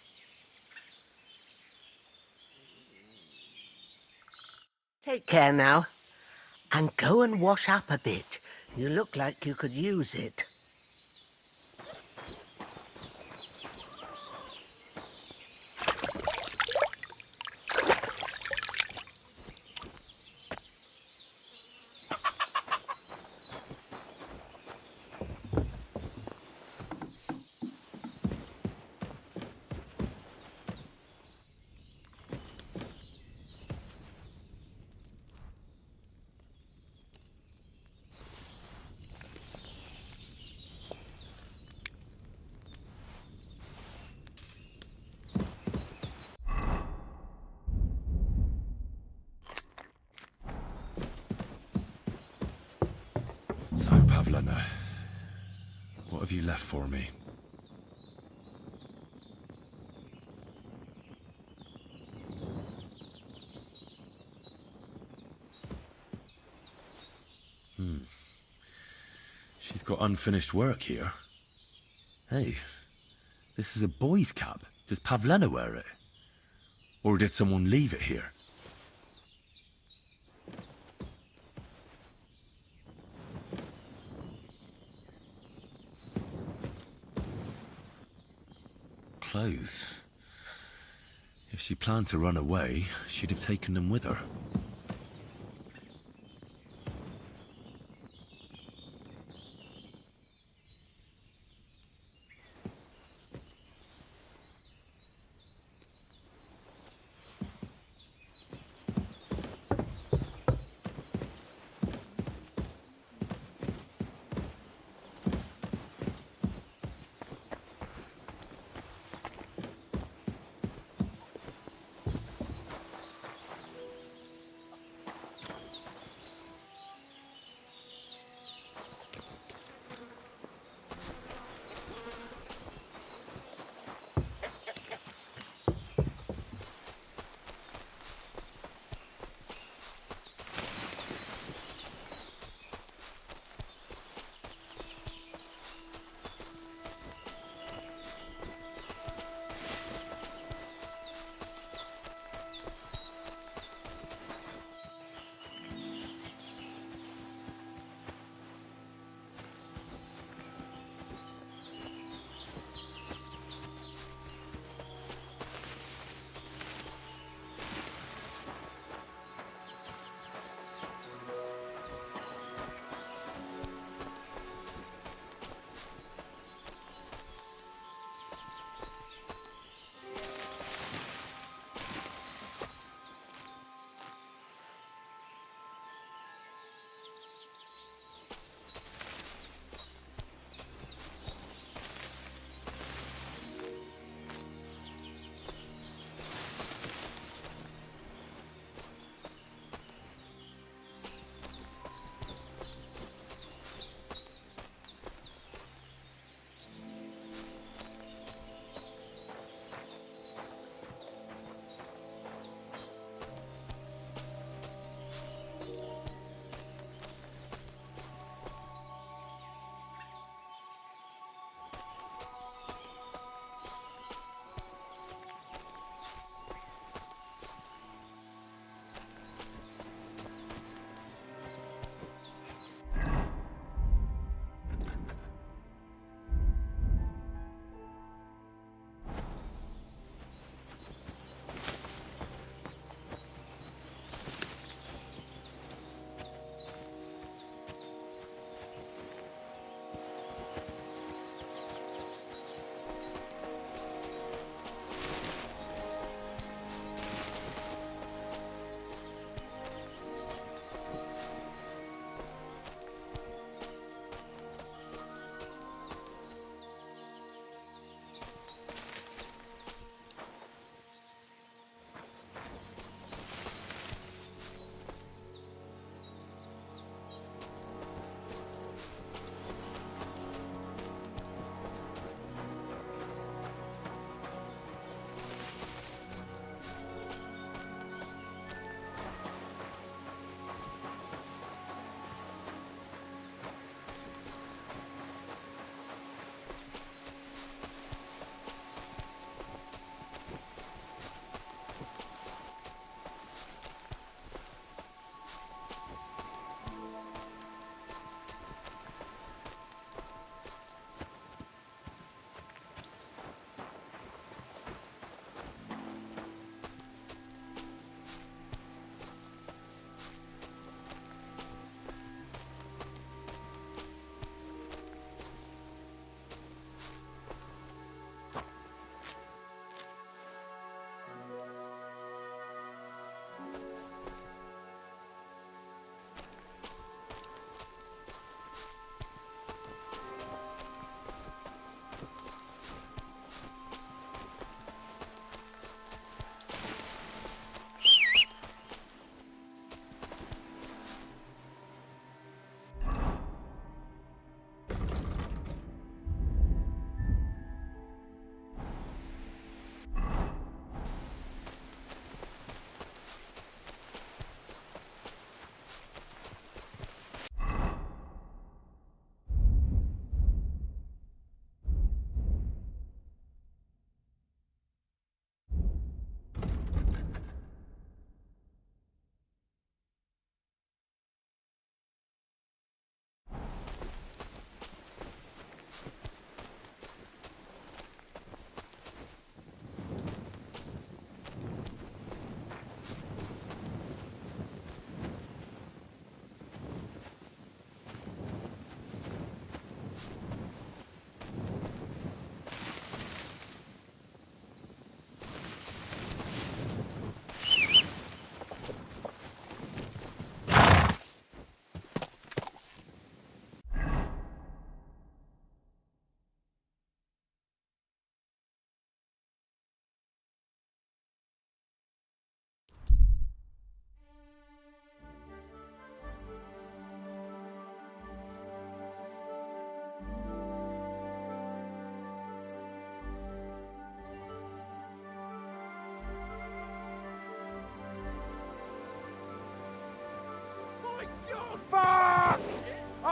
Take care now. And go and wash up a bit. You look like you could use it. So, Pavlena, what have you left for me? She's got unfinished work here. Hey, this is a boy's cap. Does Pavlena wear it? Or did someone leave it here? Clothes. If she planned to run away, she'd have taken them with her.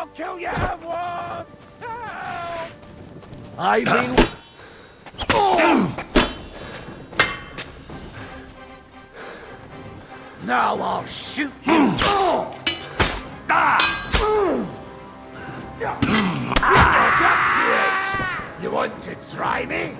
I'll kill you, one! Help! I've been... Now I'll shoot you. Get up to it! You want to try me?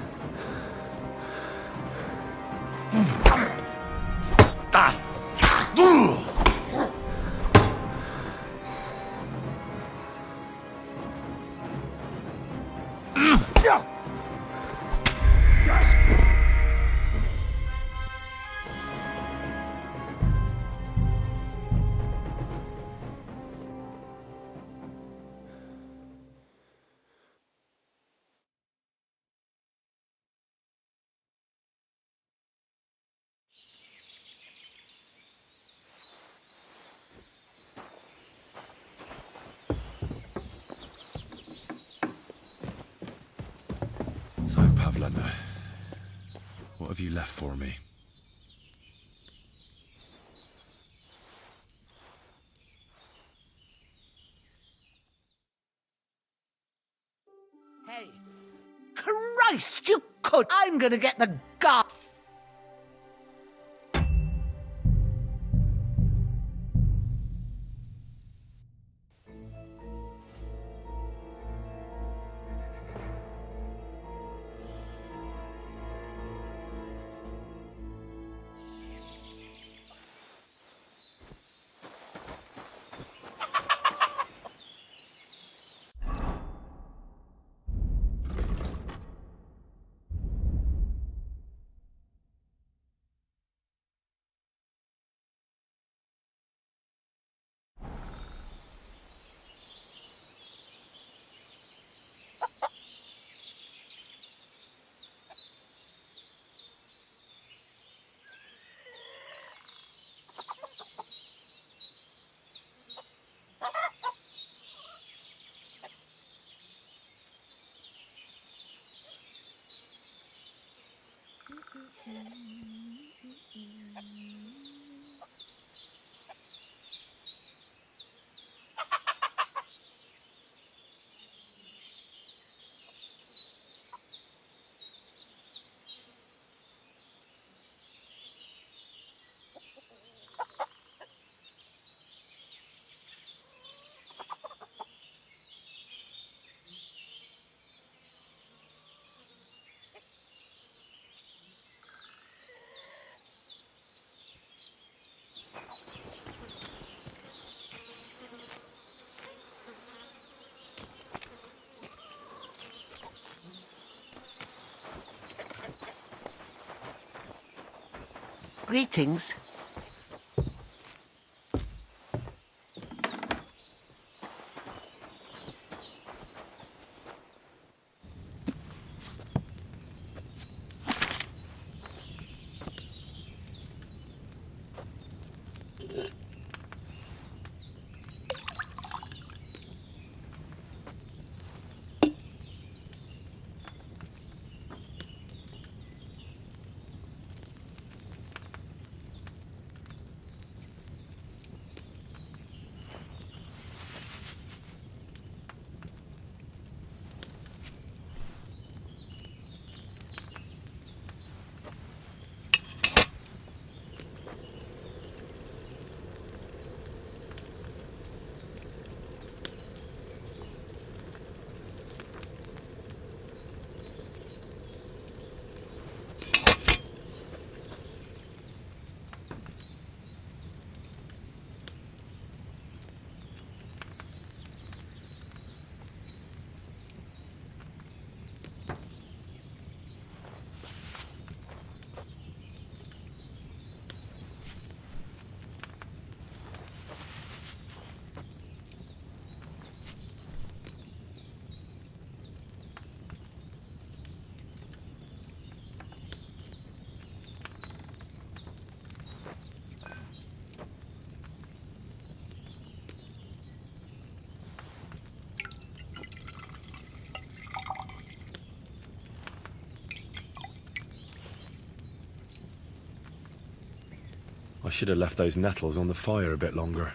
So, Pavlena, what have you left for me? Hey. Christ, you could. I'm gonna get the guard. Greetings. I should have left those nettles on the fire a bit longer.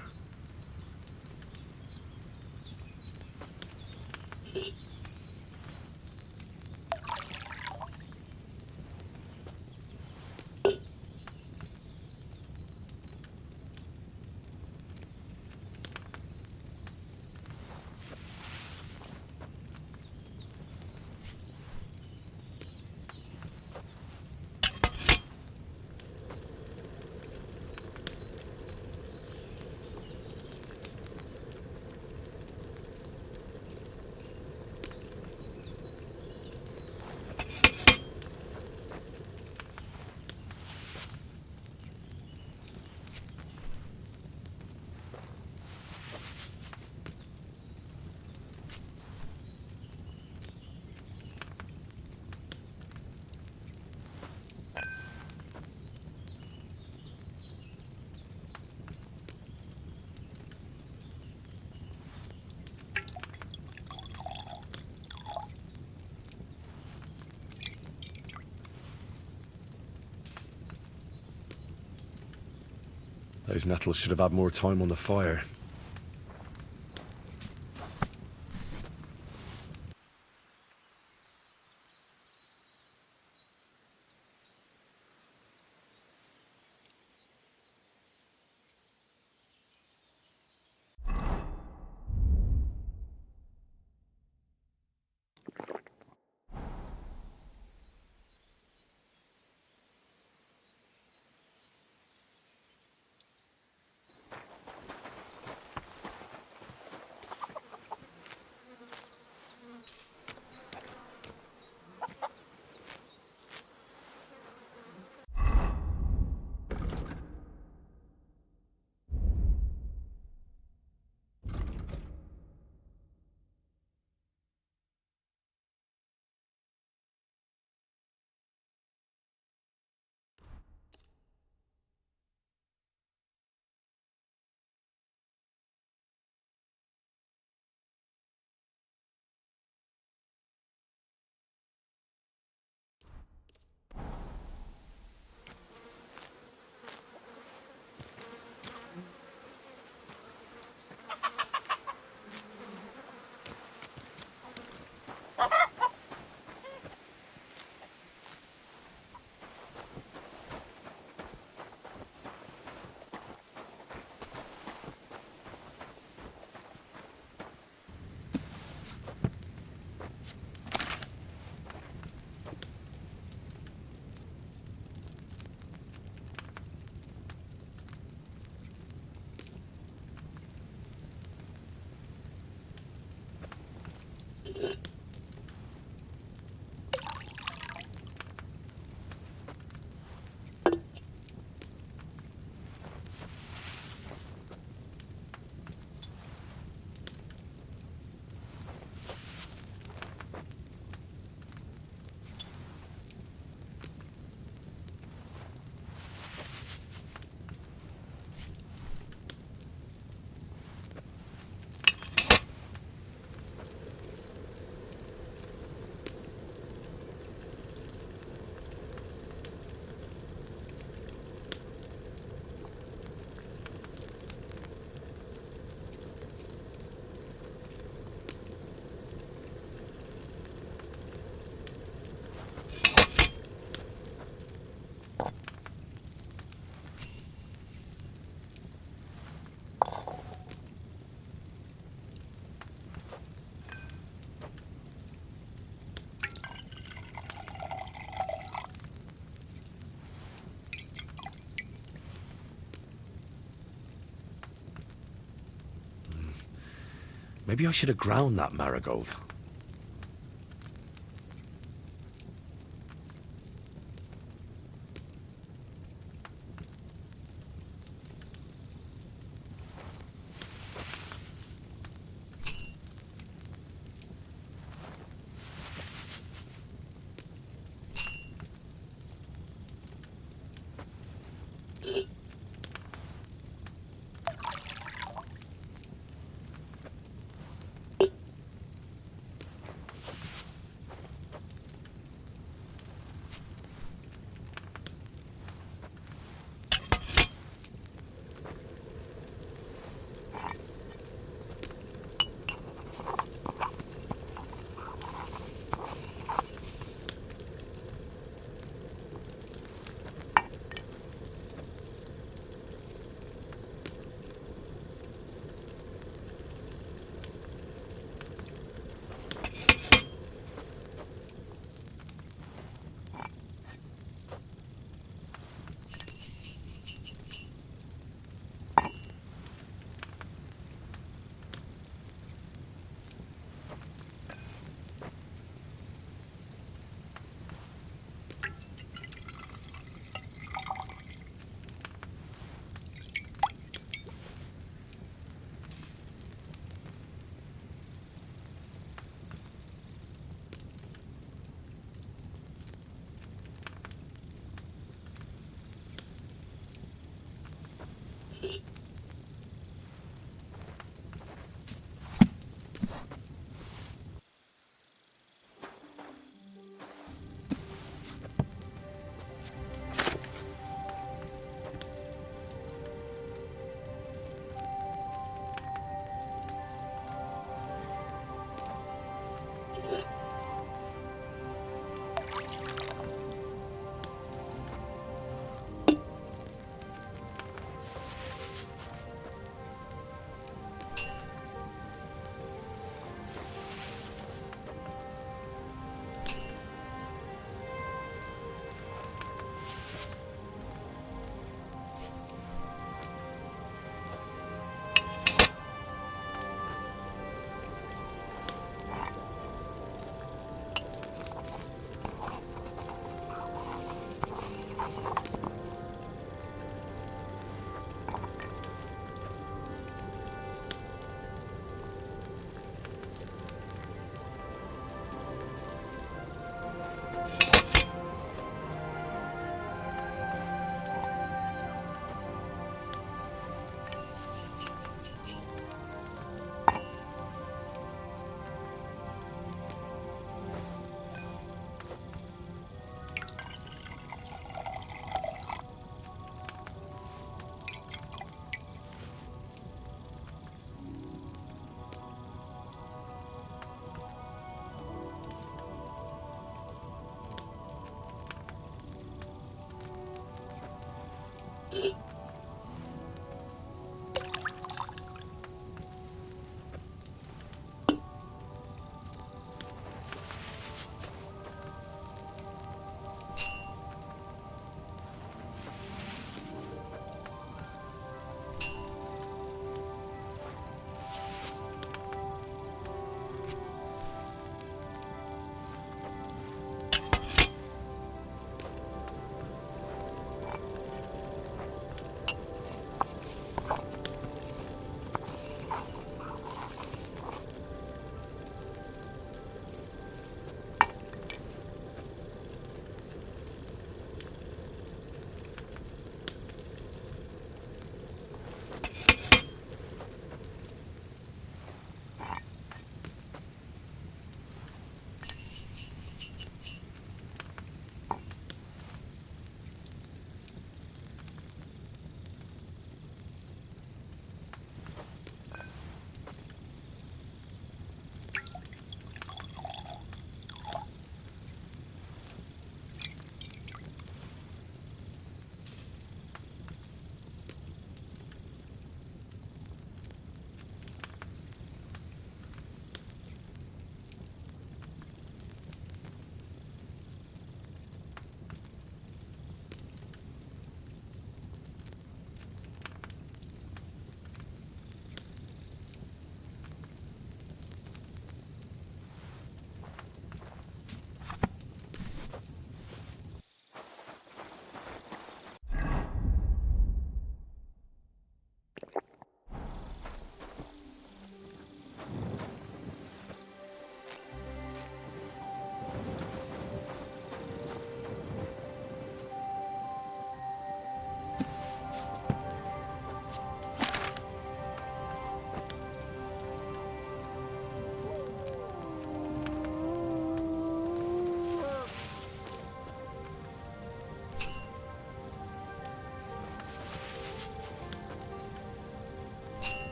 Those nettles should have had more time on the fire. Maybe I should have ground that marigold.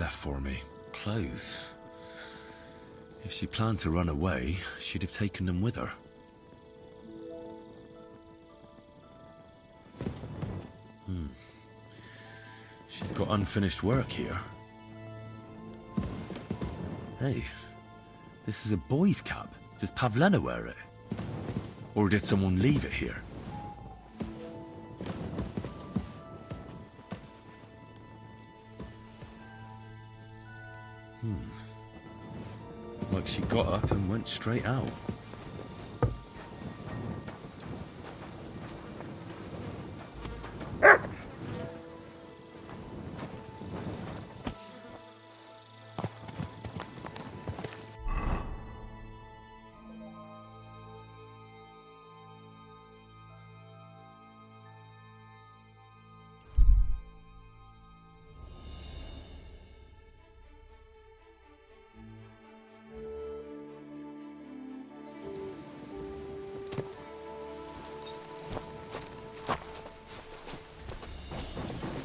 left for me. Clothes. If she planned to run away, she'd have taken them with her. She's got unfinished work here. Hey, this is a boy's cap. Does Pavlena wear it? Or did someone leave it here? Like she got up and went straight out.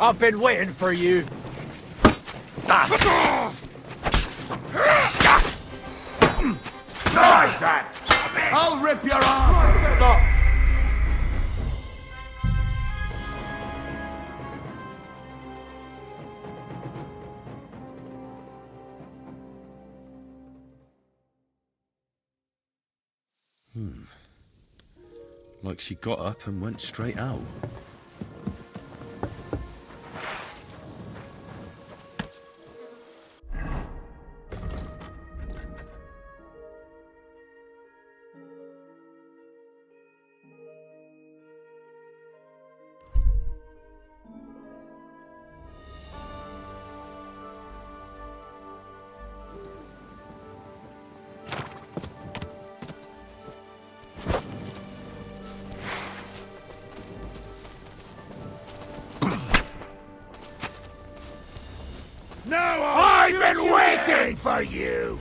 I've been waiting for you. Nice that! I'll rip your arm! No. Like she got up and went straight out. I've been waiting for you!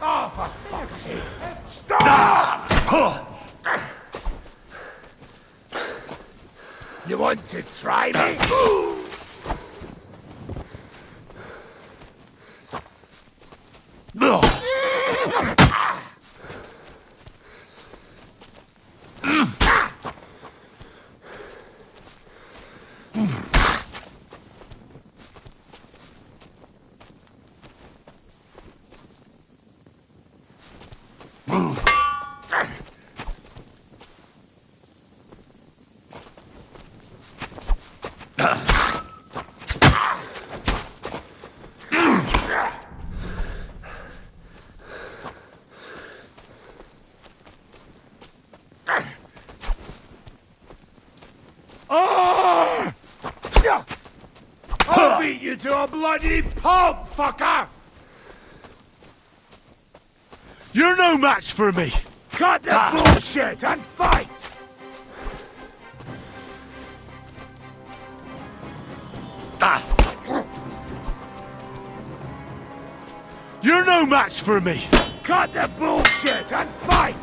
Oh, for fuck's sake! Stop! You want to try me? I'll beat you to a bloody pulp, fucker! You're no match for me! Cut the bullshit and fight! You're no match for me! Cut the bullshit and fight!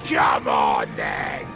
Come on, then!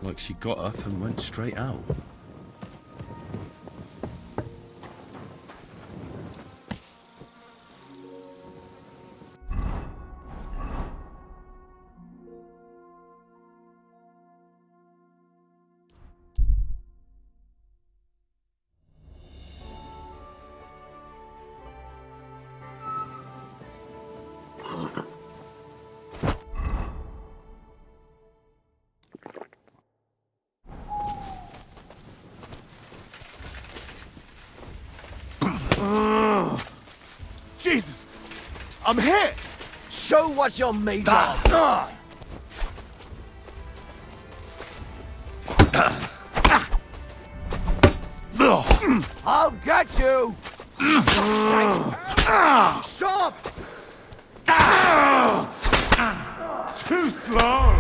Like she got up and went straight out. Jesus! I'm hit! Show what you're made of! I'll get you! Stop! Too slow!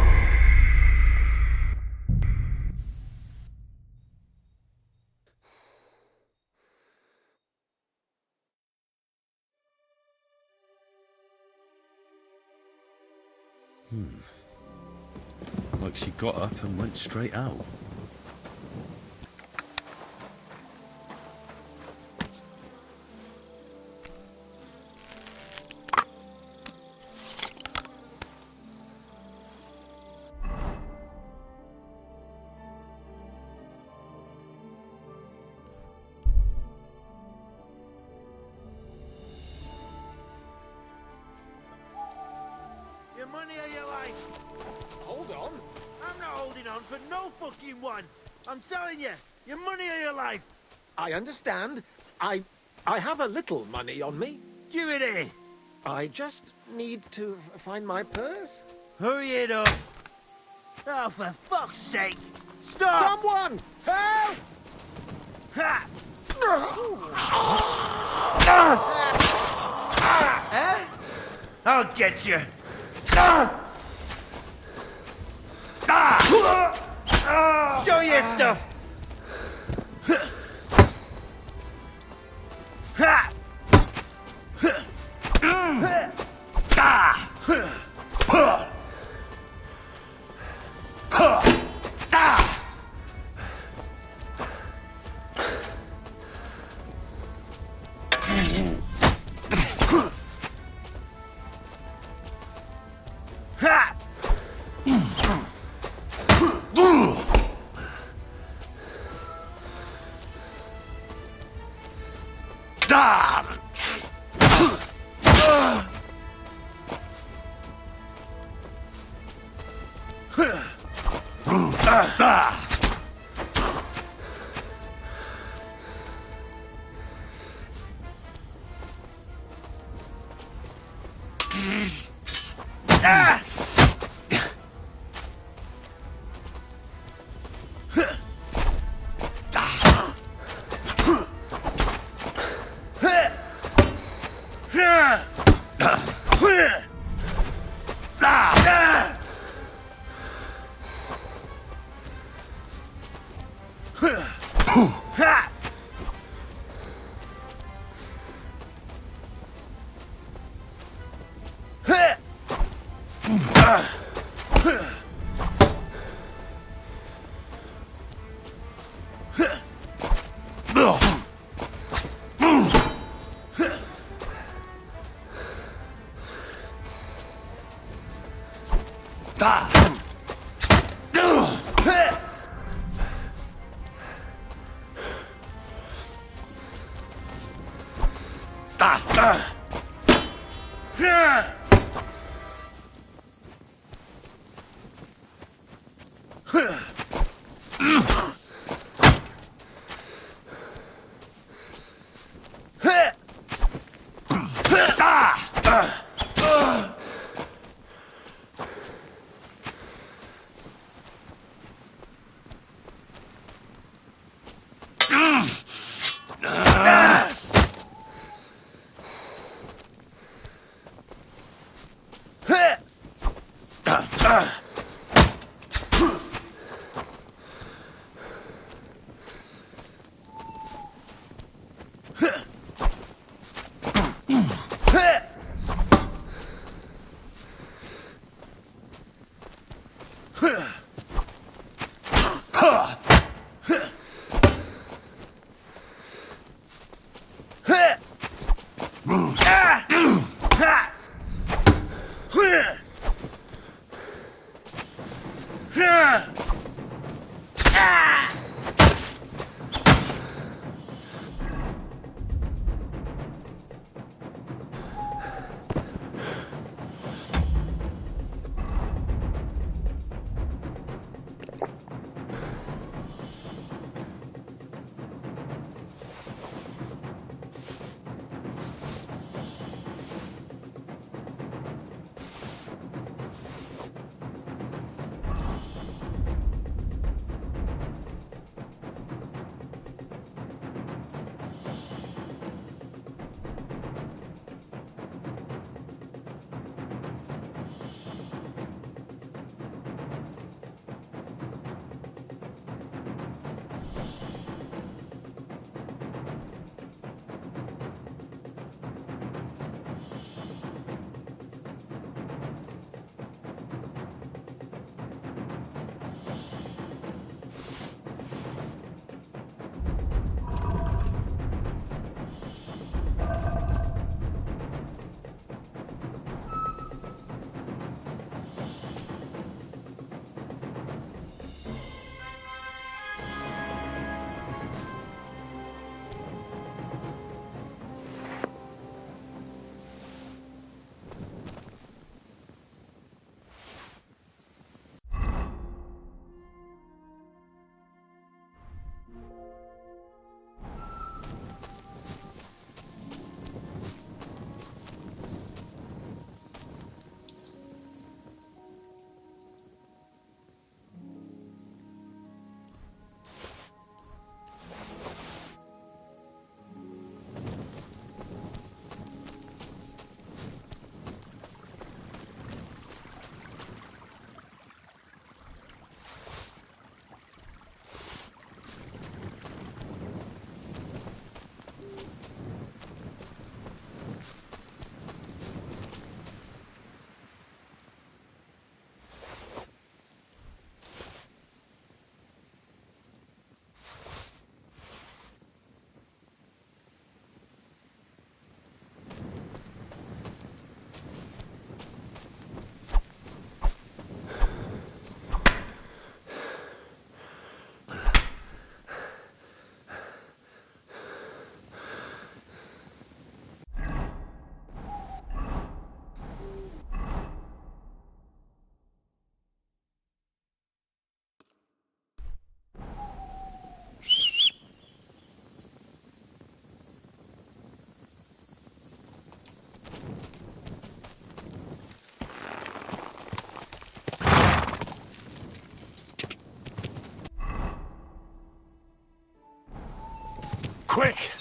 Like she got up and went straight out. Your money or your life? Hold on. I'm not holding on for no fucking one. I'm telling you, your money or your life. I understand. I have a little money on me. Give it here. I just need to find my purse. Hurry it up. Oh, for fuck's sake. Stop! Someone! Help! Ha! Eh? I'll get you. Show your stuff. Quick!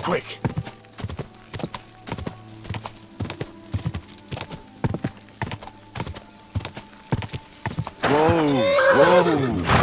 Quick! Whoa! Whoa!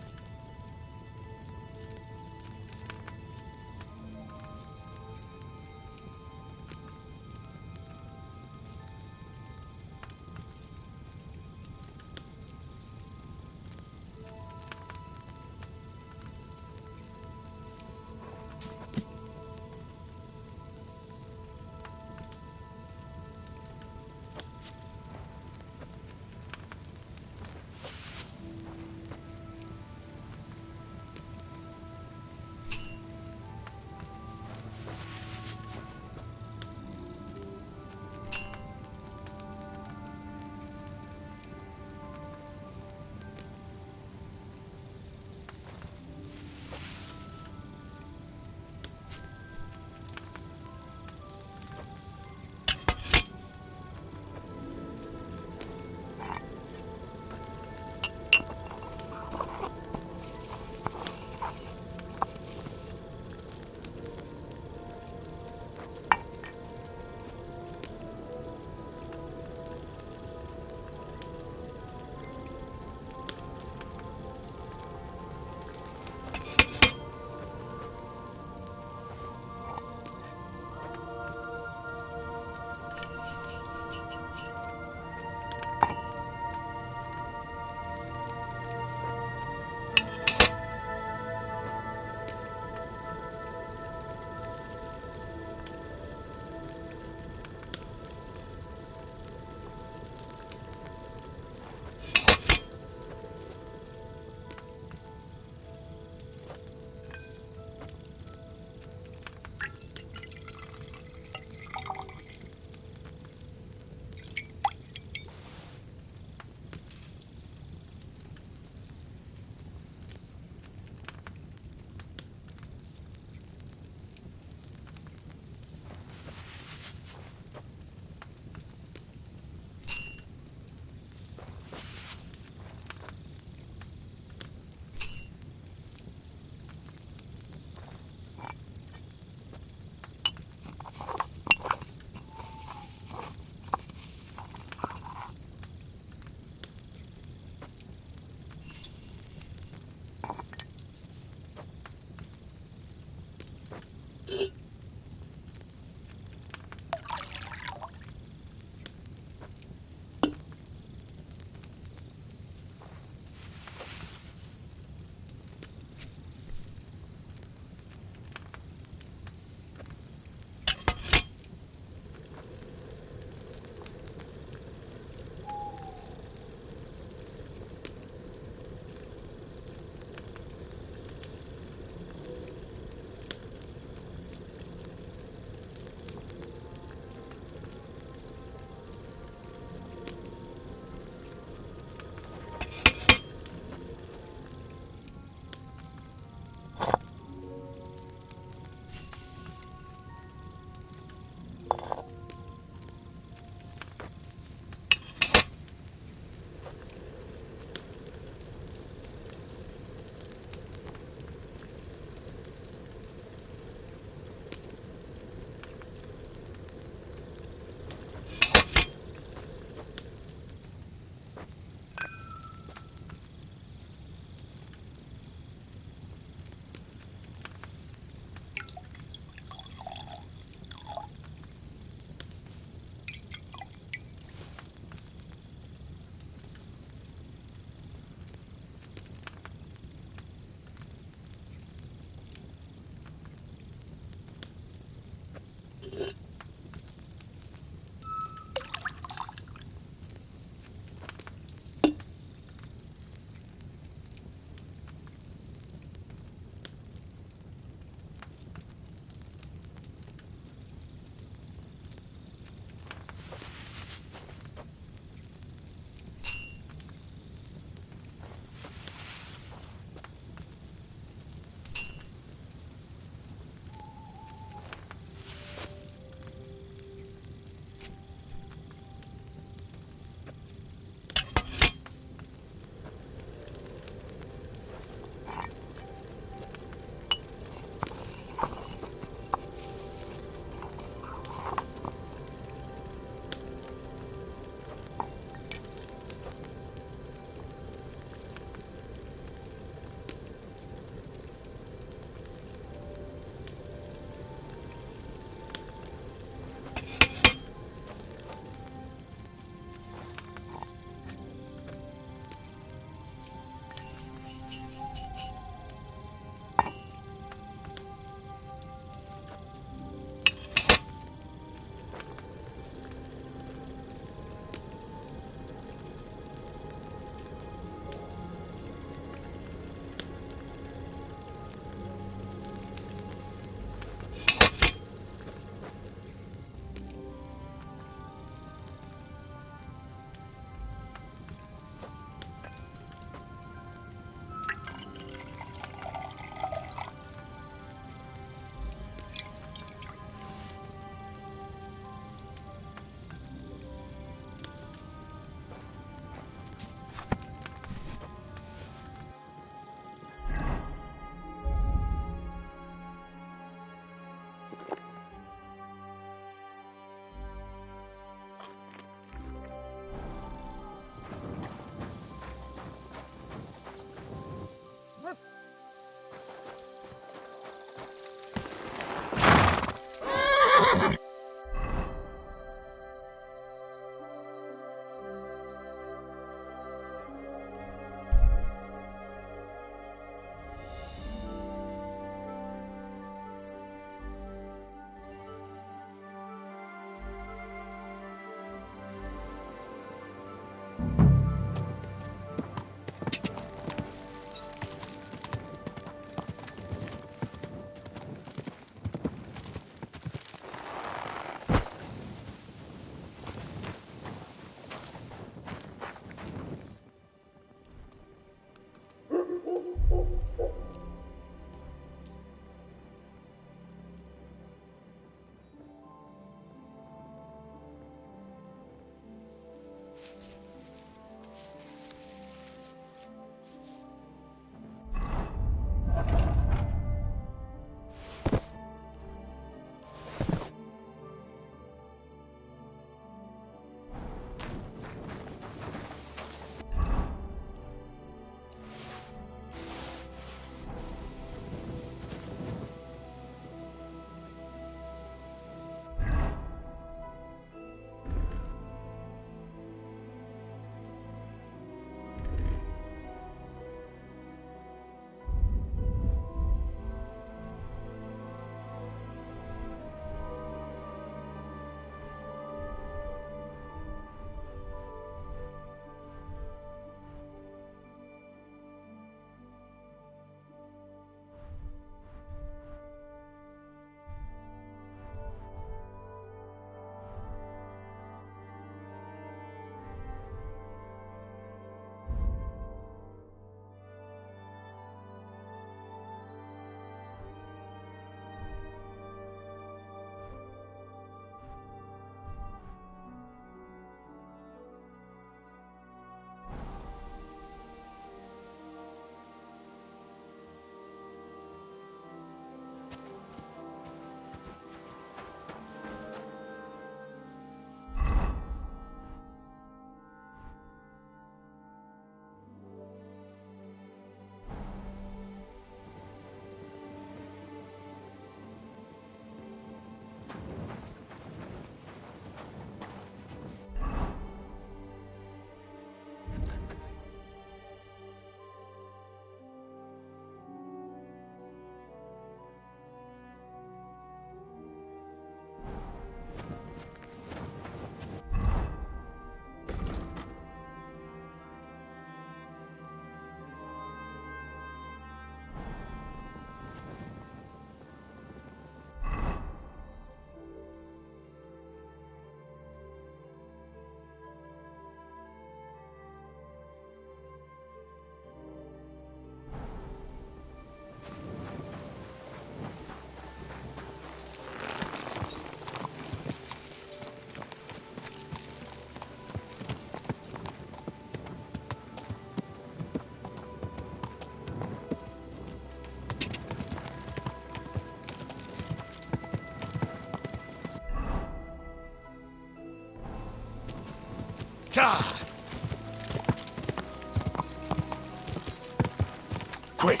Quick!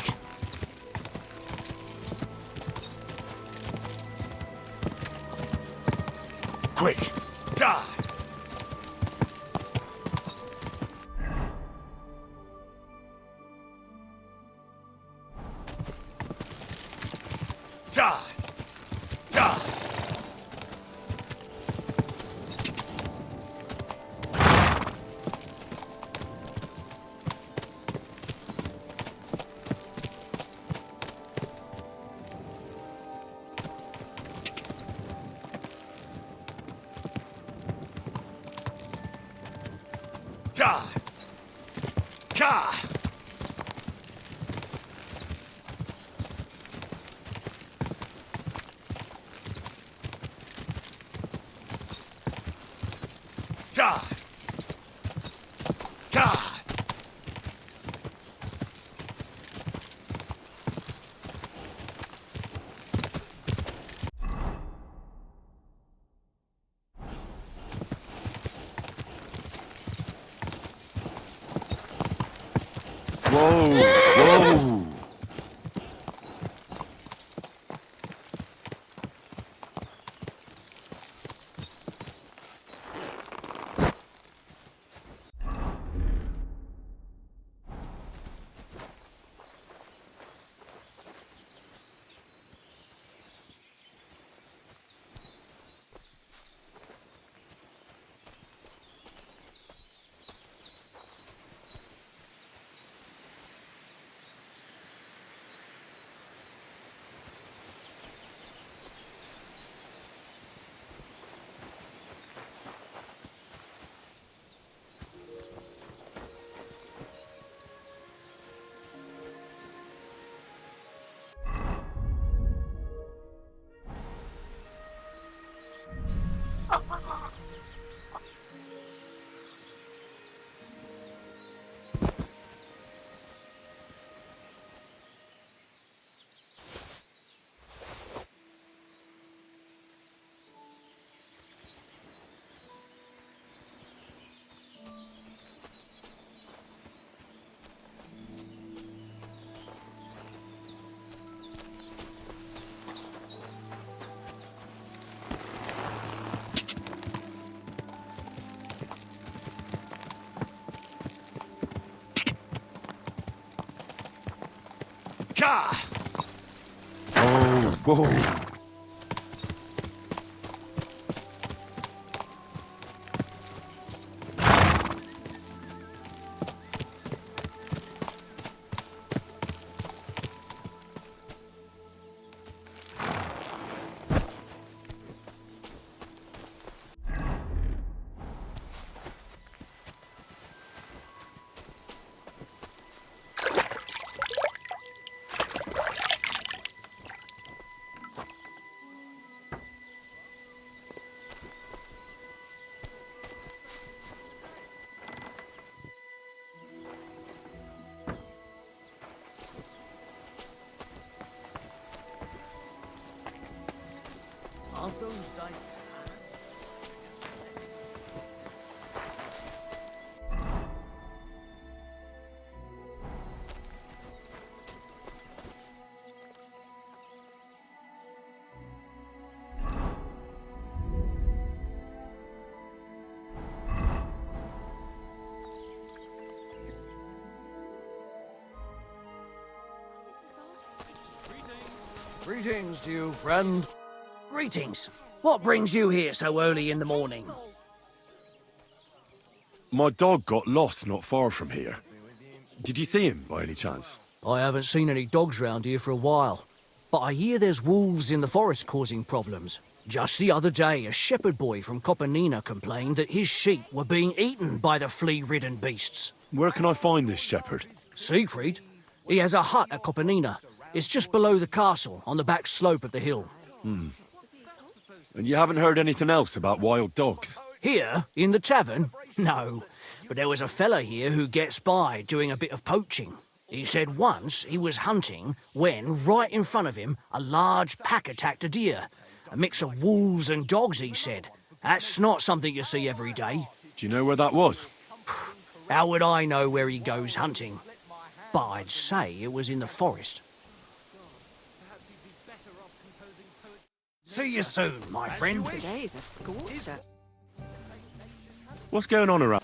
Quick! Die! Die! Die! God! God! God! God! Whoa! Whoa! Gah! Oh, whoa. Aren't those dice? Greetings to you, friend. Greetings. What brings you here so early in the morning? My dog got lost not far from here. Did you see him by any chance? I haven't seen any dogs round here for a while, but I hear there's wolves in the forest causing problems. Just the other day, a shepherd boy from Kopanina complained that his sheep were being eaten by the flea-ridden beasts. Where can I find this shepherd? Siegfried? He has a hut at Kopanina. It's just below the castle, on the back slope of the hill. And you haven't heard anything else about wild dogs? Here, in the tavern? No. But there was a fella here who gets by doing a bit of poaching. He said once he was hunting when, right in front of him, a large pack attacked a deer. A mix of wolves and dogs, he said. That's not something you see every day. Do you know where that was? How would I know where he goes hunting? But I'd say it was in the forest. See you soon, my friend. Today's a scorcher. What's going on around?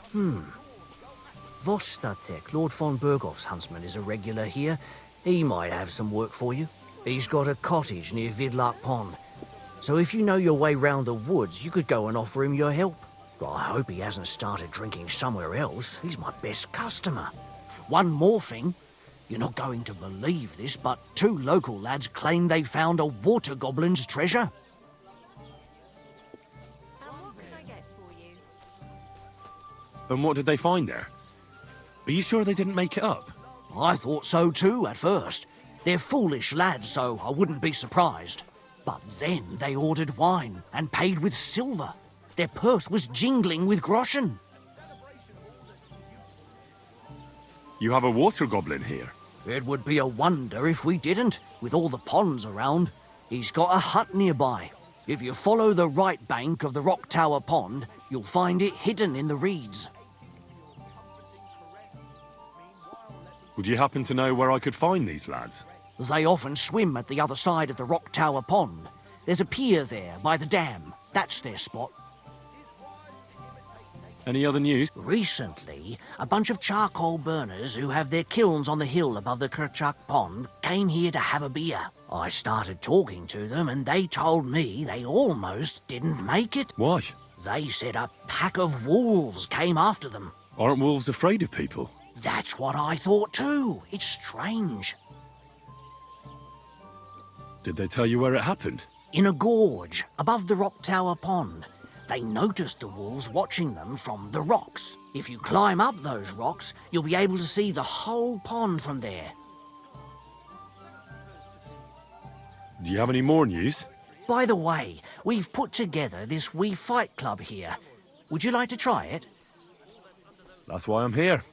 Vostatek, Lord von Berghoff's huntsman, is a regular here. He might have some work for you. He's got a cottage near Vidlark Pond. So if you know your way round the woods, you could go and offer him your help. But I hope he hasn't started drinking somewhere else. He's my best customer. One more thing. You're not going to believe this, but 2 local lads claim they found a water goblin's treasure. And what did they find there? Are you sure they didn't make it up? I thought so too at first. They're foolish lads, so I wouldn't be surprised. But then they ordered wine and paid with silver. Their purse was jingling with groschen. You have a water goblin here? It would be a wonder if we didn't, with all the ponds around. He's got a hut nearby. If you follow the right bank of the Rock Tower Pond, you'll find it hidden in the reeds. Would you happen to know where I could find these lads? They often swim at the other side of the Rock Tower Pond. There's a pier there by the dam. That's their spot. Any other news? Recently, a bunch of charcoal burners who have their kilns on the hill above the Kerchak Pond came here to have a beer. I started talking to them and they told me they almost didn't make it. Why? They said a pack of wolves came after them. Aren't wolves afraid of people? That's what I thought too. It's strange. Did they tell you where it happened? In a gorge above the Rock Tower Pond. They noticed the wolves watching them from the rocks. If you climb up those rocks, you'll be able to see the whole pond from there. Do you have any more news? By the way, we've put together this wee fight club here. Would you like to try it? That's why I'm here.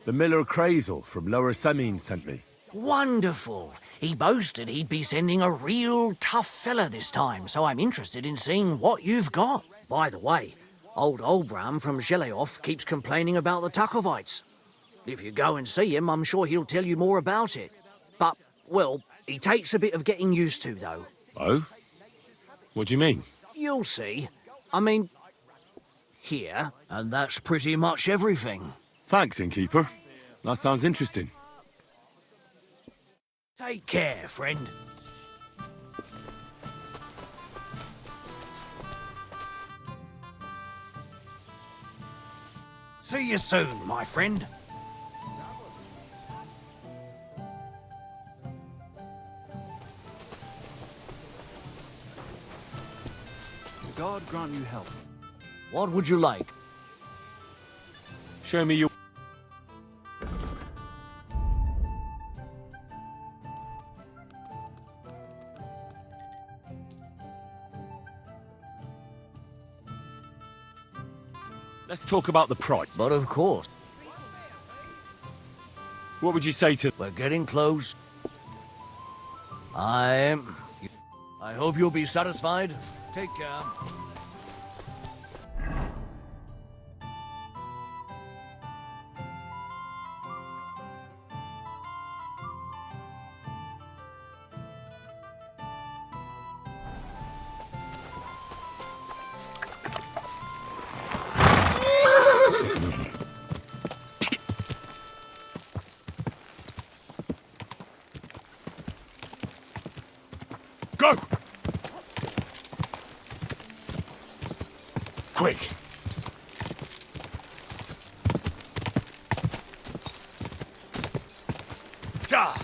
The miller Crazel from Lower Semine sent me. Wonderful. He boasted he'd be sending a real tough fella this time, so I'm interested in seeing what you've got. By the way, old Olbram from Zheleov keeps complaining about the Takovites. If you go and see him, I'm sure he'll tell you more about it. But, well, he takes a bit of getting used to, though. Oh? What do you mean? You'll see. I mean, here, and that's pretty much everything. Thanks, innkeeper. That sounds interesting. Take care, friend. See you soon, my friend. God grant you health. What would you like? Show me your... Let's talk about the price. But of course. What would you say to... We're getting close. I hope you'll be satisfied. Take care. Go! Quick! Die!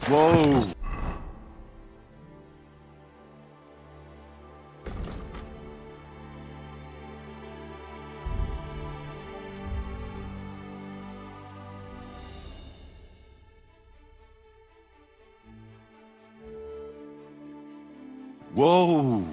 Whoa! Whoa!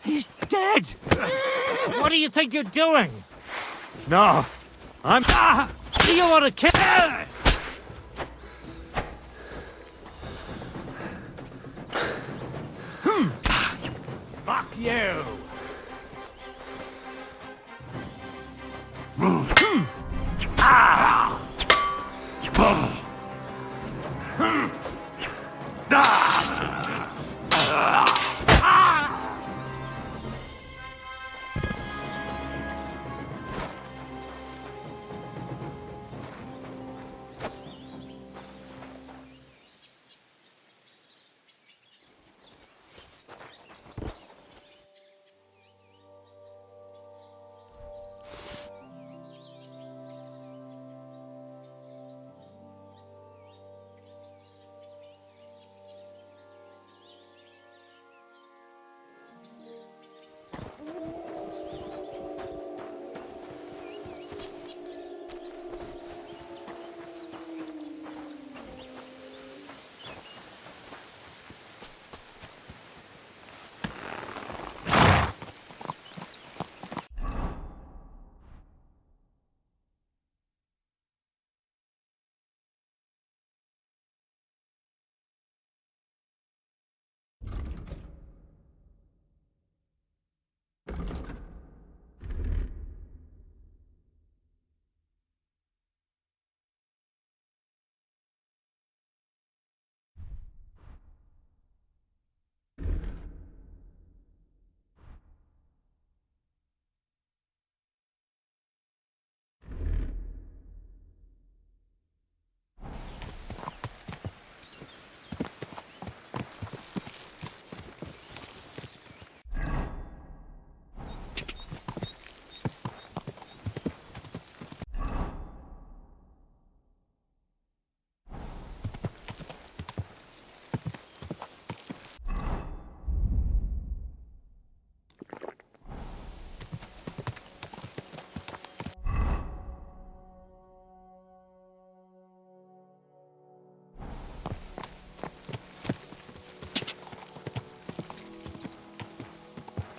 He's dead! What do you think you're doing? No, I'm... You want to kill... Fuck you!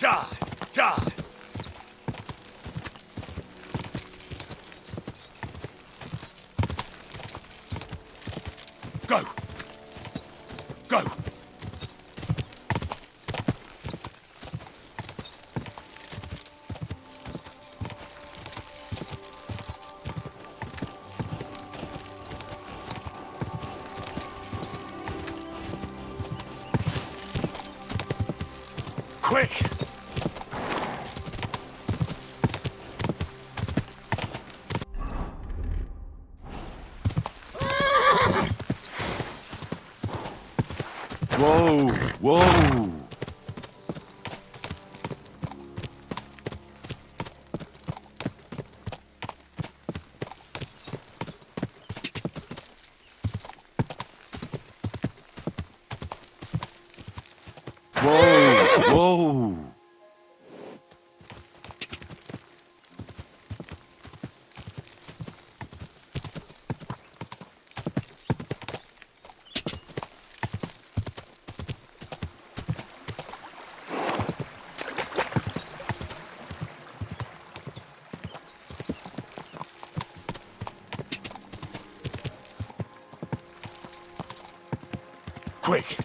Ja! Ja! Go! Go! Quick! Whoa! Whoa! Whoa! Whoa! Quick!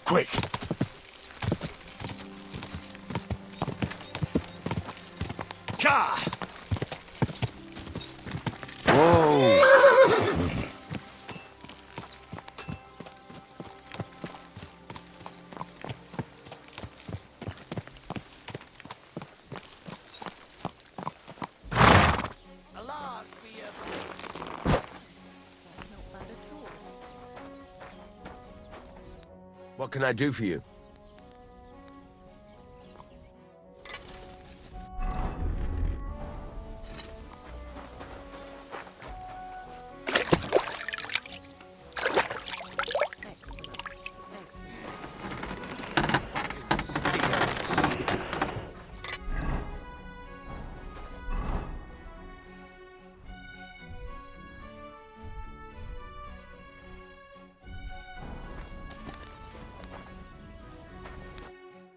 Quick! Ka! Whoa! What can I do for you?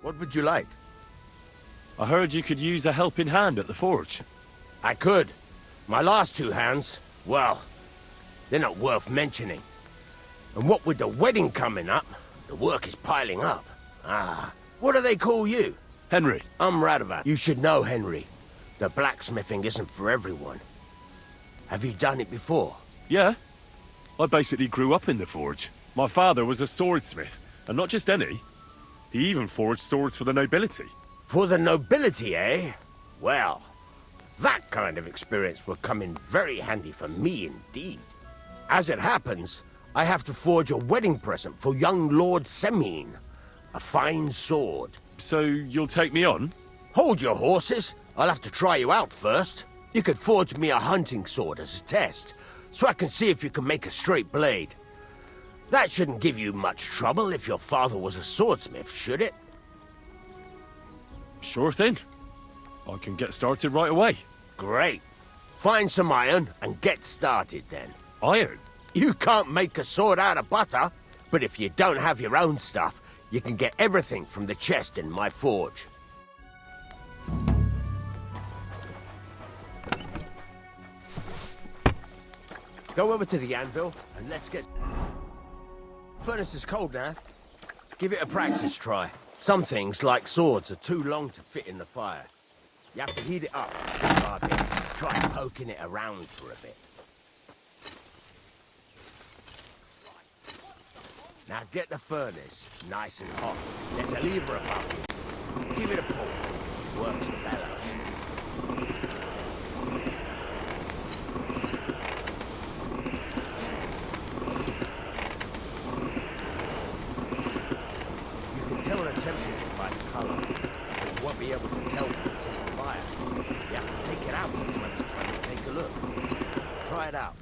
What would you like? I heard you could use a helping hand at the forge. I could. My last two hands, well, they're not worth mentioning. And what with the wedding coming up, the work is piling up. Ah, what do they call you? Henry. I'm Radovan. You should know, Henry. The blacksmithing isn't for everyone. Have you done it before? Yeah. I basically grew up in the forge. My father was a swordsmith, and not just any. He even forged swords for the nobility. For the nobility, eh? Well, that kind of experience will come in very handy for me indeed. As it happens, I have to forge a wedding present for young Lord Semine. A fine sword. So you'll take me on? Hold your horses. I'll have to try you out first. You could forge me a hunting sword as a test, so I can see if you can make a straight blade. That shouldn't give you much trouble if your father was a swordsmith, should it? Sure thing. I can get started right away. Great. Find some iron and get started then. Iron? You can't make a sword out of butter, but if you don't have your own stuff, you can get everything from the chest in my forge. Go over to the anvil and let's get... Furnace is cold now. Give it a practice try. Some things, like swords, are too long to fit in the fire. You have to heat it up a bit. Try poking it around for a bit. Now get the furnace nice and hot. There's a lever above it. Give it a pull. Works the bellows. You can tell the temperature by the color, but you won't be able to tell when it's in the fire. You have to take it out from time to time and take a look. Try it out.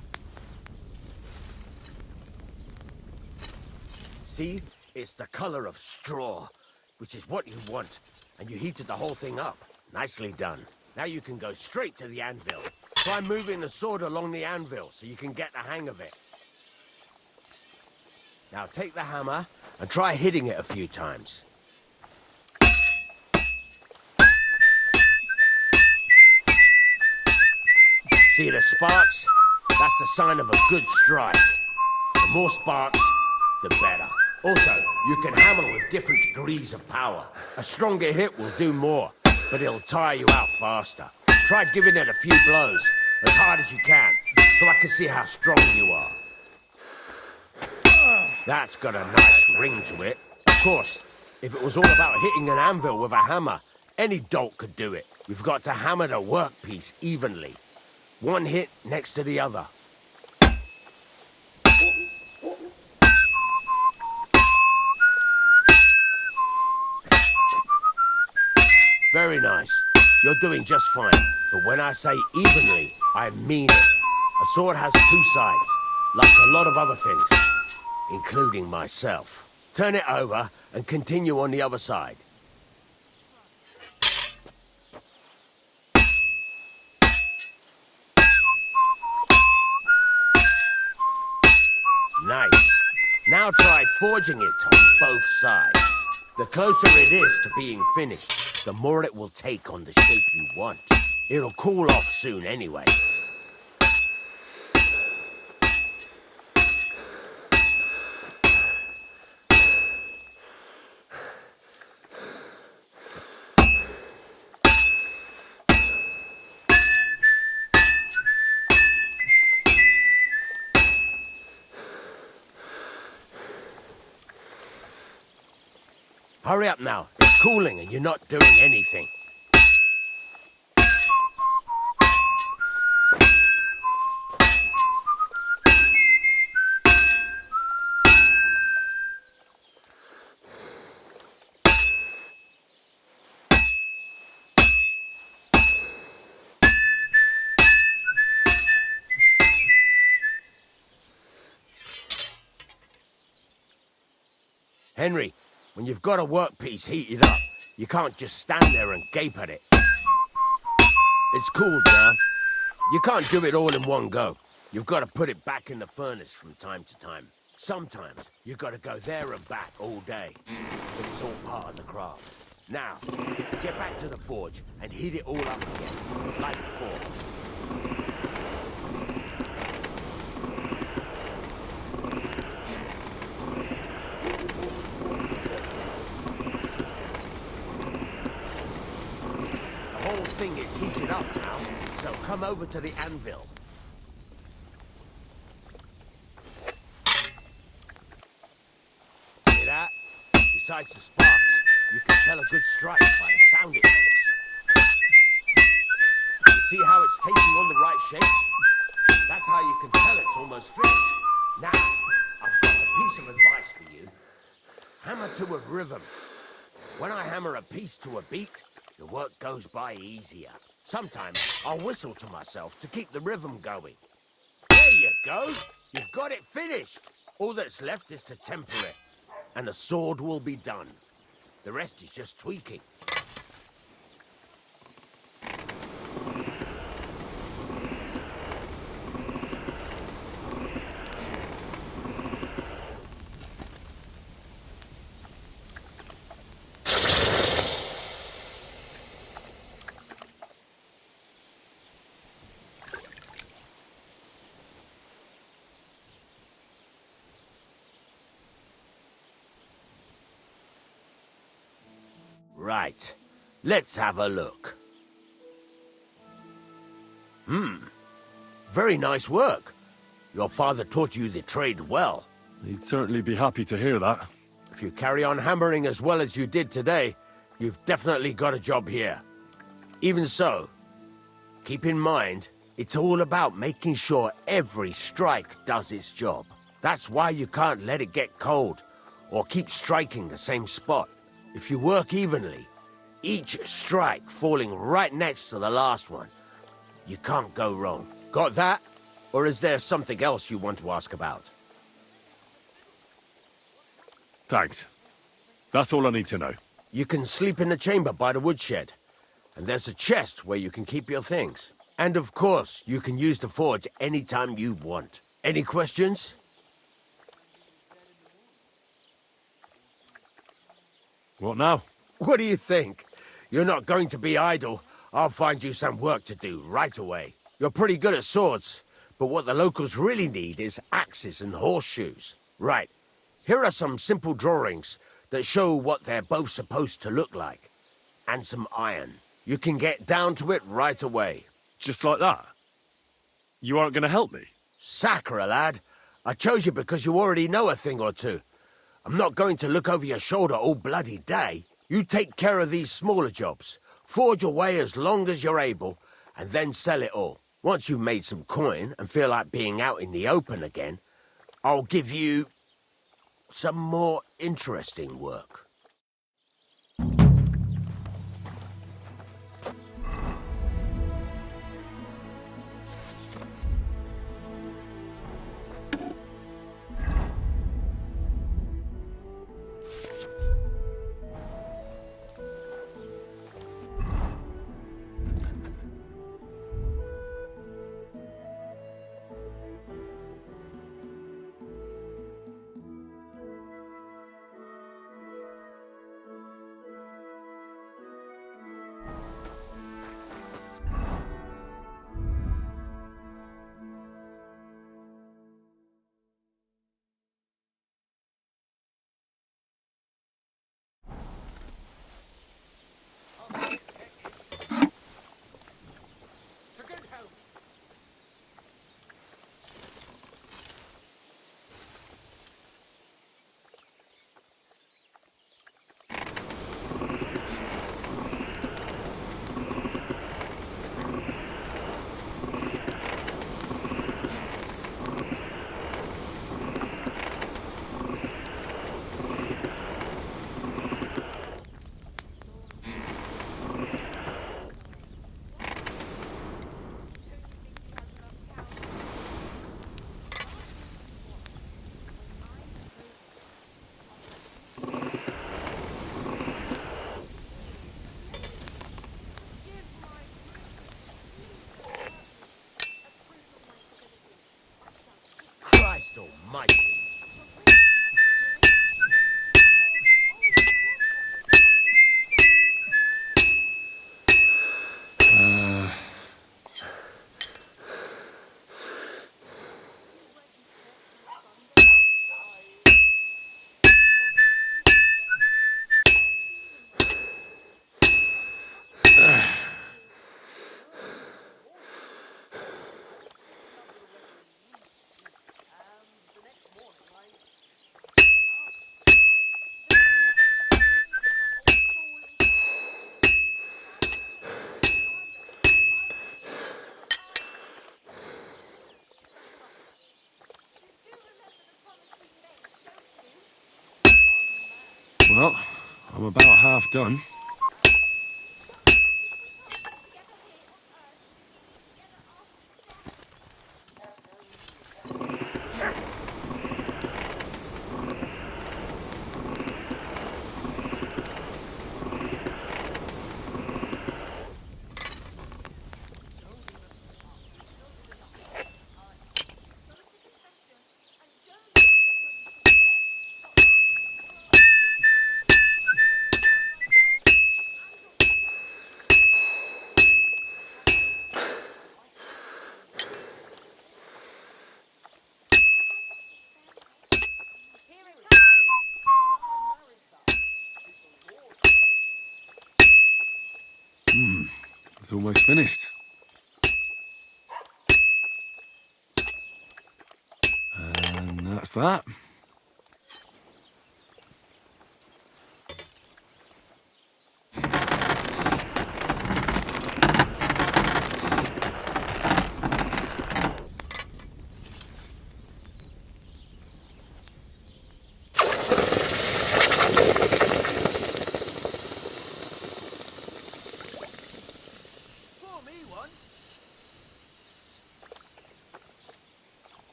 See? It's the color of straw, which is what you want. And you heated the whole thing up. Nicely done. Now you can go straight to the anvil. Try moving the sword along the anvil so you can get the hang of it. Now take the hammer and try hitting it a few times. See the sparks? That's the sign of a good strike. The more sparks, the better. Also, you can hammer with different degrees of power. A stronger hit will do more, but it'll tire you out faster. Try giving it a few blows, as hard as you can, so I can see how strong you are. That's got a nice ring to it. Of course, if it was all about hitting an anvil with a hammer, any dolt could do it. We've got to hammer the workpiece evenly. One hit next to the other. Very nice. You're doing just fine. But when I say evenly, I mean it. A sword has two sides, like a lot of other things, including myself. Turn it over and continue on the other side. Nice. Now try forging it on both sides. The closer it is to being finished, the more it will take on the shape you want. It'll cool off soon anyway. Hurry up now. It's cooling and you're not doing anything. Henry, when you've got a workpiece heated up, you can't just stand there and gape at it. It's cooled now. You can't do it all in one go. You've got to put it back in the furnace from time to time. Sometimes you've got to go there and back all day. But it's all part of the craft. Now, get back to the forge and heat it all up again, like before. The thing is heated up now, so come over to the anvil. Hear that? Besides the sparks, you can tell a good strike by the sound it makes. You see how it's taking on the right shape? That's how you can tell it's almost finished. Now, I've got a piece of advice for you. Hammer to a rhythm. When I hammer a piece to a beat, the work goes by easier. Sometimes I'll whistle to myself to keep the rhythm going. There you go. You've got it finished. All that's left is to temper it, and the sword will be done. The rest is just tweaking. Right. Let's have a look. Very nice work. Your father taught you the trade well. He'd certainly be happy to hear that. If you carry on hammering as well as you did today, you've definitely got a job here. Even so, keep in mind, it's all about making sure every strike does its job. That's why you can't let it get cold, or keep striking the same spot. If you work evenly, each strike falling right next to the last one, you can't go wrong. Got that? Or is there something else you want to ask about? Thanks. That's all I need to know. You can sleep in the chamber by the woodshed. And there's a chest where you can keep your things. And of course, you can use the forge anytime you want. Any questions? What now? What do you think? You're not going to be idle. I'll find you some work to do right away. You're pretty good at swords, but what the locals really need is axes and horseshoes. Right, here are some simple drawings that show what they're both supposed to look like. And some iron. You can get down to it right away. Just like that? You aren't going to help me? Sacre, lad. I chose you because you already know a thing or two. I'm not going to look over your shoulder all bloody day. You take care of these smaller jobs. Forge away as long as you're able, and then sell it all. Once you've made some coin and feel like being out in the open again, I'll give you some more interesting work. Christ almighty. Well, I'm about half done. It's almost finished. And that's that.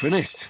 finished.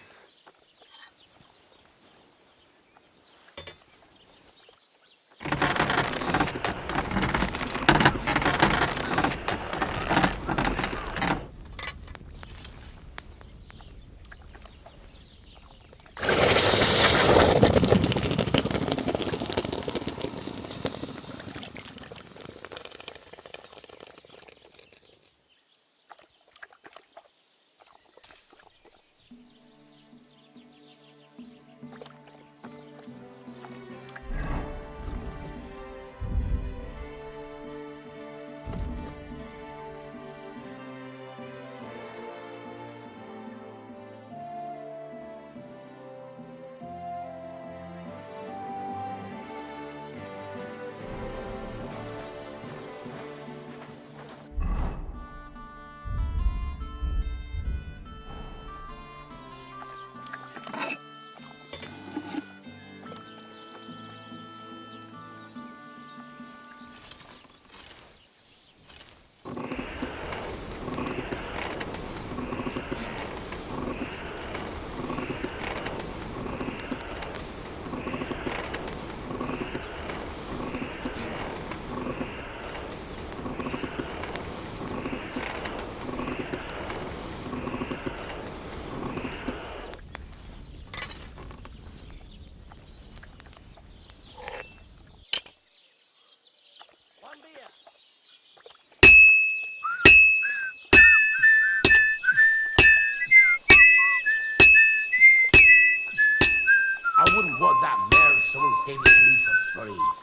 I wouldn't want that mare if someone gave it to me for free.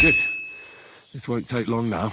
Good. This won't take long now.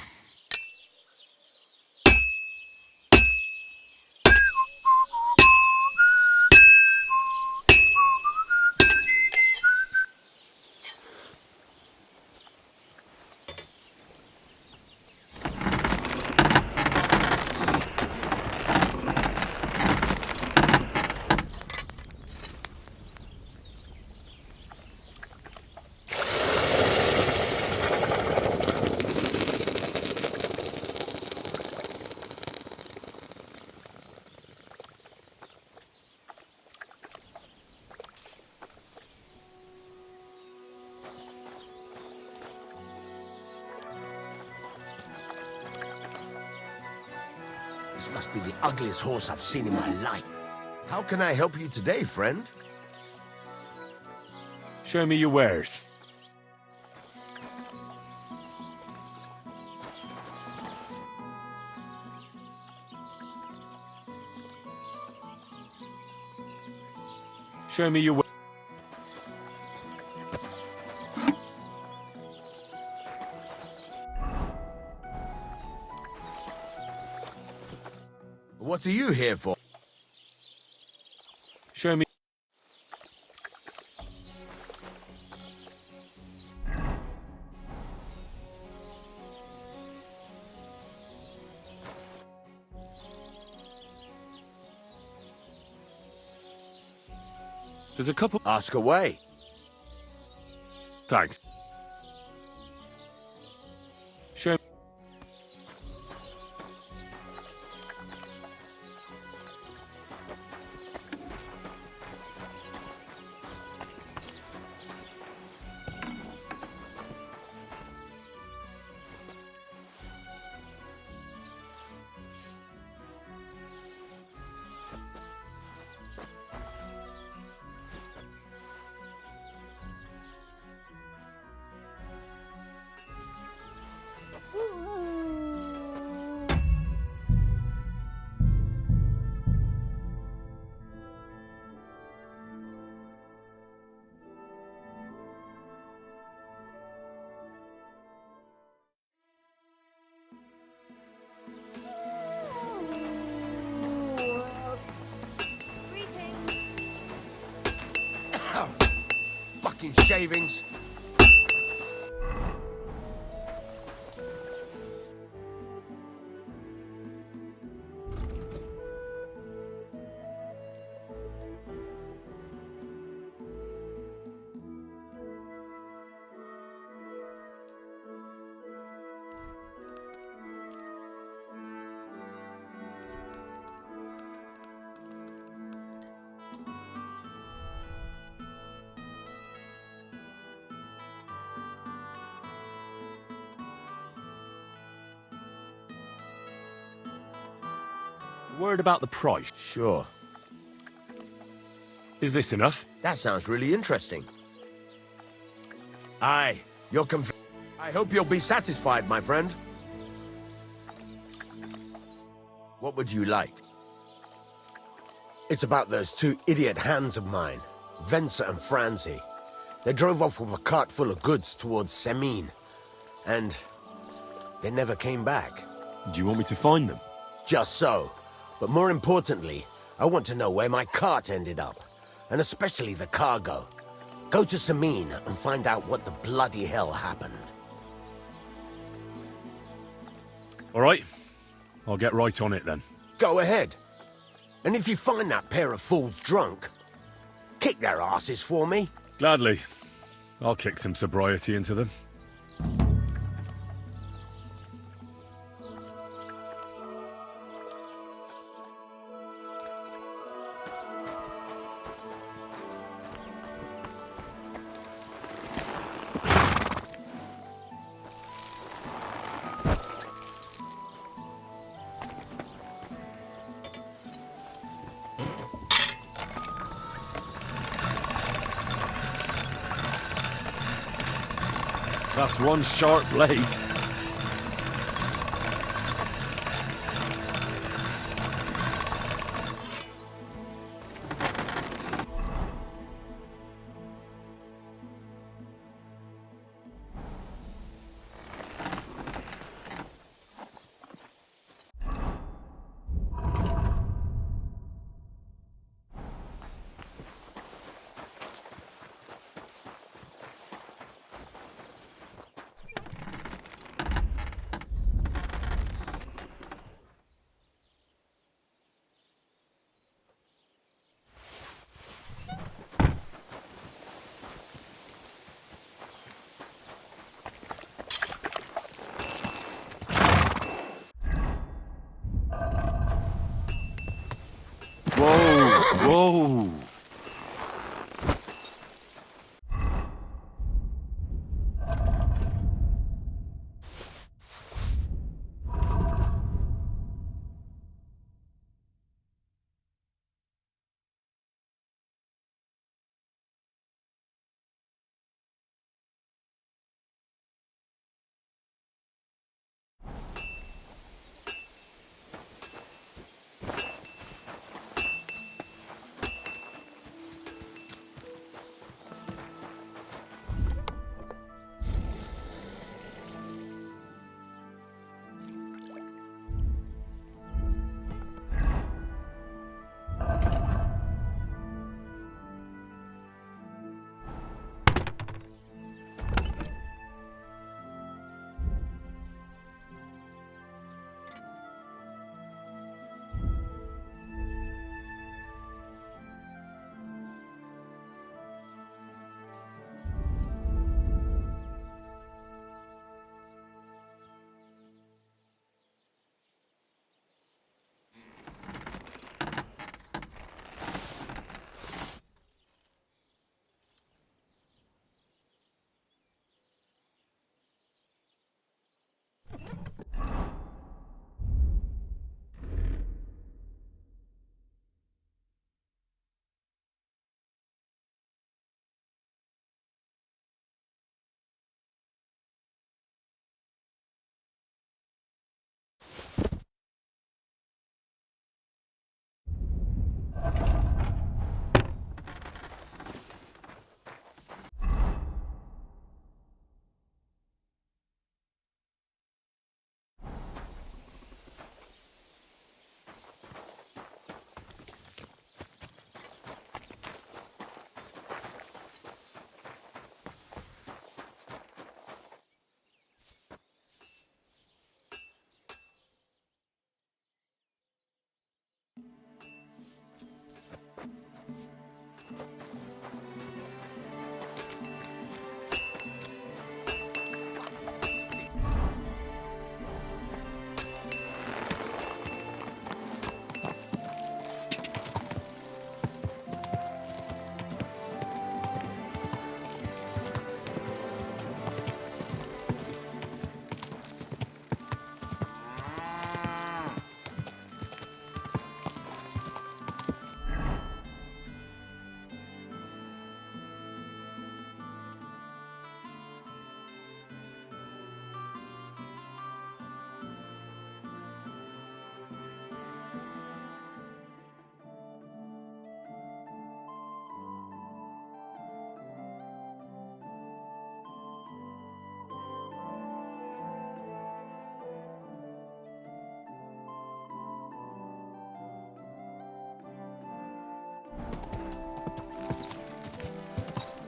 This must be the ugliest horse I've seen in my life. How can I help you today, friend? Show me your wares. Show me your wares. What are you here for? Show me. There's a couple. Ask away. Thanks. Show me. Fucking shavings. Word about the price. Sure. Is this enough? That sounds really interesting. Aye, you're I hope you'll be satisfied, my friend. What would you like? It's about those two idiot hands of mine, Venser and Franzi. They drove off with a cart full of goods towards Semine, and they never came back. Do you want me to find them? Just so. But more importantly, I want to know where my cart ended up, and especially the cargo. Go to Semine and find out what the bloody hell happened. All right. I'll get right on it then. Go ahead. And if you find that pair of fools drunk, kick their asses for me. Gladly. I'll kick some sobriety into them. That's one sharp blade. Whoa!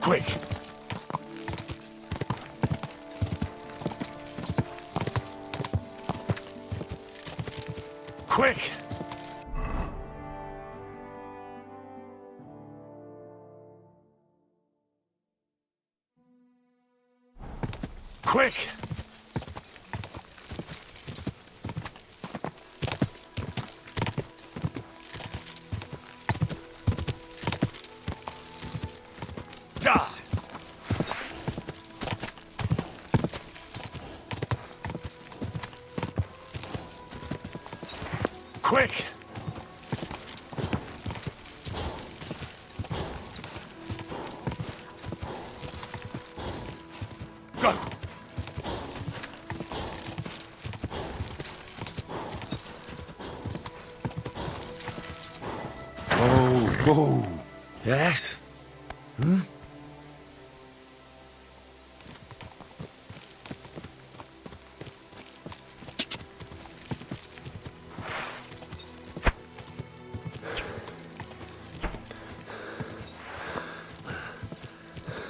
Quick! Quick! Quick! Ah! Quick! Go! Whoa! Yes? Hmm?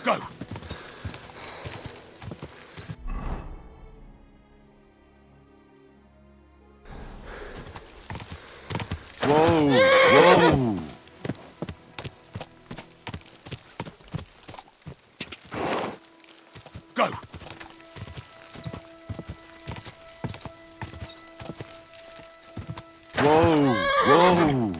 Go! Whoa! Go! Whoa!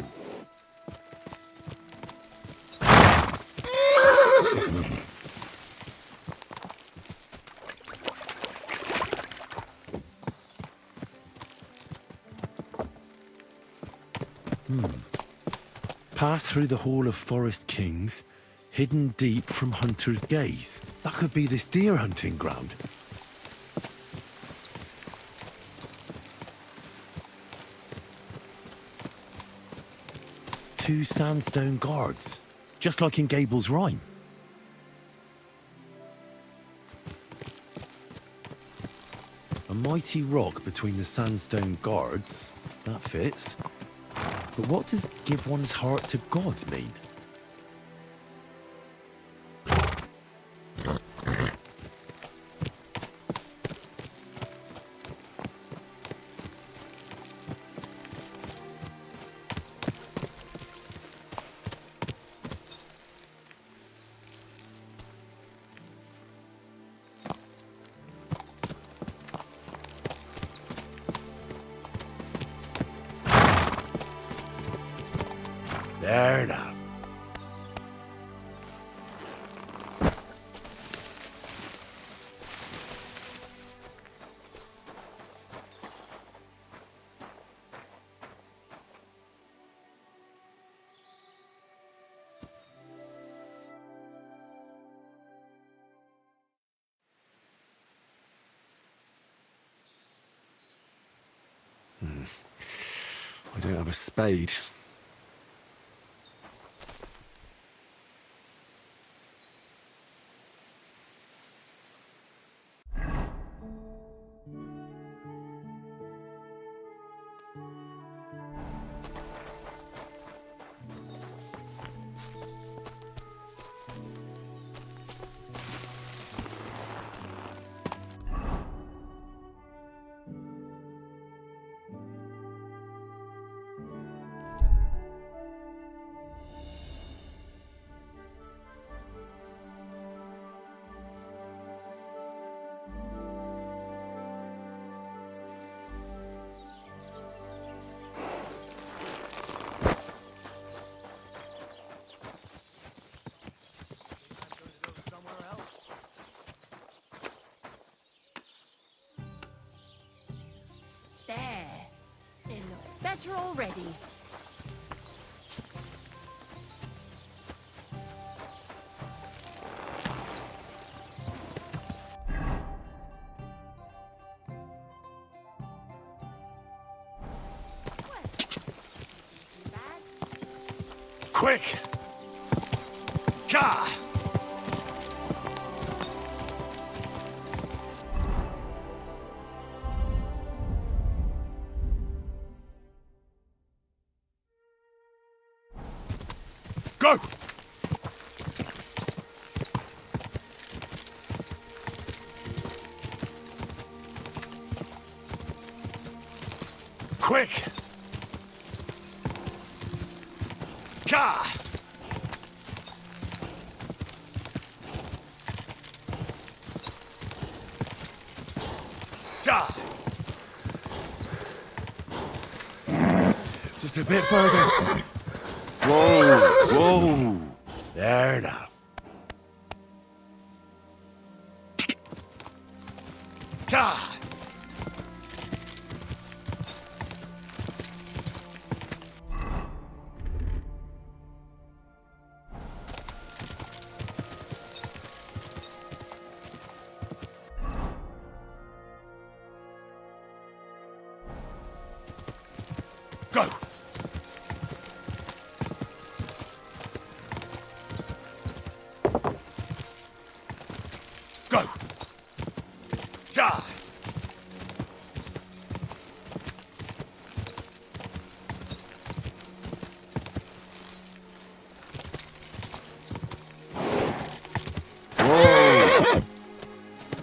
Pass through the Hall of Forest Kings, hidden deep from hunter's gaze. That could be this deer hunting ground. Two sandstone guards, just like in Gable's Rhyme. A mighty rock between the sandstone guards. That fits. But what does give one's heart to God mean? There now. I don't have a spade. There. It looks better already. Quick! Gah! Go! Quick! Gah! Gah! Just a bit further. Whoa, whoa. There now. God. Go. Go! Die! Whoa!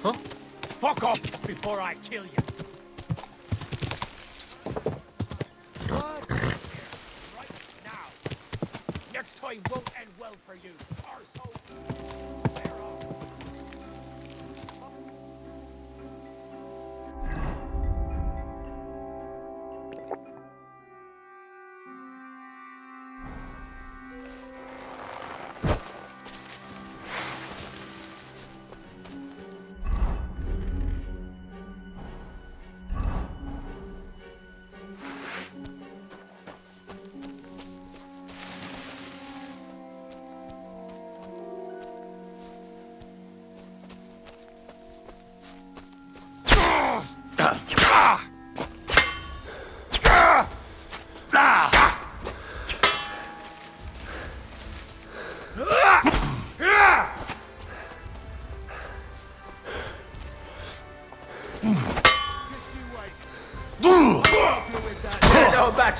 Huh? Fuck off before I kill you! What? Right now. Next time won't end well for you, arsehole.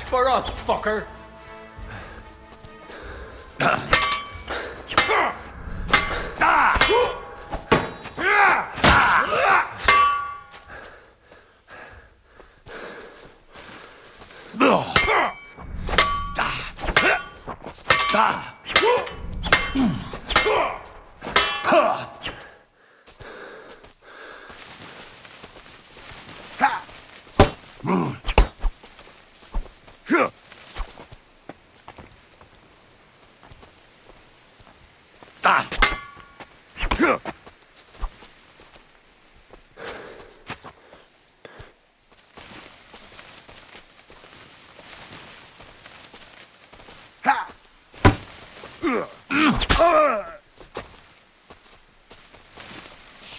for us, fucker!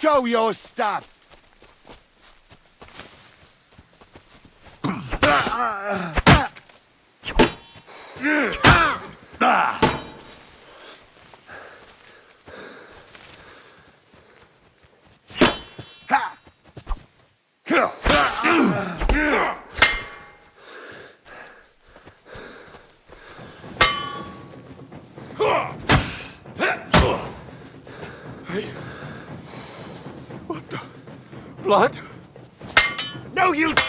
Show your stuff! Blood? No, you... Take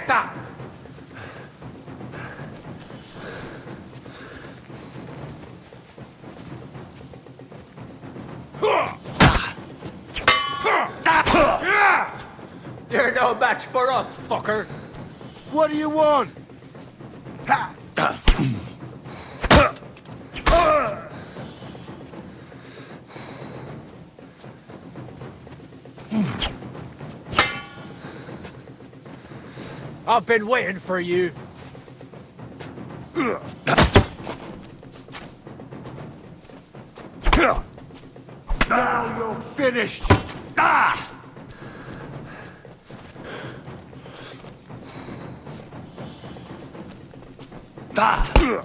that! You're no match for us, fucker! What do you want? I've been waiting for you. Now you're finished! Got him!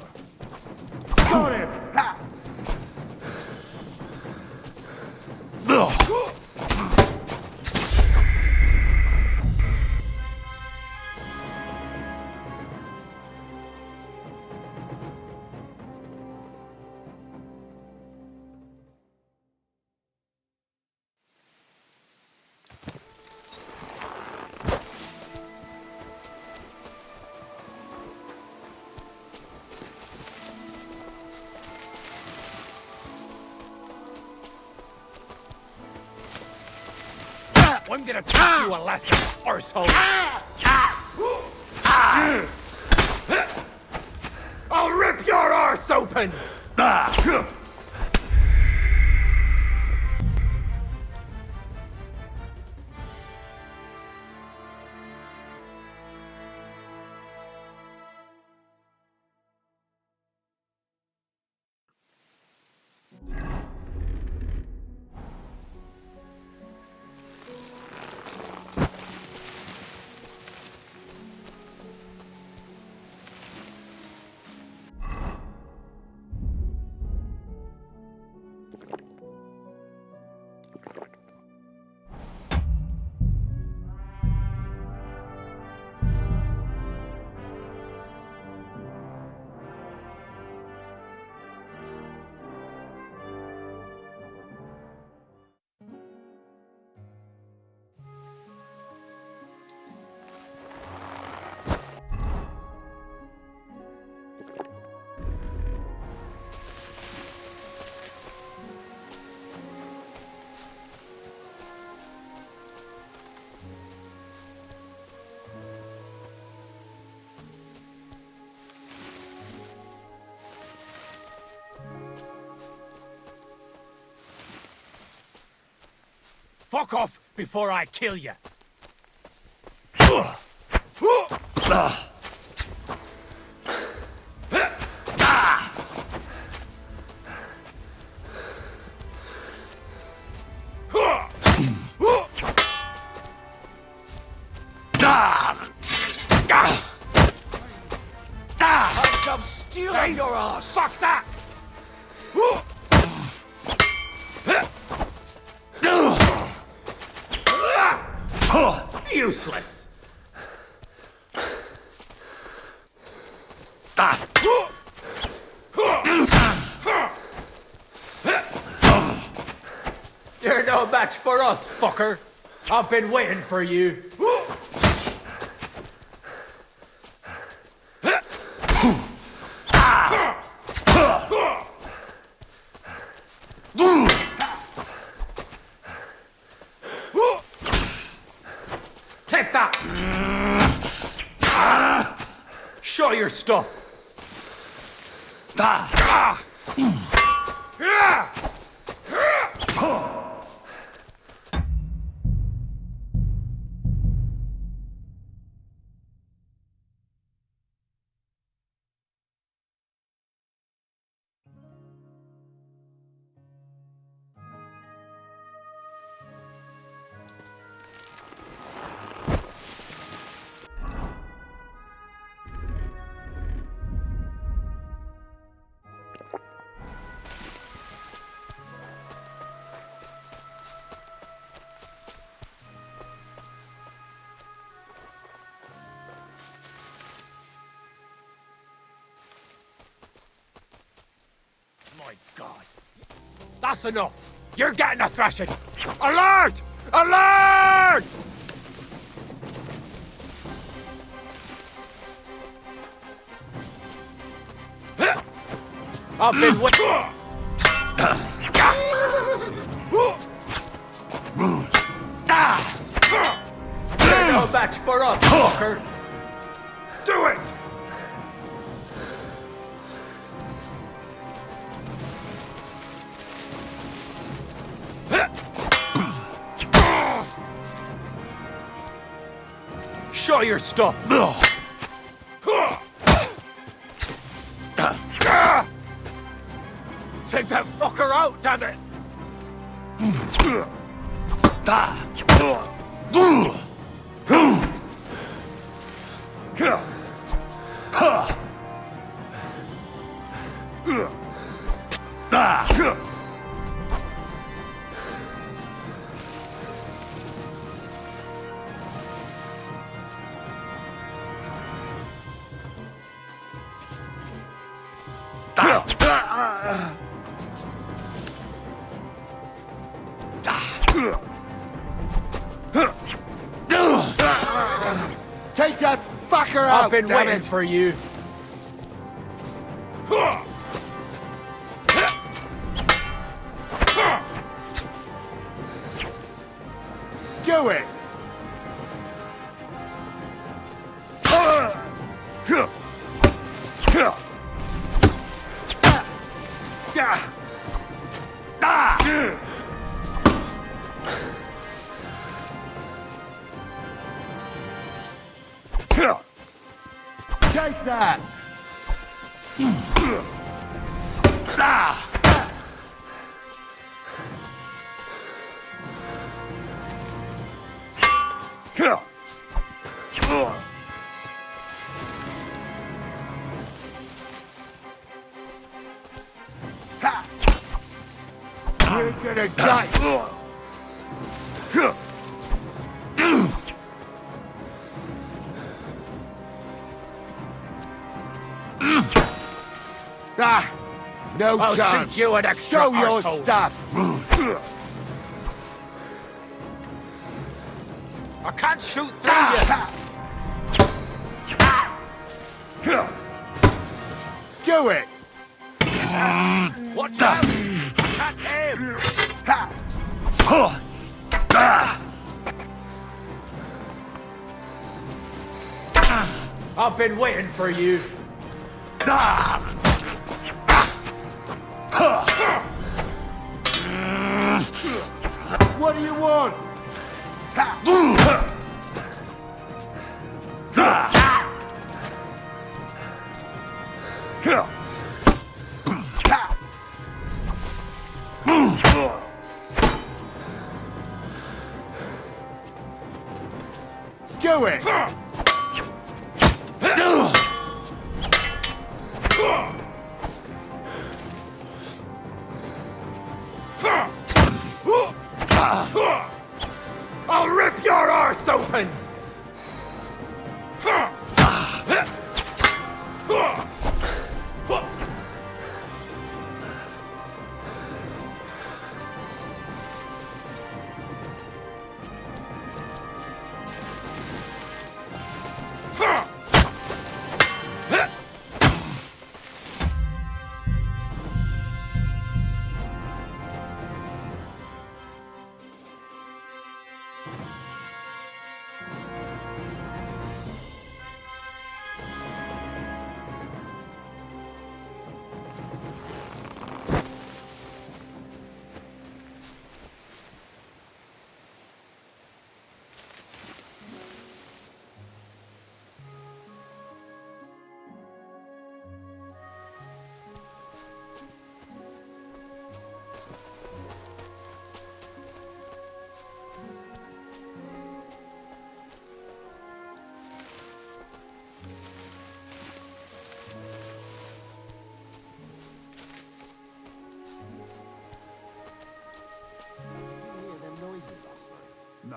I'm gonna teach you a lesson, arsehole! I'll rip your arse open! Fuck off before I kill you. I'm stealing your ass! Fuck that! Useless! You're no match for us, fucker. I've been waiting for you. Take that! Show your stuff! My God. That's enough. You're getting a thrashing. Alert! Alert! I've been waiting. You're no match for us, fucker. Do it! Show your stuff! Take that fucker out, damn it! Take that fucker out! I've been damn waiting it. for you. Do it! Take that! You're gonna die! No I'll chance! shoot you an extra Show your arsehole. stuff! I can't shoot through you. Do it! Watch out! I can't aim! I've been waiting for you. What do you want? Do it! I'll rip your arse open!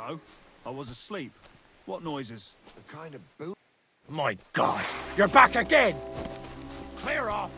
No, I was asleep. What noises? The kind of boot. My God, you're back again! Clear off!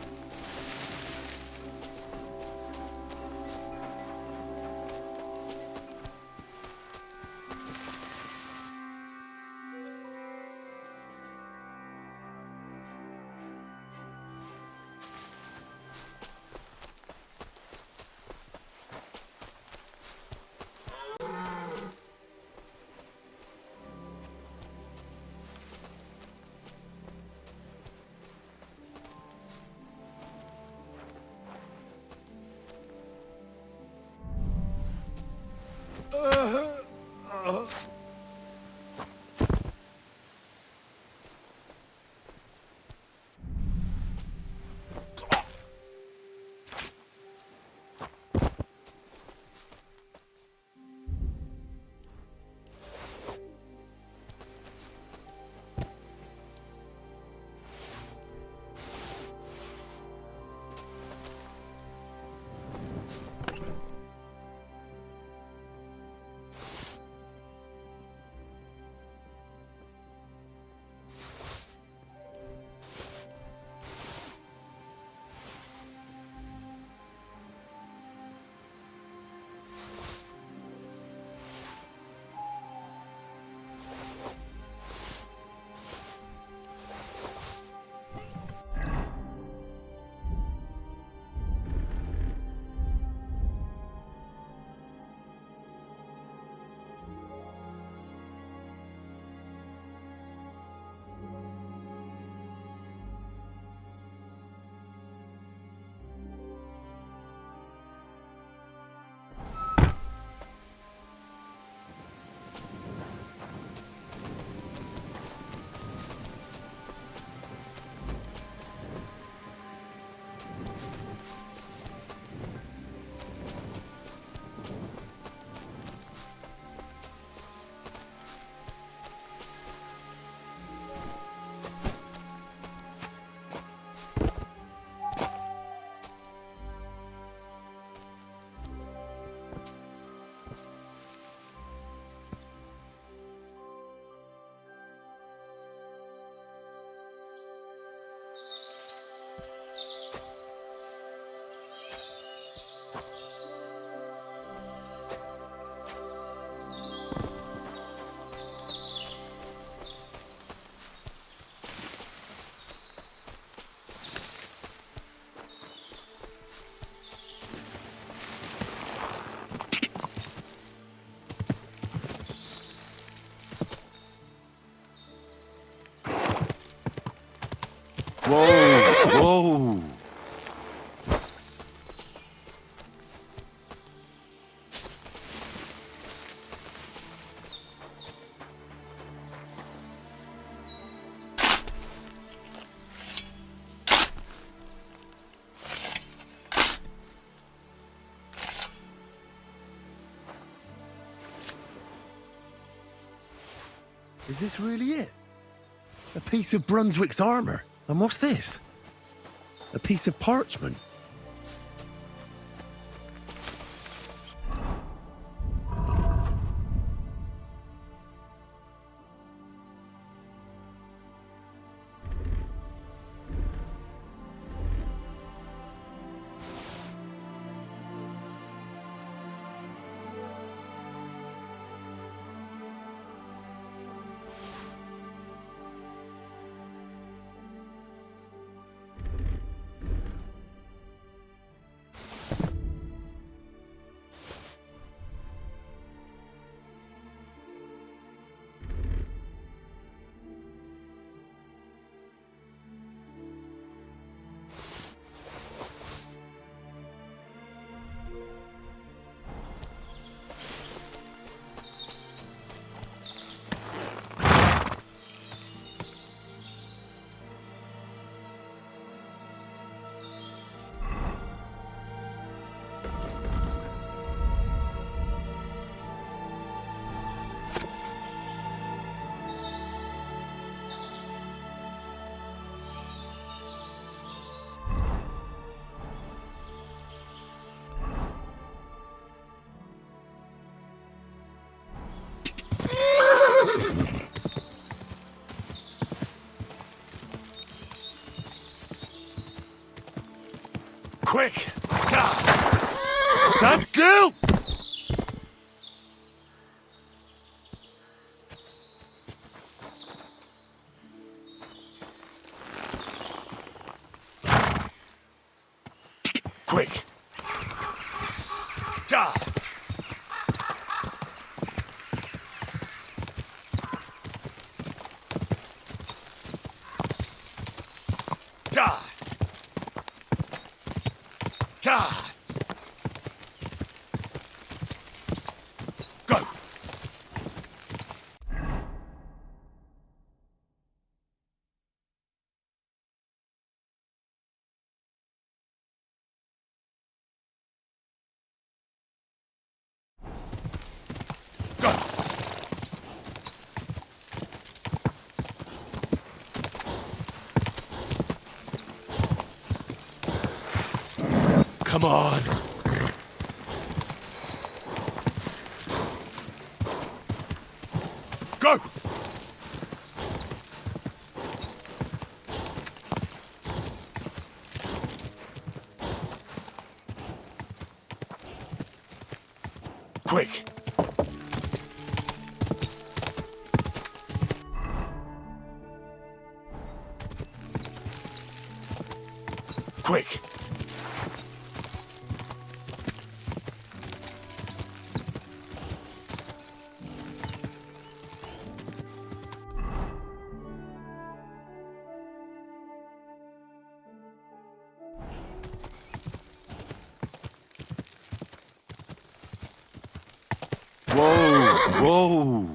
Whoa! Whoa! Is this really it? A piece of Brunswick's armor? And what's this? A piece of parchment? Quick! Stand still! Quick! Ja! Ja! Ja! Go! Come on! Go! Quick! Quick! Whoa! Whoa!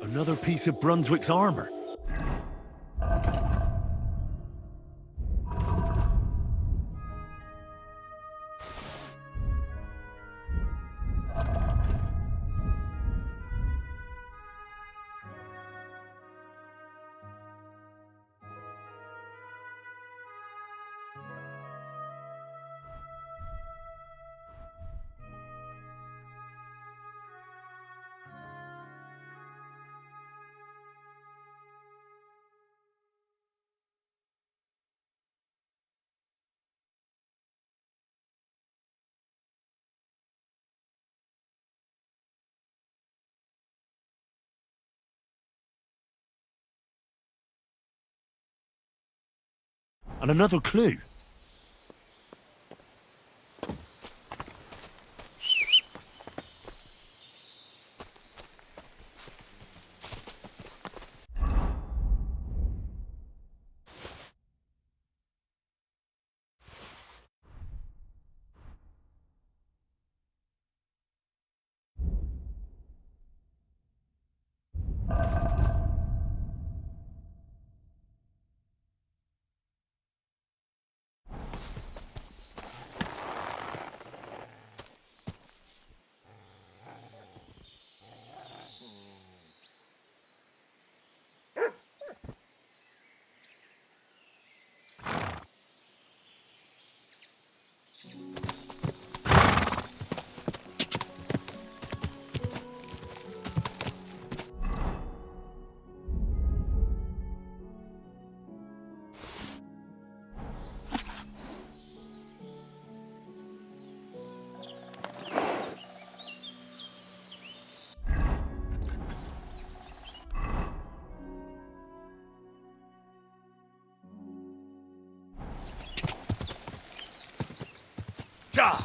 Another piece of Brunswick's armor. And another clue. Die!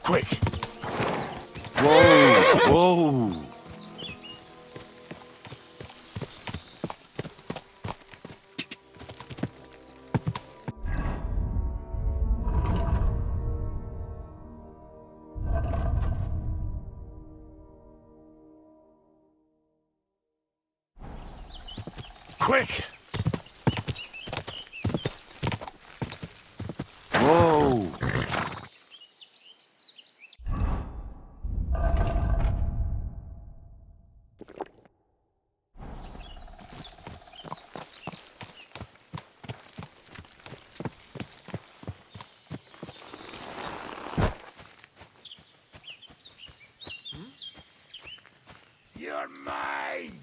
Quick! Whoa! Whoa! Quick! Whoa! You're mine!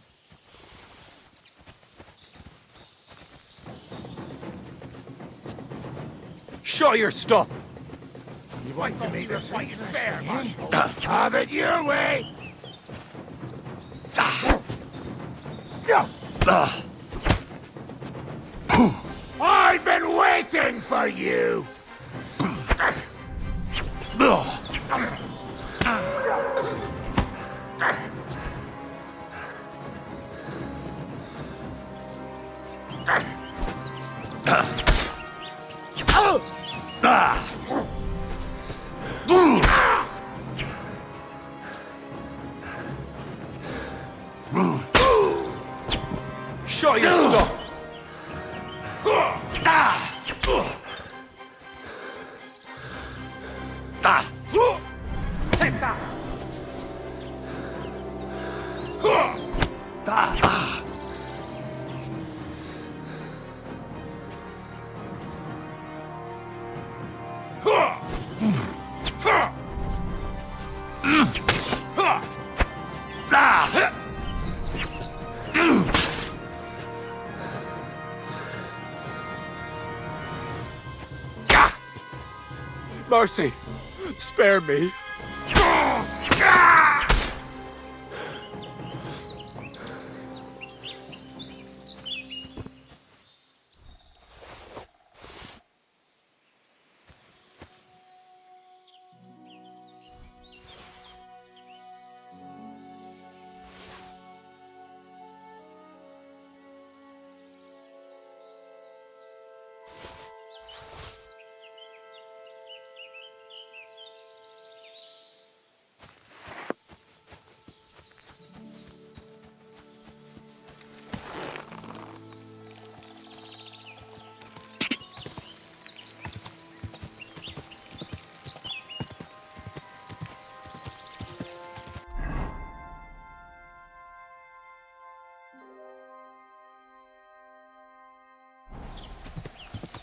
Show your stuff! You want to leave the fight fair, have it your way! I've been waiting for you! Show your stuff! Take that! Mercy, spare me.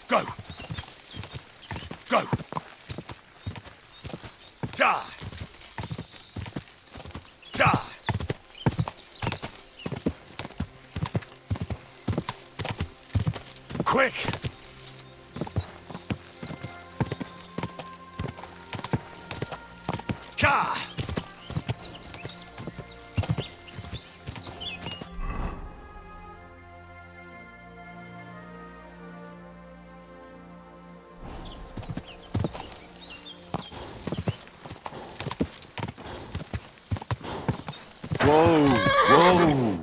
Go! Go! Die! Die! Quick! Die! Whoa! Whoa!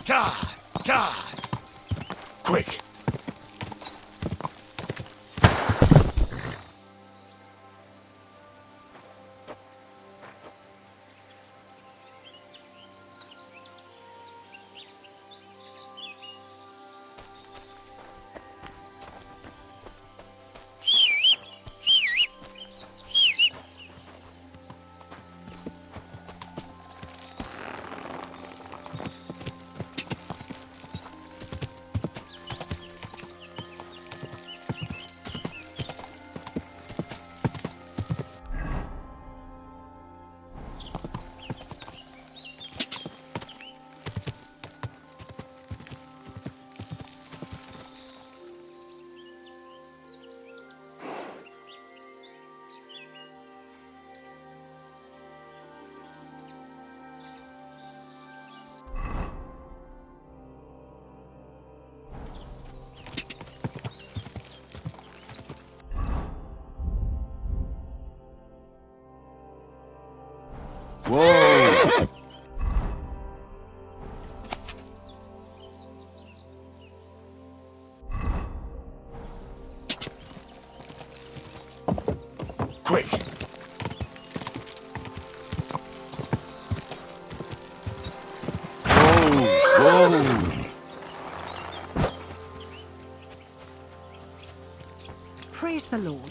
God! God! Quick! Praise the Lord.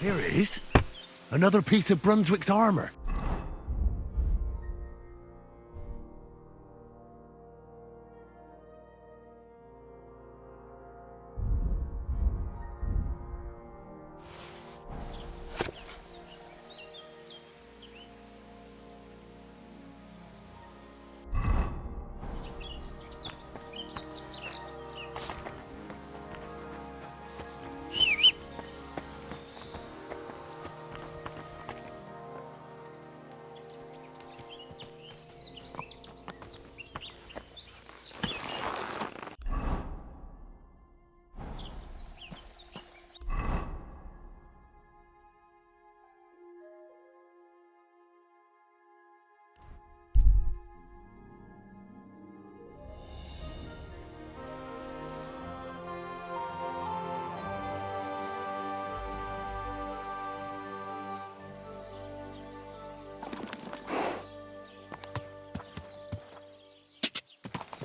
Here it is. Another piece of Brunswick's armor.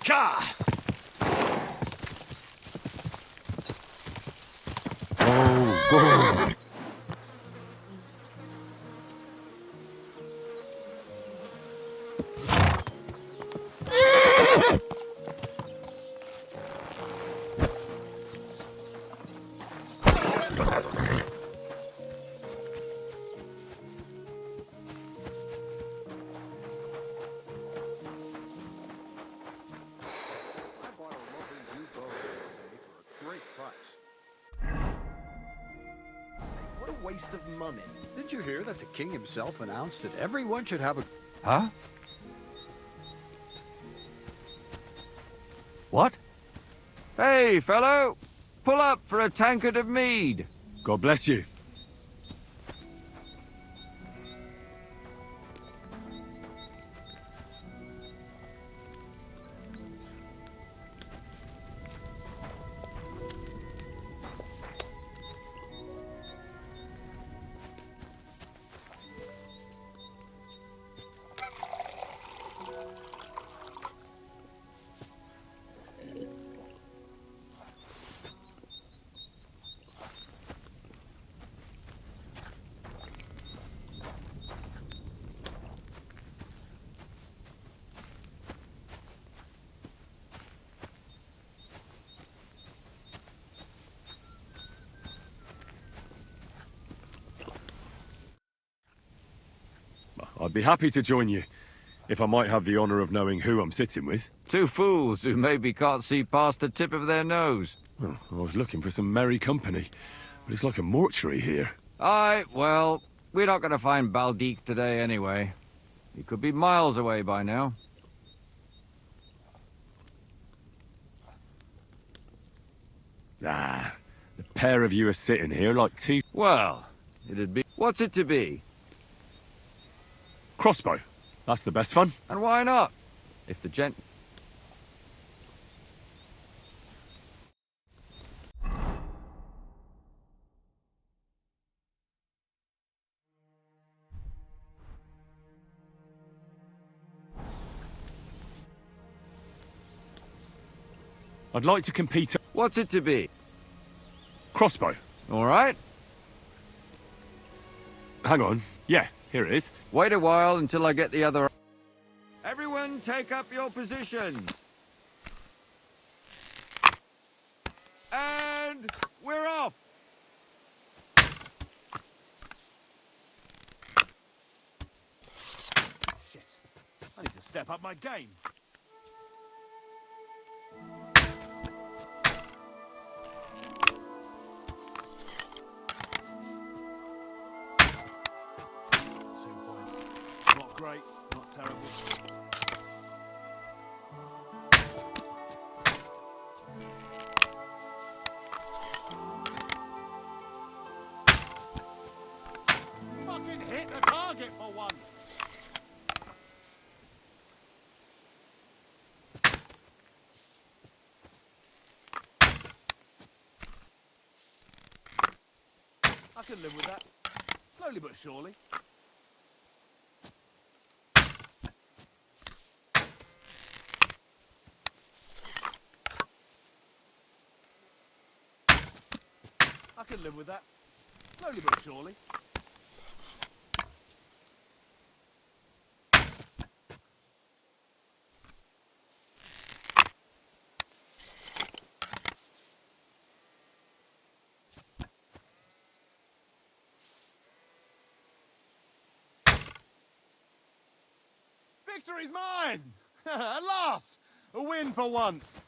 Ka! Oh, God. What a waste of money. Did you hear that the king himself announced that everyone should have a... Huh? What? Hey, fellow! Pull up for a tankard of mead. God bless you. I'd be happy to join you, if I might have the honor of knowing who I'm sitting with. Two fools who maybe can't see past the tip of their nose. Well, I was looking for some merry company, but it's like a mortuary here. Aye, well, we're not going to find Baldique today anyway. He could be miles away by now. Ah, the pair of you are sitting here like two... Well, it'd be... What's it to be? Crossbow. That's the best fun. And why not? If the gent... I'd like to compete... What's it to be? Crossbow. All right. Hang on. Yeah, here it is. Wait a while until I get the other... Everyone take up your positions. And we're off. step up my game. Not great, not terrible. Fucking hit the target for once! I can live with that. Slowly but surely. I can live with that. Slowly but surely. Victory's mine! At last! A win for once!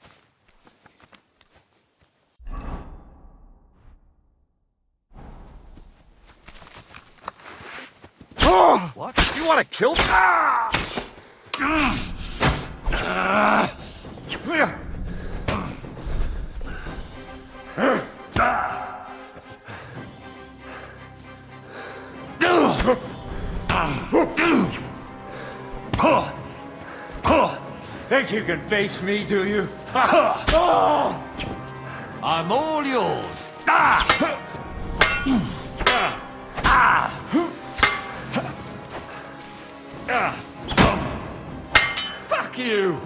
What? You want to kill me? Ah! Think you can face me, do you? I'm all yours. Fuck you!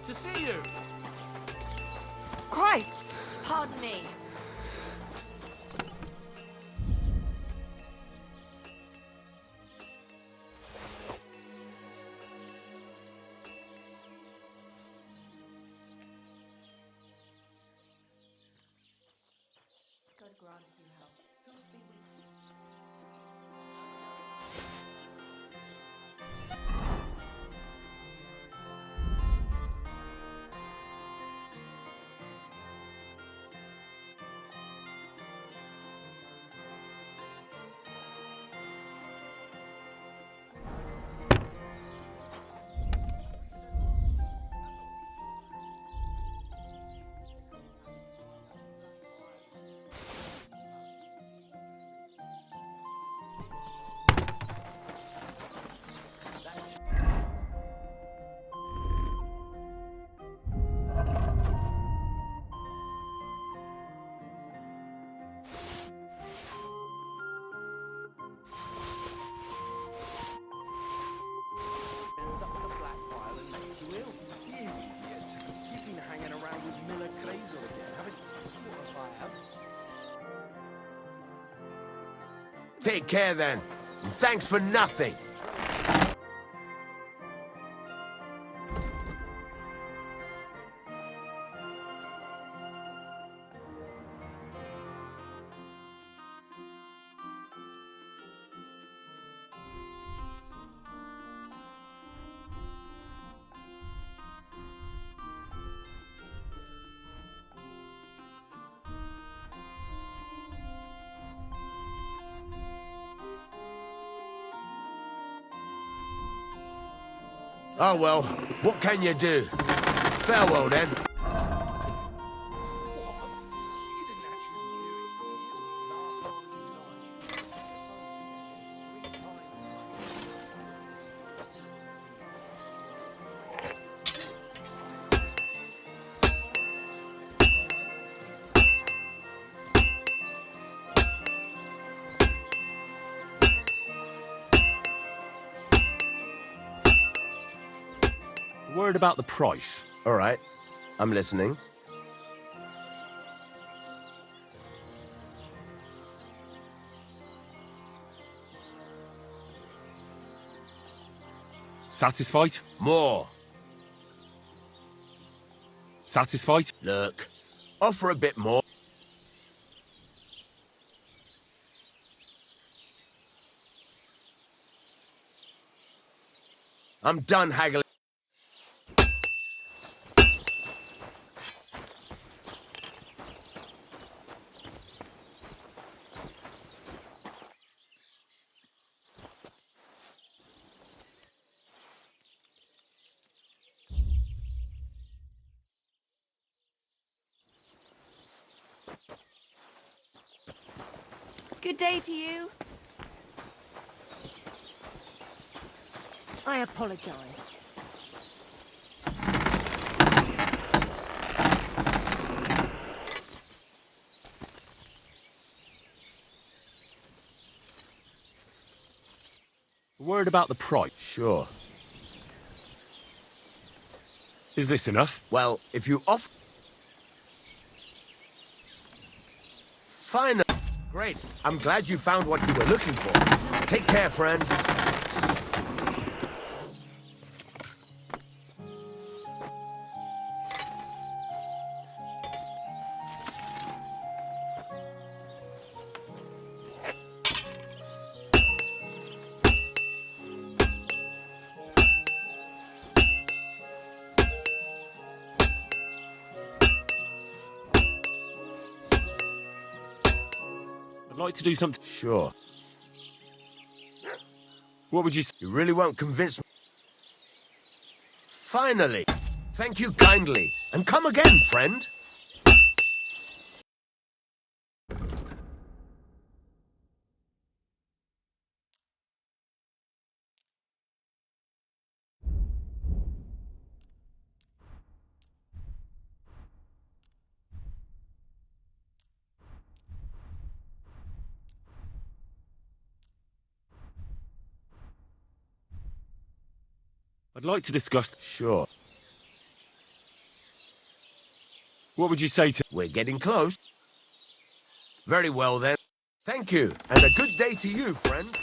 Good to see you. Christ! Pardon me. God grant you health. Ends up with a black vial and makes you ill. You idiot. You've been hanging around with Miller Crazel again, haven't you? What if I have? Take care then. And thanks for nothing. Oh well, what can you do? Farewell then. Word about the price. All right, I'm listening. Satisfied? More. Satisfied? Look, offer a bit more. I'm done haggling. Good day to you. I apologize. Word about the price. Sure. Is this enough? Well, if you offer... Fine. Great. I'm glad you found what you were looking for. Take care, friend. I'd like to do something. Sure. What would you... You really won't convince me. Finally. Thank you kindly. And come again, friend. I'd like to discuss... Sure. What would you say to... We're getting close. Very well, then. Thank you, and a good day to you, friend.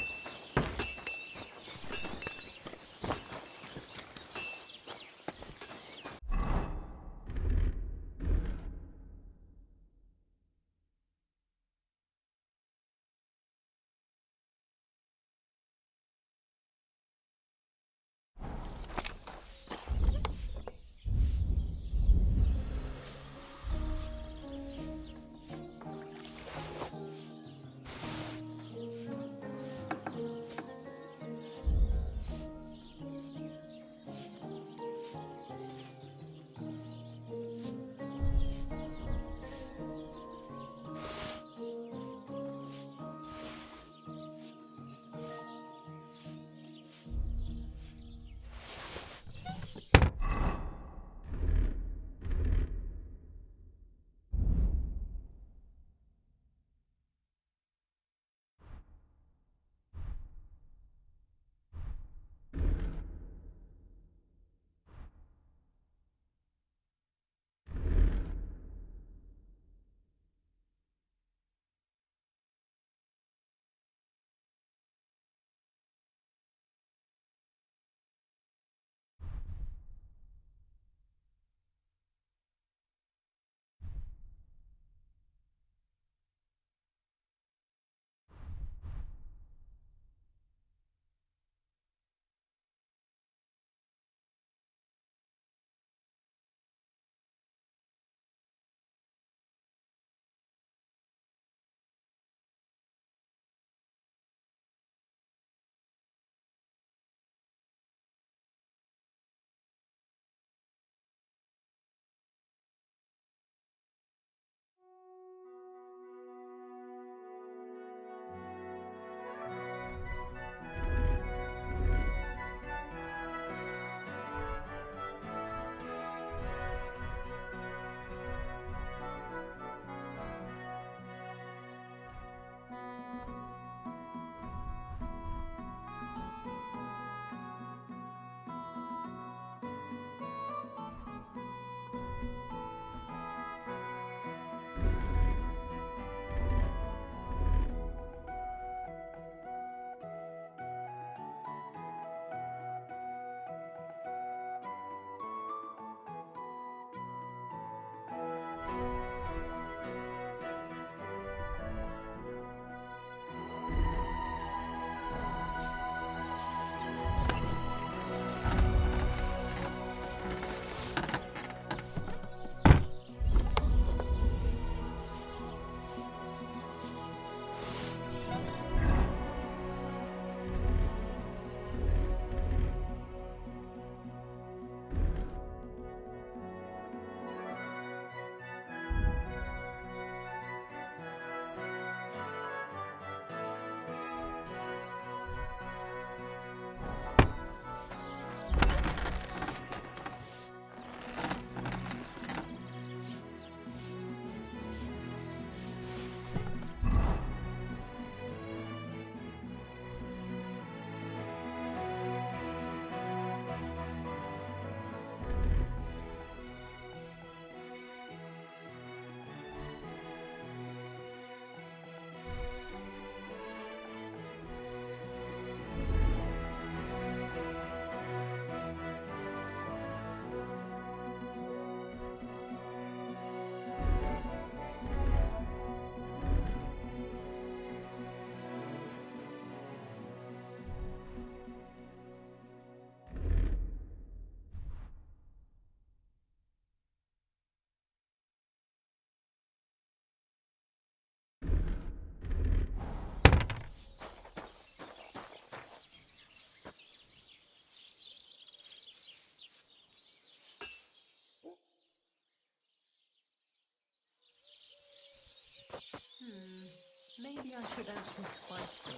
Maybe I should add some spices.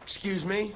Excuse me?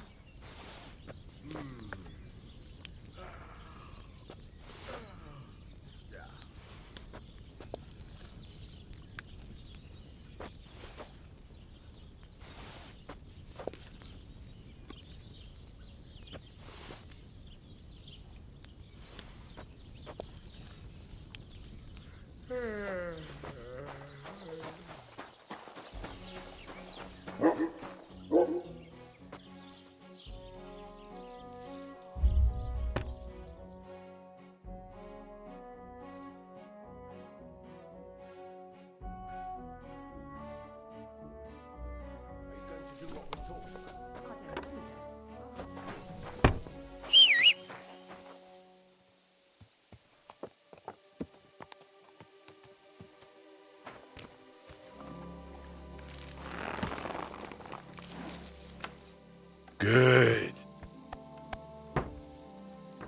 Good.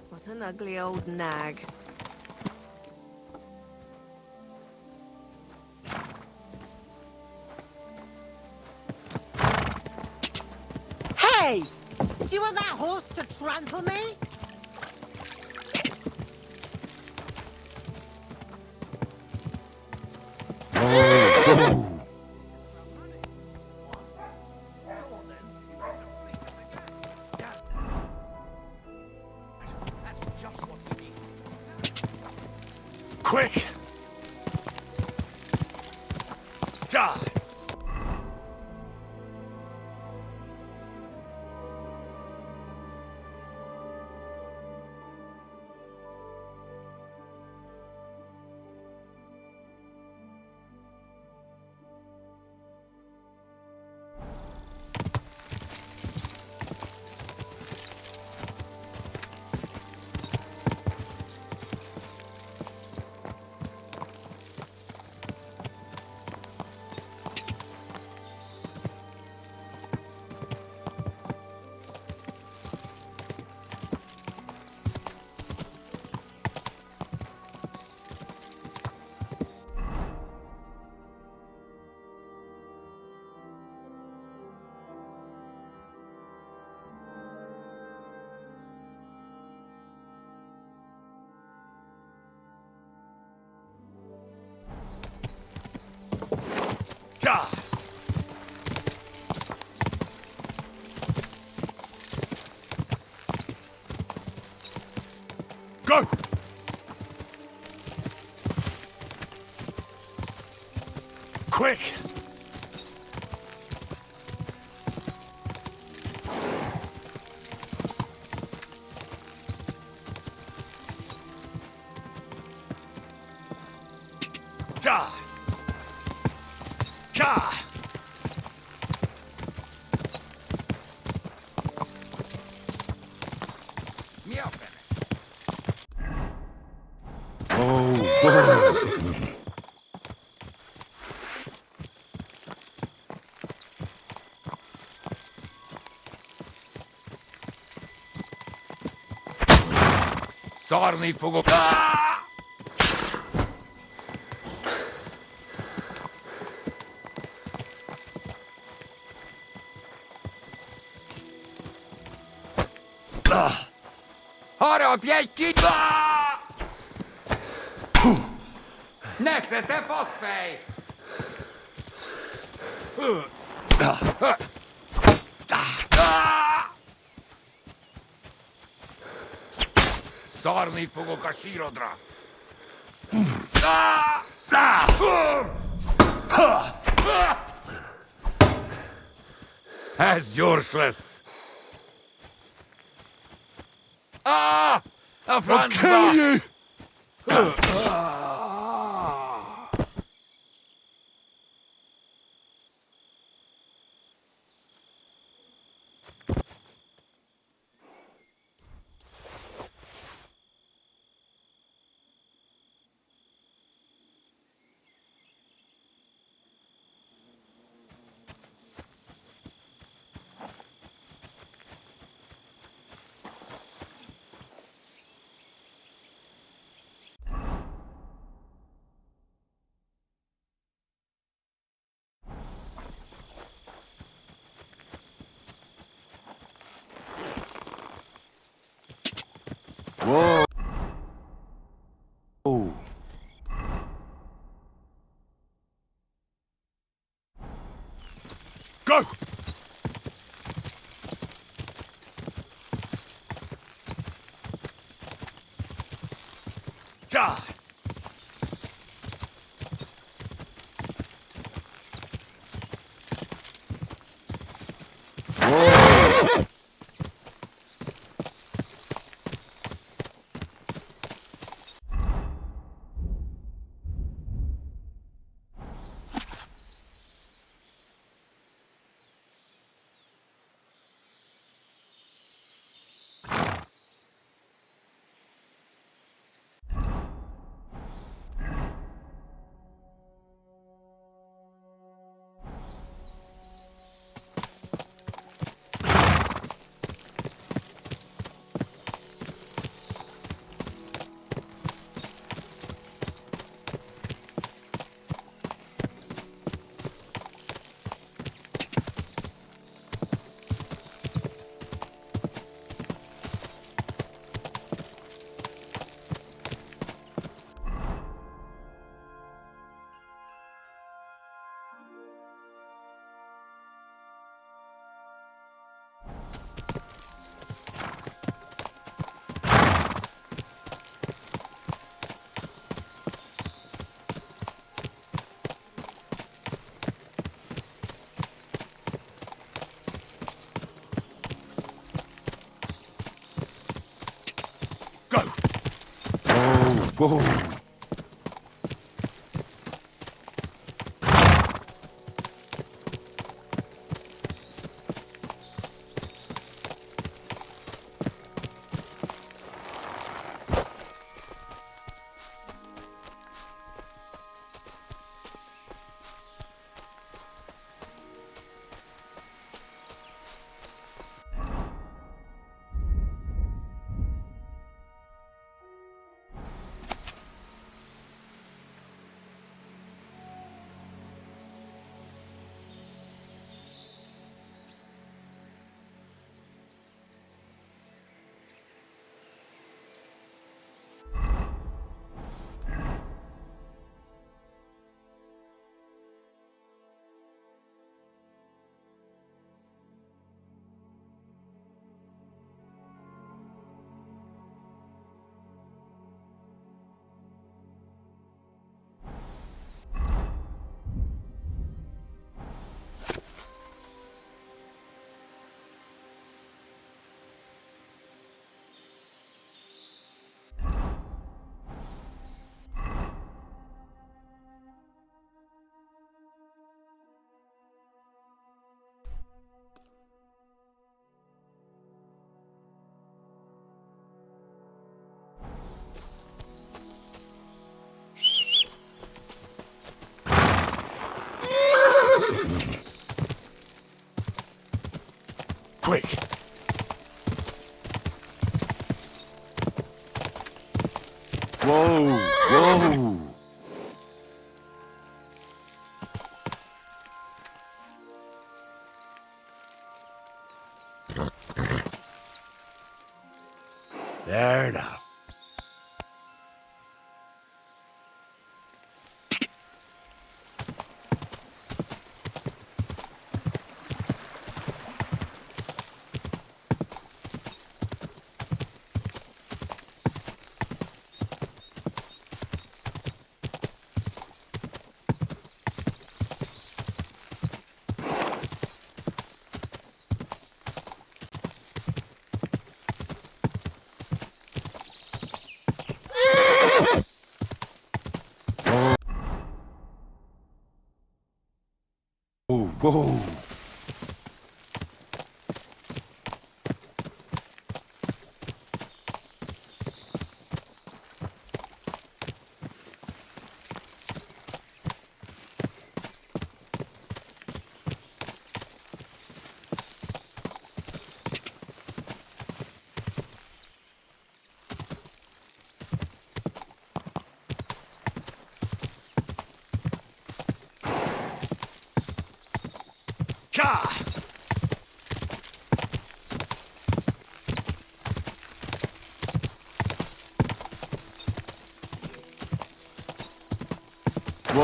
What an ugly old nag. Hey! Do you want that horse to trample me? Quick! Ja! Ja! Go! Quick! Ja! Ja! Sarni fugo. Hara bjejkid! Nexe te fosfej! Sarni fogok a sírodra! Ez gyors lesz! A francba! Whoa. Oh. Go! Ja! Whoa! whoa. Quick! Whoa! Whoa! There now. Whoa!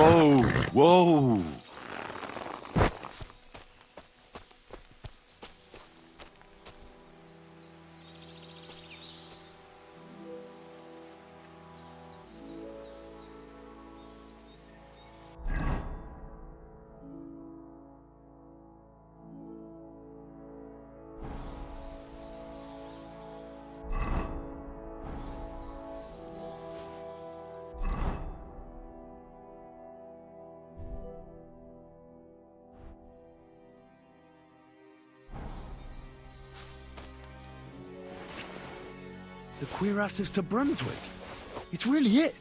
Whoa! Whoa! The cuirassiers to Brunswick. It's really it.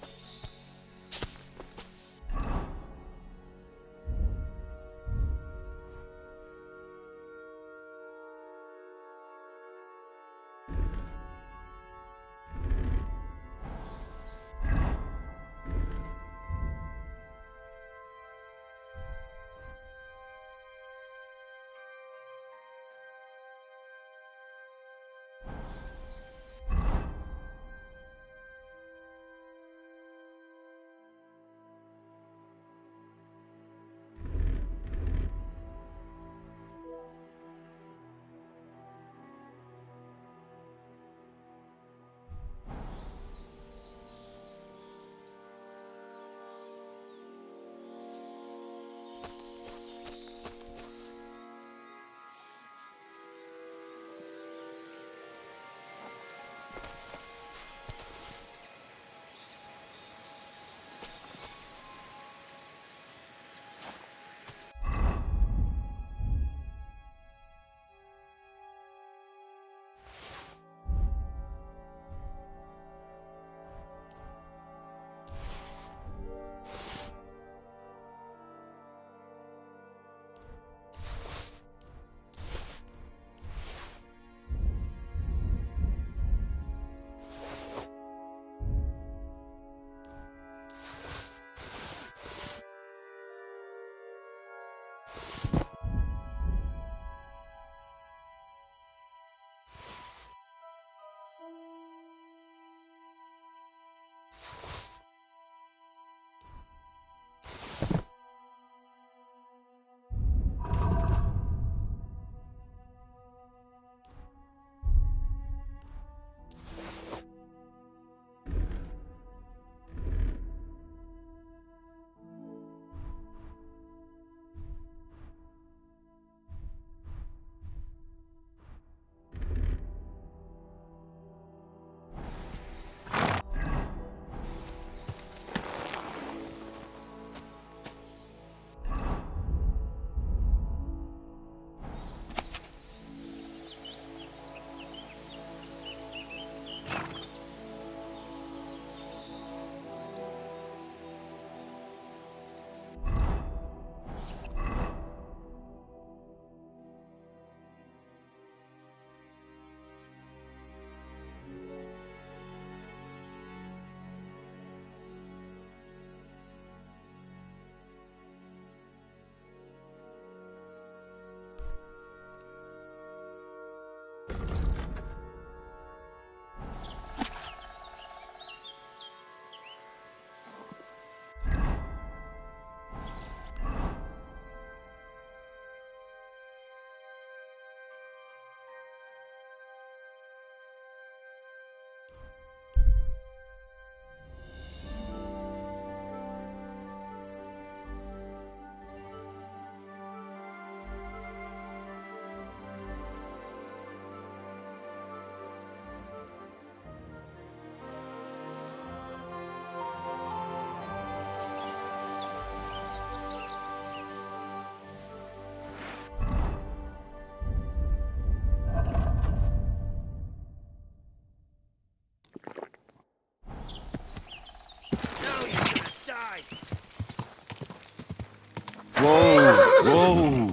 Whoa!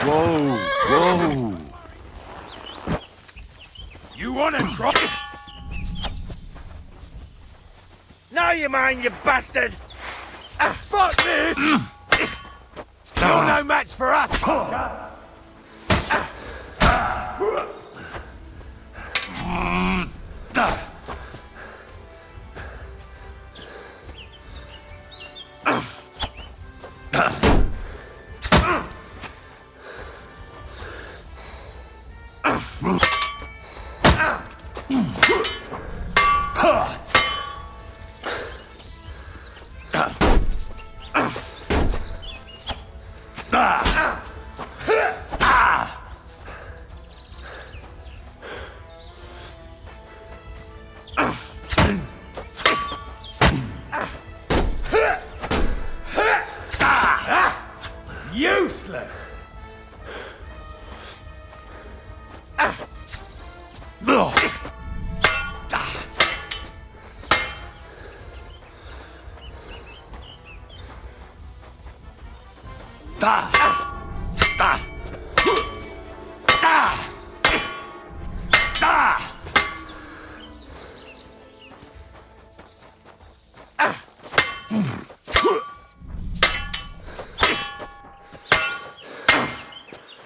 Whoa! Whoa! You wanna try? Now you mind, you bastard! Fuck this! You're no match for us! Useless!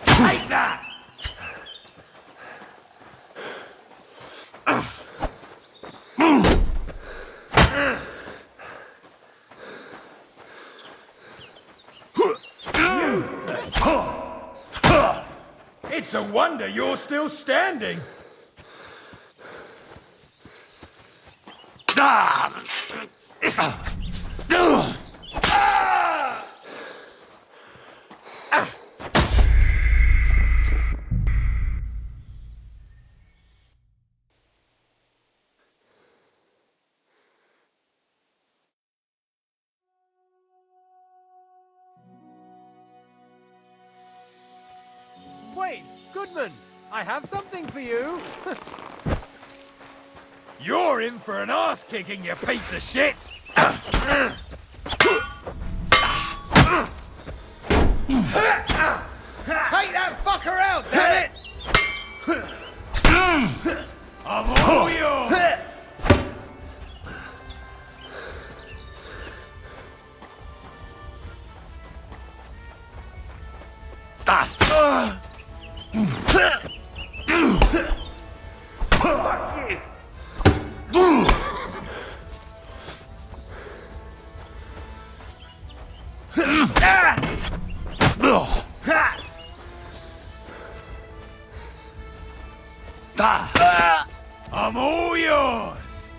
Take that! It's a wonder you're still standing. Wait, Goodman, I have something for you. You're in for an ass kicking, you piece of shit! Take that fucker out, damn it! I'm all yours! Fuck you! I'm all yours!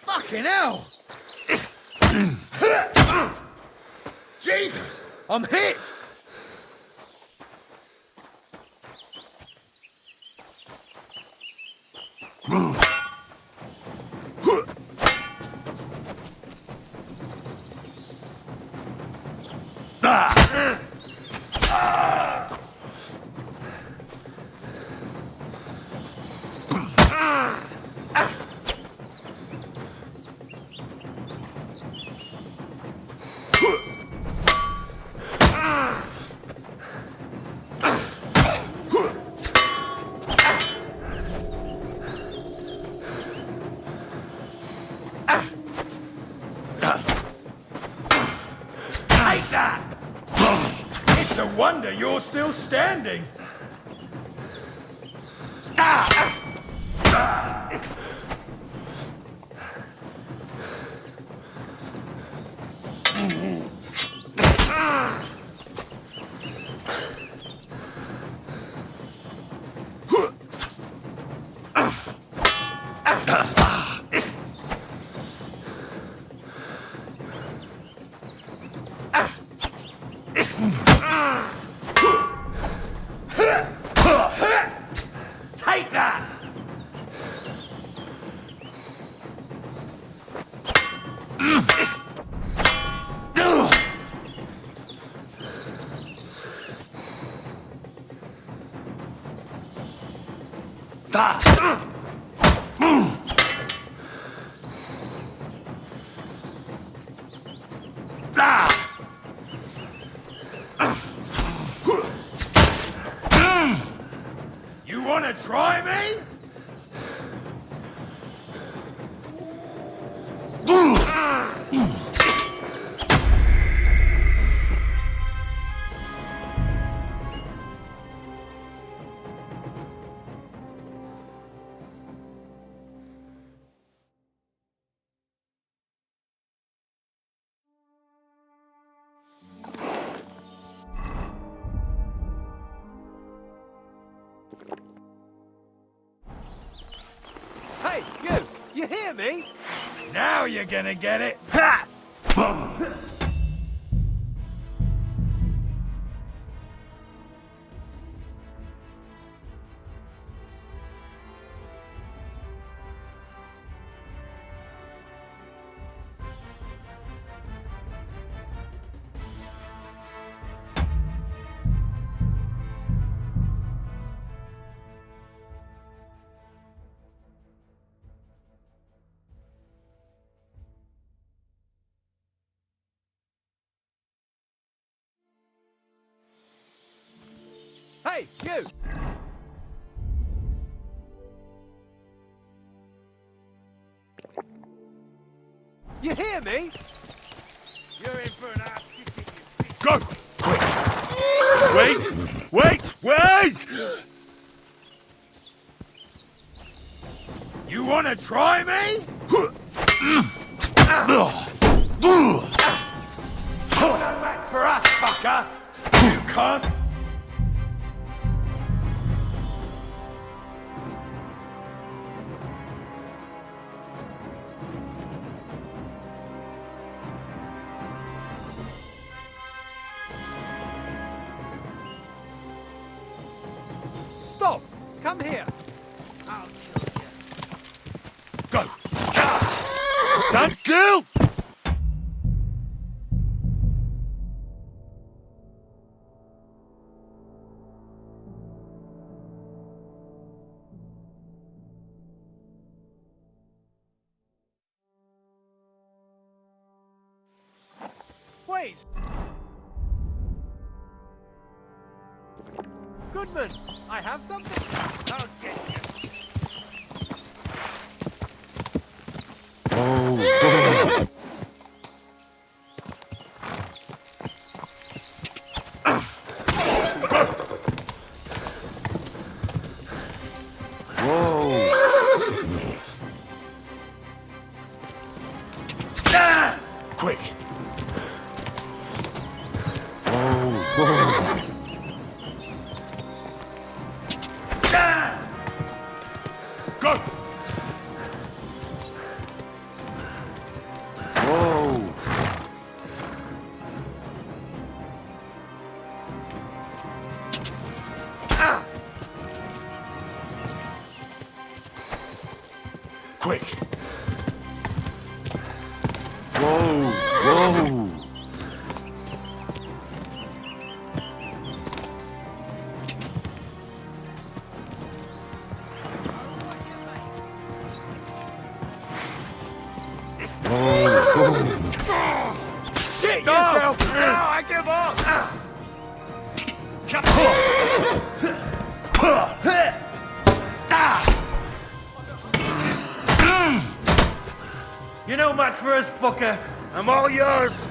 Fucking hell! Jesus! I'm hit! Take that! It's a wonder you're still standing. Take that! You wanna try me? Hey, you! You hear me? Now you're gonna get it! Ha! Hey, you! You hear me? You're in for an ass kicking. Go! Quick! Wait! Wait! Wait! You wanna try me? Corner back for us, fucker! You can't! Stop! Come here! I'll kill you. Go! Stand still! Wait! Goodman, I have something. I'll get you. Quick! Whoa. Go! Whoa. Quick! Whoa. Whoa. Shit yourself! Now I give up! You know much for us, fucker. I'm all yours.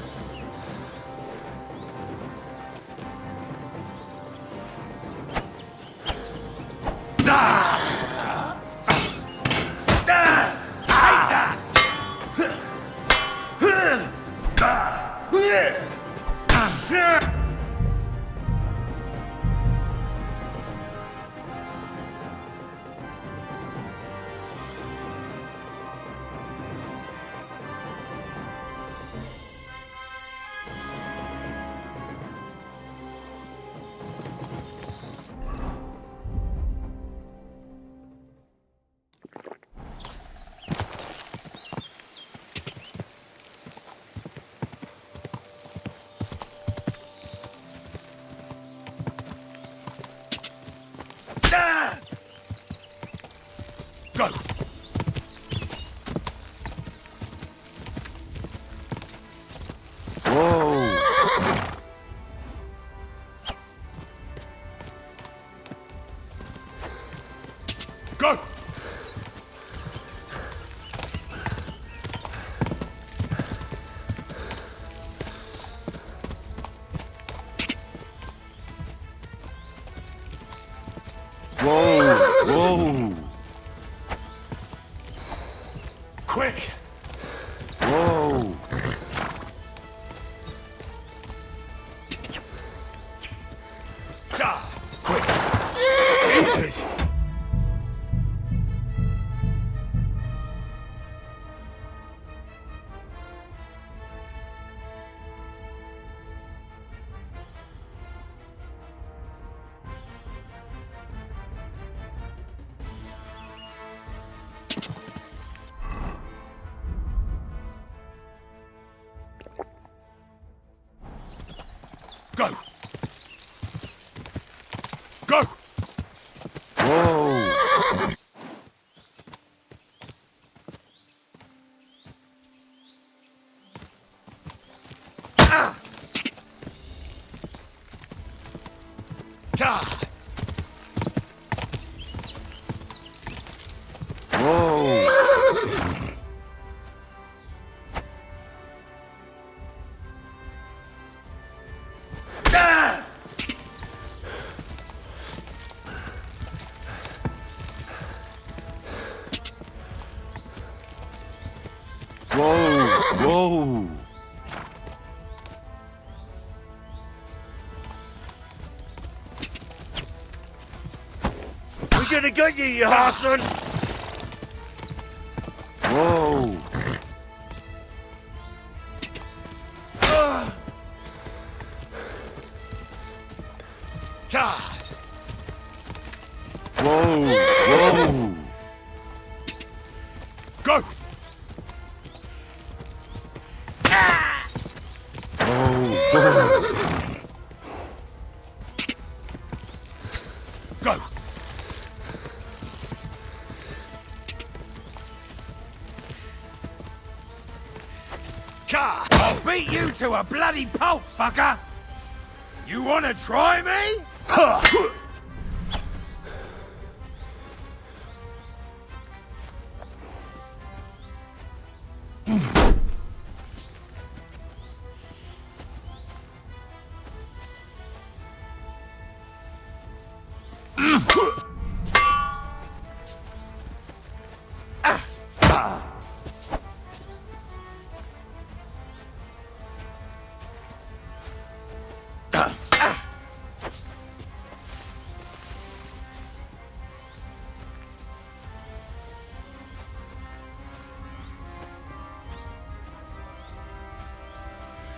Go! Whoa. Go! Whoa. Whoa. Quick! Whoa. Quick! Easy! Go! Go! Whoa. Whoa. Whoa. Whoa. We're gonna get you, you arson! Whoa. Whoa. Whoa. Go! Whoa. Go! I'll beat you to a bloody pulp, fucker! You wanna try me?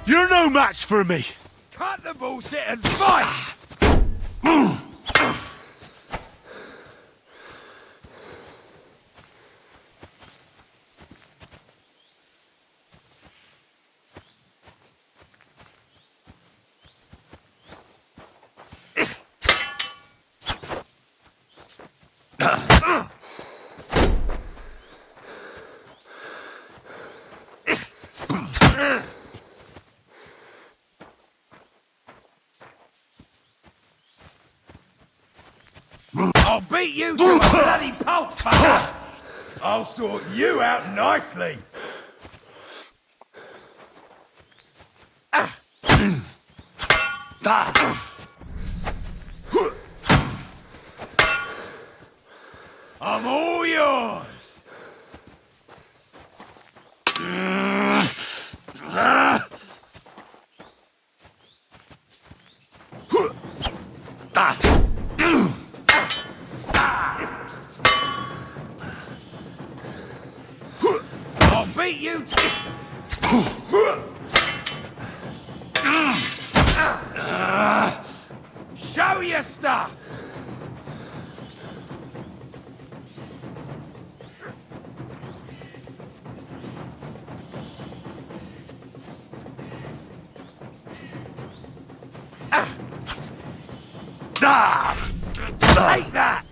You're no match for me! Cut the bullshit and fight! I'll beat you to a bloody pulp, fucker! I'll sort you out nicely! I'm all yours! I'll beat you to... Show your stuff! Take that!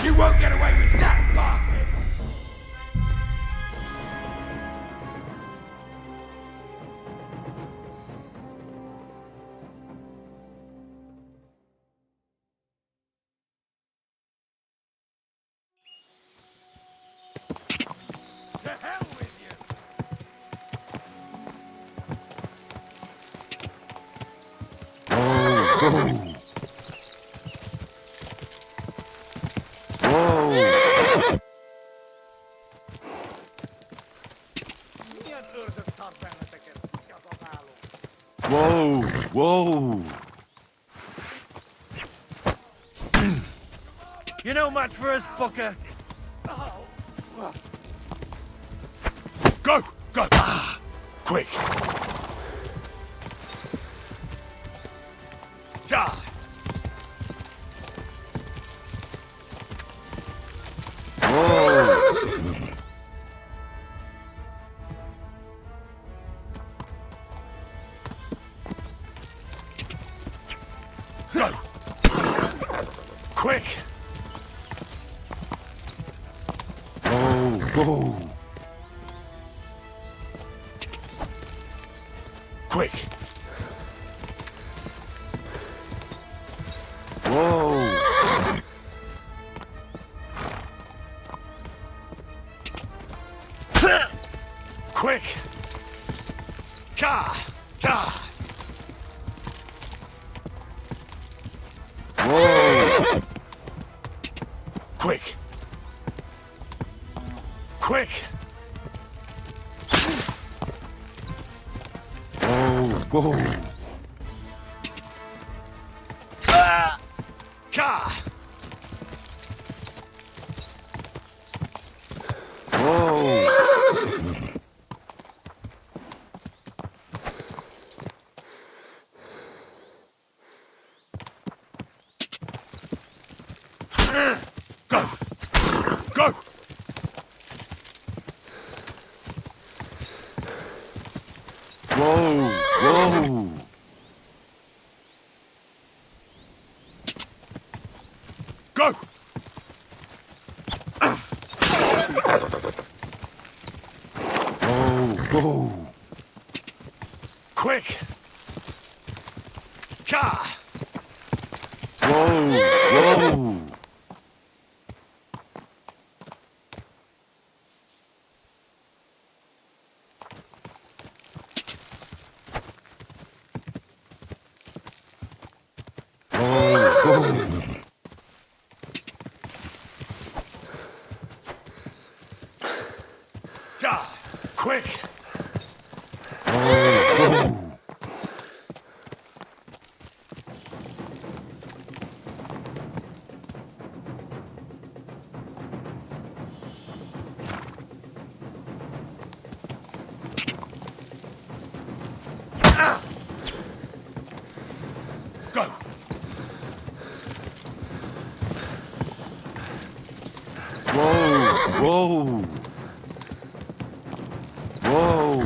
You won't get away with that, bastard! To hell with you! Whoa, whoa. You're no match for us, fucker. Go! Go! Quick! Ja! Whoa! Go! Quick! Whoa! Quick! Whoa! Quick! Ka! Ka! Whoa! Quick! Quick! Whoa! Ah! Ka! Whoa! Go! Go! Whoa! Whoa! Go! Whoa! Quick! Ka! Whoa! Whoa! Ja! Quick! Go! Whoa! Whoa! Whoa!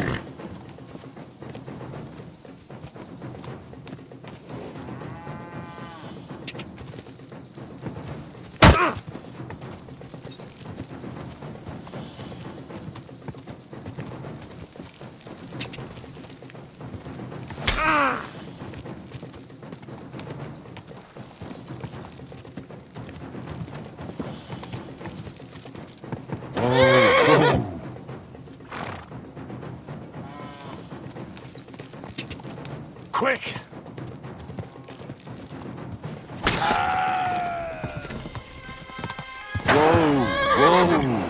Quick! Whoa! Whoa!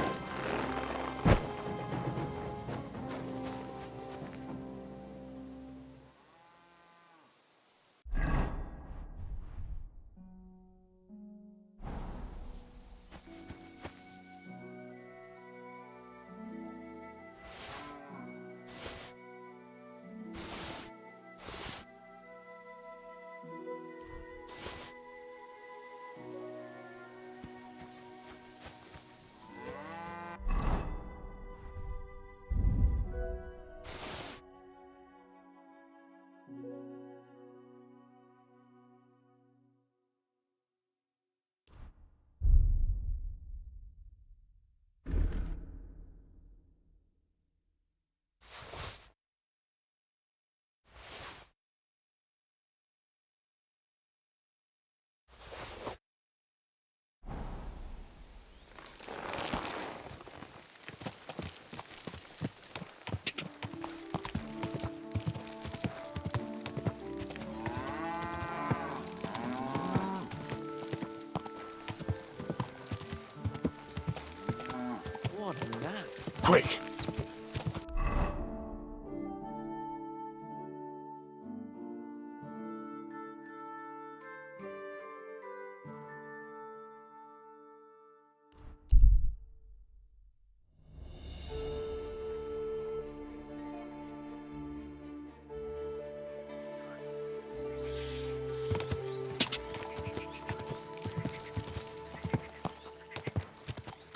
What a nap. Quick!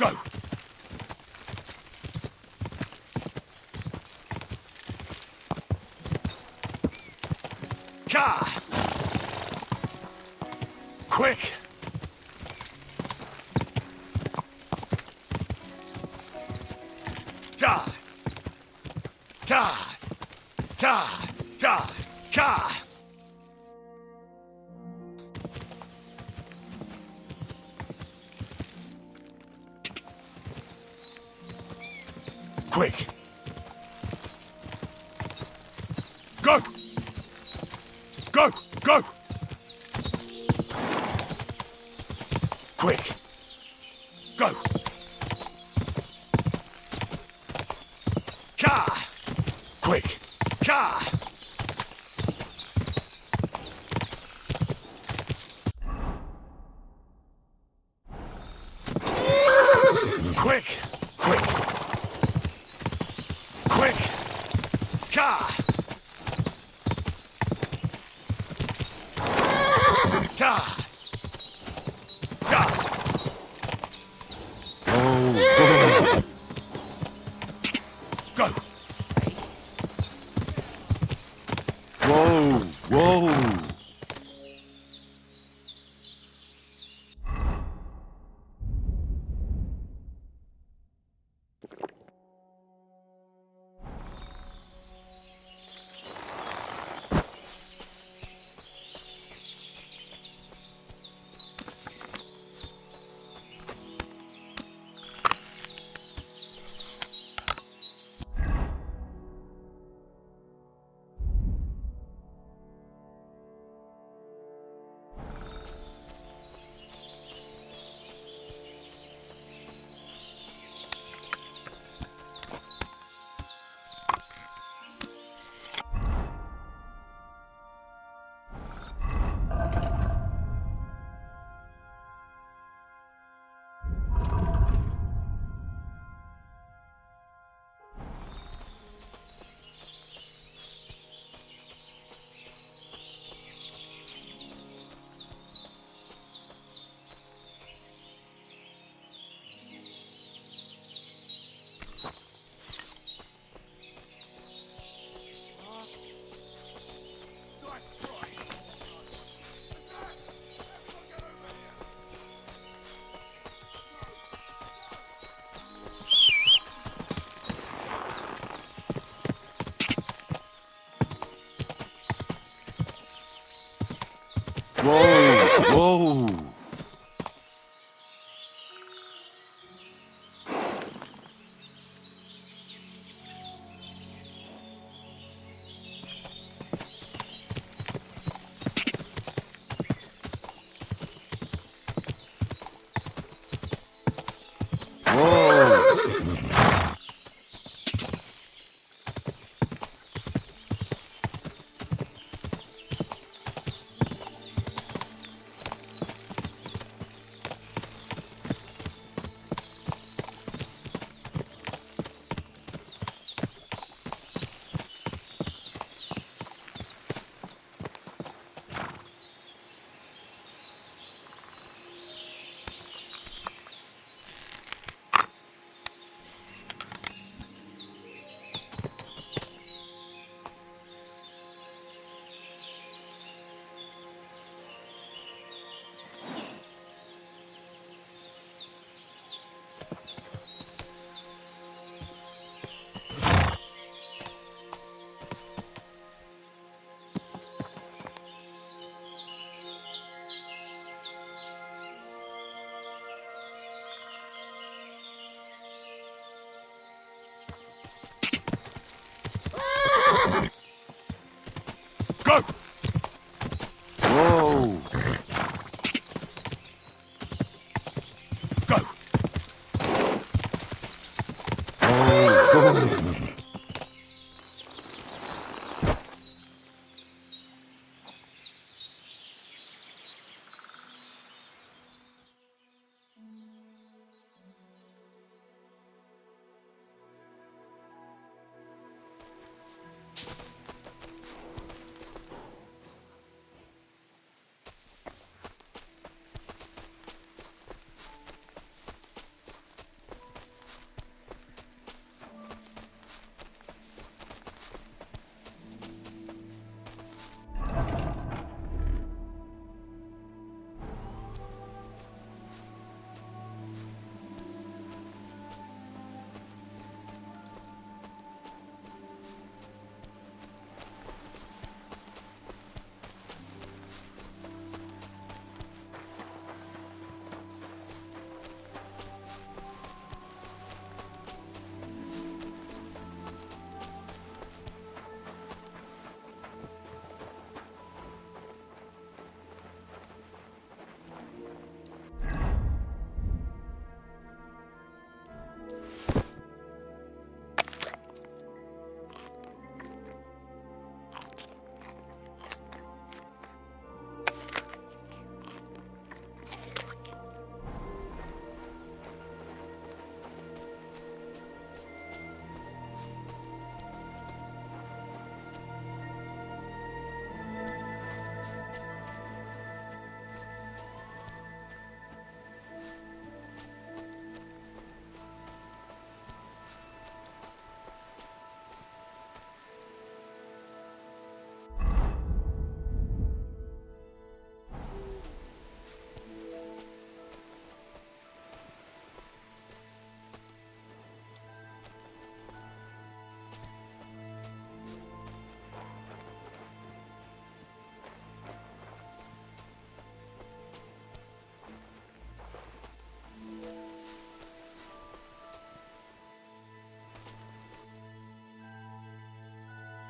Go! Ka! Quick! Ka! Ka! Ka! Ka! Ka! Quick! Go! Go! Go! Quick! Go! Ka! Quick! Ka! Quick! Quick! Quick! Ka! Ka! Ka! Oh. Go! Whoa! Whoa! Whoa! Whoa! Go! Whoa! Go! Oh.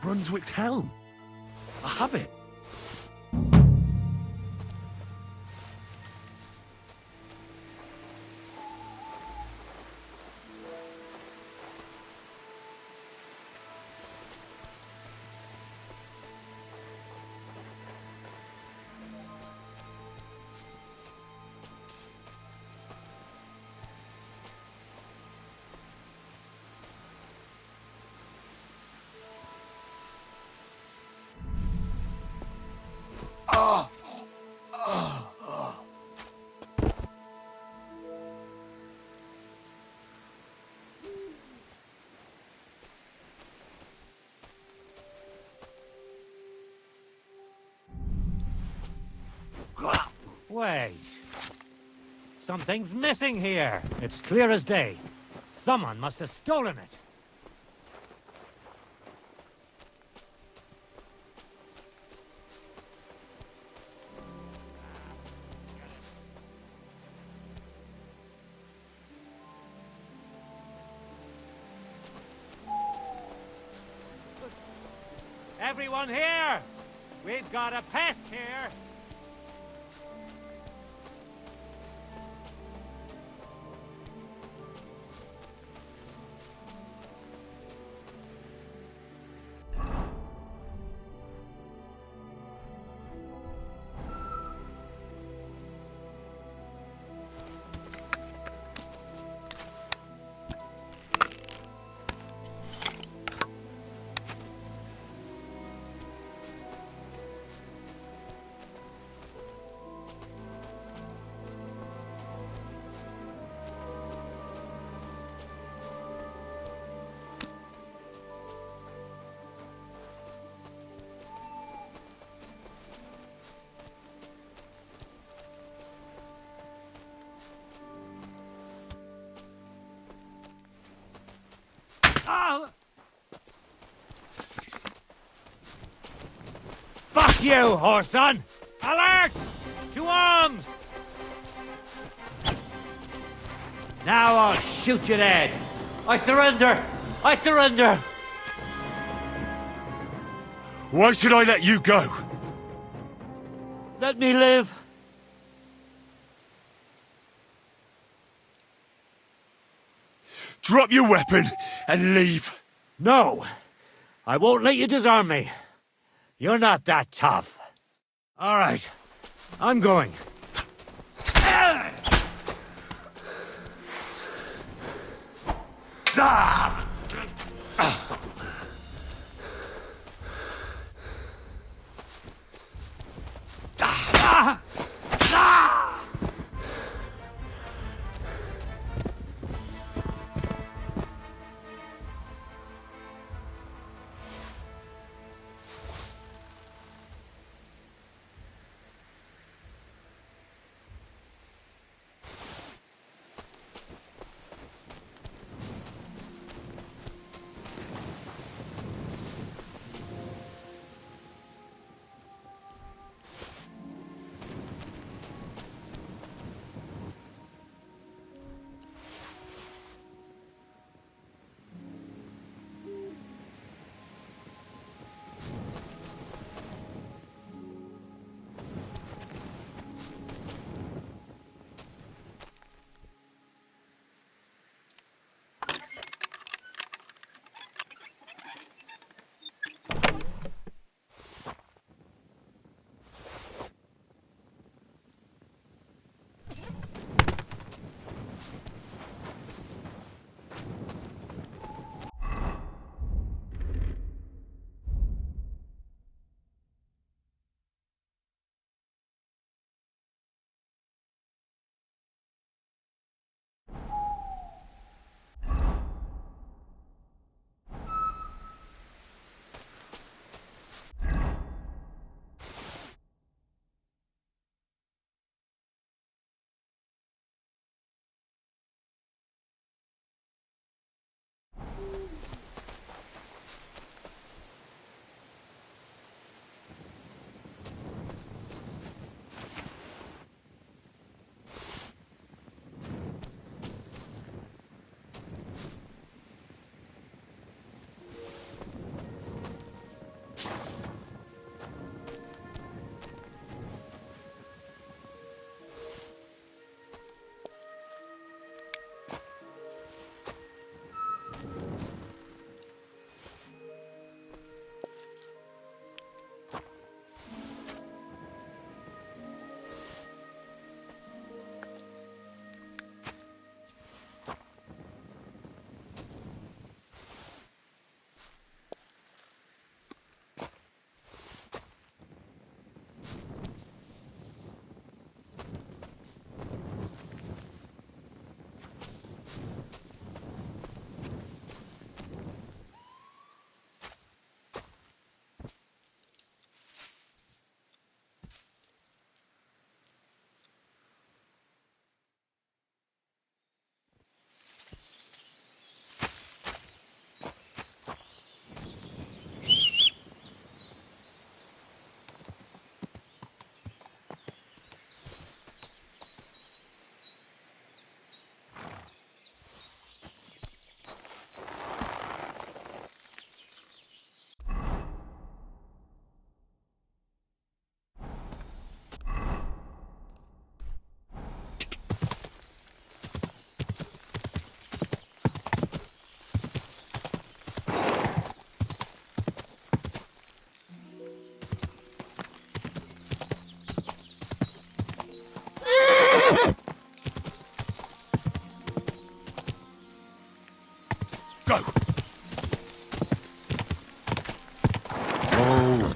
Brunswick's helm. I have it. Wait. Something's missing here. It's clear as day. Someone must have stolen it. Everyone here! We've got a pest here! Fuck you, Whoreson! Alert! To arms! Now I'll shoot you dead! I surrender! I surrender! Why should I let you go? Let me live! Drop your weapon and leave. No! I won't let you disarm me. You're not that tough. All right. I'm going.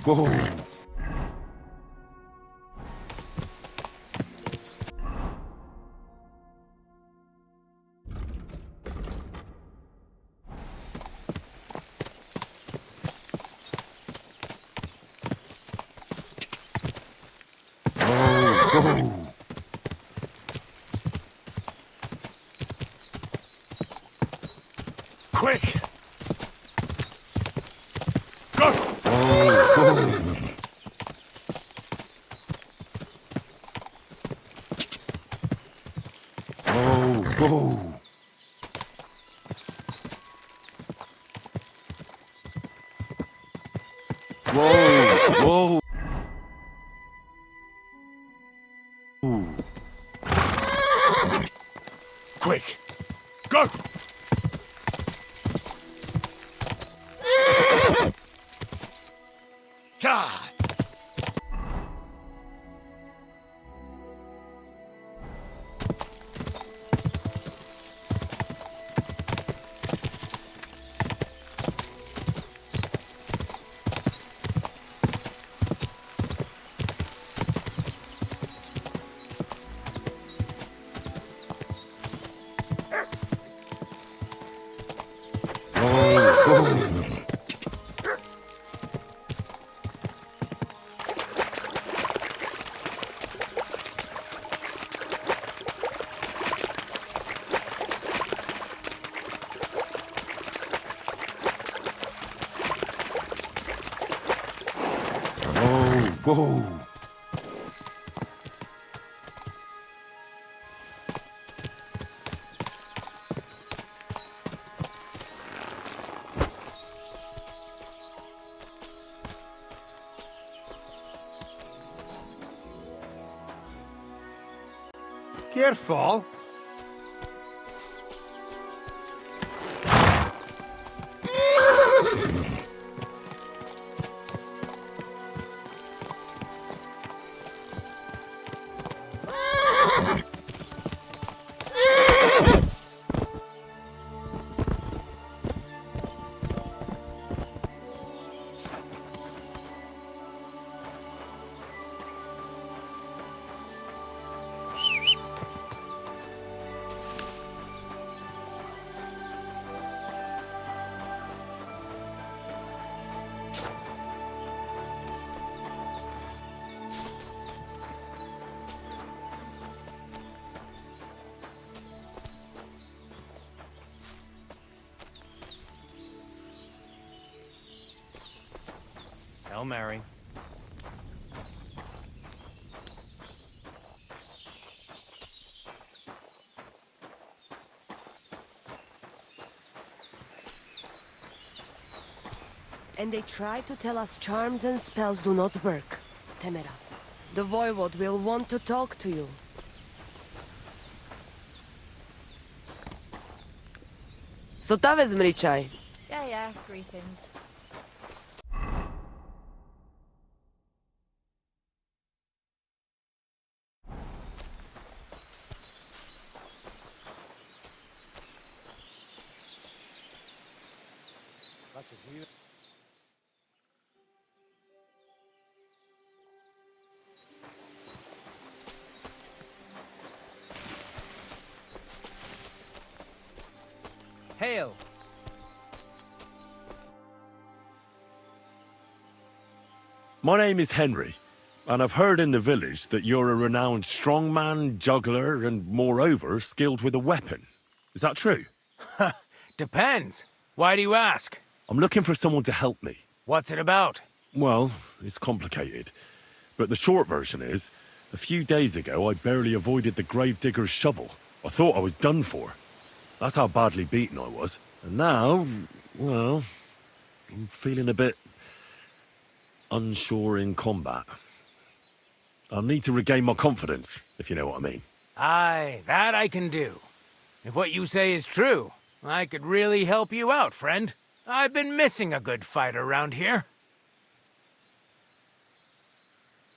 whoa. Whoa. Quick! Go! Whoa. Whoa. Whoa. Whoa. Quick! Go! God! Whoa. Careful. Hail Mary. And they try to tell us charms and spells do not work. Temera. The Voivod will want to talk to you. So ta vezmi čaj. Yeah, greetings. Hail! My name is Henry, and I've heard in the village that you're a renowned strongman, juggler, and moreover, skilled with a weapon. Is that true? Depends. Why do you ask? I'm looking for someone to help me. What's it about? Well, it's complicated. But the short version is, a few days ago I barely avoided the gravedigger's shovel. I thought I was done for. That's how badly beaten I was. And now, well, I'm feeling a bit unsure in combat. I'll need to regain my confidence, if you know what I mean. Aye, that I can do. If what you say is true, I could really help you out, friend. I've been missing a good fighter around here.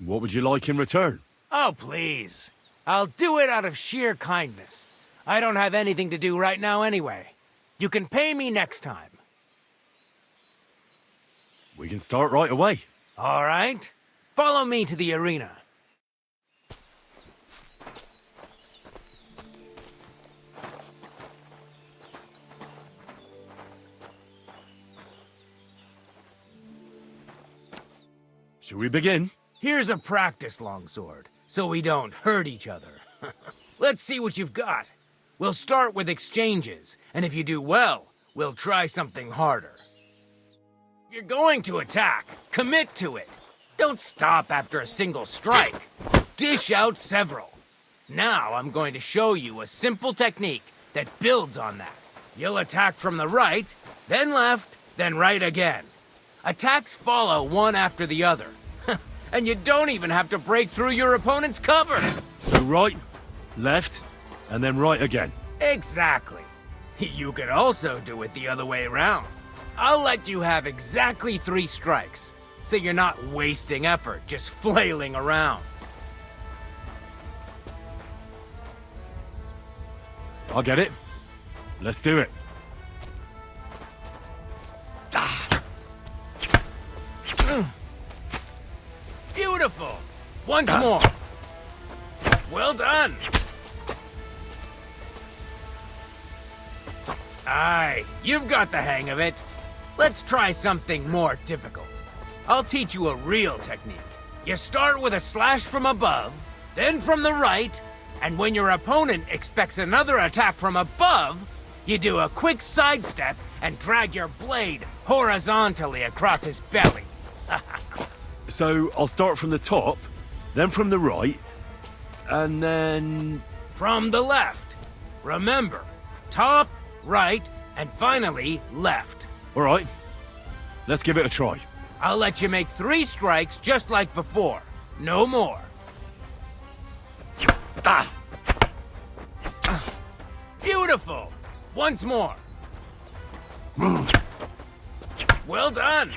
What would you like in return? Oh, please. I'll do it out of sheer kindness. I don't have anything to do right now anyway. You can pay me next time. We can start right away. All right. Follow me to the arena. Shall we begin? Here's a practice longsword, so we don't hurt each other. Let's see what you've got. We'll start with exchanges, and if you do well, we'll try something harder. If you're going to attack, commit to it. Don't stop after a single strike. Dish out several. Now I'm going to show you a simple technique that builds on that. You'll attack from the right, then left, then right again. Attacks follow one after the other. And you don't even have to break through your opponent's cover. So right, left, and then right again. Exactly. You could also do it the other way around. I'll let you have exactly 3 strikes, so you're not wasting effort just flailing around. I'll get it. Let's do it. Beautiful! Once more. Well done. Aye, you've got the hang of it. Let's try something more difficult. I'll teach you a real technique. You start with a slash from above, then from the right, and when your opponent expects another attack from above, you do a quick sidestep and drag your blade horizontally across his belly. So I'll start from the top, then from the right, and then... From the left. Remember, top, right, and finally left. All right, let's give it a try. I'll let you make 3 strikes just like before. No more. Beautiful! Once more. Well done!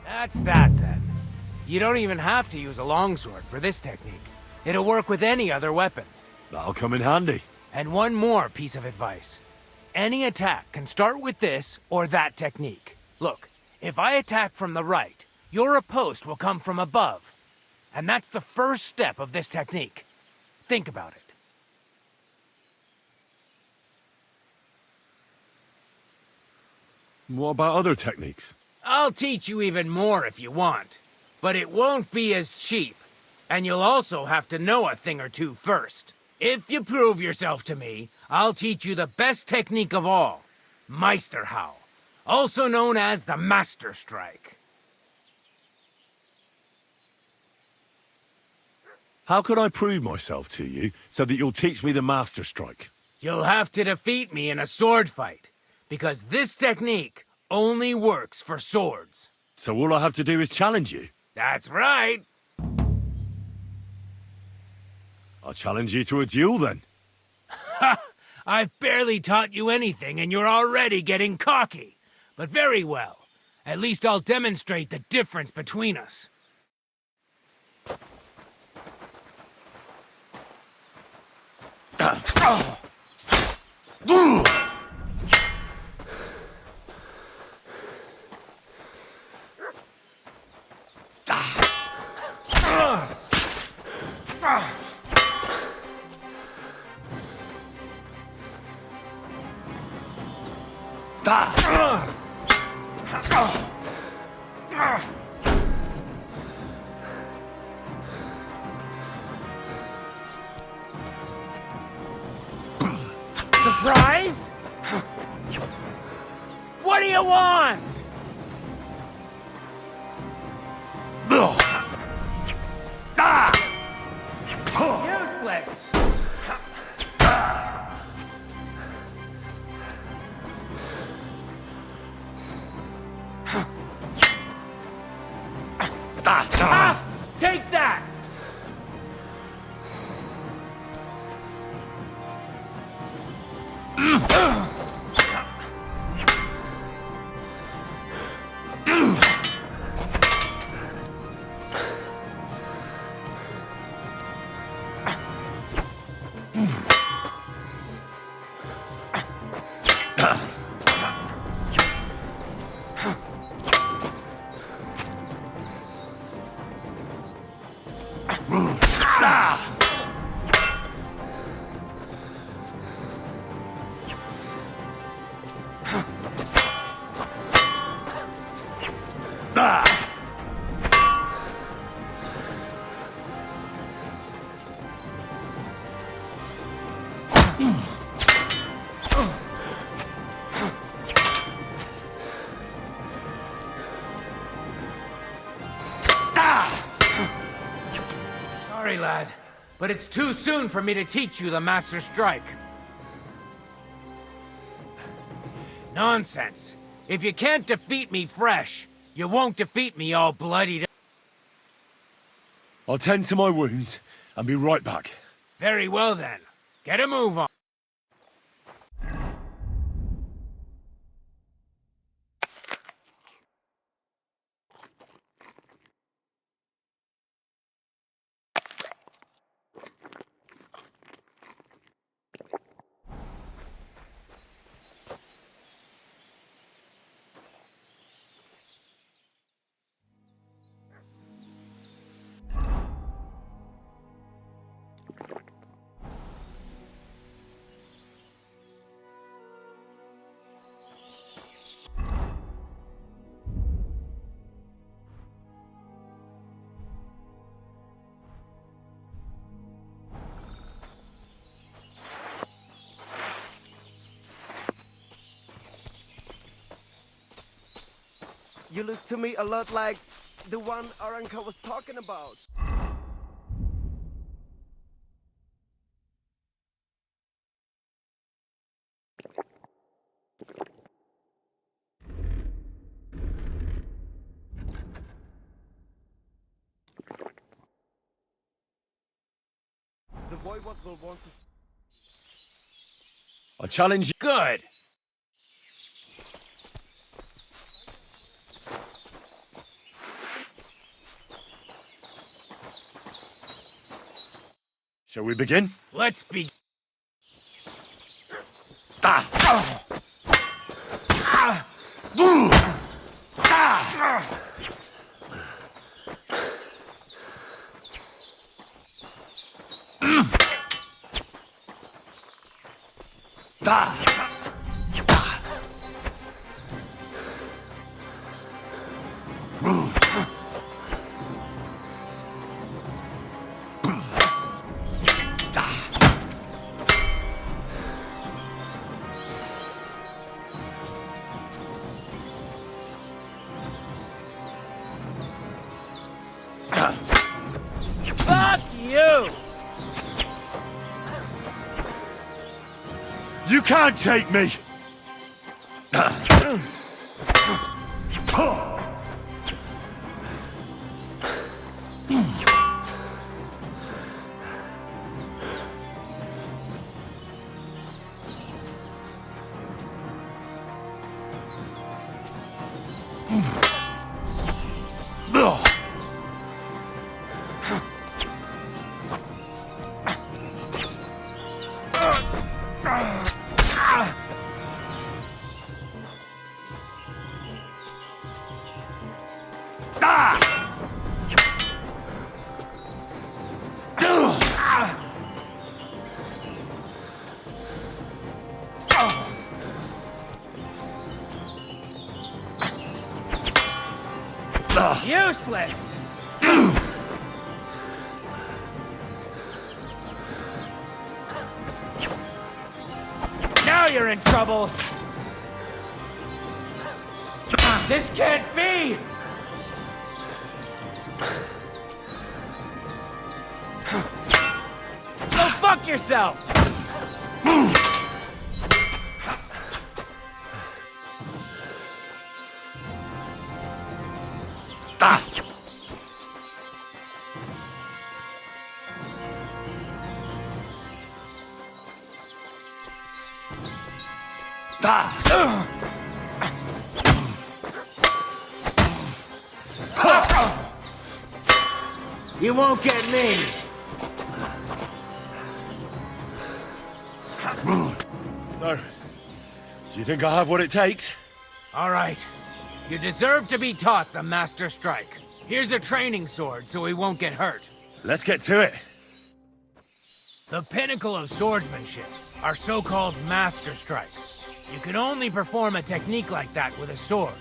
That's that, then. You don't even have to use a longsword for this technique. It'll work with any other weapon. That'll come in handy. And one more piece of advice. Any attack can start with this or that technique. Look, if I attack from the right, your riposte will come from above. And that's the first step of this technique. Think about it. What about other techniques? I'll teach you even more if you want, but it won't be as cheap, and you'll also have to know a thing or two first. If you prove yourself to me, I'll teach you the best technique of all, Meisterhau, also known as the Master Strike. How can I prove myself to you so that you'll teach me the Master Strike? You'll have to defeat me in a sword fight, because this technique only works for swords. So all I have to do is challenge you? That's right. I'll challenge you to a duel then. Ha! I've barely taught you anything and you're already getting cocky. But very well. At least I'll demonstrate the difference between us. Surprised? What do you want? Useless. Take that! Sorry, lad, but it's too soon for me to teach you the Master Strike. Nonsense. If you can't defeat me fresh, you won't defeat me all bloodied. I'll tend to my wounds and be right back. Very well then. Get a move on. You look to me a lot like the one Aranka was talking about. The Voivod will want to... I challenge you. Good. Shall we begin? Let's begin. Fuck you! You can't take me! Useless! Now you're in trouble! This can't be! Go fuck yourself! You won't get me! So, do you think I have what it takes? All right. You deserve to be taught the Master Strike. Here's a training sword so he won't get hurt. let's get to it. The pinnacle of swordsmanship are so-called master strikes. You can only perform a technique like that with a sword,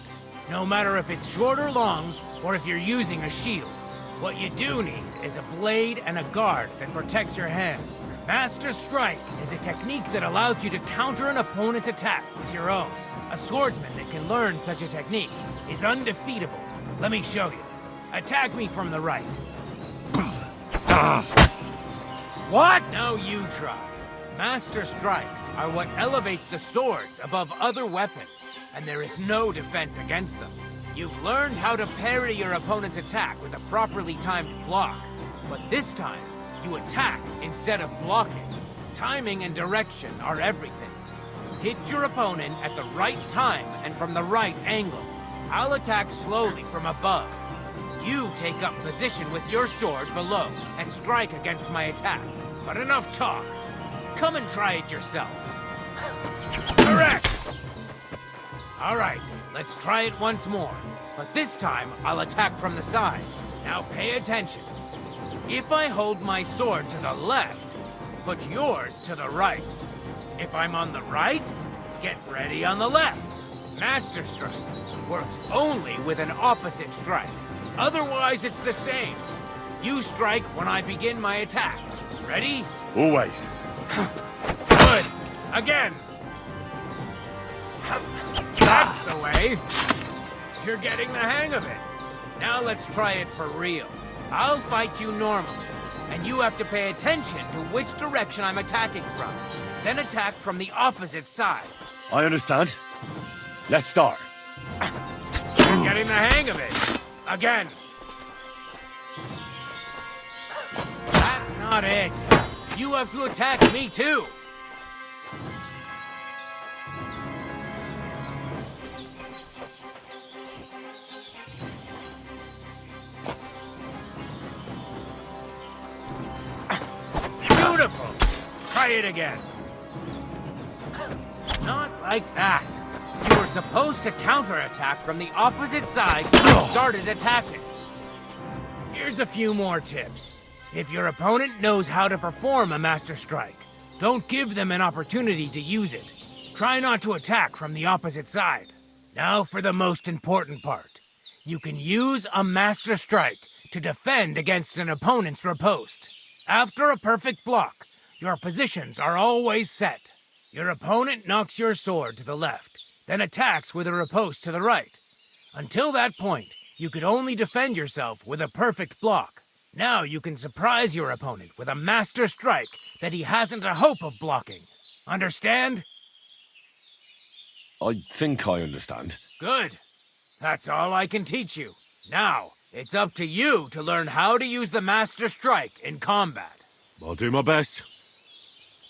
no matter if it's short or long, or if you're using a shield. What you do need is a blade and a guard that protects your hands. Master Strike is a technique that allows you to counter an opponent's attack with your own. A swordsman that can learn such a technique is undefeatable. Let me show you. Attack me from the right. What? Now you try. Master Strikes are what elevates the swords above other weapons, and there is no defense against them. You've learned how to parry your opponent's attack with a properly timed block, but this time, you attack instead of blocking. Timing and direction are everything. Hit your opponent at the right time and from the right angle. I'll attack slowly from above. You take up position with your sword below and strike against my attack. But enough talk. Come and try it yourself. Correct! All right, let's try it once more. But this time, I'll attack from the side. Now pay attention. If I hold my sword to the left, put yours to the right. If I'm on the right, get ready on the left. Master Strike works only with an opposite strike. Otherwise, it's the same. You strike when I begin my attack. Ready? Always. Good. Again. That's the way. You're getting the hang of it. Now let's try it for real. I'll fight you normally, and you have to pay attention to which direction I'm attacking from. Then attack from the opposite side. I understand. Let's start. You're getting the hang of it. Again. That's not it. You have to attack me too. Beautiful. Try it again. Not like that. You were supposed to counterattack from the opposite side when you started attacking. Here's a few more tips. If your opponent knows how to perform a Master Strike, don't give them an opportunity to use it. Try not to attack from the opposite side. Now for the most important part. You can use a Master Strike to defend against an opponent's riposte. After a perfect block, your positions are always set. Your opponent knocks your sword to the left, then attacks with a riposte to the right. Until that point, you could only defend yourself with a perfect block. Now you can surprise your opponent with a Master Strike that he hasn't a hope of blocking. Understand? I think I understand. Good. That's all I can teach you. Now, it's up to you to learn how to use the Master Strike in combat. I'll do my best.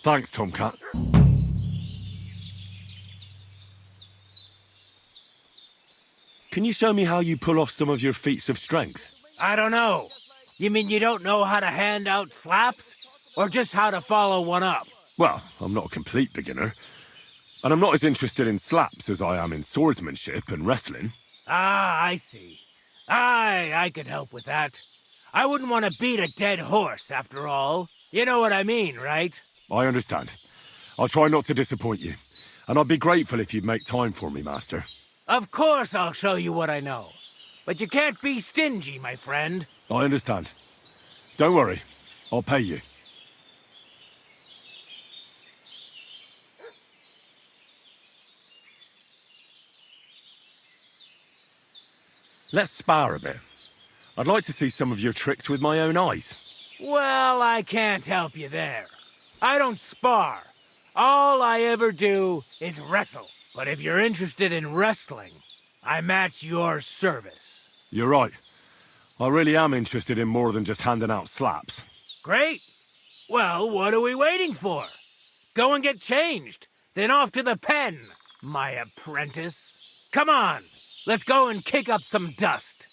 Thanks, Tomcat. Can you show me how you pull off some of your feats of strength? I don't know. You mean you don't know how to hand out slaps? Or just how to follow one up? Well, I'm not a complete beginner. And I'm not as interested in slaps as I am in swordsmanship and wrestling. Ah, I see. I could help with that. I wouldn't want to beat a dead horse, after all. You know what I mean, right? I understand. I'll try not to disappoint you. And I'd be grateful if you'd make time for me, Master. Of course I'll show you what I know. But you can't be stingy, my friend. I understand. Don't worry. I'll pay you. Let's spar a bit. I'd like to see some of your tricks with my own eyes. Well, I can't help you there. I don't spar. All I ever do is wrestle. But if you're interested in wrestling, I'm at your service. You're right. I really am interested in more than just handing out slaps. Great. Well, what are we waiting for? Go and get changed. Then off to the pen, my apprentice. Come on. Let's go and kick up some dust.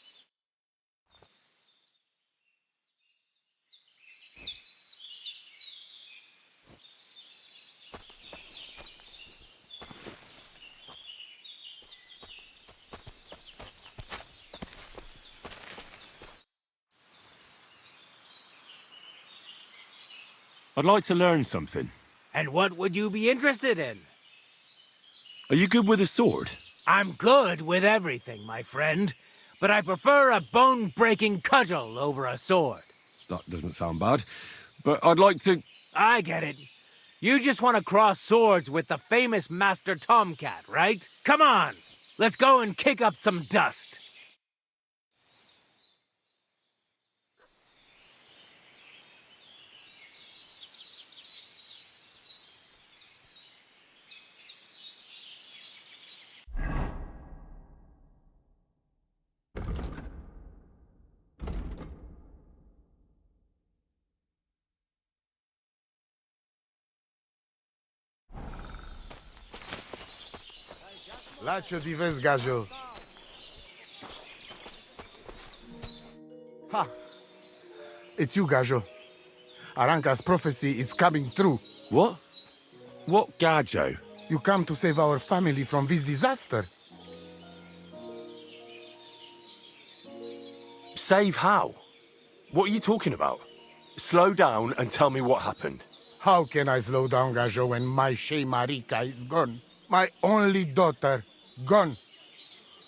I'd like to learn something. And what would you be interested in? Are you good with a sword? I'm good with everything, my friend. But I prefer a bone-breaking cudgel over a sword. That doesn't sound bad. But I'd like to... I get it. You just want to cross swords with the famous Master Tomcat, right? Come on! Let's go and kick up some dust. Lacio divers gajo. Ha! It's you, Gajo. Aranka's prophecy is coming true. What? What Gajo? You come to save our family from this disaster. Save how? What are you talking about? Slow down and tell me what happened. How can I slow down, Gajo, when my Shea Marika is gone? My only daughter, gone.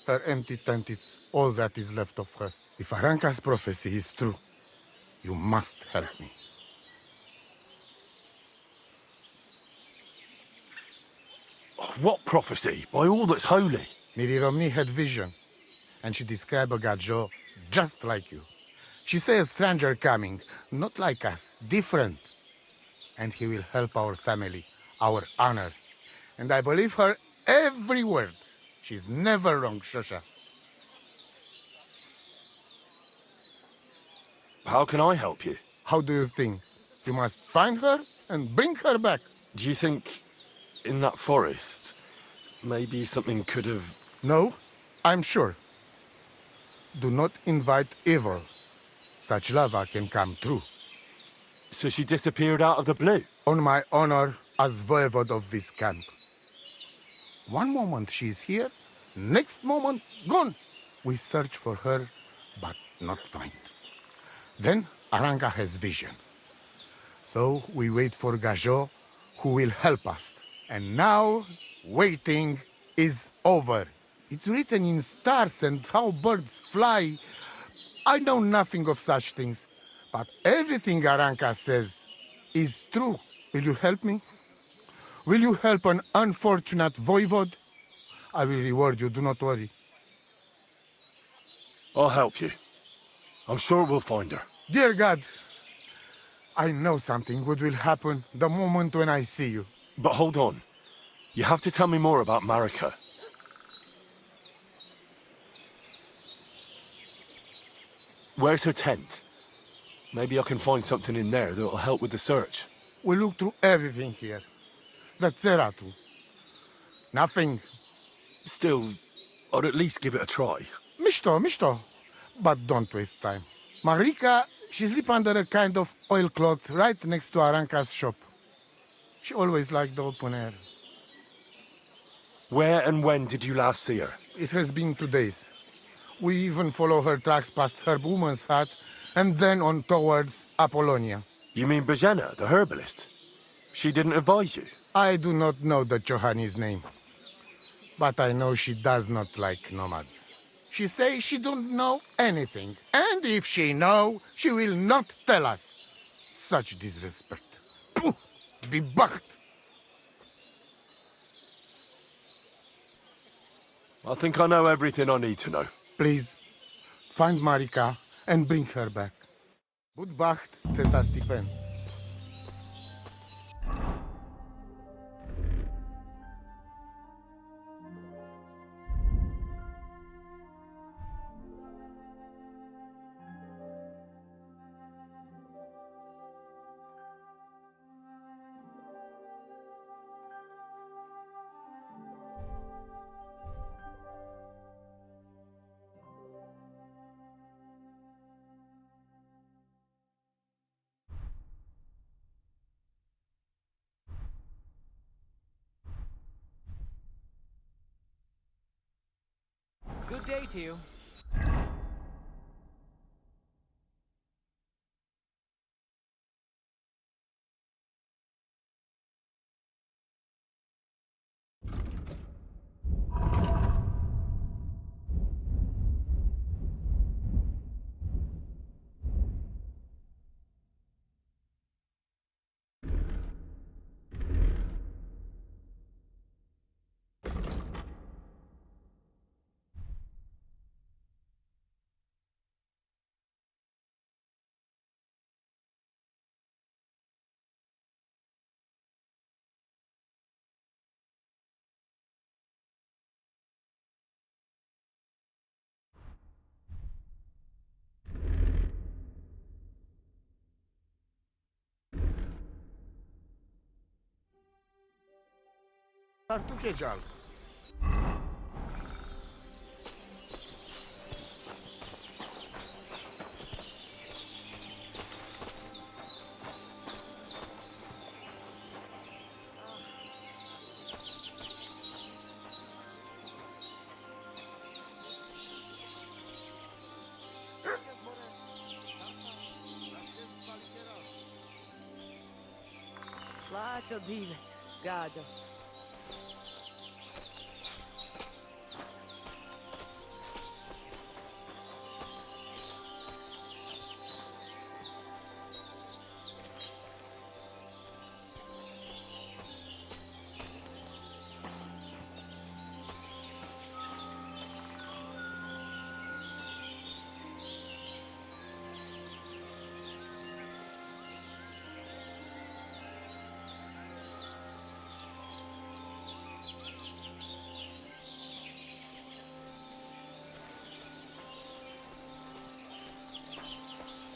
Her empty tent is all that is left of her. If Aranka's prophecy is true, you must help me. What prophecy? By all that's holy. Miri Romni had vision, and she described a Gajo just like you. She said a stranger coming, not like us, different. And he will help our family, our honor. And I believe her every word. She's never wrong, Shosha. How can I help you? How do you think? You must find her and bring her back. Do you think in that forest, maybe something could have... No, I'm sure. Do not invite evil. Such lava can come true. So she disappeared out of the blue? On my honor as voivode of this camp. One moment she is here, next moment gone. We search for her, but not find. Then Aranka has vision. So we wait for Gajo, who will help us. And now, waiting is over. It's written in stars and how birds fly. I know nothing of such things, but everything Aranka says is true. Will you help me? Will you help an unfortunate voivode? I will reward you, do not worry. I'll help you. I'm sure we'll find her. Dear God, I know something good will happen the moment when I see you. But hold on. You have to tell me more about Marika. Where's her tent? Maybe I can find something in there that'll help with the search. We look through everything here. That's Zeratu. Nothing. Still, I'd at least give it a try. Mishto. But don't waste time. Marika, she sleep under a kind of oilcloth right next to Aranka's shop. She always liked the open air. Where and when did you last see her? It has been 2 days. We even follow her tracks past her woman's hut and then on towards Apollonia. You mean Bajena, the herbalist? She didn't advise you? I do not know the Johani's name. But I know she does not like nomads. She says she don't know anything. And if she know, she will not tell us. Such disrespect. Pooh! Be bucked! I think I know everything I need to know. Please, find Marika and bring her back. Budbacht Tesa Stipen. Good day to you. Tartu Kejal. Slačo dives, gađo.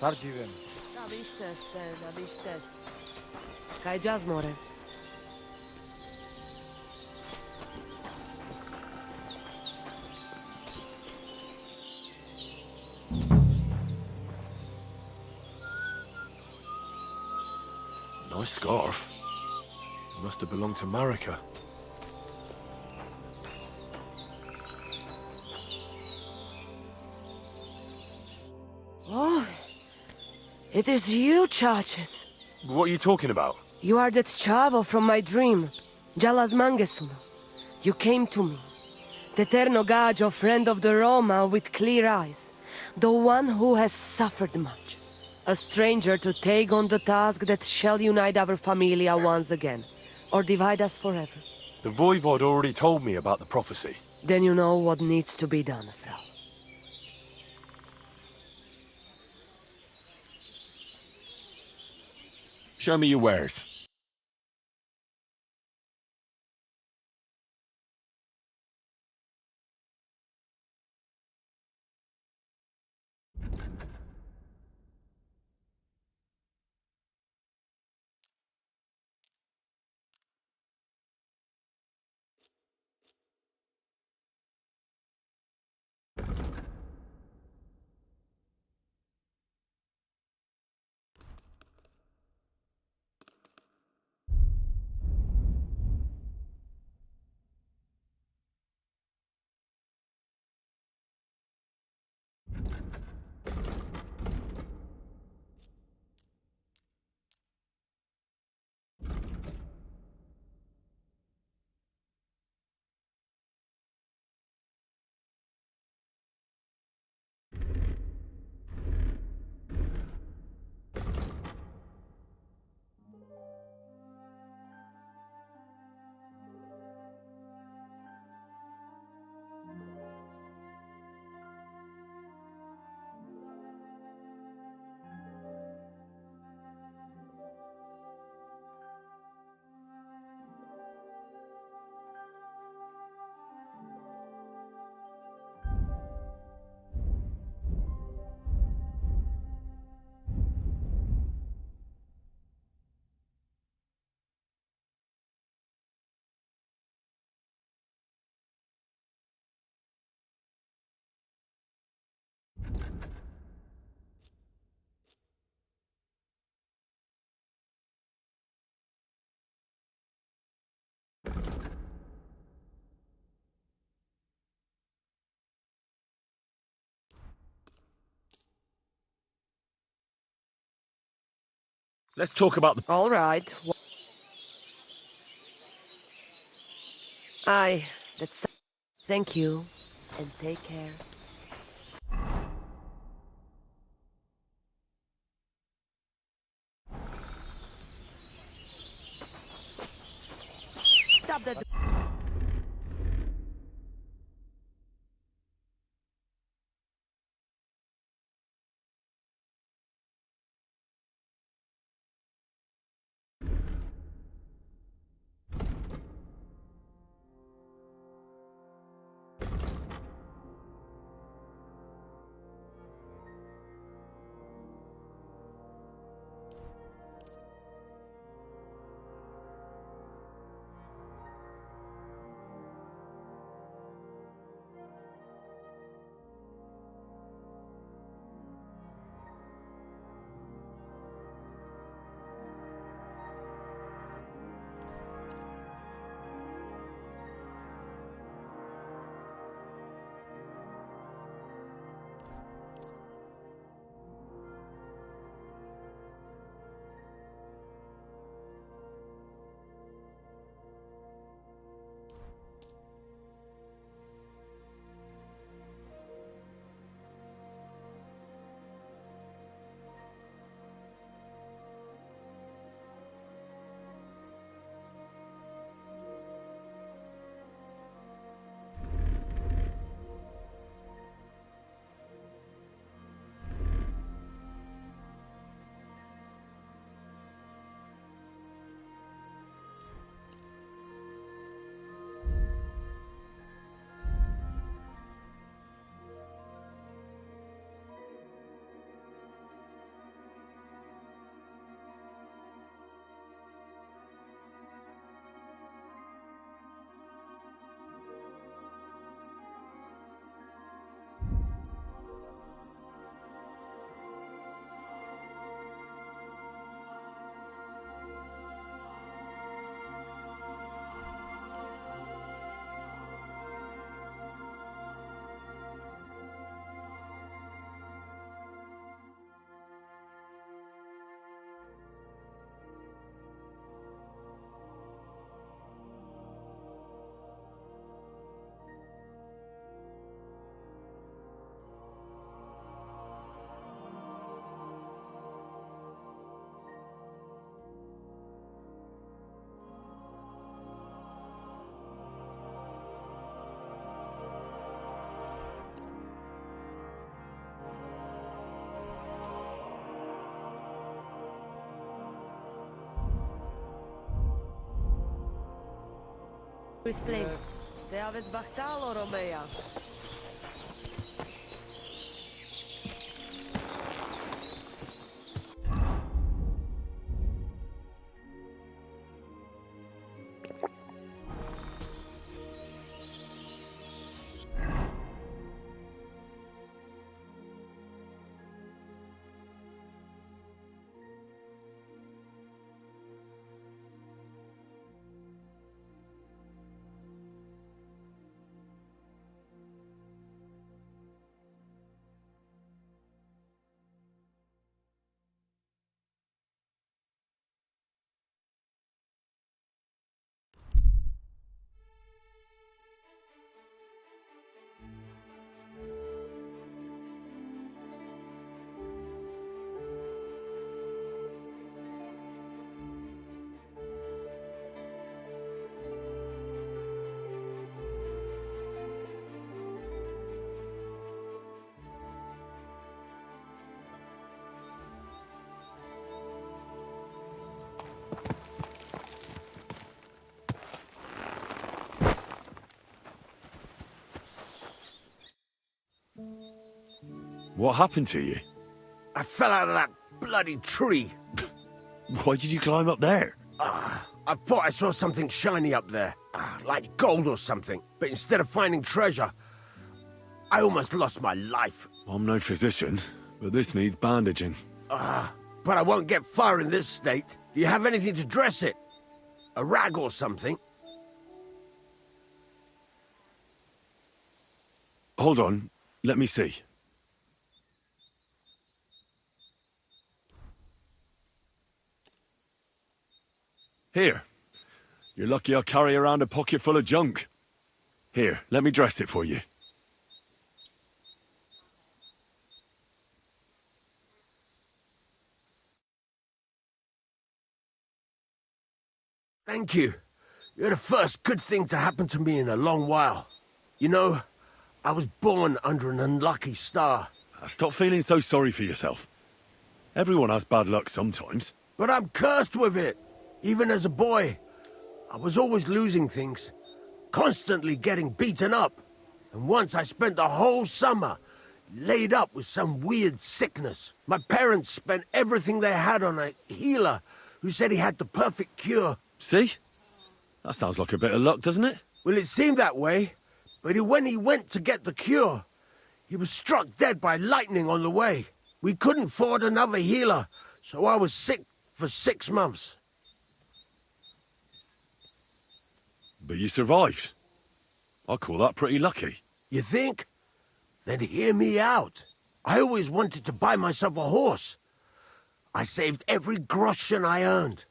Sarđivem. Da vištes, da vištes. Kaj džaz more? Nice scarf. Must have belonged to Marika. Oh, it is you, Chaches. What are you talking about? You are that chavo from my dream, Jalas Mangesuno. You came to me, the Eterno Gajo, friend of the Roma with clear eyes, the one who has suffered much. A stranger to take on the task that shall unite our familia once again, or divide us forever. The Voivod already told me about the prophecy. Then you know what needs to be done, Frau. Show me your wares. Let's talk about the... All right. Aye, that's... Thank you, and take care. Stop that... slave. Te aveți bahtalo, Romea. What happened to you? I fell out of that bloody tree. Why did you climb up there? I thought I saw something shiny up there, like gold or something. But instead of finding treasure, I almost lost my life. I'm no physician, but this needs bandaging. But I won't get far in this state. Do you have anything to dress it? A rag or something? Hold on, let me see. Here. You're lucky I carry around a pocket full of junk. Here, let me dress it for you. Thank you. You're the first good thing to happen to me in a long while. You know, I was born under an unlucky star. Stop feeling so sorry for yourself. Everyone has bad luck sometimes. But I'm cursed with it. Even as a boy, I was always losing things. Constantly getting beaten up. And once I spent the whole summer laid up with some weird sickness. My parents spent everything they had on a healer who said he had the perfect cure. See? That sounds like a bit of luck, doesn't it? Well, it seemed that way. But when he went to get the cure, he was struck dead by lightning on the way. We couldn't afford another healer, so I was sick for 6 months. But you survived. I call that pretty lucky. You think? Then hear me out. I always wanted to buy myself a horse. I saved every groschen I earned.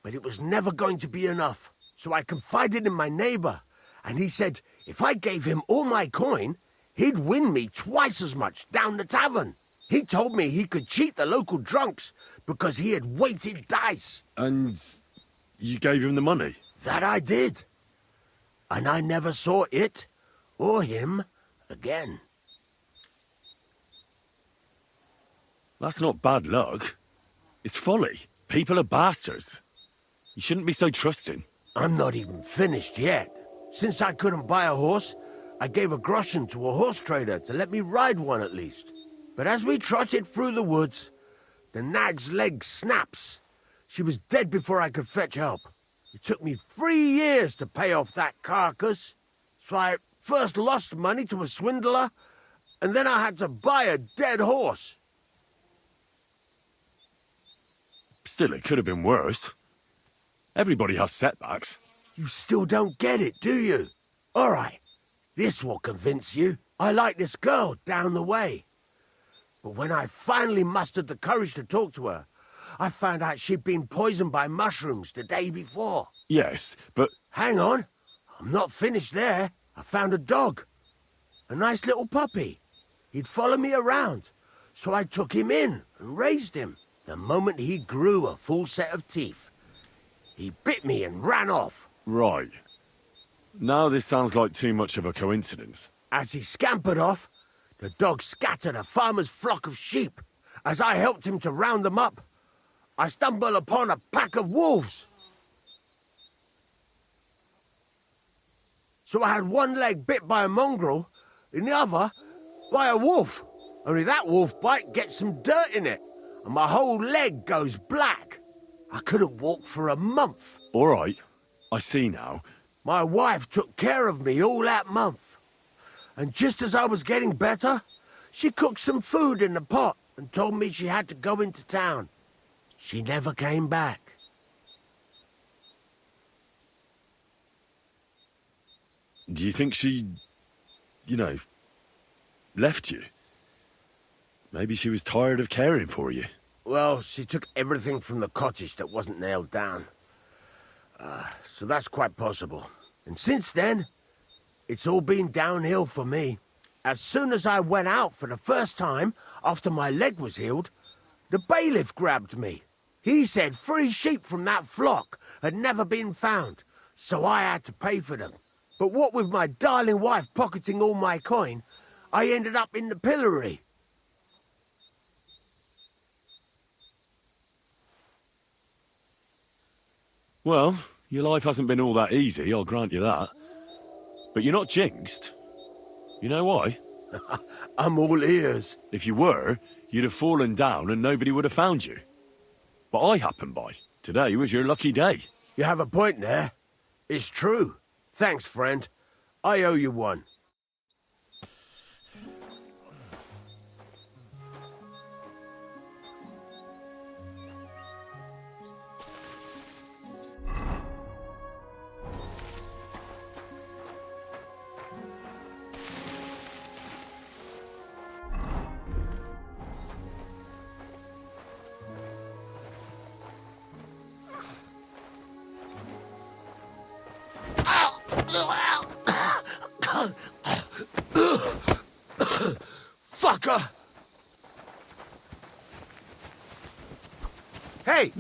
But it was never going to be enough. So I confided in my neighbor, and he said if I gave him all my coin, he'd win me twice as much down the tavern. He told me he could cheat the local drunks because he had weighted dice. And you gave him the money? That I did. And I never saw it, or him, again. That's not bad luck. It's folly. People are bastards. You shouldn't be so trusting. I'm not even finished yet. Since I couldn't buy a horse, I gave a groschen to a horse trader to let me ride one at least. But as we trotted through the woods, the nag's leg snaps. She was dead before I could fetch help. It took me 3 years to pay off that carcass. So I first lost money to a swindler, and then I had to buy a dead horse. Still, it could have been worse. Everybody has setbacks. You still don't get it, do you? All right, this will convince you. I like this girl down the way. But when I finally mustered the courage to talk to her, I found out she'd been poisoned by mushrooms the day before. Yes, but... Hang on. I'm not finished there. I found a dog. A nice little puppy. He'd follow me around, so I took him in and raised him. The moment he grew a full set of teeth, he bit me and ran off. Right. Now this sounds like too much of a coincidence. As he scampered off, the dog scattered a farmer's flock of sheep. As I helped him to round them up, I stumbled upon a pack of wolves. So I had one leg bit by a mongrel, and the other by a wolf. Only that wolf bite gets some dirt in it, and my whole leg goes black. I couldn't walk for a month. All right, I see now. My wife took care of me all that month. And just as I was getting better, she cooked some food in the pot and told me she had to go into town. She never came back. Do you think she, left you? Maybe she was tired of caring for you. Well, she took everything from the cottage that wasn't nailed down. So that's quite possible. And since then, it's all been downhill for me. As soon as I went out for the first time, after my leg was healed, the bailiff grabbed me. He said 3 sheep from that flock had never been found, so I had to pay for them. But what with my darling wife pocketing all my coin, I ended up in the pillory. Well, your life hasn't been all that easy, I'll grant you that. But you're not jinxed. You know why? I'm all ears. If you were, you'd have fallen down and nobody would have found you. But I happened by. Today was your lucky day. You have a point there. It's true. Thanks, friend. I owe you one. Fucker! Hey!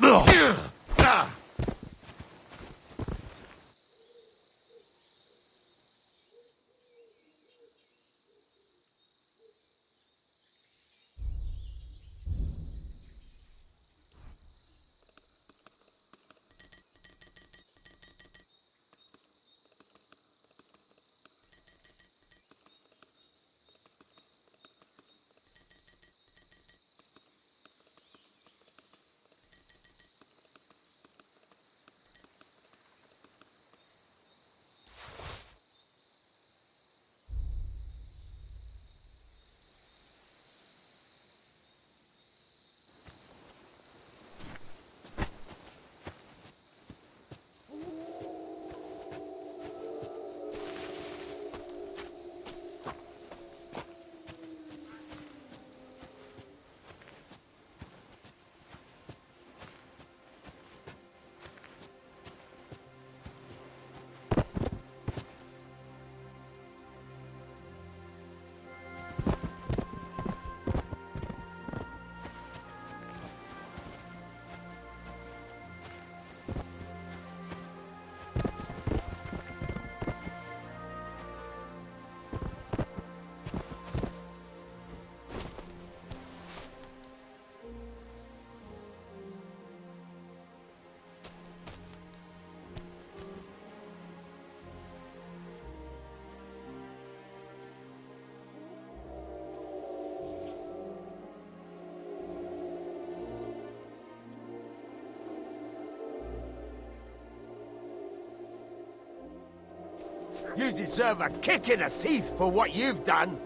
You deserve a kick in the teeth for what you've done.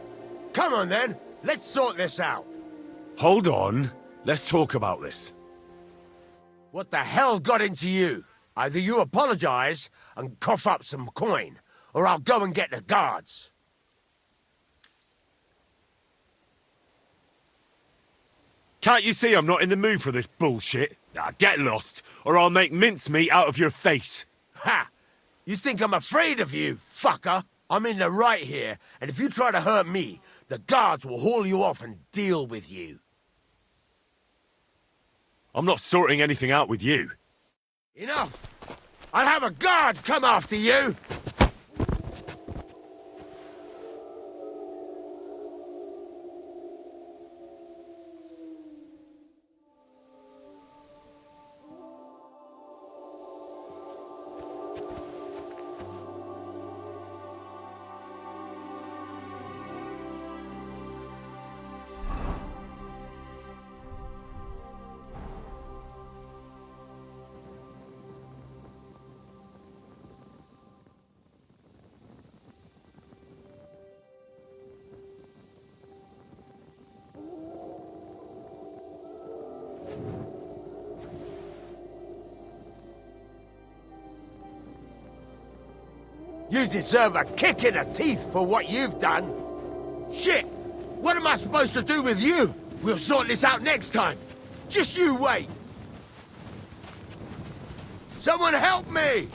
Come on then, let's sort this out. Hold on. Let's talk about this. What the hell got into you? Either you apologize and cough up some coin, or I'll go and get the guards. Can't you see I'm not in the mood for this bullshit? Now get lost, or I'll make mincemeat out of your face. Ha! You think I'm afraid of you, fucker? I'm in the right here, and if you try to hurt me, the guards will haul you off and deal with you. I'm not sorting anything out with you. Enough! I'll have a guard come after you! You deserve a kick in the teeth for what you've done. Shit! What am I supposed to do with you? We'll sort this out next time. Just you wait. Someone help me!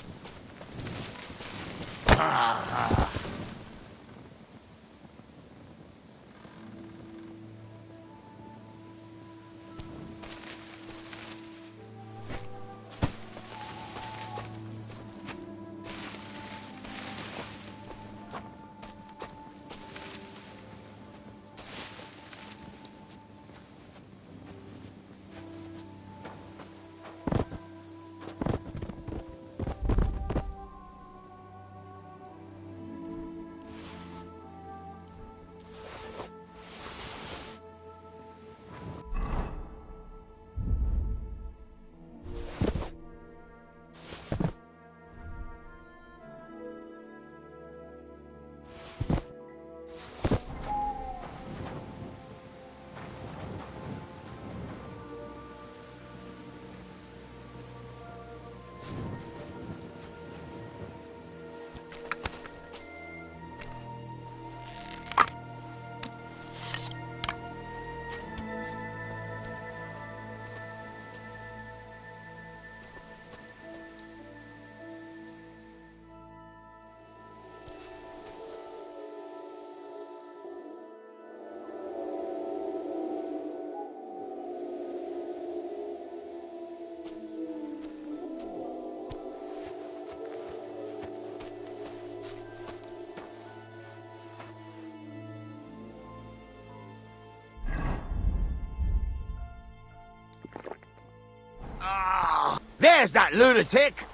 There's that lunatic!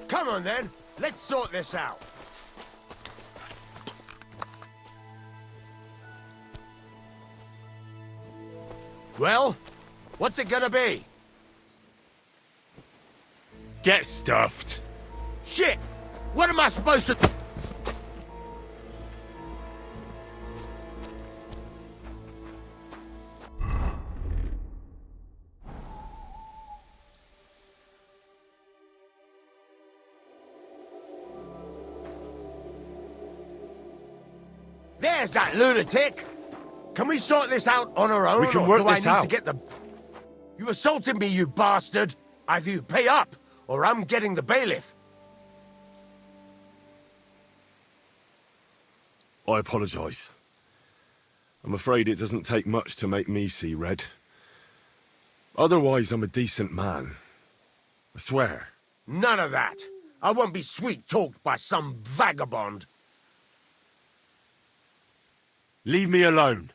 Come on then, let's sort this out. Well, what's it gonna be? Get stuffed. Shit! What am I supposed to... There's that lunatic! Can we sort this out on our own? We can or work do this I need out. to get the... You assaulted me, you bastard! Either you pay up, or I'm getting the bailiff. I apologize. I'm afraid it doesn't take much to make me see red. Otherwise, I'm a decent man. I swear. None of that. I won't be sweet-talked by some vagabond. Leave me alone.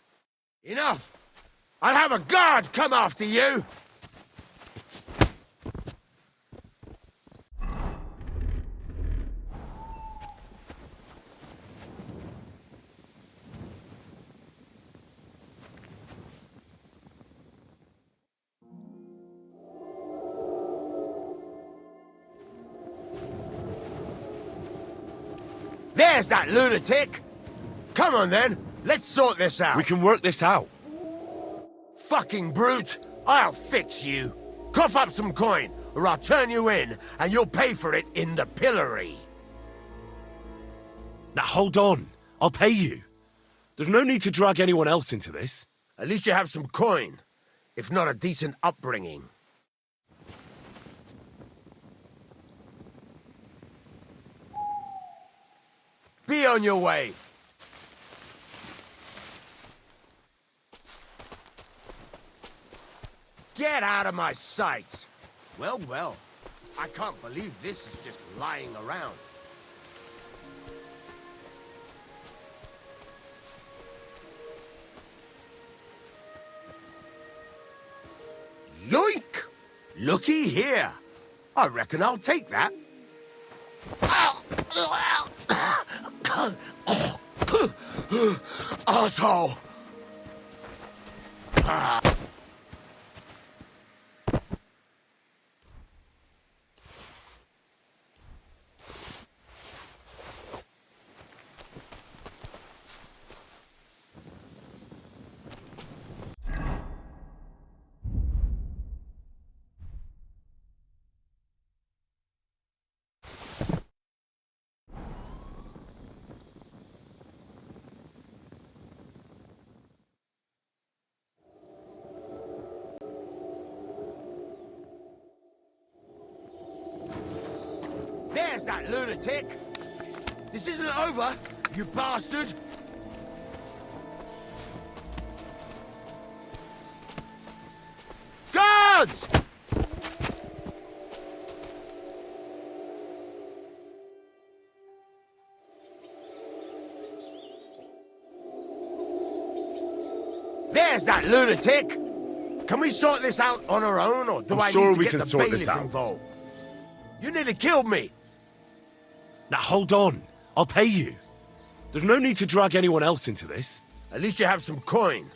Enough! I'll have a guard come after you! There's that lunatic! Come on then, let's sort this out. We can work this out. Fucking brute! I'll fix you. Cough up some coin, or I'll turn you in, and you'll pay for it in the pillory. Now hold on. I'll pay you. There's no need to drag anyone else into this. At least you have some coin, if not a decent upbringing. Be on your way. Get out of my sight. Well, well. I can't believe this is just lying around. Yoink! Looky here. I reckon I'll take that. Asshole! There's that lunatic! This isn't over, you bastard! Guards! There's that lunatic! Can we sort this out on our own, or do I need to get the bailiff involved? You nearly killed me! Now hold on. I'll pay you. There's no need to drag anyone else into this. At least you have some coin,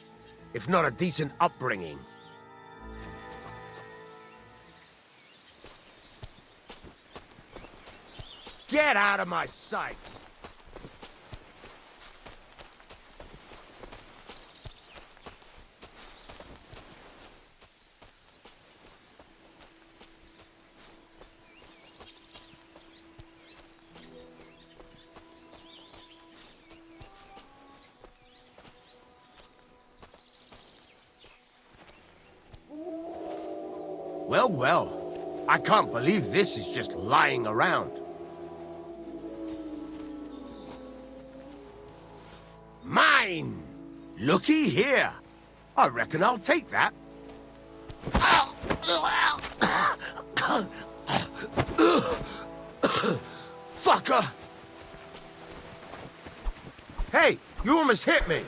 if not a decent upbringing. Get out of my sight! Well, well. I can't believe this is just lying around. Mine! Looky here. I reckon I'll take that. Fucker! Hey, you almost hit me.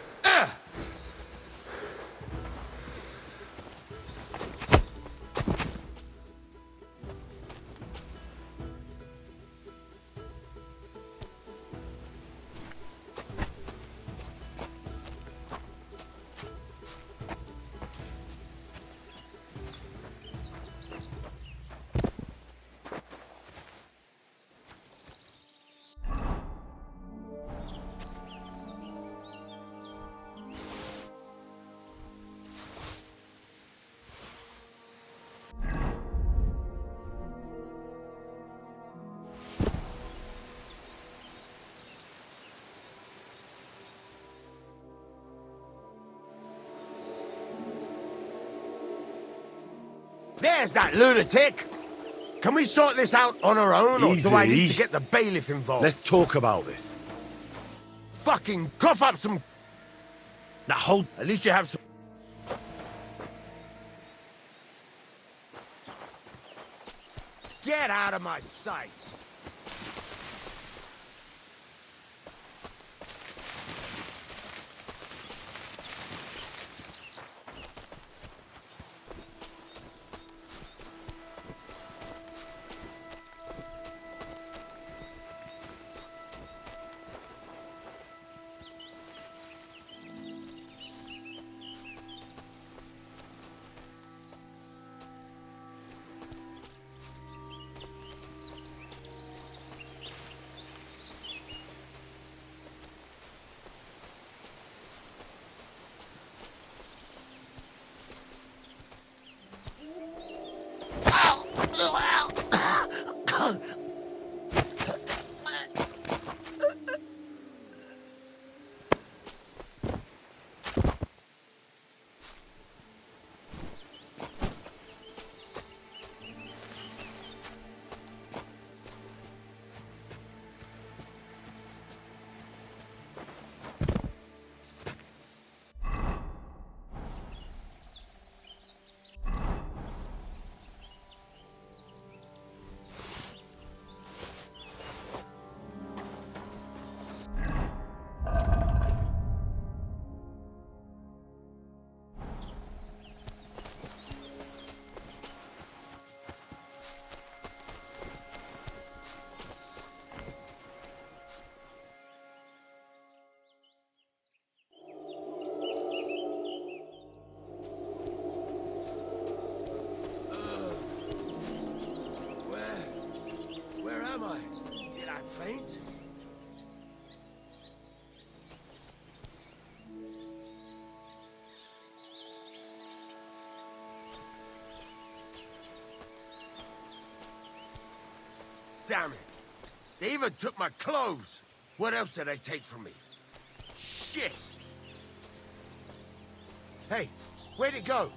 There's that lunatic! Can we sort this out on our own, or do I need to get the bailiff involved? Let's talk about this. Fucking cough up some... Now hold... At least you have some... Get out of my sight! Where am I? Did I faint? Damn it! They even took my clothes! What else did they take from me? Shit! Hey, where'd it go?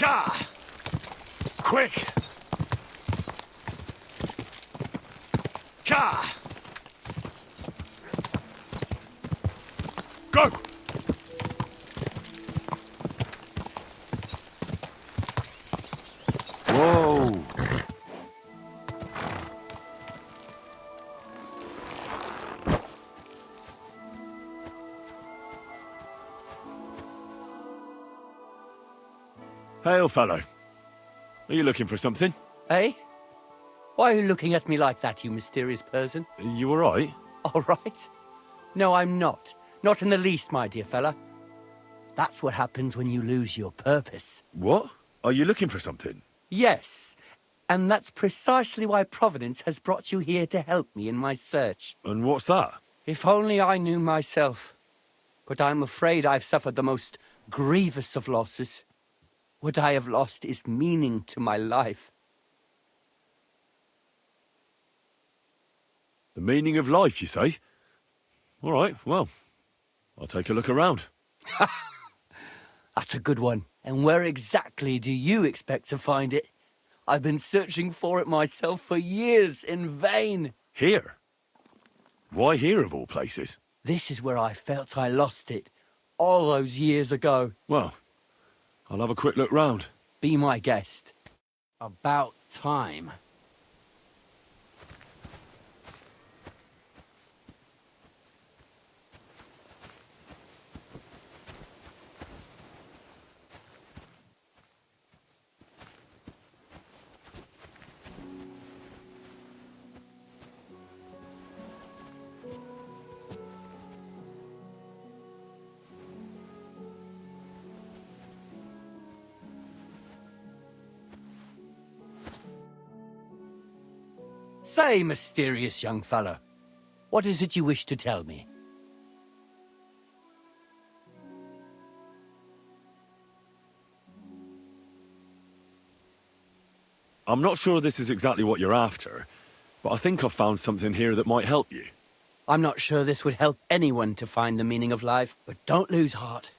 Ka! Quick! Ka! Go! Whoa! Hail, fellow. Are you looking for something? Eh? Why are you looking at me like that, you mysterious person? You all right? All right? No, I'm not. Not in the least, my dear fella. That's what happens when you lose your purpose. What? Are you looking for something? Yes, and that's precisely why Providence has brought you here to help me in my search. And what's that? If only I knew myself. But I'm afraid I've suffered the most grievous of losses. What I have lost is meaning to my life. The meaning of life, you say? All right, well, I'll take a look around. That's a good one. And where exactly do you expect to find it? I've been searching for it myself for years in vain. Here? Why here, of all places? This is where I felt I lost it, all those years ago. Well, I'll have a quick look round. Be my guest. About time. Say, mysterious young fellow, what is it you wish to tell me? I'm not sure this is exactly what you're after, but I think I've found something here that might help you. I'm not sure this would help anyone to find the meaning of life, but don't lose heart.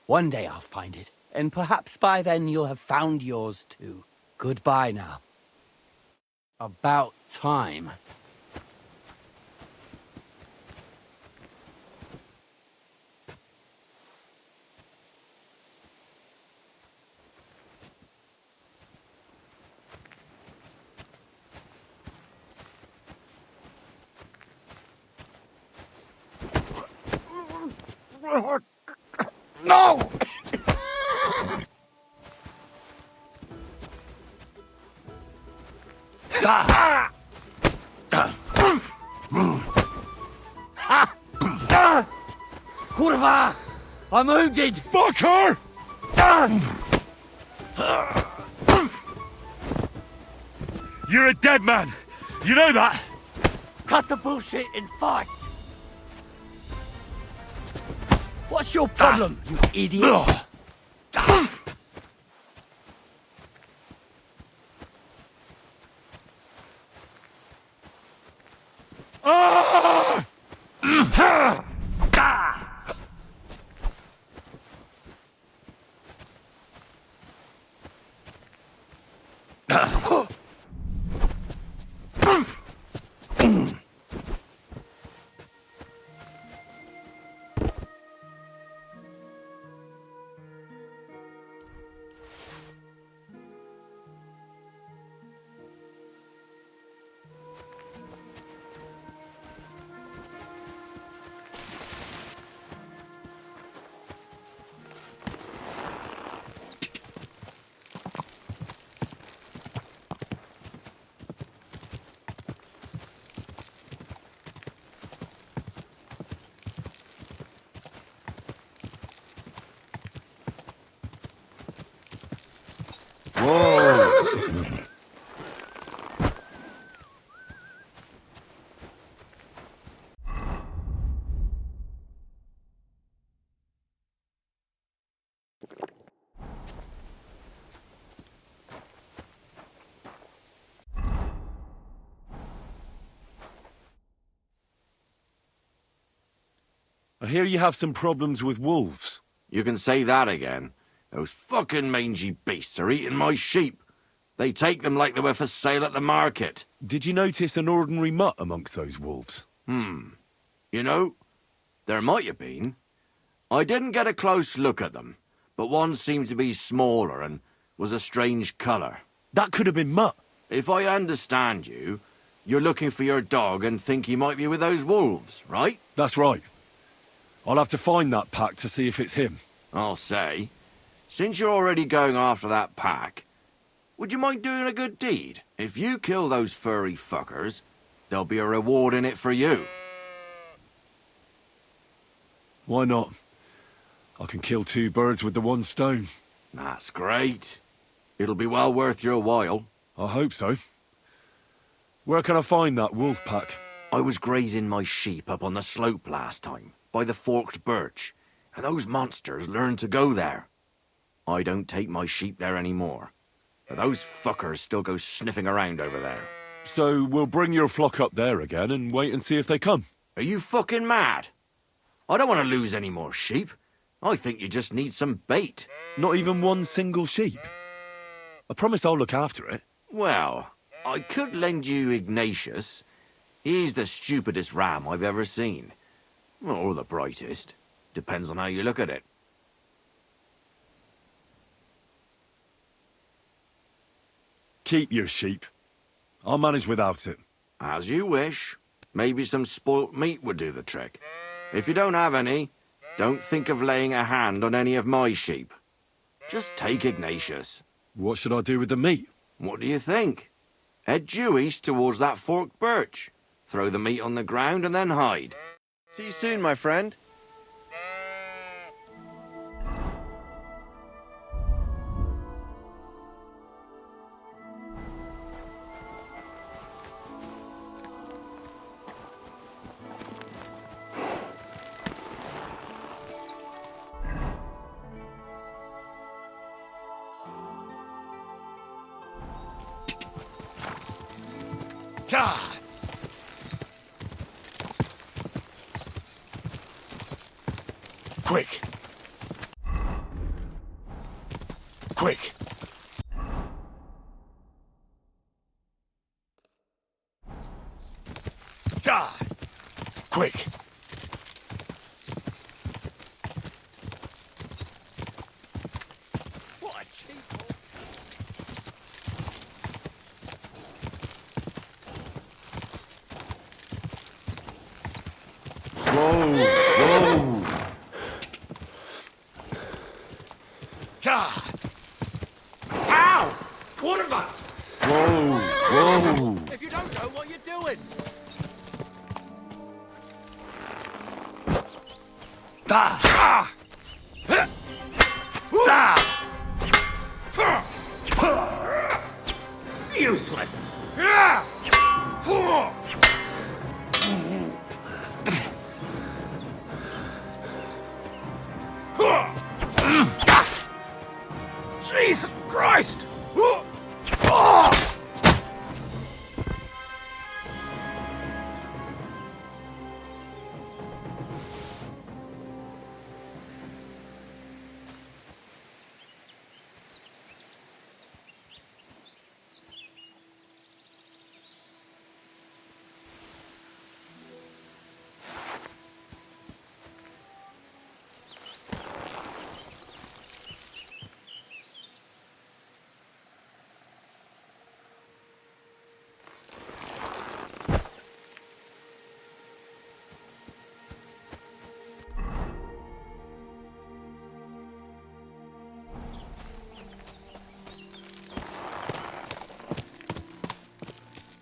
One day I'll find it, and perhaps by then you'll have found yours too. Goodbye now. About time. No! Kurva! I'm wounded! Fucker! You're a dead man! You know that? Cut the bullshit and fight! What's your problem, you idiot? I hear you have some problems with wolves. You can say that again. Those fucking mangy beasts are eating my sheep. They take them like they were for sale at the market. Did you notice an ordinary mutt amongst those wolves? You know, there might have been. I didn't get a close look at them, but one seemed to be smaller and was a strange colour. That could have been Mutt. If I understand you, you're looking for your dog and think he might be with those wolves, right? That's right. I'll have to find that pack to see if it's him. I'll say, since you're already going after that pack, would you mind doing a good deed? If you kill those furry fuckers, there'll be a reward in it for you. Why not? I can kill 2 birds with the 1 stone. That's great. It'll be well worth your while. I hope so. Where can I find that wolf pack? I was grazing my sheep up on the slope last time, by the forked birch, and those monsters learned to go there. I don't take my sheep there anymore, but those fuckers still go sniffing around over there. So we'll bring your flock up there again and wait and see if they come. Are you fucking mad? I don't want to lose any more sheep. I think you just need some bait. Not even 1 single sheep? I promise I'll look after it. Well, I could lend you Ignatius. He's the stupidest ram I've ever seen. Or the brightest. Depends on how you look at it. Keep your sheep. I'll manage without it. As you wish. Maybe some spoilt meat would do the trick. If you don't have any, don't think of laying a hand on any of my sheep. Just take Ignatius. What should I do with the meat? What do you think? Head due east towards that forked birch. Throw the meat on the ground and then hide. See you soon, my friend. God! Quick! Quick! God! Quick! What a cheap Whoa! Whoa! God! Ow! Quarterback! Whoa! Whoa! If you don't know what you're doing. Ah! Useless. Jesus Christ!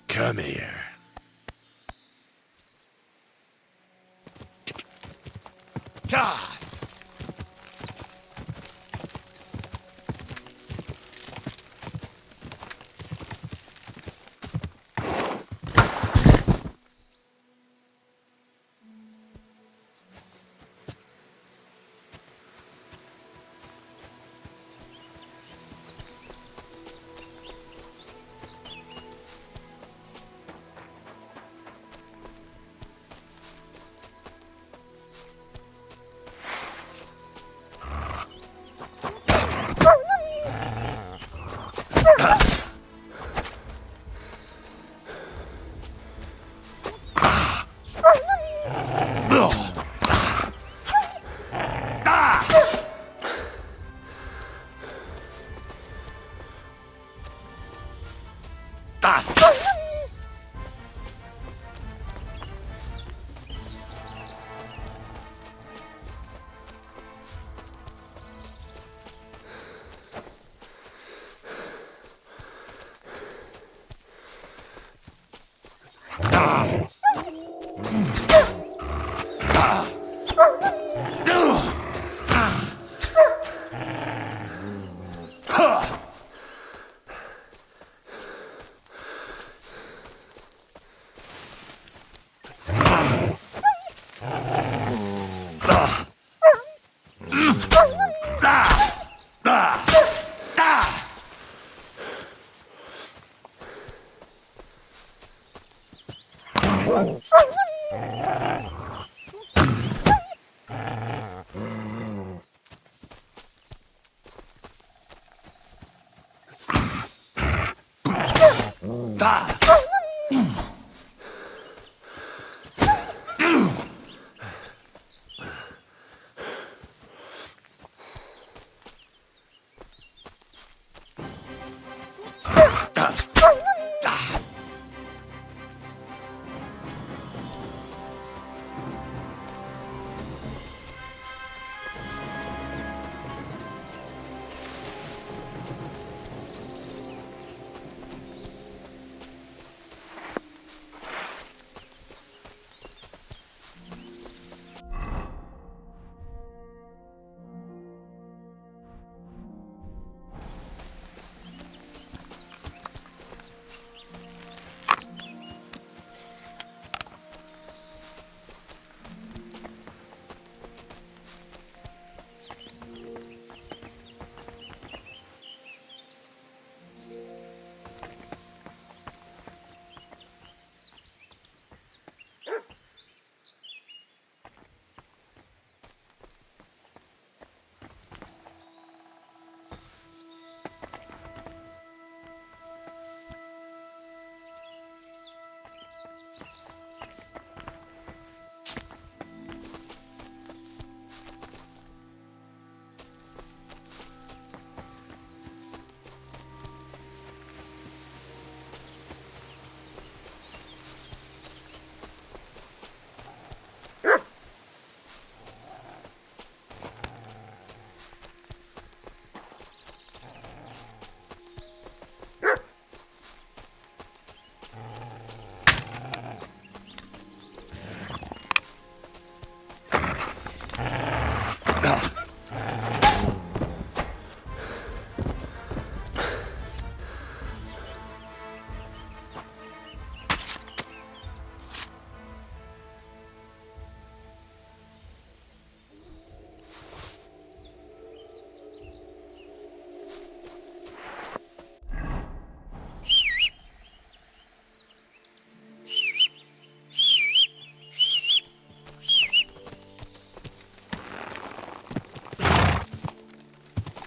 Come here. God!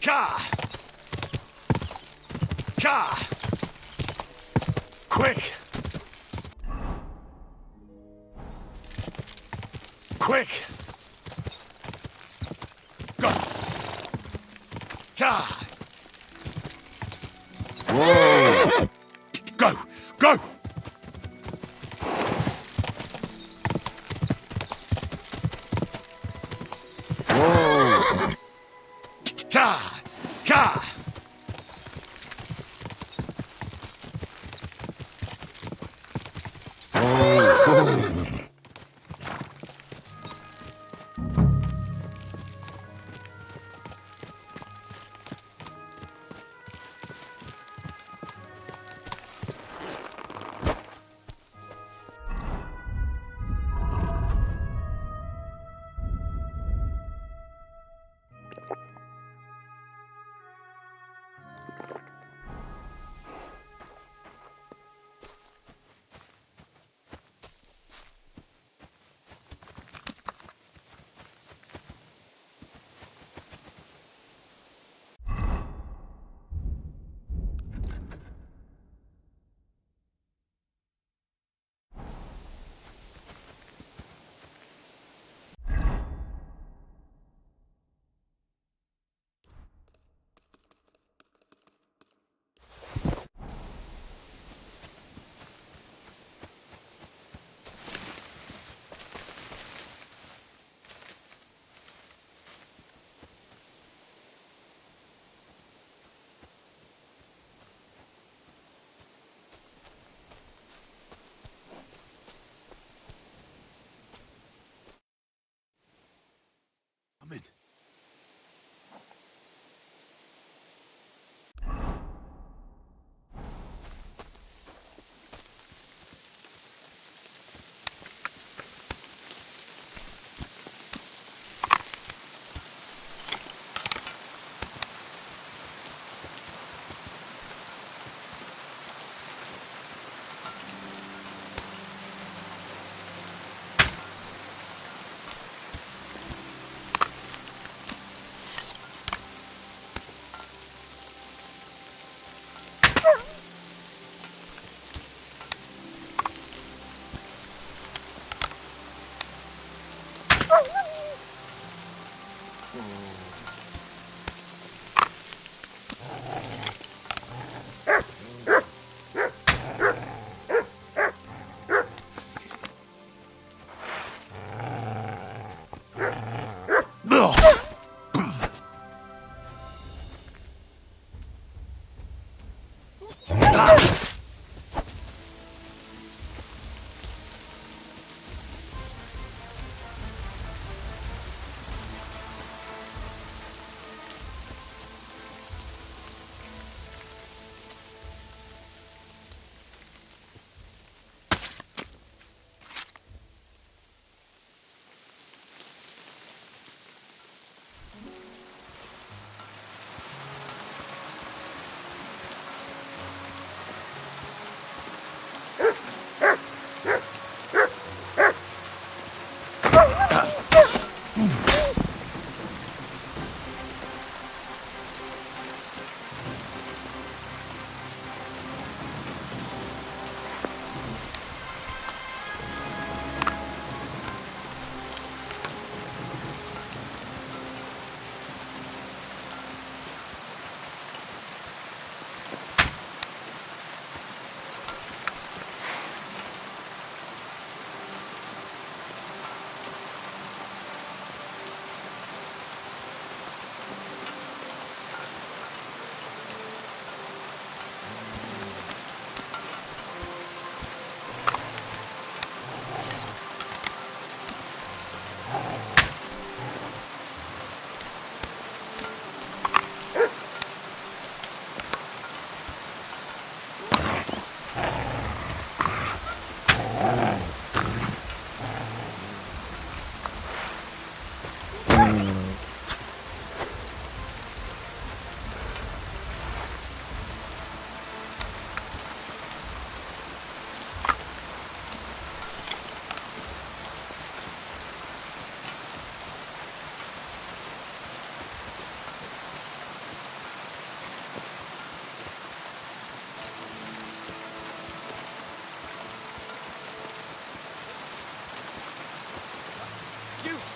Ka! Ka! Quick! Quick! Go! Ka! Whoa! Go! Go! Whoa! Ka! Ka!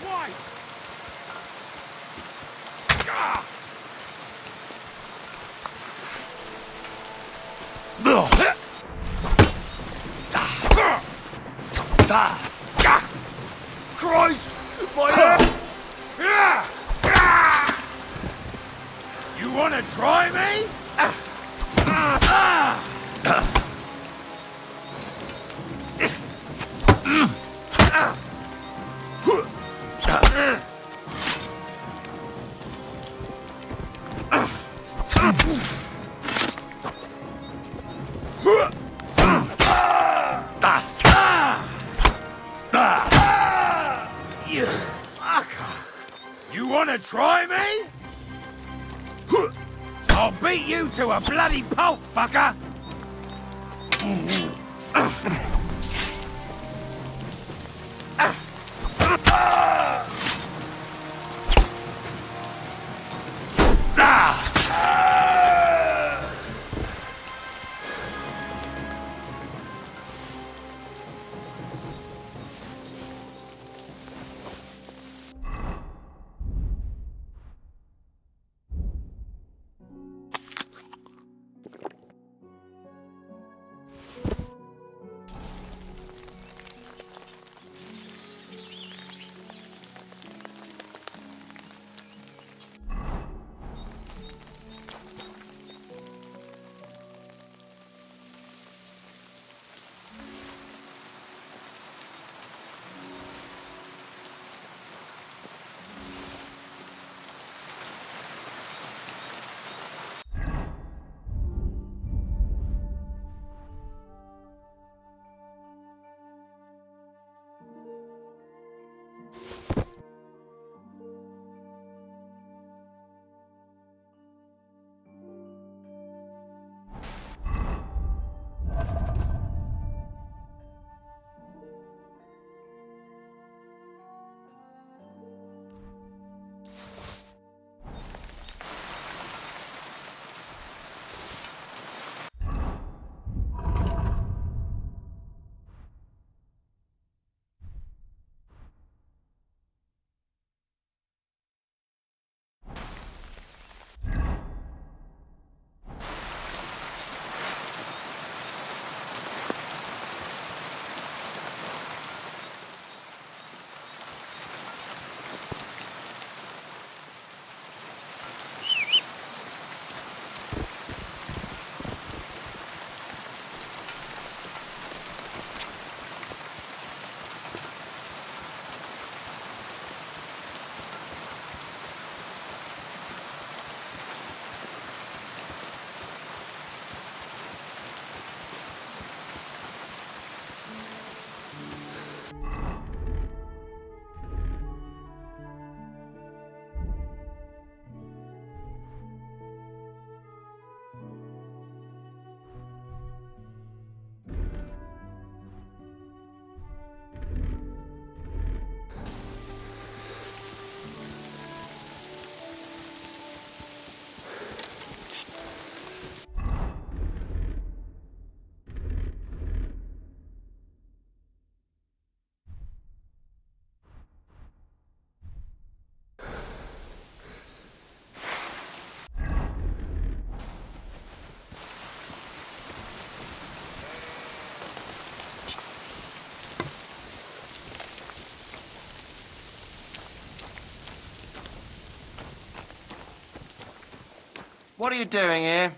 twice! Christ! My head! You wanna try me? You fucker! You wanna try me? I'll beat you to a bloody pulp, fucker! What are you doing here?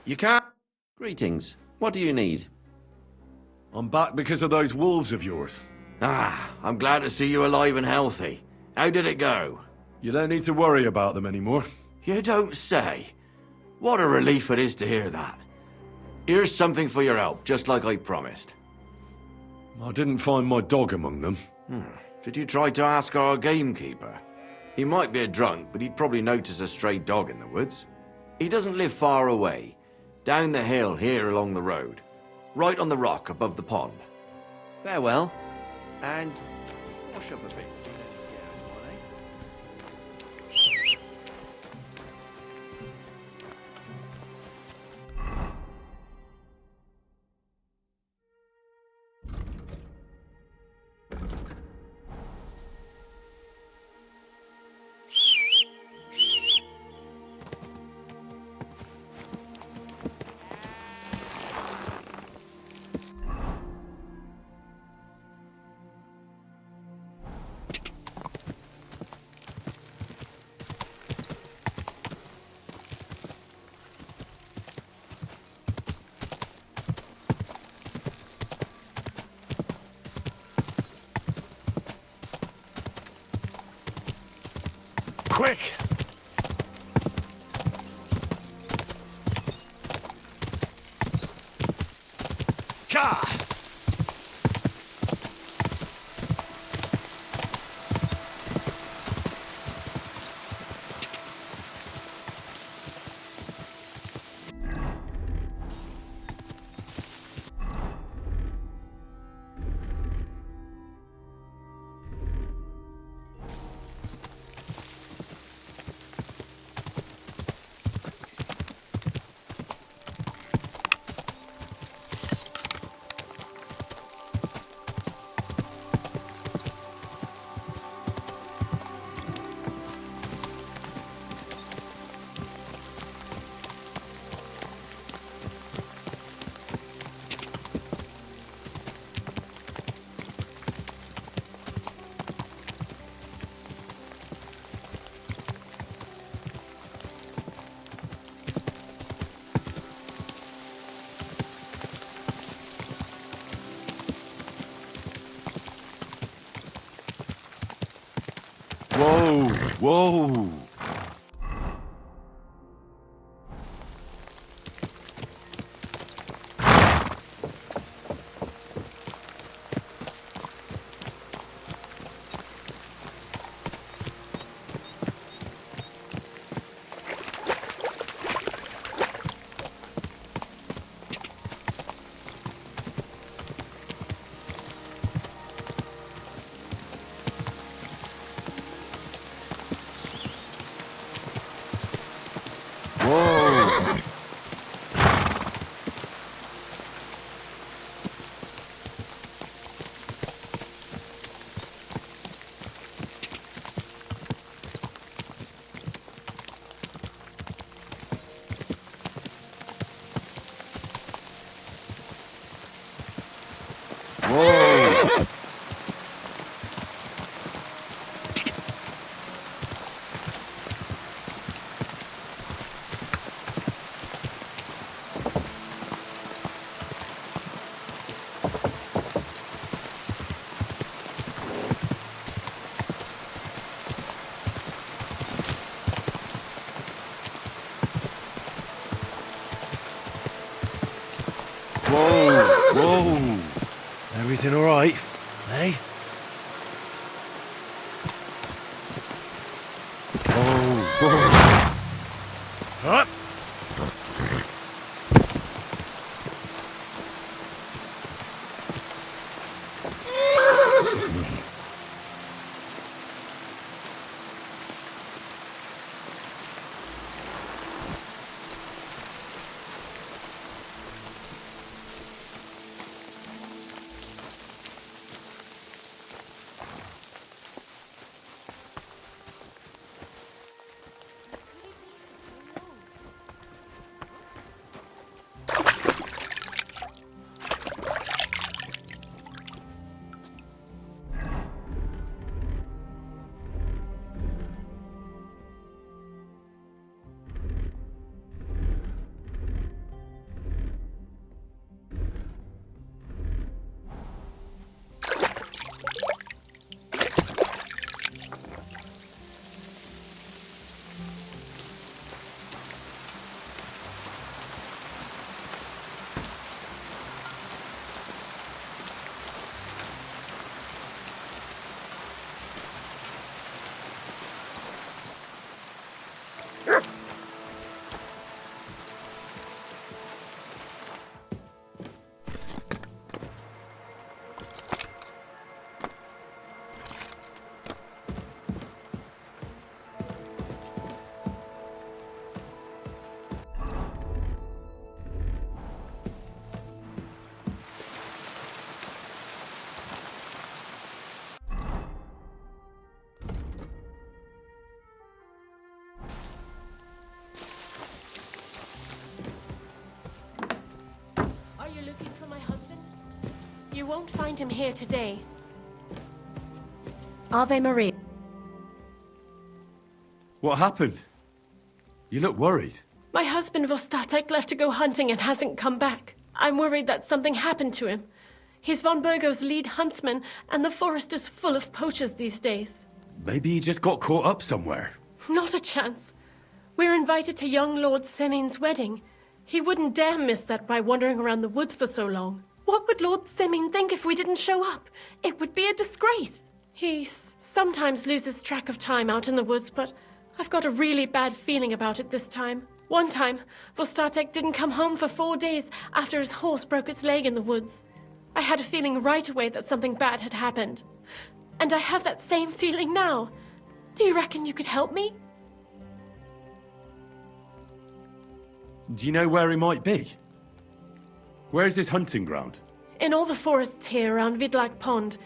You can't... Greetings. What do you need? I'm back because of those wolves of yours. Ah, I'm glad to see you alive and healthy. How did it go? You don't need to worry about them anymore. You don't say. What a relief it is to hear that. Here's something for your help, just like I promised. I didn't find my dog among them. Did you try to ask our gamekeeper? He might be a drunk, but he'd probably notice a stray dog in the woods. He doesn't live far away. Down the hill here along the road. Right on the rock above the pond. Farewell. And wash up a bit. Quick! Ka! Whoa, whoa. Whoa! Whoa! Whoa! Everything all right, eh? Up. Are you looking for my husband? You won't find him here today. Ave Maria. What happened? You look worried. My husband Vostatek left to go hunting and hasn't come back. I'm worried that something happened to him. He's von Burgo's lead huntsman, and the forest is full of poachers these days. Maybe he just got caught up somewhere. Not a chance. We're invited to young Lord Semin's wedding. He wouldn't dare miss that by wandering around the woods for so long. What would Lord Semin think if we didn't show up? It would be a disgrace. He sometimes loses track of time out in the woods, but I've got a really bad feeling about it this time. One time, Vostatek didn't come home for 4 days after his horse broke its leg in the woods. I had a feeling right away that something bad had happened. And I have that same feeling now. Do you reckon you could help me? Do you know where he might be? Where's his hunting ground? In all the forests here around Vidlak Pond.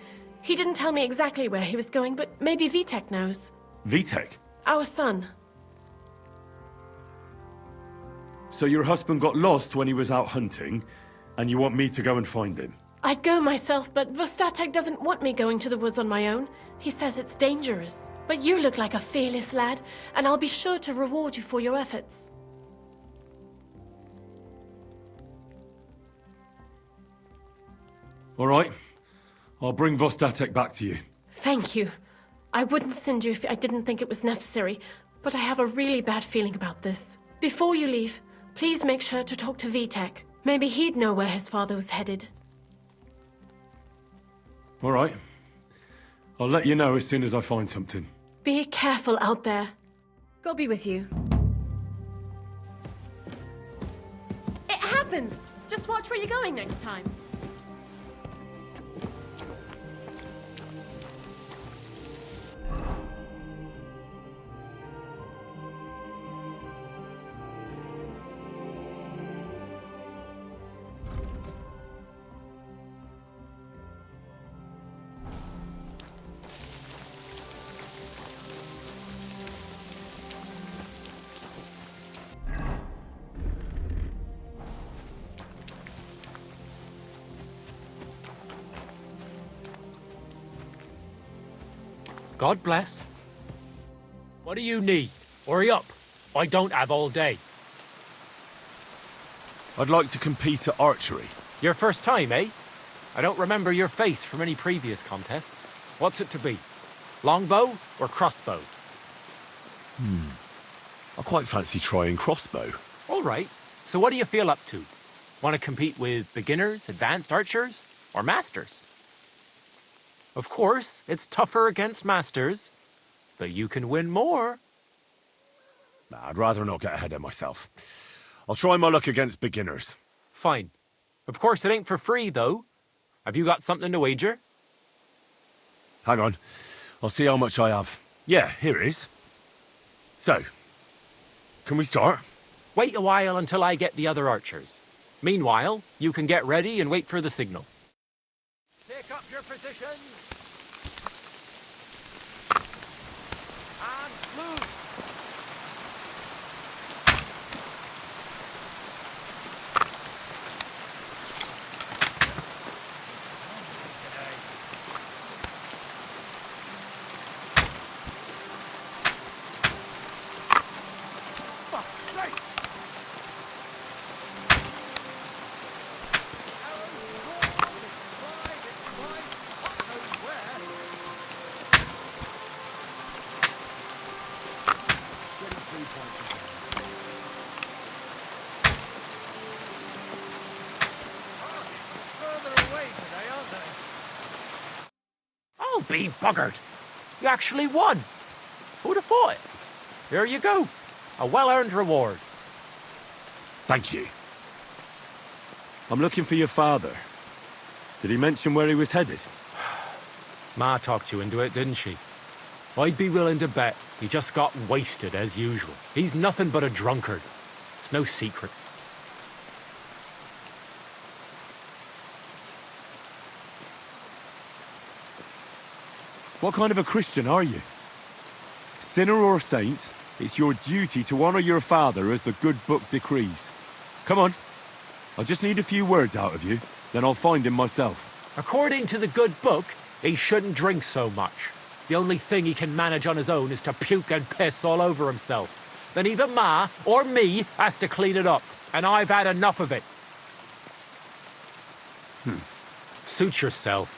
He didn't tell me exactly where he was going, but maybe Vitek knows. Vitek? Our son. So your husband got lost when he was out hunting, and you want me to go and find him? I'd go myself, but Vostatek doesn't want me going to the woods on my own. He says it's dangerous. But you look like a fearless lad, and I'll be sure to reward you for your efforts. All right. I'll bring Vostatek back to you. Thank you. I wouldn't send you if I didn't think it was necessary, but I have a really bad feeling about this. Before you leave, please make sure to talk to Vitek. Maybe he'd know where his father was headed. All right. I'll let you know as soon as I find something. Be careful out there. God be with you. It happens! Just watch where you're going next time. God bless. What do you need? Hurry up. I don't have all day. I'd like to compete at archery. Your first time, eh? I don't remember your face from any previous contests. What's it to be? Longbow or crossbow? I quite fancy trying crossbow. All right. So what do you feel up to? Want to compete with beginners, advanced archers, or masters? Of course, it's tougher against masters, but you can win more. Nah, I'd rather not get ahead of myself. I'll try my luck against beginners. Fine. Of course, it ain't for free, though. Have you got something to wager? Hang on. I'll see how much I have. Yeah, here it is. So, can we start? Wait a while until I get the other archers. Meanwhile, you can get ready and wait for the signal. Take up your positions. And move. Oh, be buggered. You actually won. Who'd have thought it? Here you go. A well-earned reward. Thank you. I'm looking for your father. Did he mention where he was headed? Ma talked you into it, didn't she? I'd be willing to bet he just got wasted as usual. He's nothing but a drunkard. It's no secret. What kind of a Christian are you? Sinner or saint, it's your duty to honor your father as the good book decrees. Come on. I just need a few words out of you, then I'll find him myself. According to the good book, he shouldn't drink so much. The only thing he can manage on his own is to puke and piss all over himself. Then either Ma or me has to clean it up, and I've had enough of it. Suit yourself.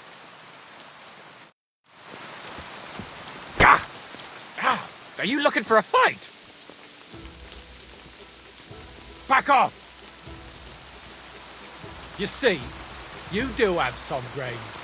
Are you looking for a fight? Back off! You see, you do have some brains.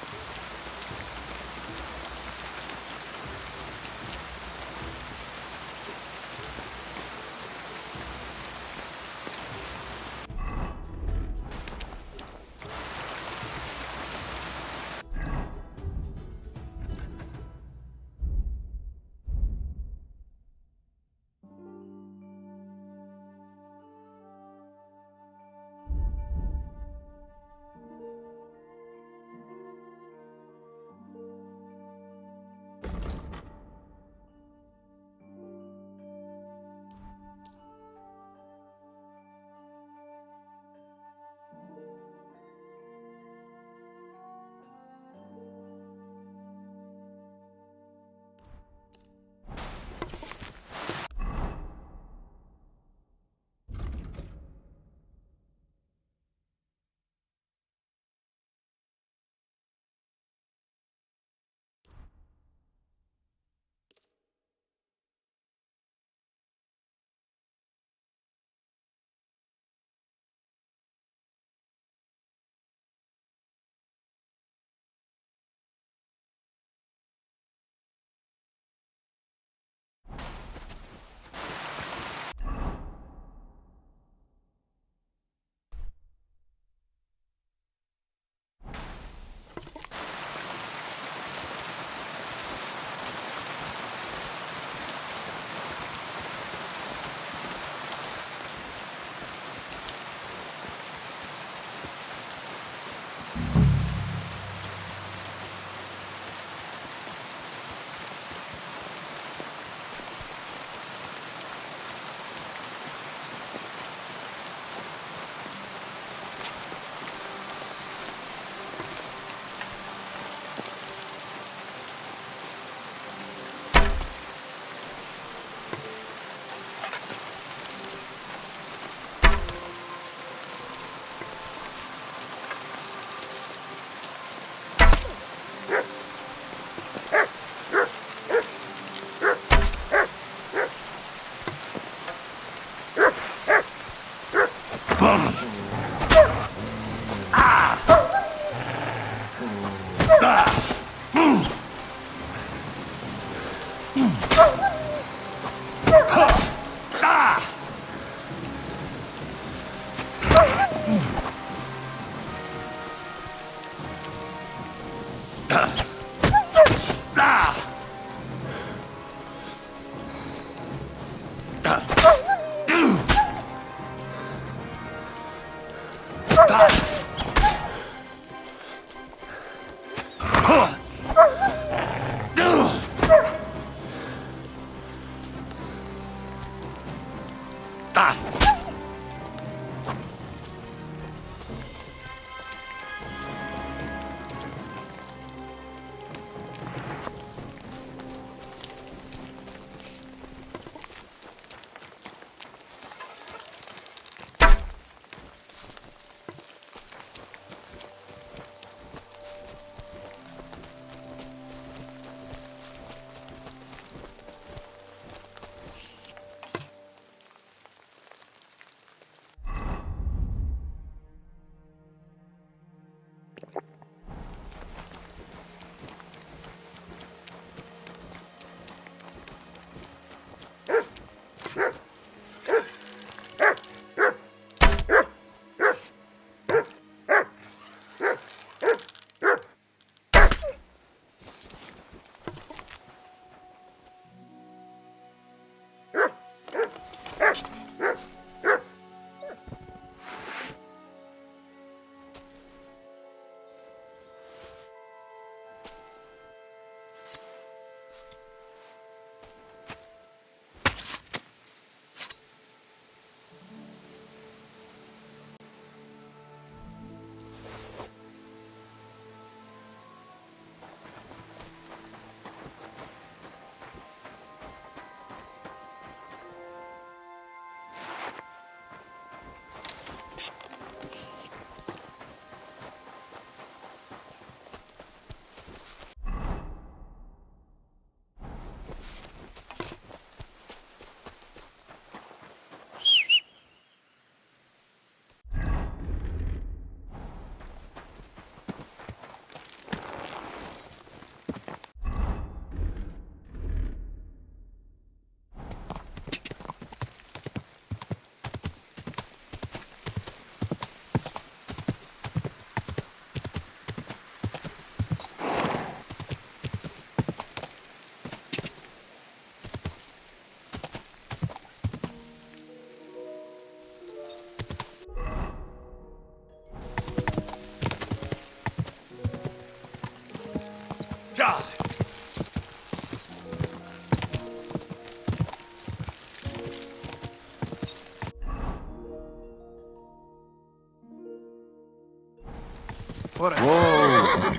Whoa!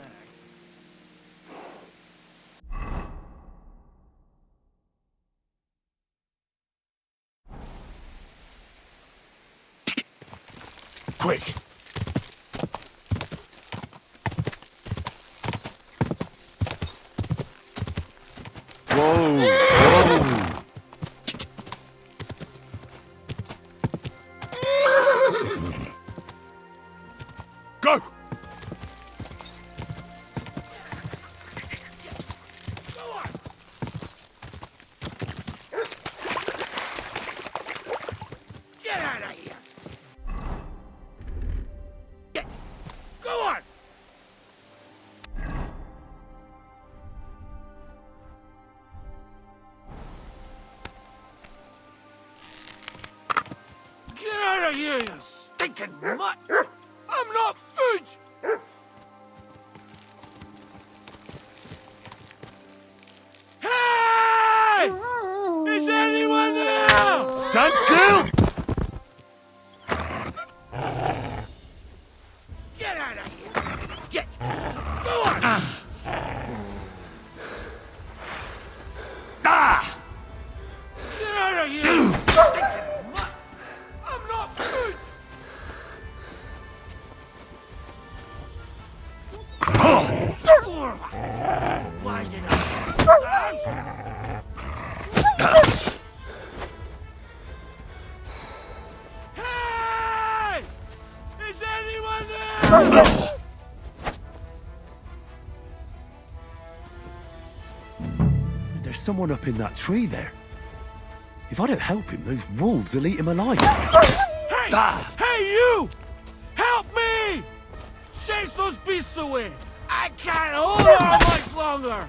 Quick! Whoa! Whoa! Go! Get out of here! Go on! Get out of here, you stinking mutt! I'm not food! Hey! Is anyone there? Stand still! Get out of here! Get! Go on! Get out of here! you stinking mutt! I'm not food! Why did Hey! Is anyone there? There's someone up in that tree there. If I don't help him, those wolves will eat him alive. Hey! Hey, you! Help me! Chase those beasts away! I can't hold on much longer!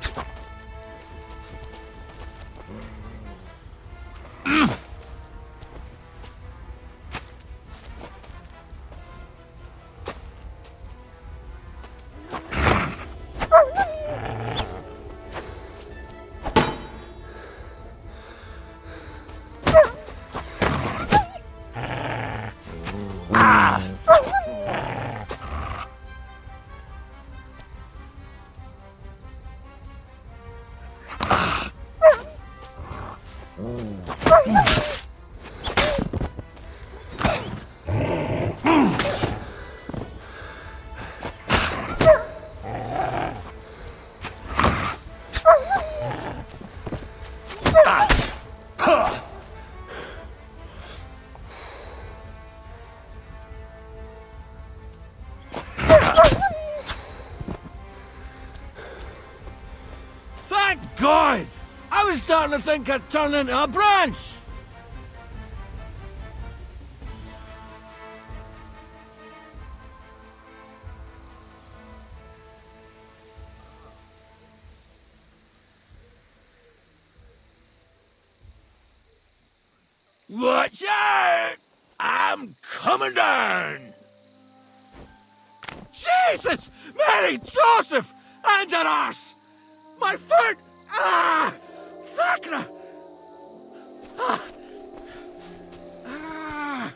Thank God! I was starting to think I'd turn into a branch! Watch out! I'm coming down! Jesus! Mary Joseph! And an arse! My foot! Ah! Sakra! Ah! Ah!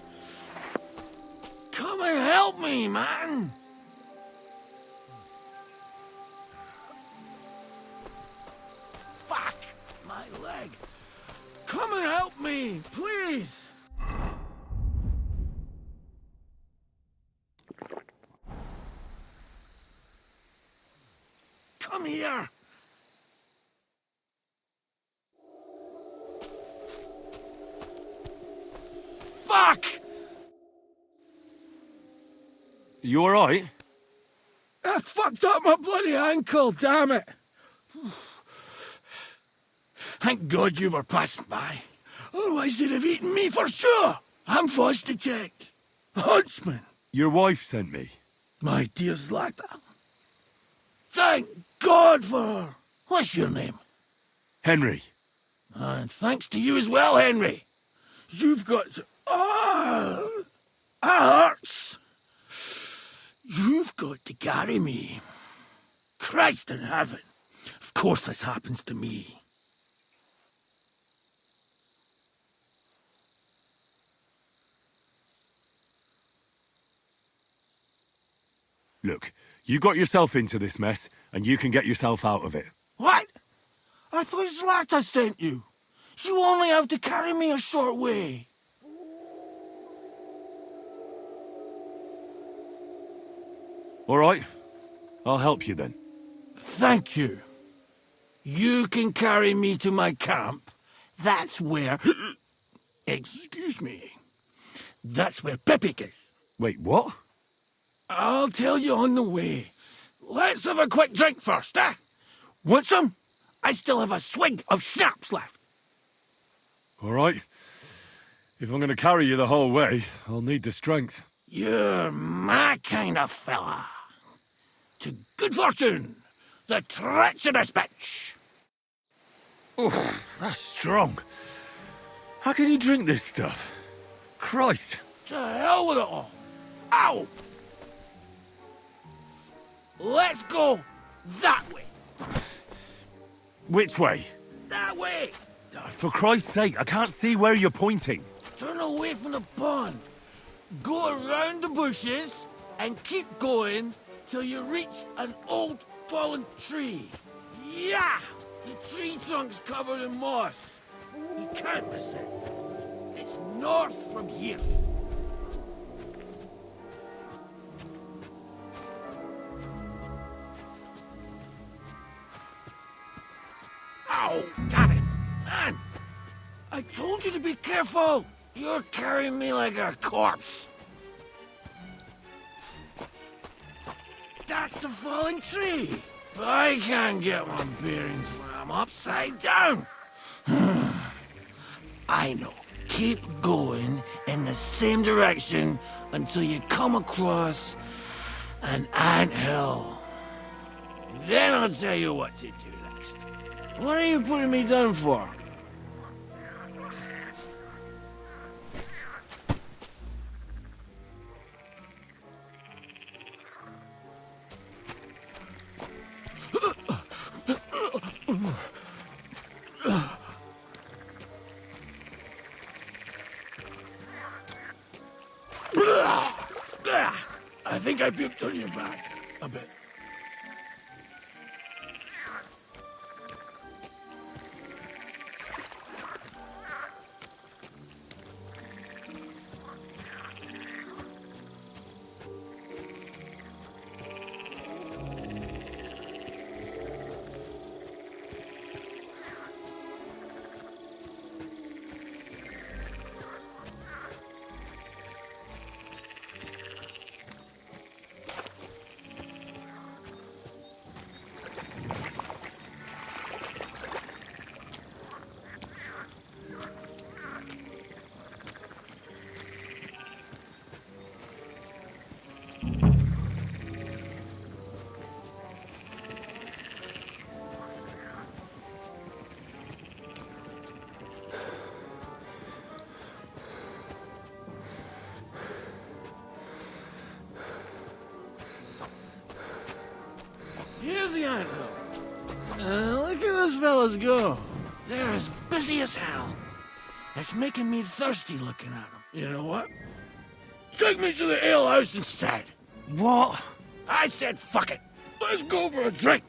Come and help me, man! Fuck! My leg! Come and help me, please! Come here! Fuck! You alright? I fucked up my bloody ankle, damn it! Thank God you were passing by. Otherwise they'd have eaten me for sure! I'm Fostercheck. Huntsman. Your wife sent me. My dear Zlata. Thank God for her. What's your name? Henry. And thanks to you as well, Henry. You've got to... Oh, that hurts. You've got to carry me. Christ in heaven. Of course this happens to me. Look, you got yourself into this mess, and you can get yourself out of it. What? I thought Zlata sent you. You only have to carry me a short way. All right, I'll help you then. Thank you. You can carry me to my camp. That's where... Excuse me. That's where Pepik is. Wait, what? I'll tell you on the way. Let's have a quick drink first, eh? Want some? I still have a swig of schnapps left. All right. If I'm going to carry you the whole way, I'll need the strength. You're my kind of fella. To good fortune, the treacherous bitch. Oof, that's strong. How can you drink this stuff? Christ. To hell with it all. Ow! Let's go that way. Which way? That way. For Christ's sake, I can't see where you're pointing. Turn away from the pond. Go around the bushes and keep going till you reach an old fallen tree. Yeah! The tree trunk's covered in moss. You can't miss it. It's north from here. Ow! Damn it! Man! I told you to be careful! You're carrying me like a corpse. That's the falling tree. I can't get my bearings when I'm upside down. I know. Keep going in the same direction until you come across an anthill. Then I'll tell you what to do next. What are you putting me down for? I think I puked on your back a bit. Here's the anthill. Look at those fellas go. They're as busy as hell. It's making me thirsty looking at them. You know what? Take me to the alehouse instead. What? I said fuck it. Let's go for a drink.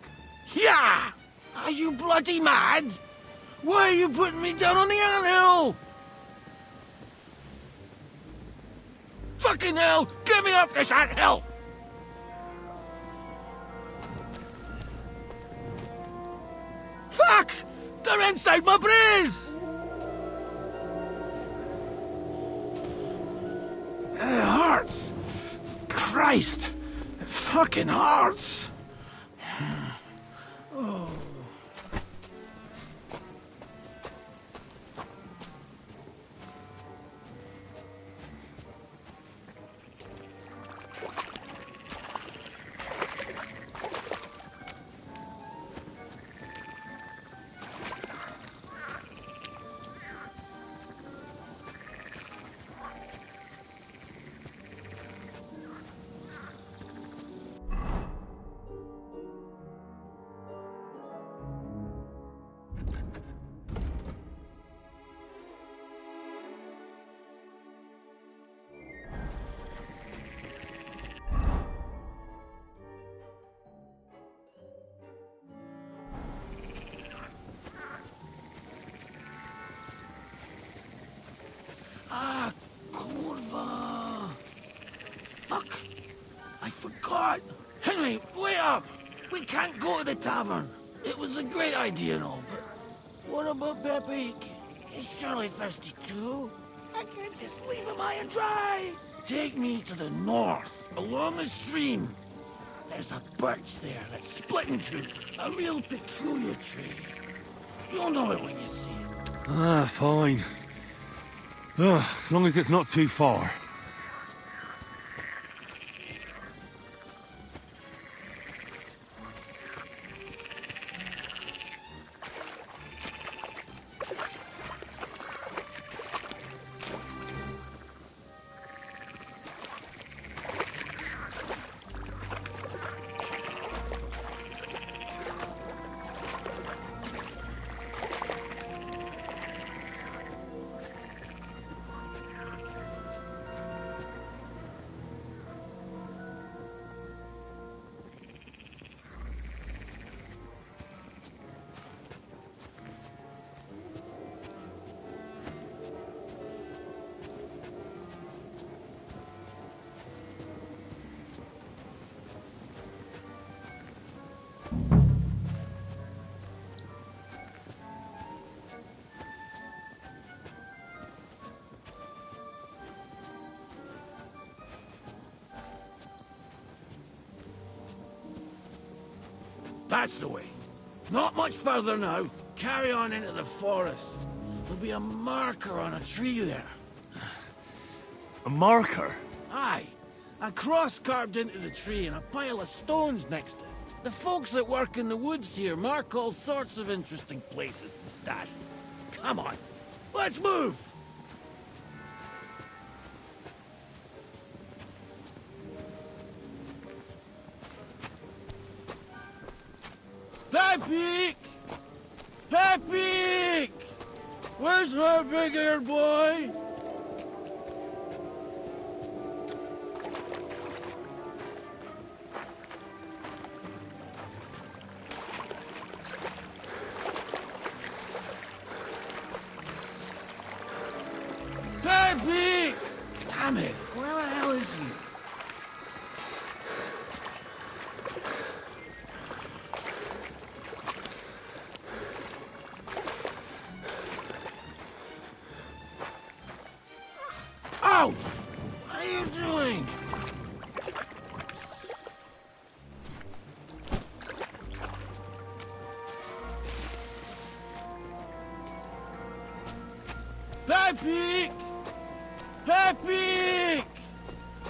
Yeah! Are you bloody mad? Why are you putting me down on the anthill? Fucking hell! Get me off this anthill! Fuck! They're inside my brains! It hurts. Christ. It fucking hurts. Oh. we can't go to the tavern. It was a great idea and all, but what about Pepik? He's surely thirsty too. I can't just leave him high and dry. Take me to the north, along the stream. There's a birch there that's split in two. A real peculiar tree. You'll know it when you see it. Ah, fine. As long as it's not too far. That's the way. Not much further now. Carry on into the forest. There'll be a marker on a tree there. A marker? Aye. A cross carved into the tree and a pile of stones next to it. The folks that work in the woods here mark all sorts of interesting places and stash. Come on. Let's move! Pepik! Pepik! Where's her big-ear boy? Pepik! Damn it, where the hell is he? Ouch! What are you doing? Pepik! Pepik!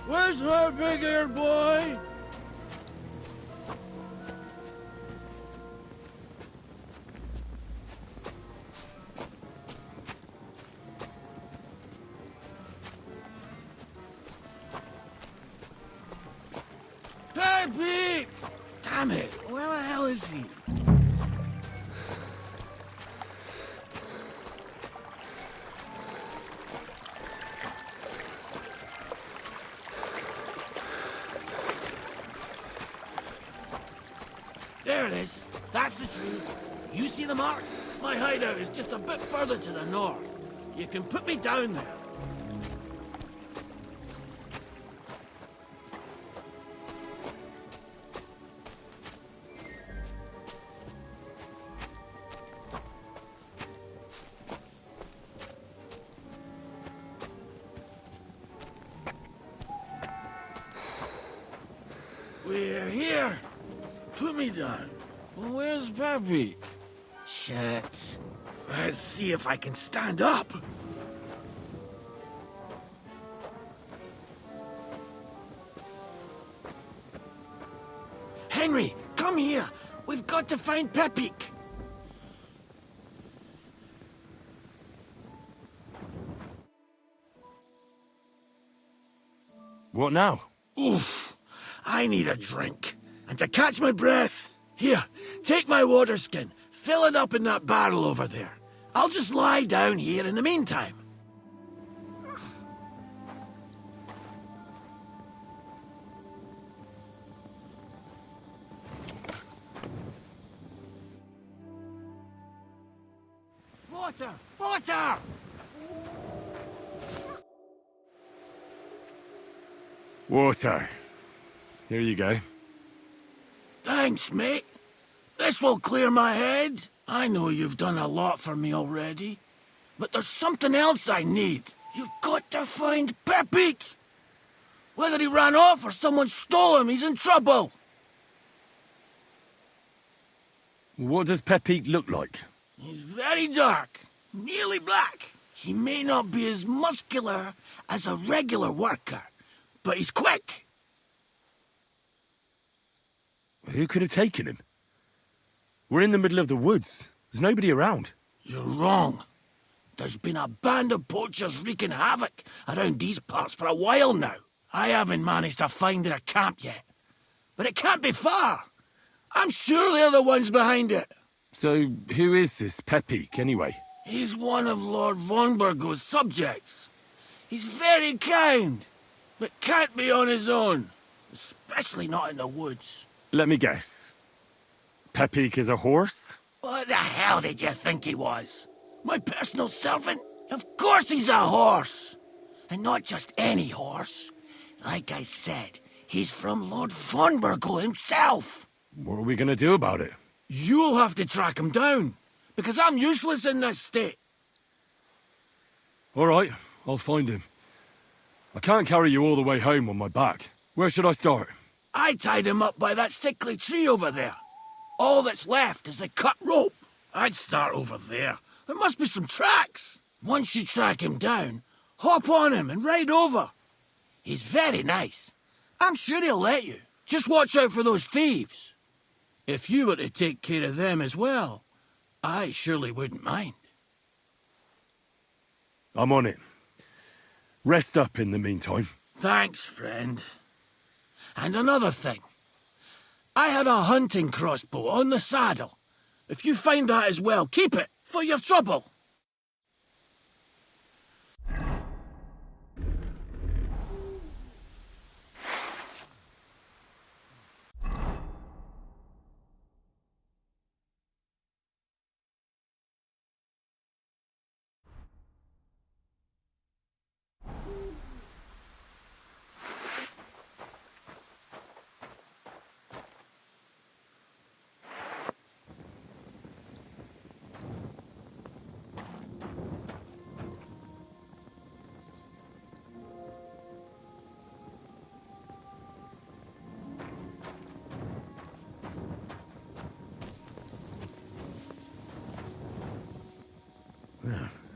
Where's her big-ear boy? Pepik! Damn it, where the hell is he? There it is. That's the truth. You see the mark? My hideout is just a bit further to the north. You can put me down there. We're here. Put me down. Well, where's Pepik? Shit. Let's see if I can stand up. Henry, come here. We've got to find Pepik. What now? Oof. I need a drink. And to catch my breath, here, take my water skin. Fill it up in that barrel over there. I'll just lie down here in the meantime. Water! Water! Water. Here you go. Thanks, mate. This will clear my head. I know you've done a lot for me already, but there's something else I need. You've got to find Pepik. Whether he ran off or someone stole him, he's in trouble. What does Pepik look like? He's very dark, nearly black. He may not be as muscular as a regular worker, but he's quick. Who could have taken him? We're in the middle of the woods. There's nobody around. You're wrong. There's been a band of poachers wreaking havoc around these parts for a while now. I haven't managed to find their camp yet, but it can't be far. I'm sure they're the ones behind it. So, who is this Pepik, anyway? He's one of Lord von Burgo's subjects. He's very kind, but can't be on his own, especially not in the woods. Let me guess. Pepik is a horse? What the hell did you think he was? My personal servant? Of course he's a horse! And not just any horse. Like I said, he's from Lord von Burgo himself. What are we gonna do about it? You'll have to track him down, because I'm useless in this state. All right, I'll find him. I can't carry you all the way home on my back. Where should I start? I tied him up by that sickly tree over there. All that's left is the cut rope. I'd start over there. There must be some tracks. Once you track him down, hop on him and ride over. He's very nice. I'm sure he'll let you. Just watch out for those thieves. If you were to take care of them as well, I surely wouldn't mind. I'm on it. Rest up in the meantime. Thanks, friend. And another thing. I had a hunting crossbow on the saddle. If you find that as well, keep it for your trouble.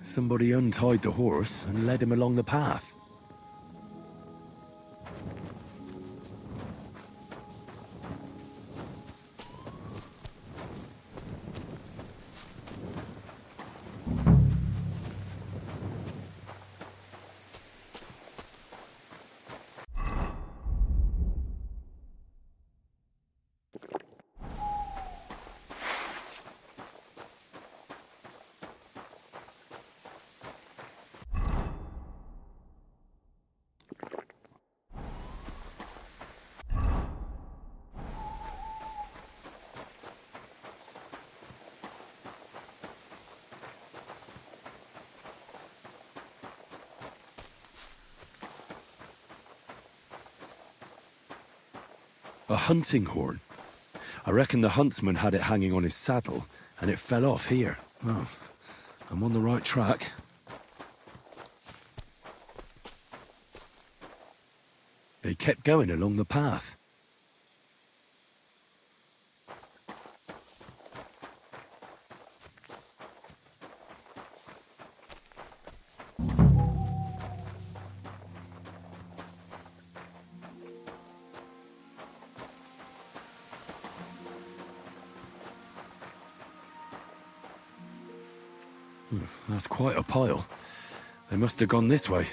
Somebody untied the horse and led him along the path. A hunting horn. I reckon the huntsman had it hanging on his saddle, and it fell off here. Oh, I'm on the right track. They kept going along the path. That's quite a pile. They must have gone this way.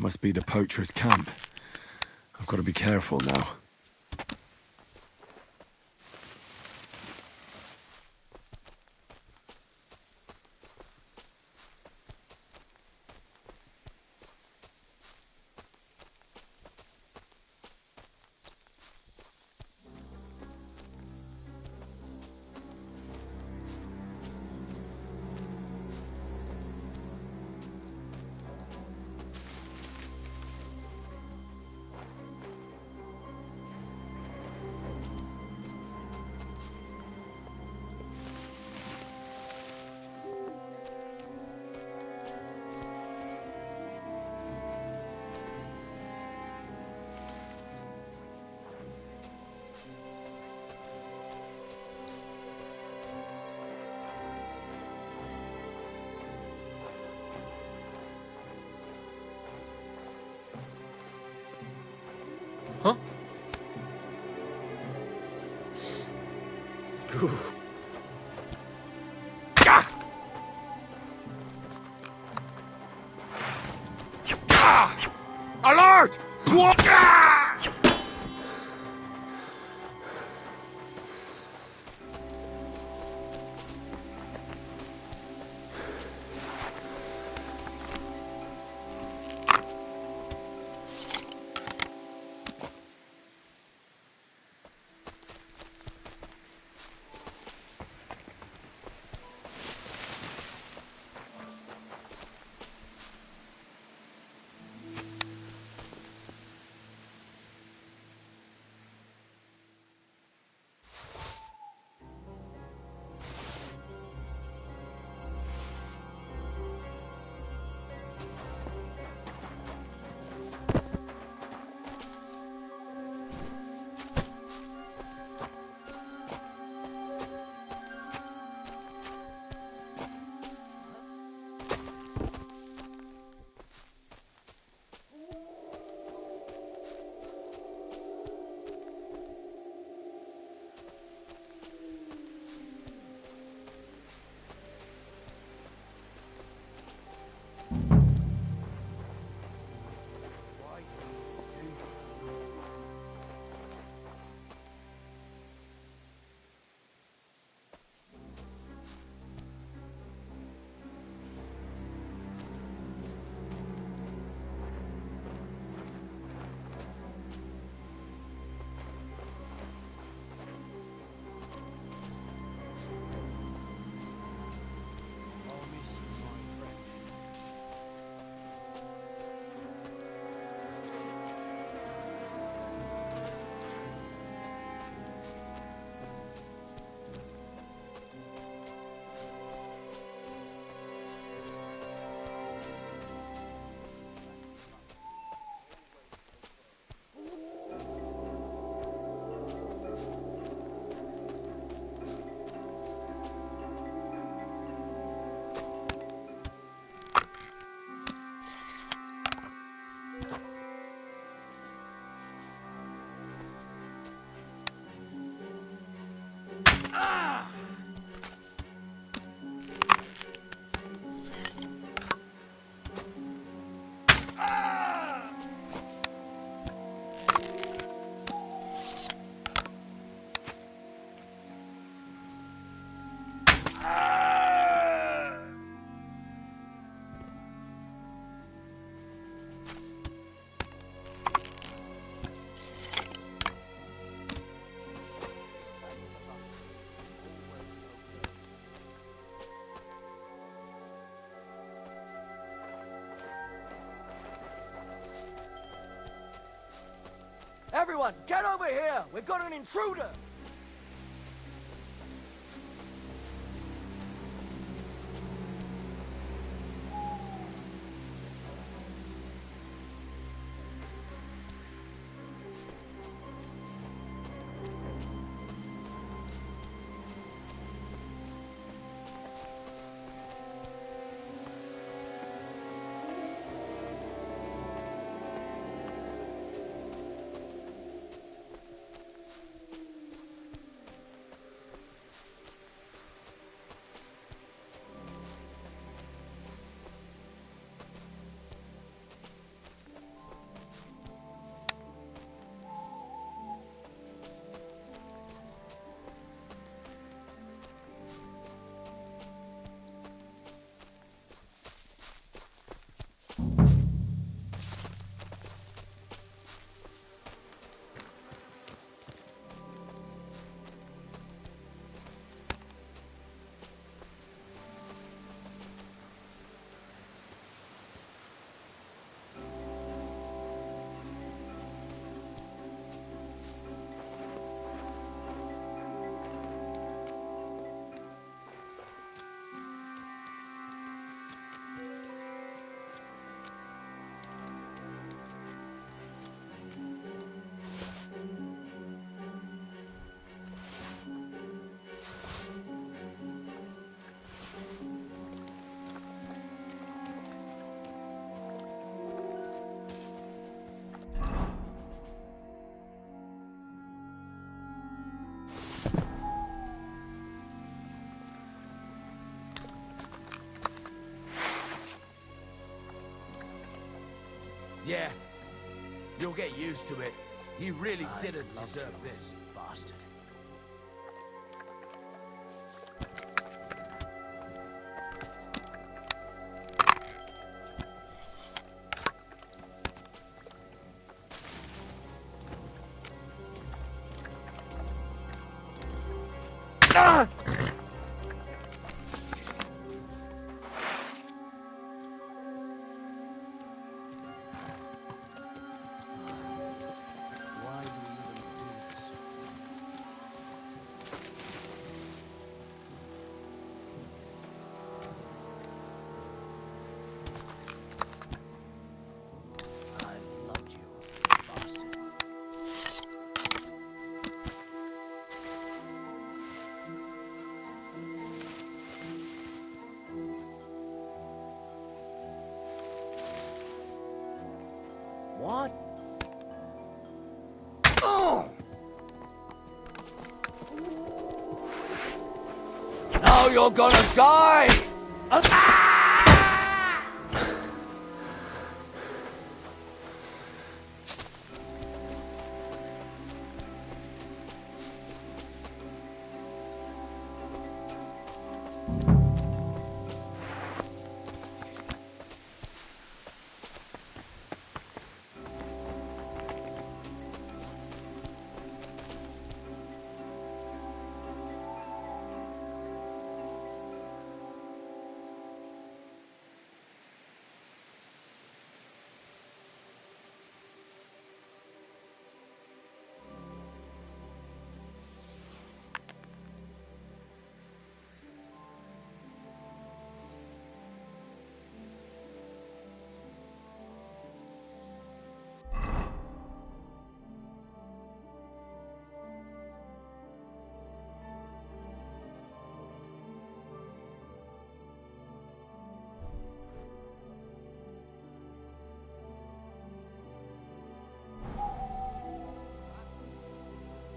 That must be the poacher's camp. I've got to be careful now. Huh? Alert! Everyone, get over here! We've got an intruder! Yeah. You'll get used to it. He really didn't deserve this. Bastard. What? Now you're gonna die!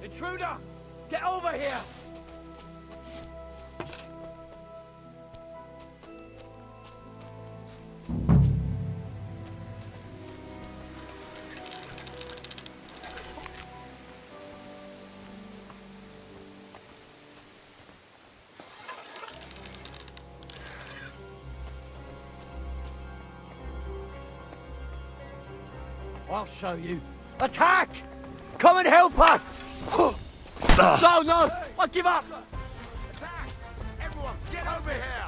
Intruder! Get over here! I'll show you. Attack! Come and help us! No, no! I give up! Attack! Everyone, get over here!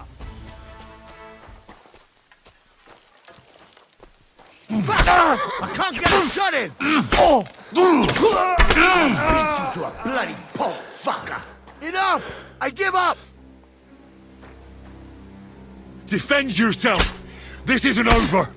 I can't get a shot in! Beat you to a bloody pulp, fucker! Enough! I give up! Defend yourself! This isn't over!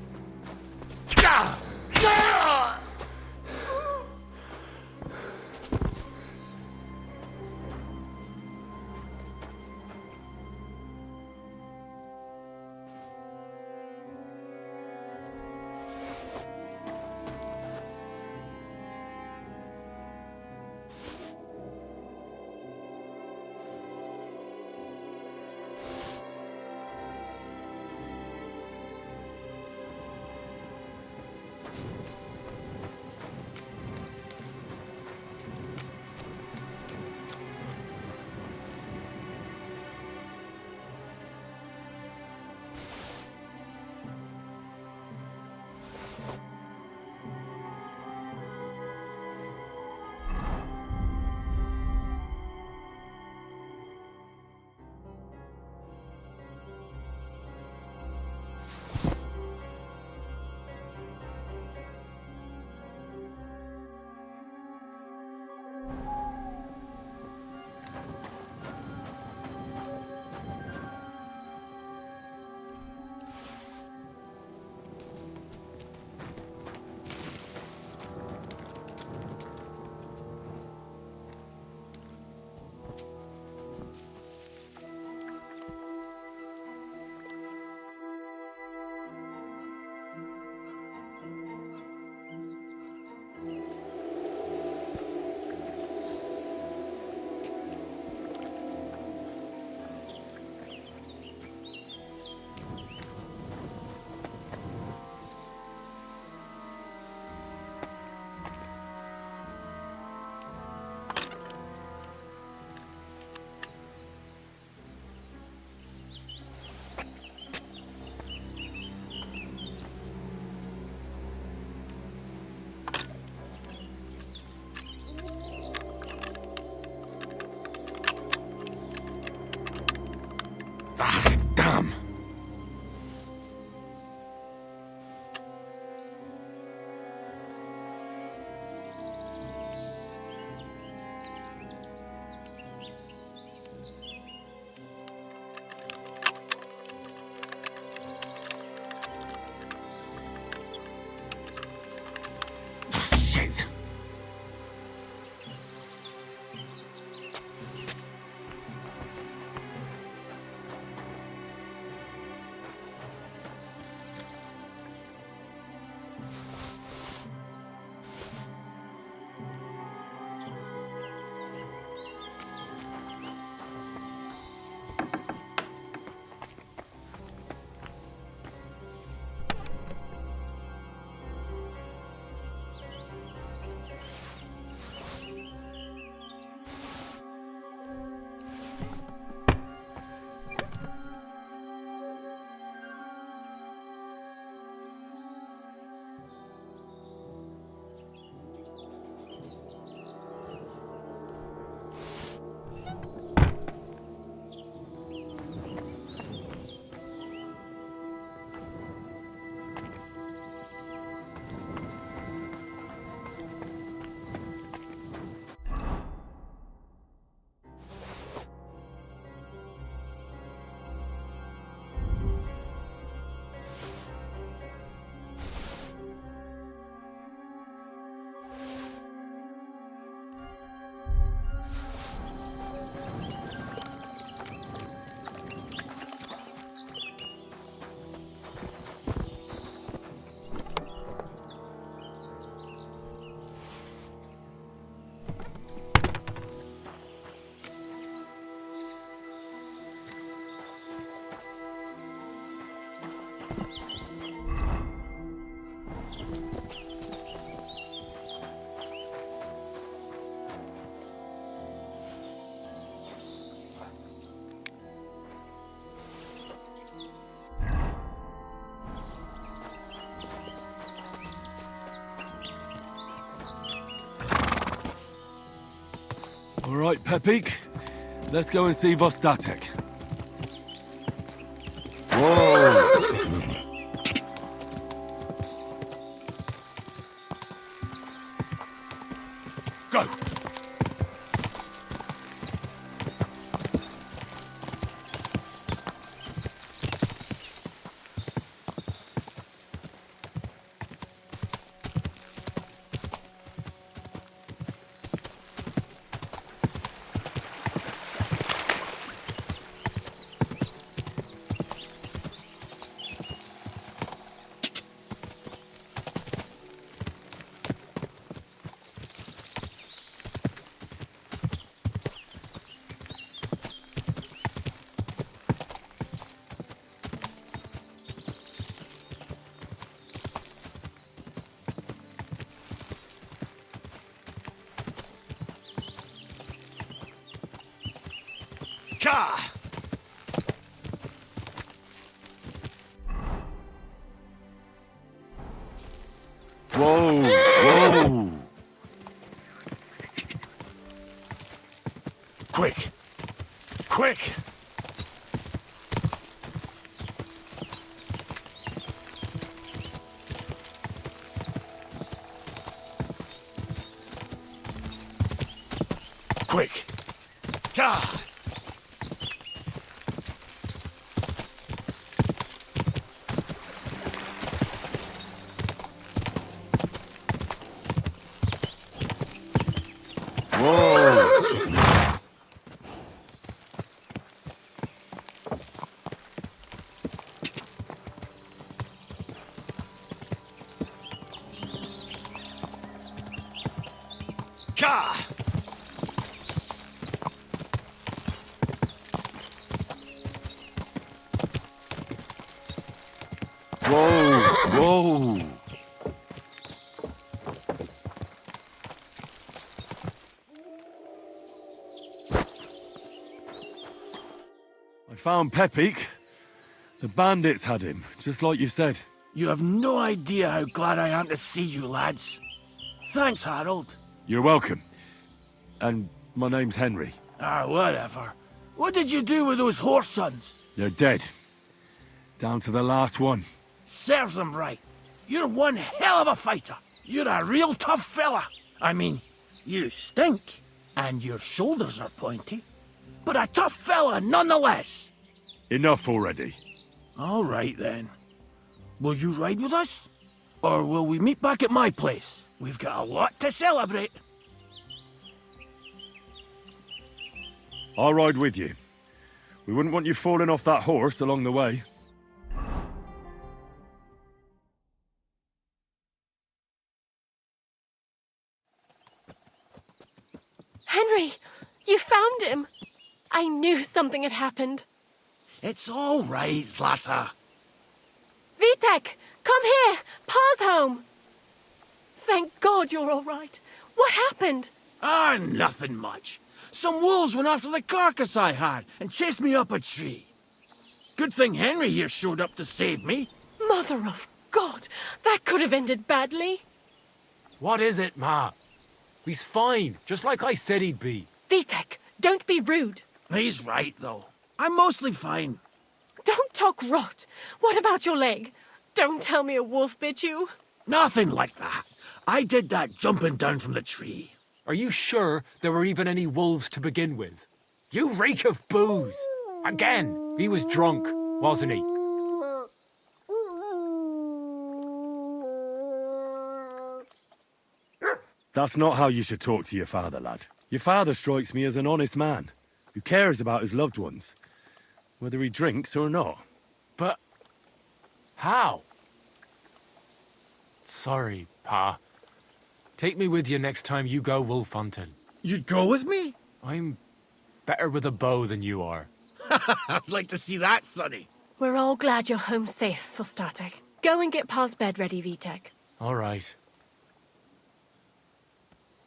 All right, Pepik. Let's go and see Vostatek. Whoa! Go! Ka! Whoa! Whoa! Quick! Quick! Quick! Ka! Ka! Whoa! Whoa! I found Pepik. The bandits had him, just like you said. You have no idea how glad I am to see you, lads. Thanks, Harold. You're welcome. And my name's Henry. Ah, whatever. What did you do with those horse sons? They're dead. Down to the last one. Serves them right. You're one hell of a fighter. You're a real tough fella. I mean, you stink, and your shoulders are pointy. But a tough fella nonetheless. Enough already. All right, then. Will you ride with us? Or will we meet back at my place? We've got a lot to celebrate. I'll ride with you. We wouldn't want you falling off that horse along the way. Henry, you found him. I knew something had happened. It's all right, Zlata. Vitek, come here. Pa's home. Thank God you're all right. What happened? Ah, nothing much. Some wolves went after the carcass I had and chased me up a tree. Good thing Henry here showed up to save me. Mother of God, that could have ended badly. What is it, Ma? He's fine, just like I said he'd be. Vitek, don't be rude. He's right, though. I'm mostly fine. Don't talk rot. What about your leg? Don't tell me a wolf bit you. Nothing like that. I did that jumping down from the tree. Are you sure there were even any wolves to begin with? You reek of booze! Again, he was drunk, wasn't he? That's not how you should talk to your father, lad. Your father strikes me as an honest man, who cares about his loved ones, whether he drinks or not. But how? Sorry, Pa. Take me with you next time you go wolf hunting. You'd go with me? I'm better with a bow than you are. I'd like to see that, Sonny. We're all glad you're home safe, Vostatek. Go and get Pa's bed ready, Vitek. All right.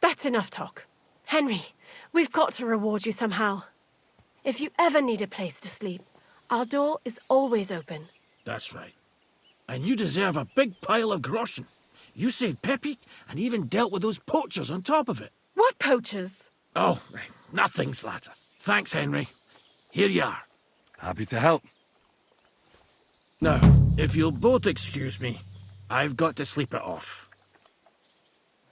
That's enough talk. Henry, we've got to reward you somehow. If you ever need a place to sleep, our door is always open. That's right. And you deserve a big pile of groschen. You saved Pepik and even dealt with those poachers on top of it. What poachers? Oh, nothing, Slatter. Thanks, Henry. Here you are. Happy to help. Now, if you'll both excuse me, I've got to sleep it off.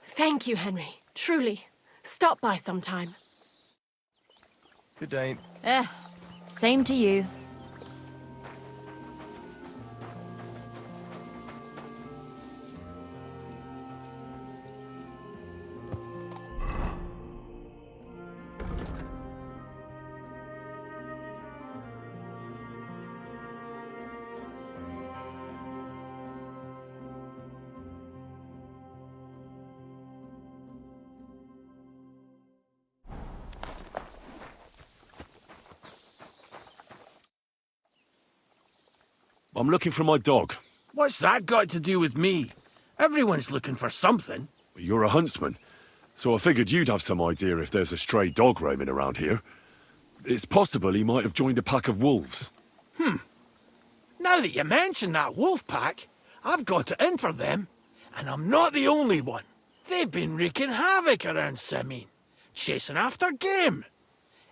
Thank you, Henry. Truly. Stop by sometime. Good day. Same to you. I'm looking for my dog. What's that got to do with me? Everyone's looking for something. You're a huntsman, so I figured you'd have some idea if there's a stray dog roaming around here. It's possible he might have joined a pack of wolves. Now that you mention that wolf pack, I've got it in for them. And I'm not the only one. They've been wreaking havoc around Simene, chasing after game.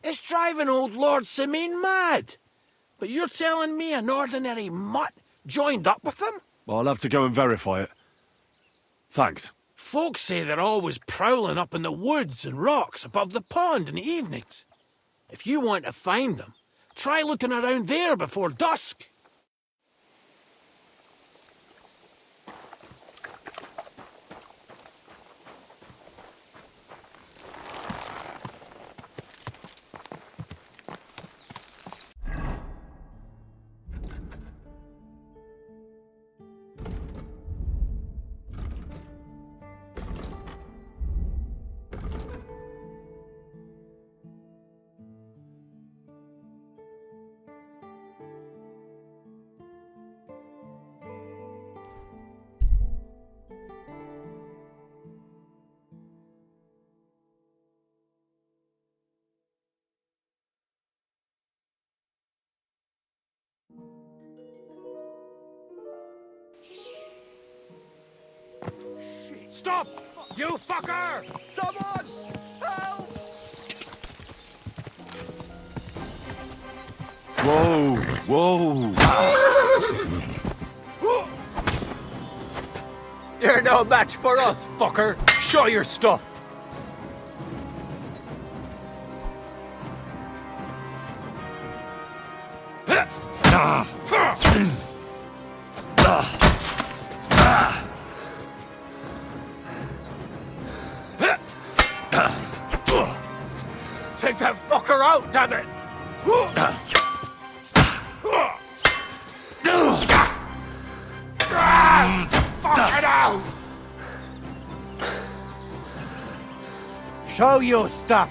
It's driving old Lord Simene mad. But you're telling me an ordinary mutt joined up with them? I'll have to go and verify it. Thanks. Folks say they're always prowling up in the woods and rocks above the pond in the evenings. If you want to find them, try looking around there before dusk. Stop! You fucker! Someone! Help! Whoa! You're no match for us, fucker. Show your stuff. Take that fucker out, damn it! Fucking hell! Show your stuff.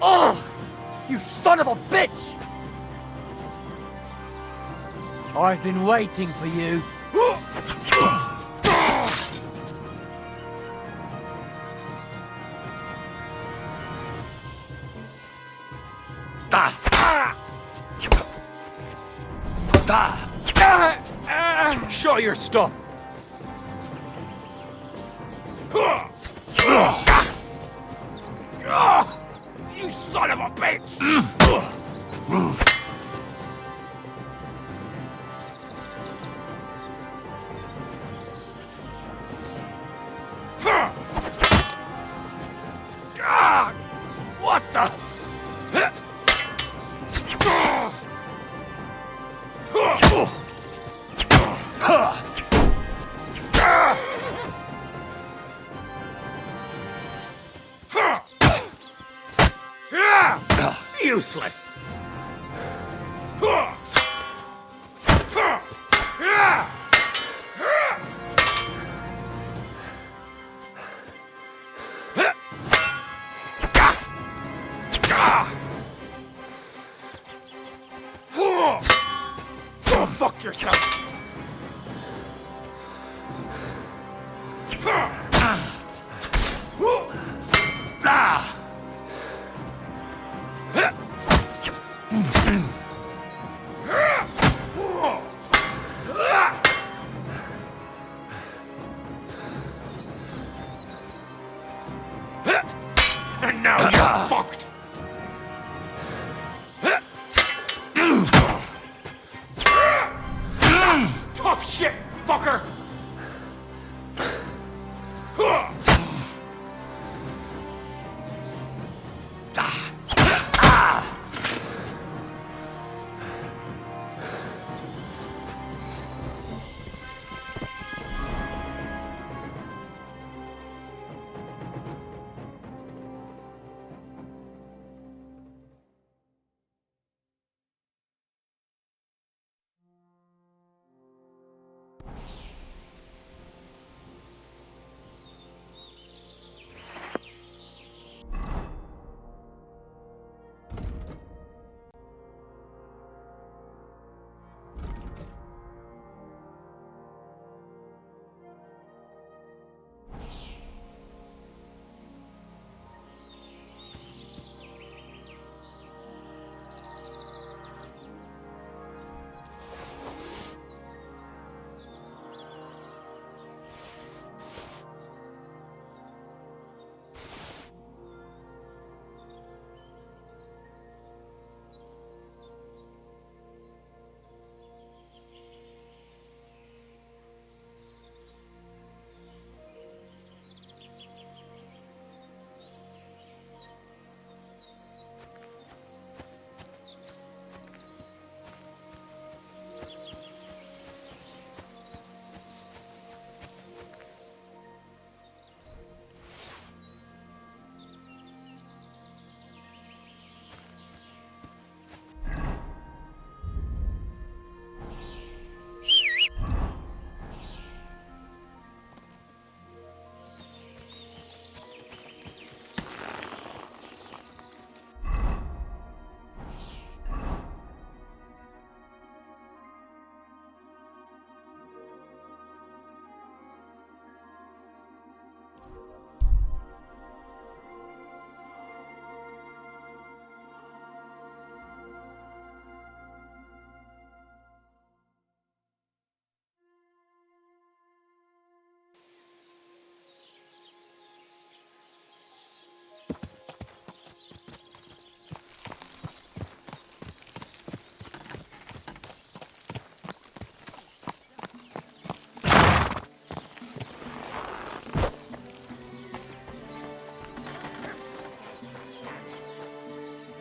Oh! You son of a bitch! I've been waiting for you. Show your stuff. You son of a bitch! What the? Useless. Go fuck yourself. now you're fucked! Tough shit, fucker!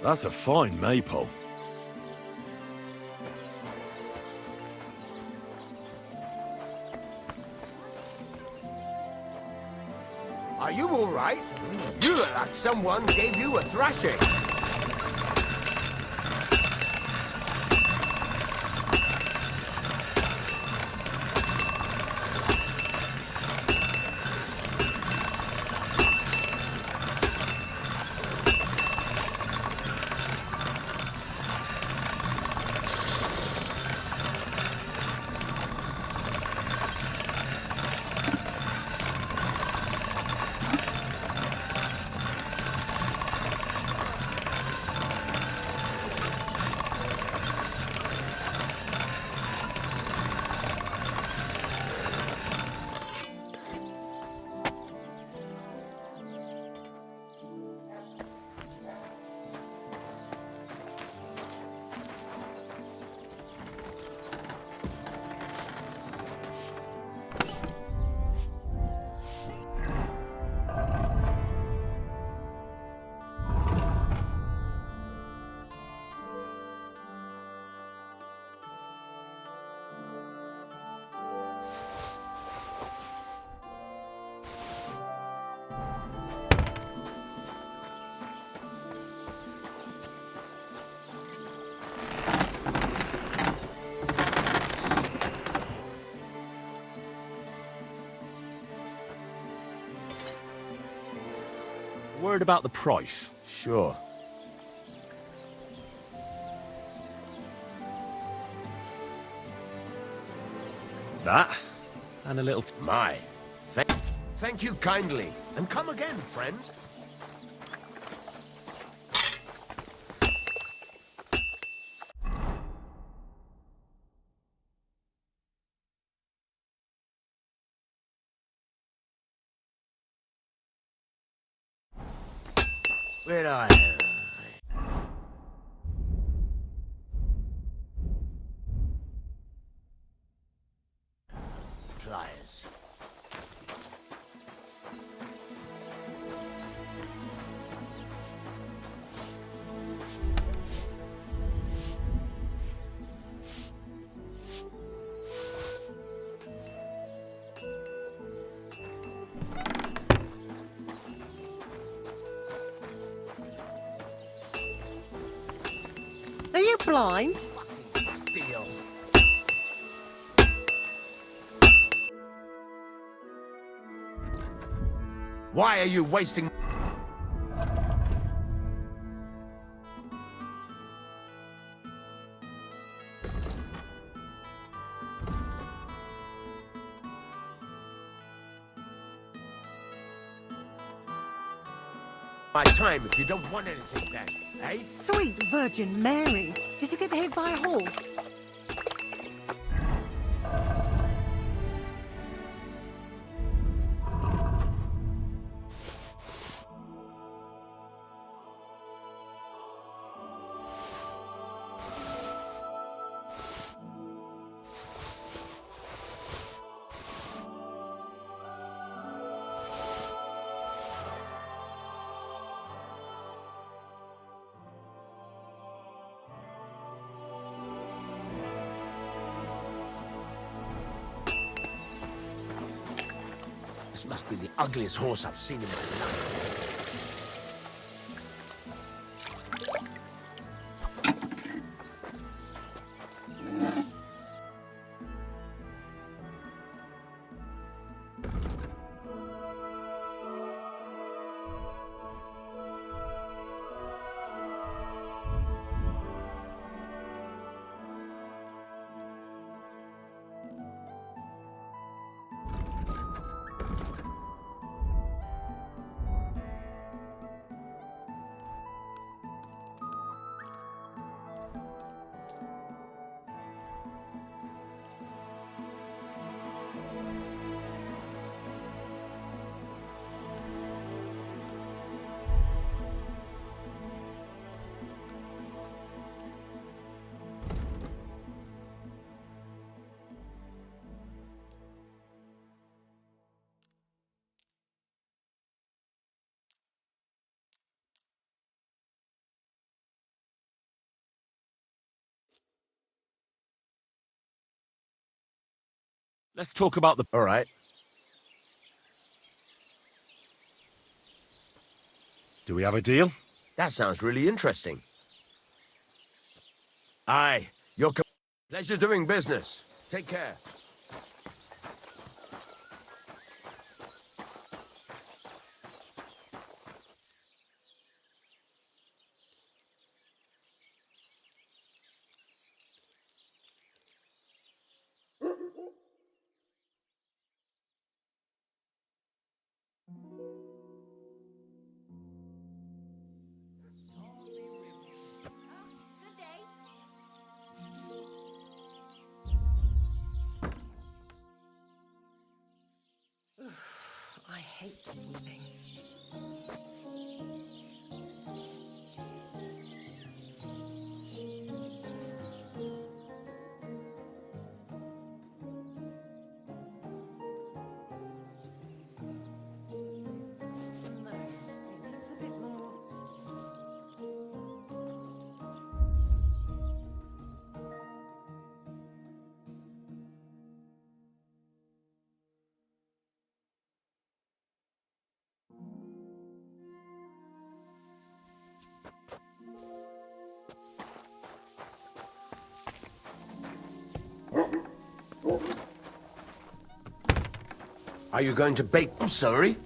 That's a fine maypole. Are you all right? You look like someone gave you a thrashing. Word about the price? Sure. That, and a little... My. Thank you kindly. And come again, friend. Where I am. Pliers. Are you blind? Deal. Why are you wasting... my time if you don't want anything then, eh? Sweet Virgin Mary. Did you get hit by a horse? This must be the ugliest horse I've seen in my life. Let's talk about the... All right. Do we have a deal? That sounds really interesting. Aye, your pleasure doing business. Take care. I hate sleeping. Are you going to bake celery?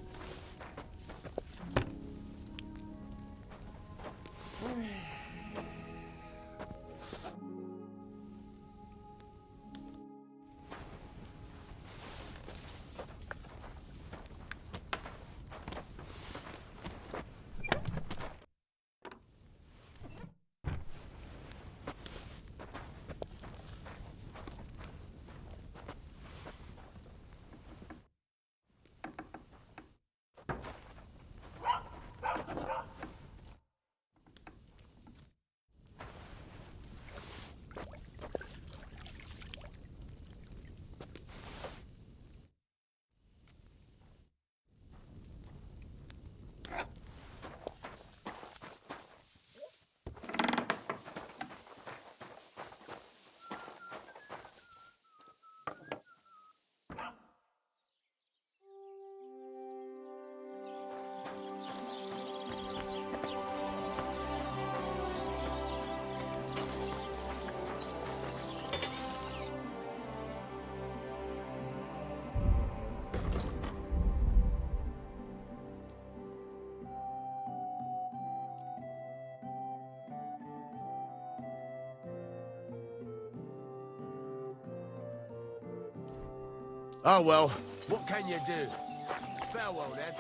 Oh well, what can you do? Farewell then.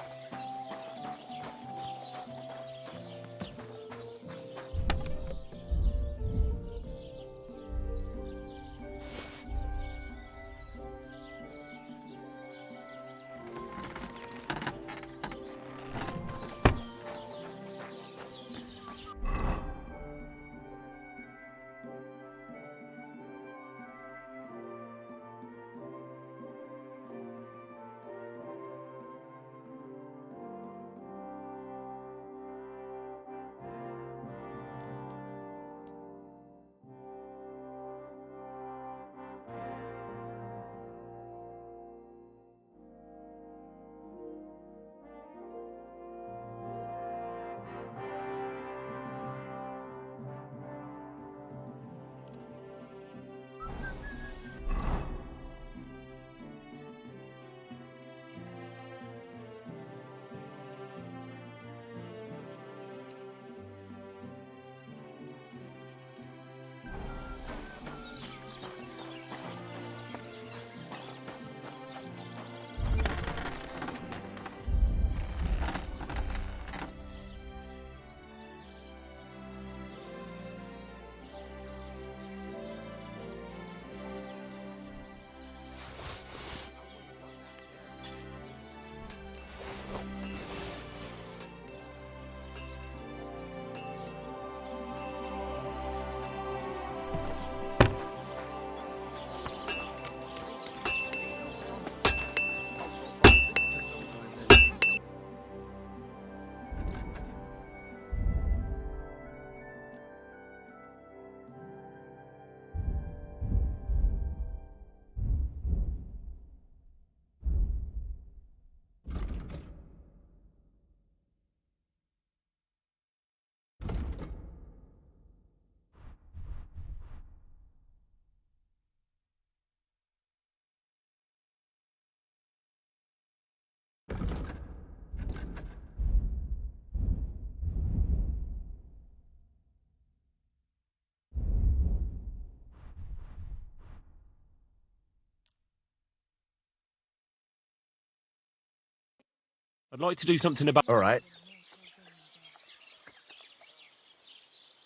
I'd like to do something about... All right.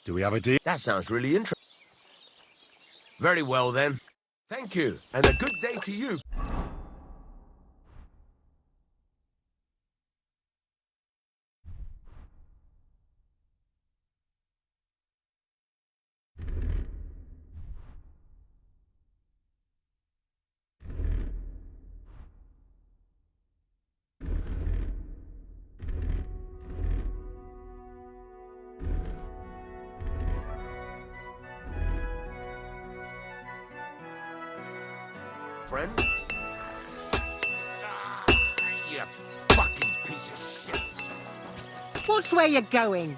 Do we have a deal? That sounds really interesting. Very well then. Thank you, and a good day to you. Friend? You fucking piece of shit. Watch where you're going.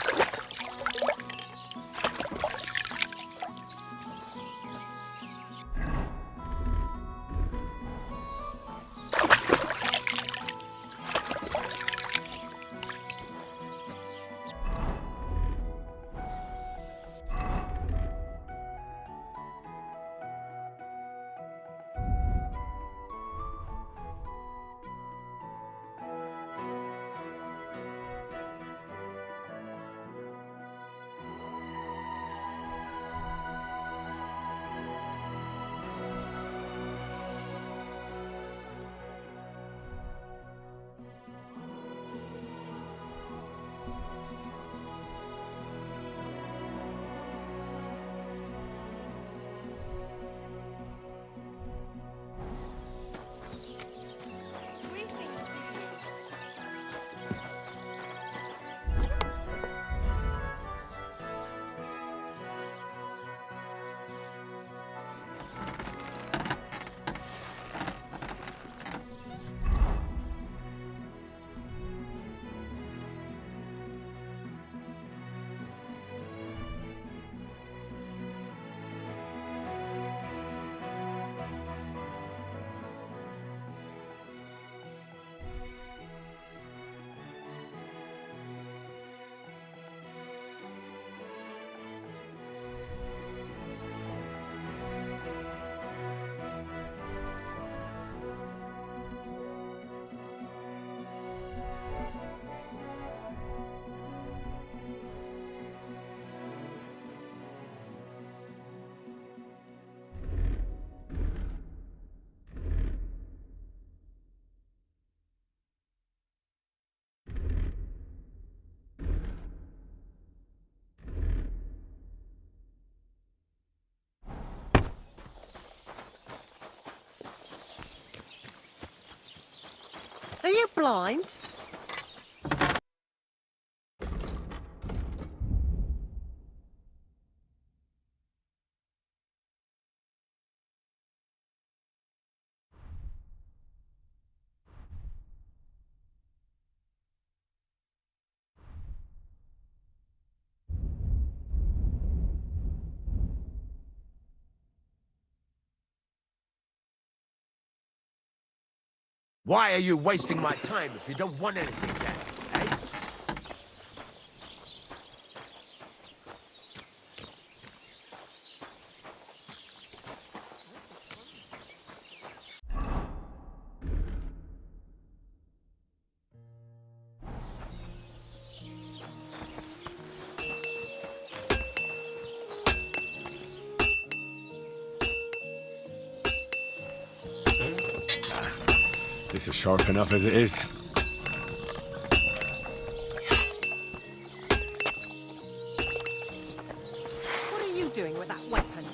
blind? Why are you wasting my time if you don't want anything then, eh? This is sharp enough as it is. What are you doing with that weapon?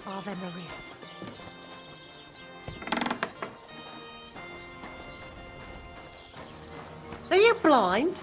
Ave Maria. Are you blind?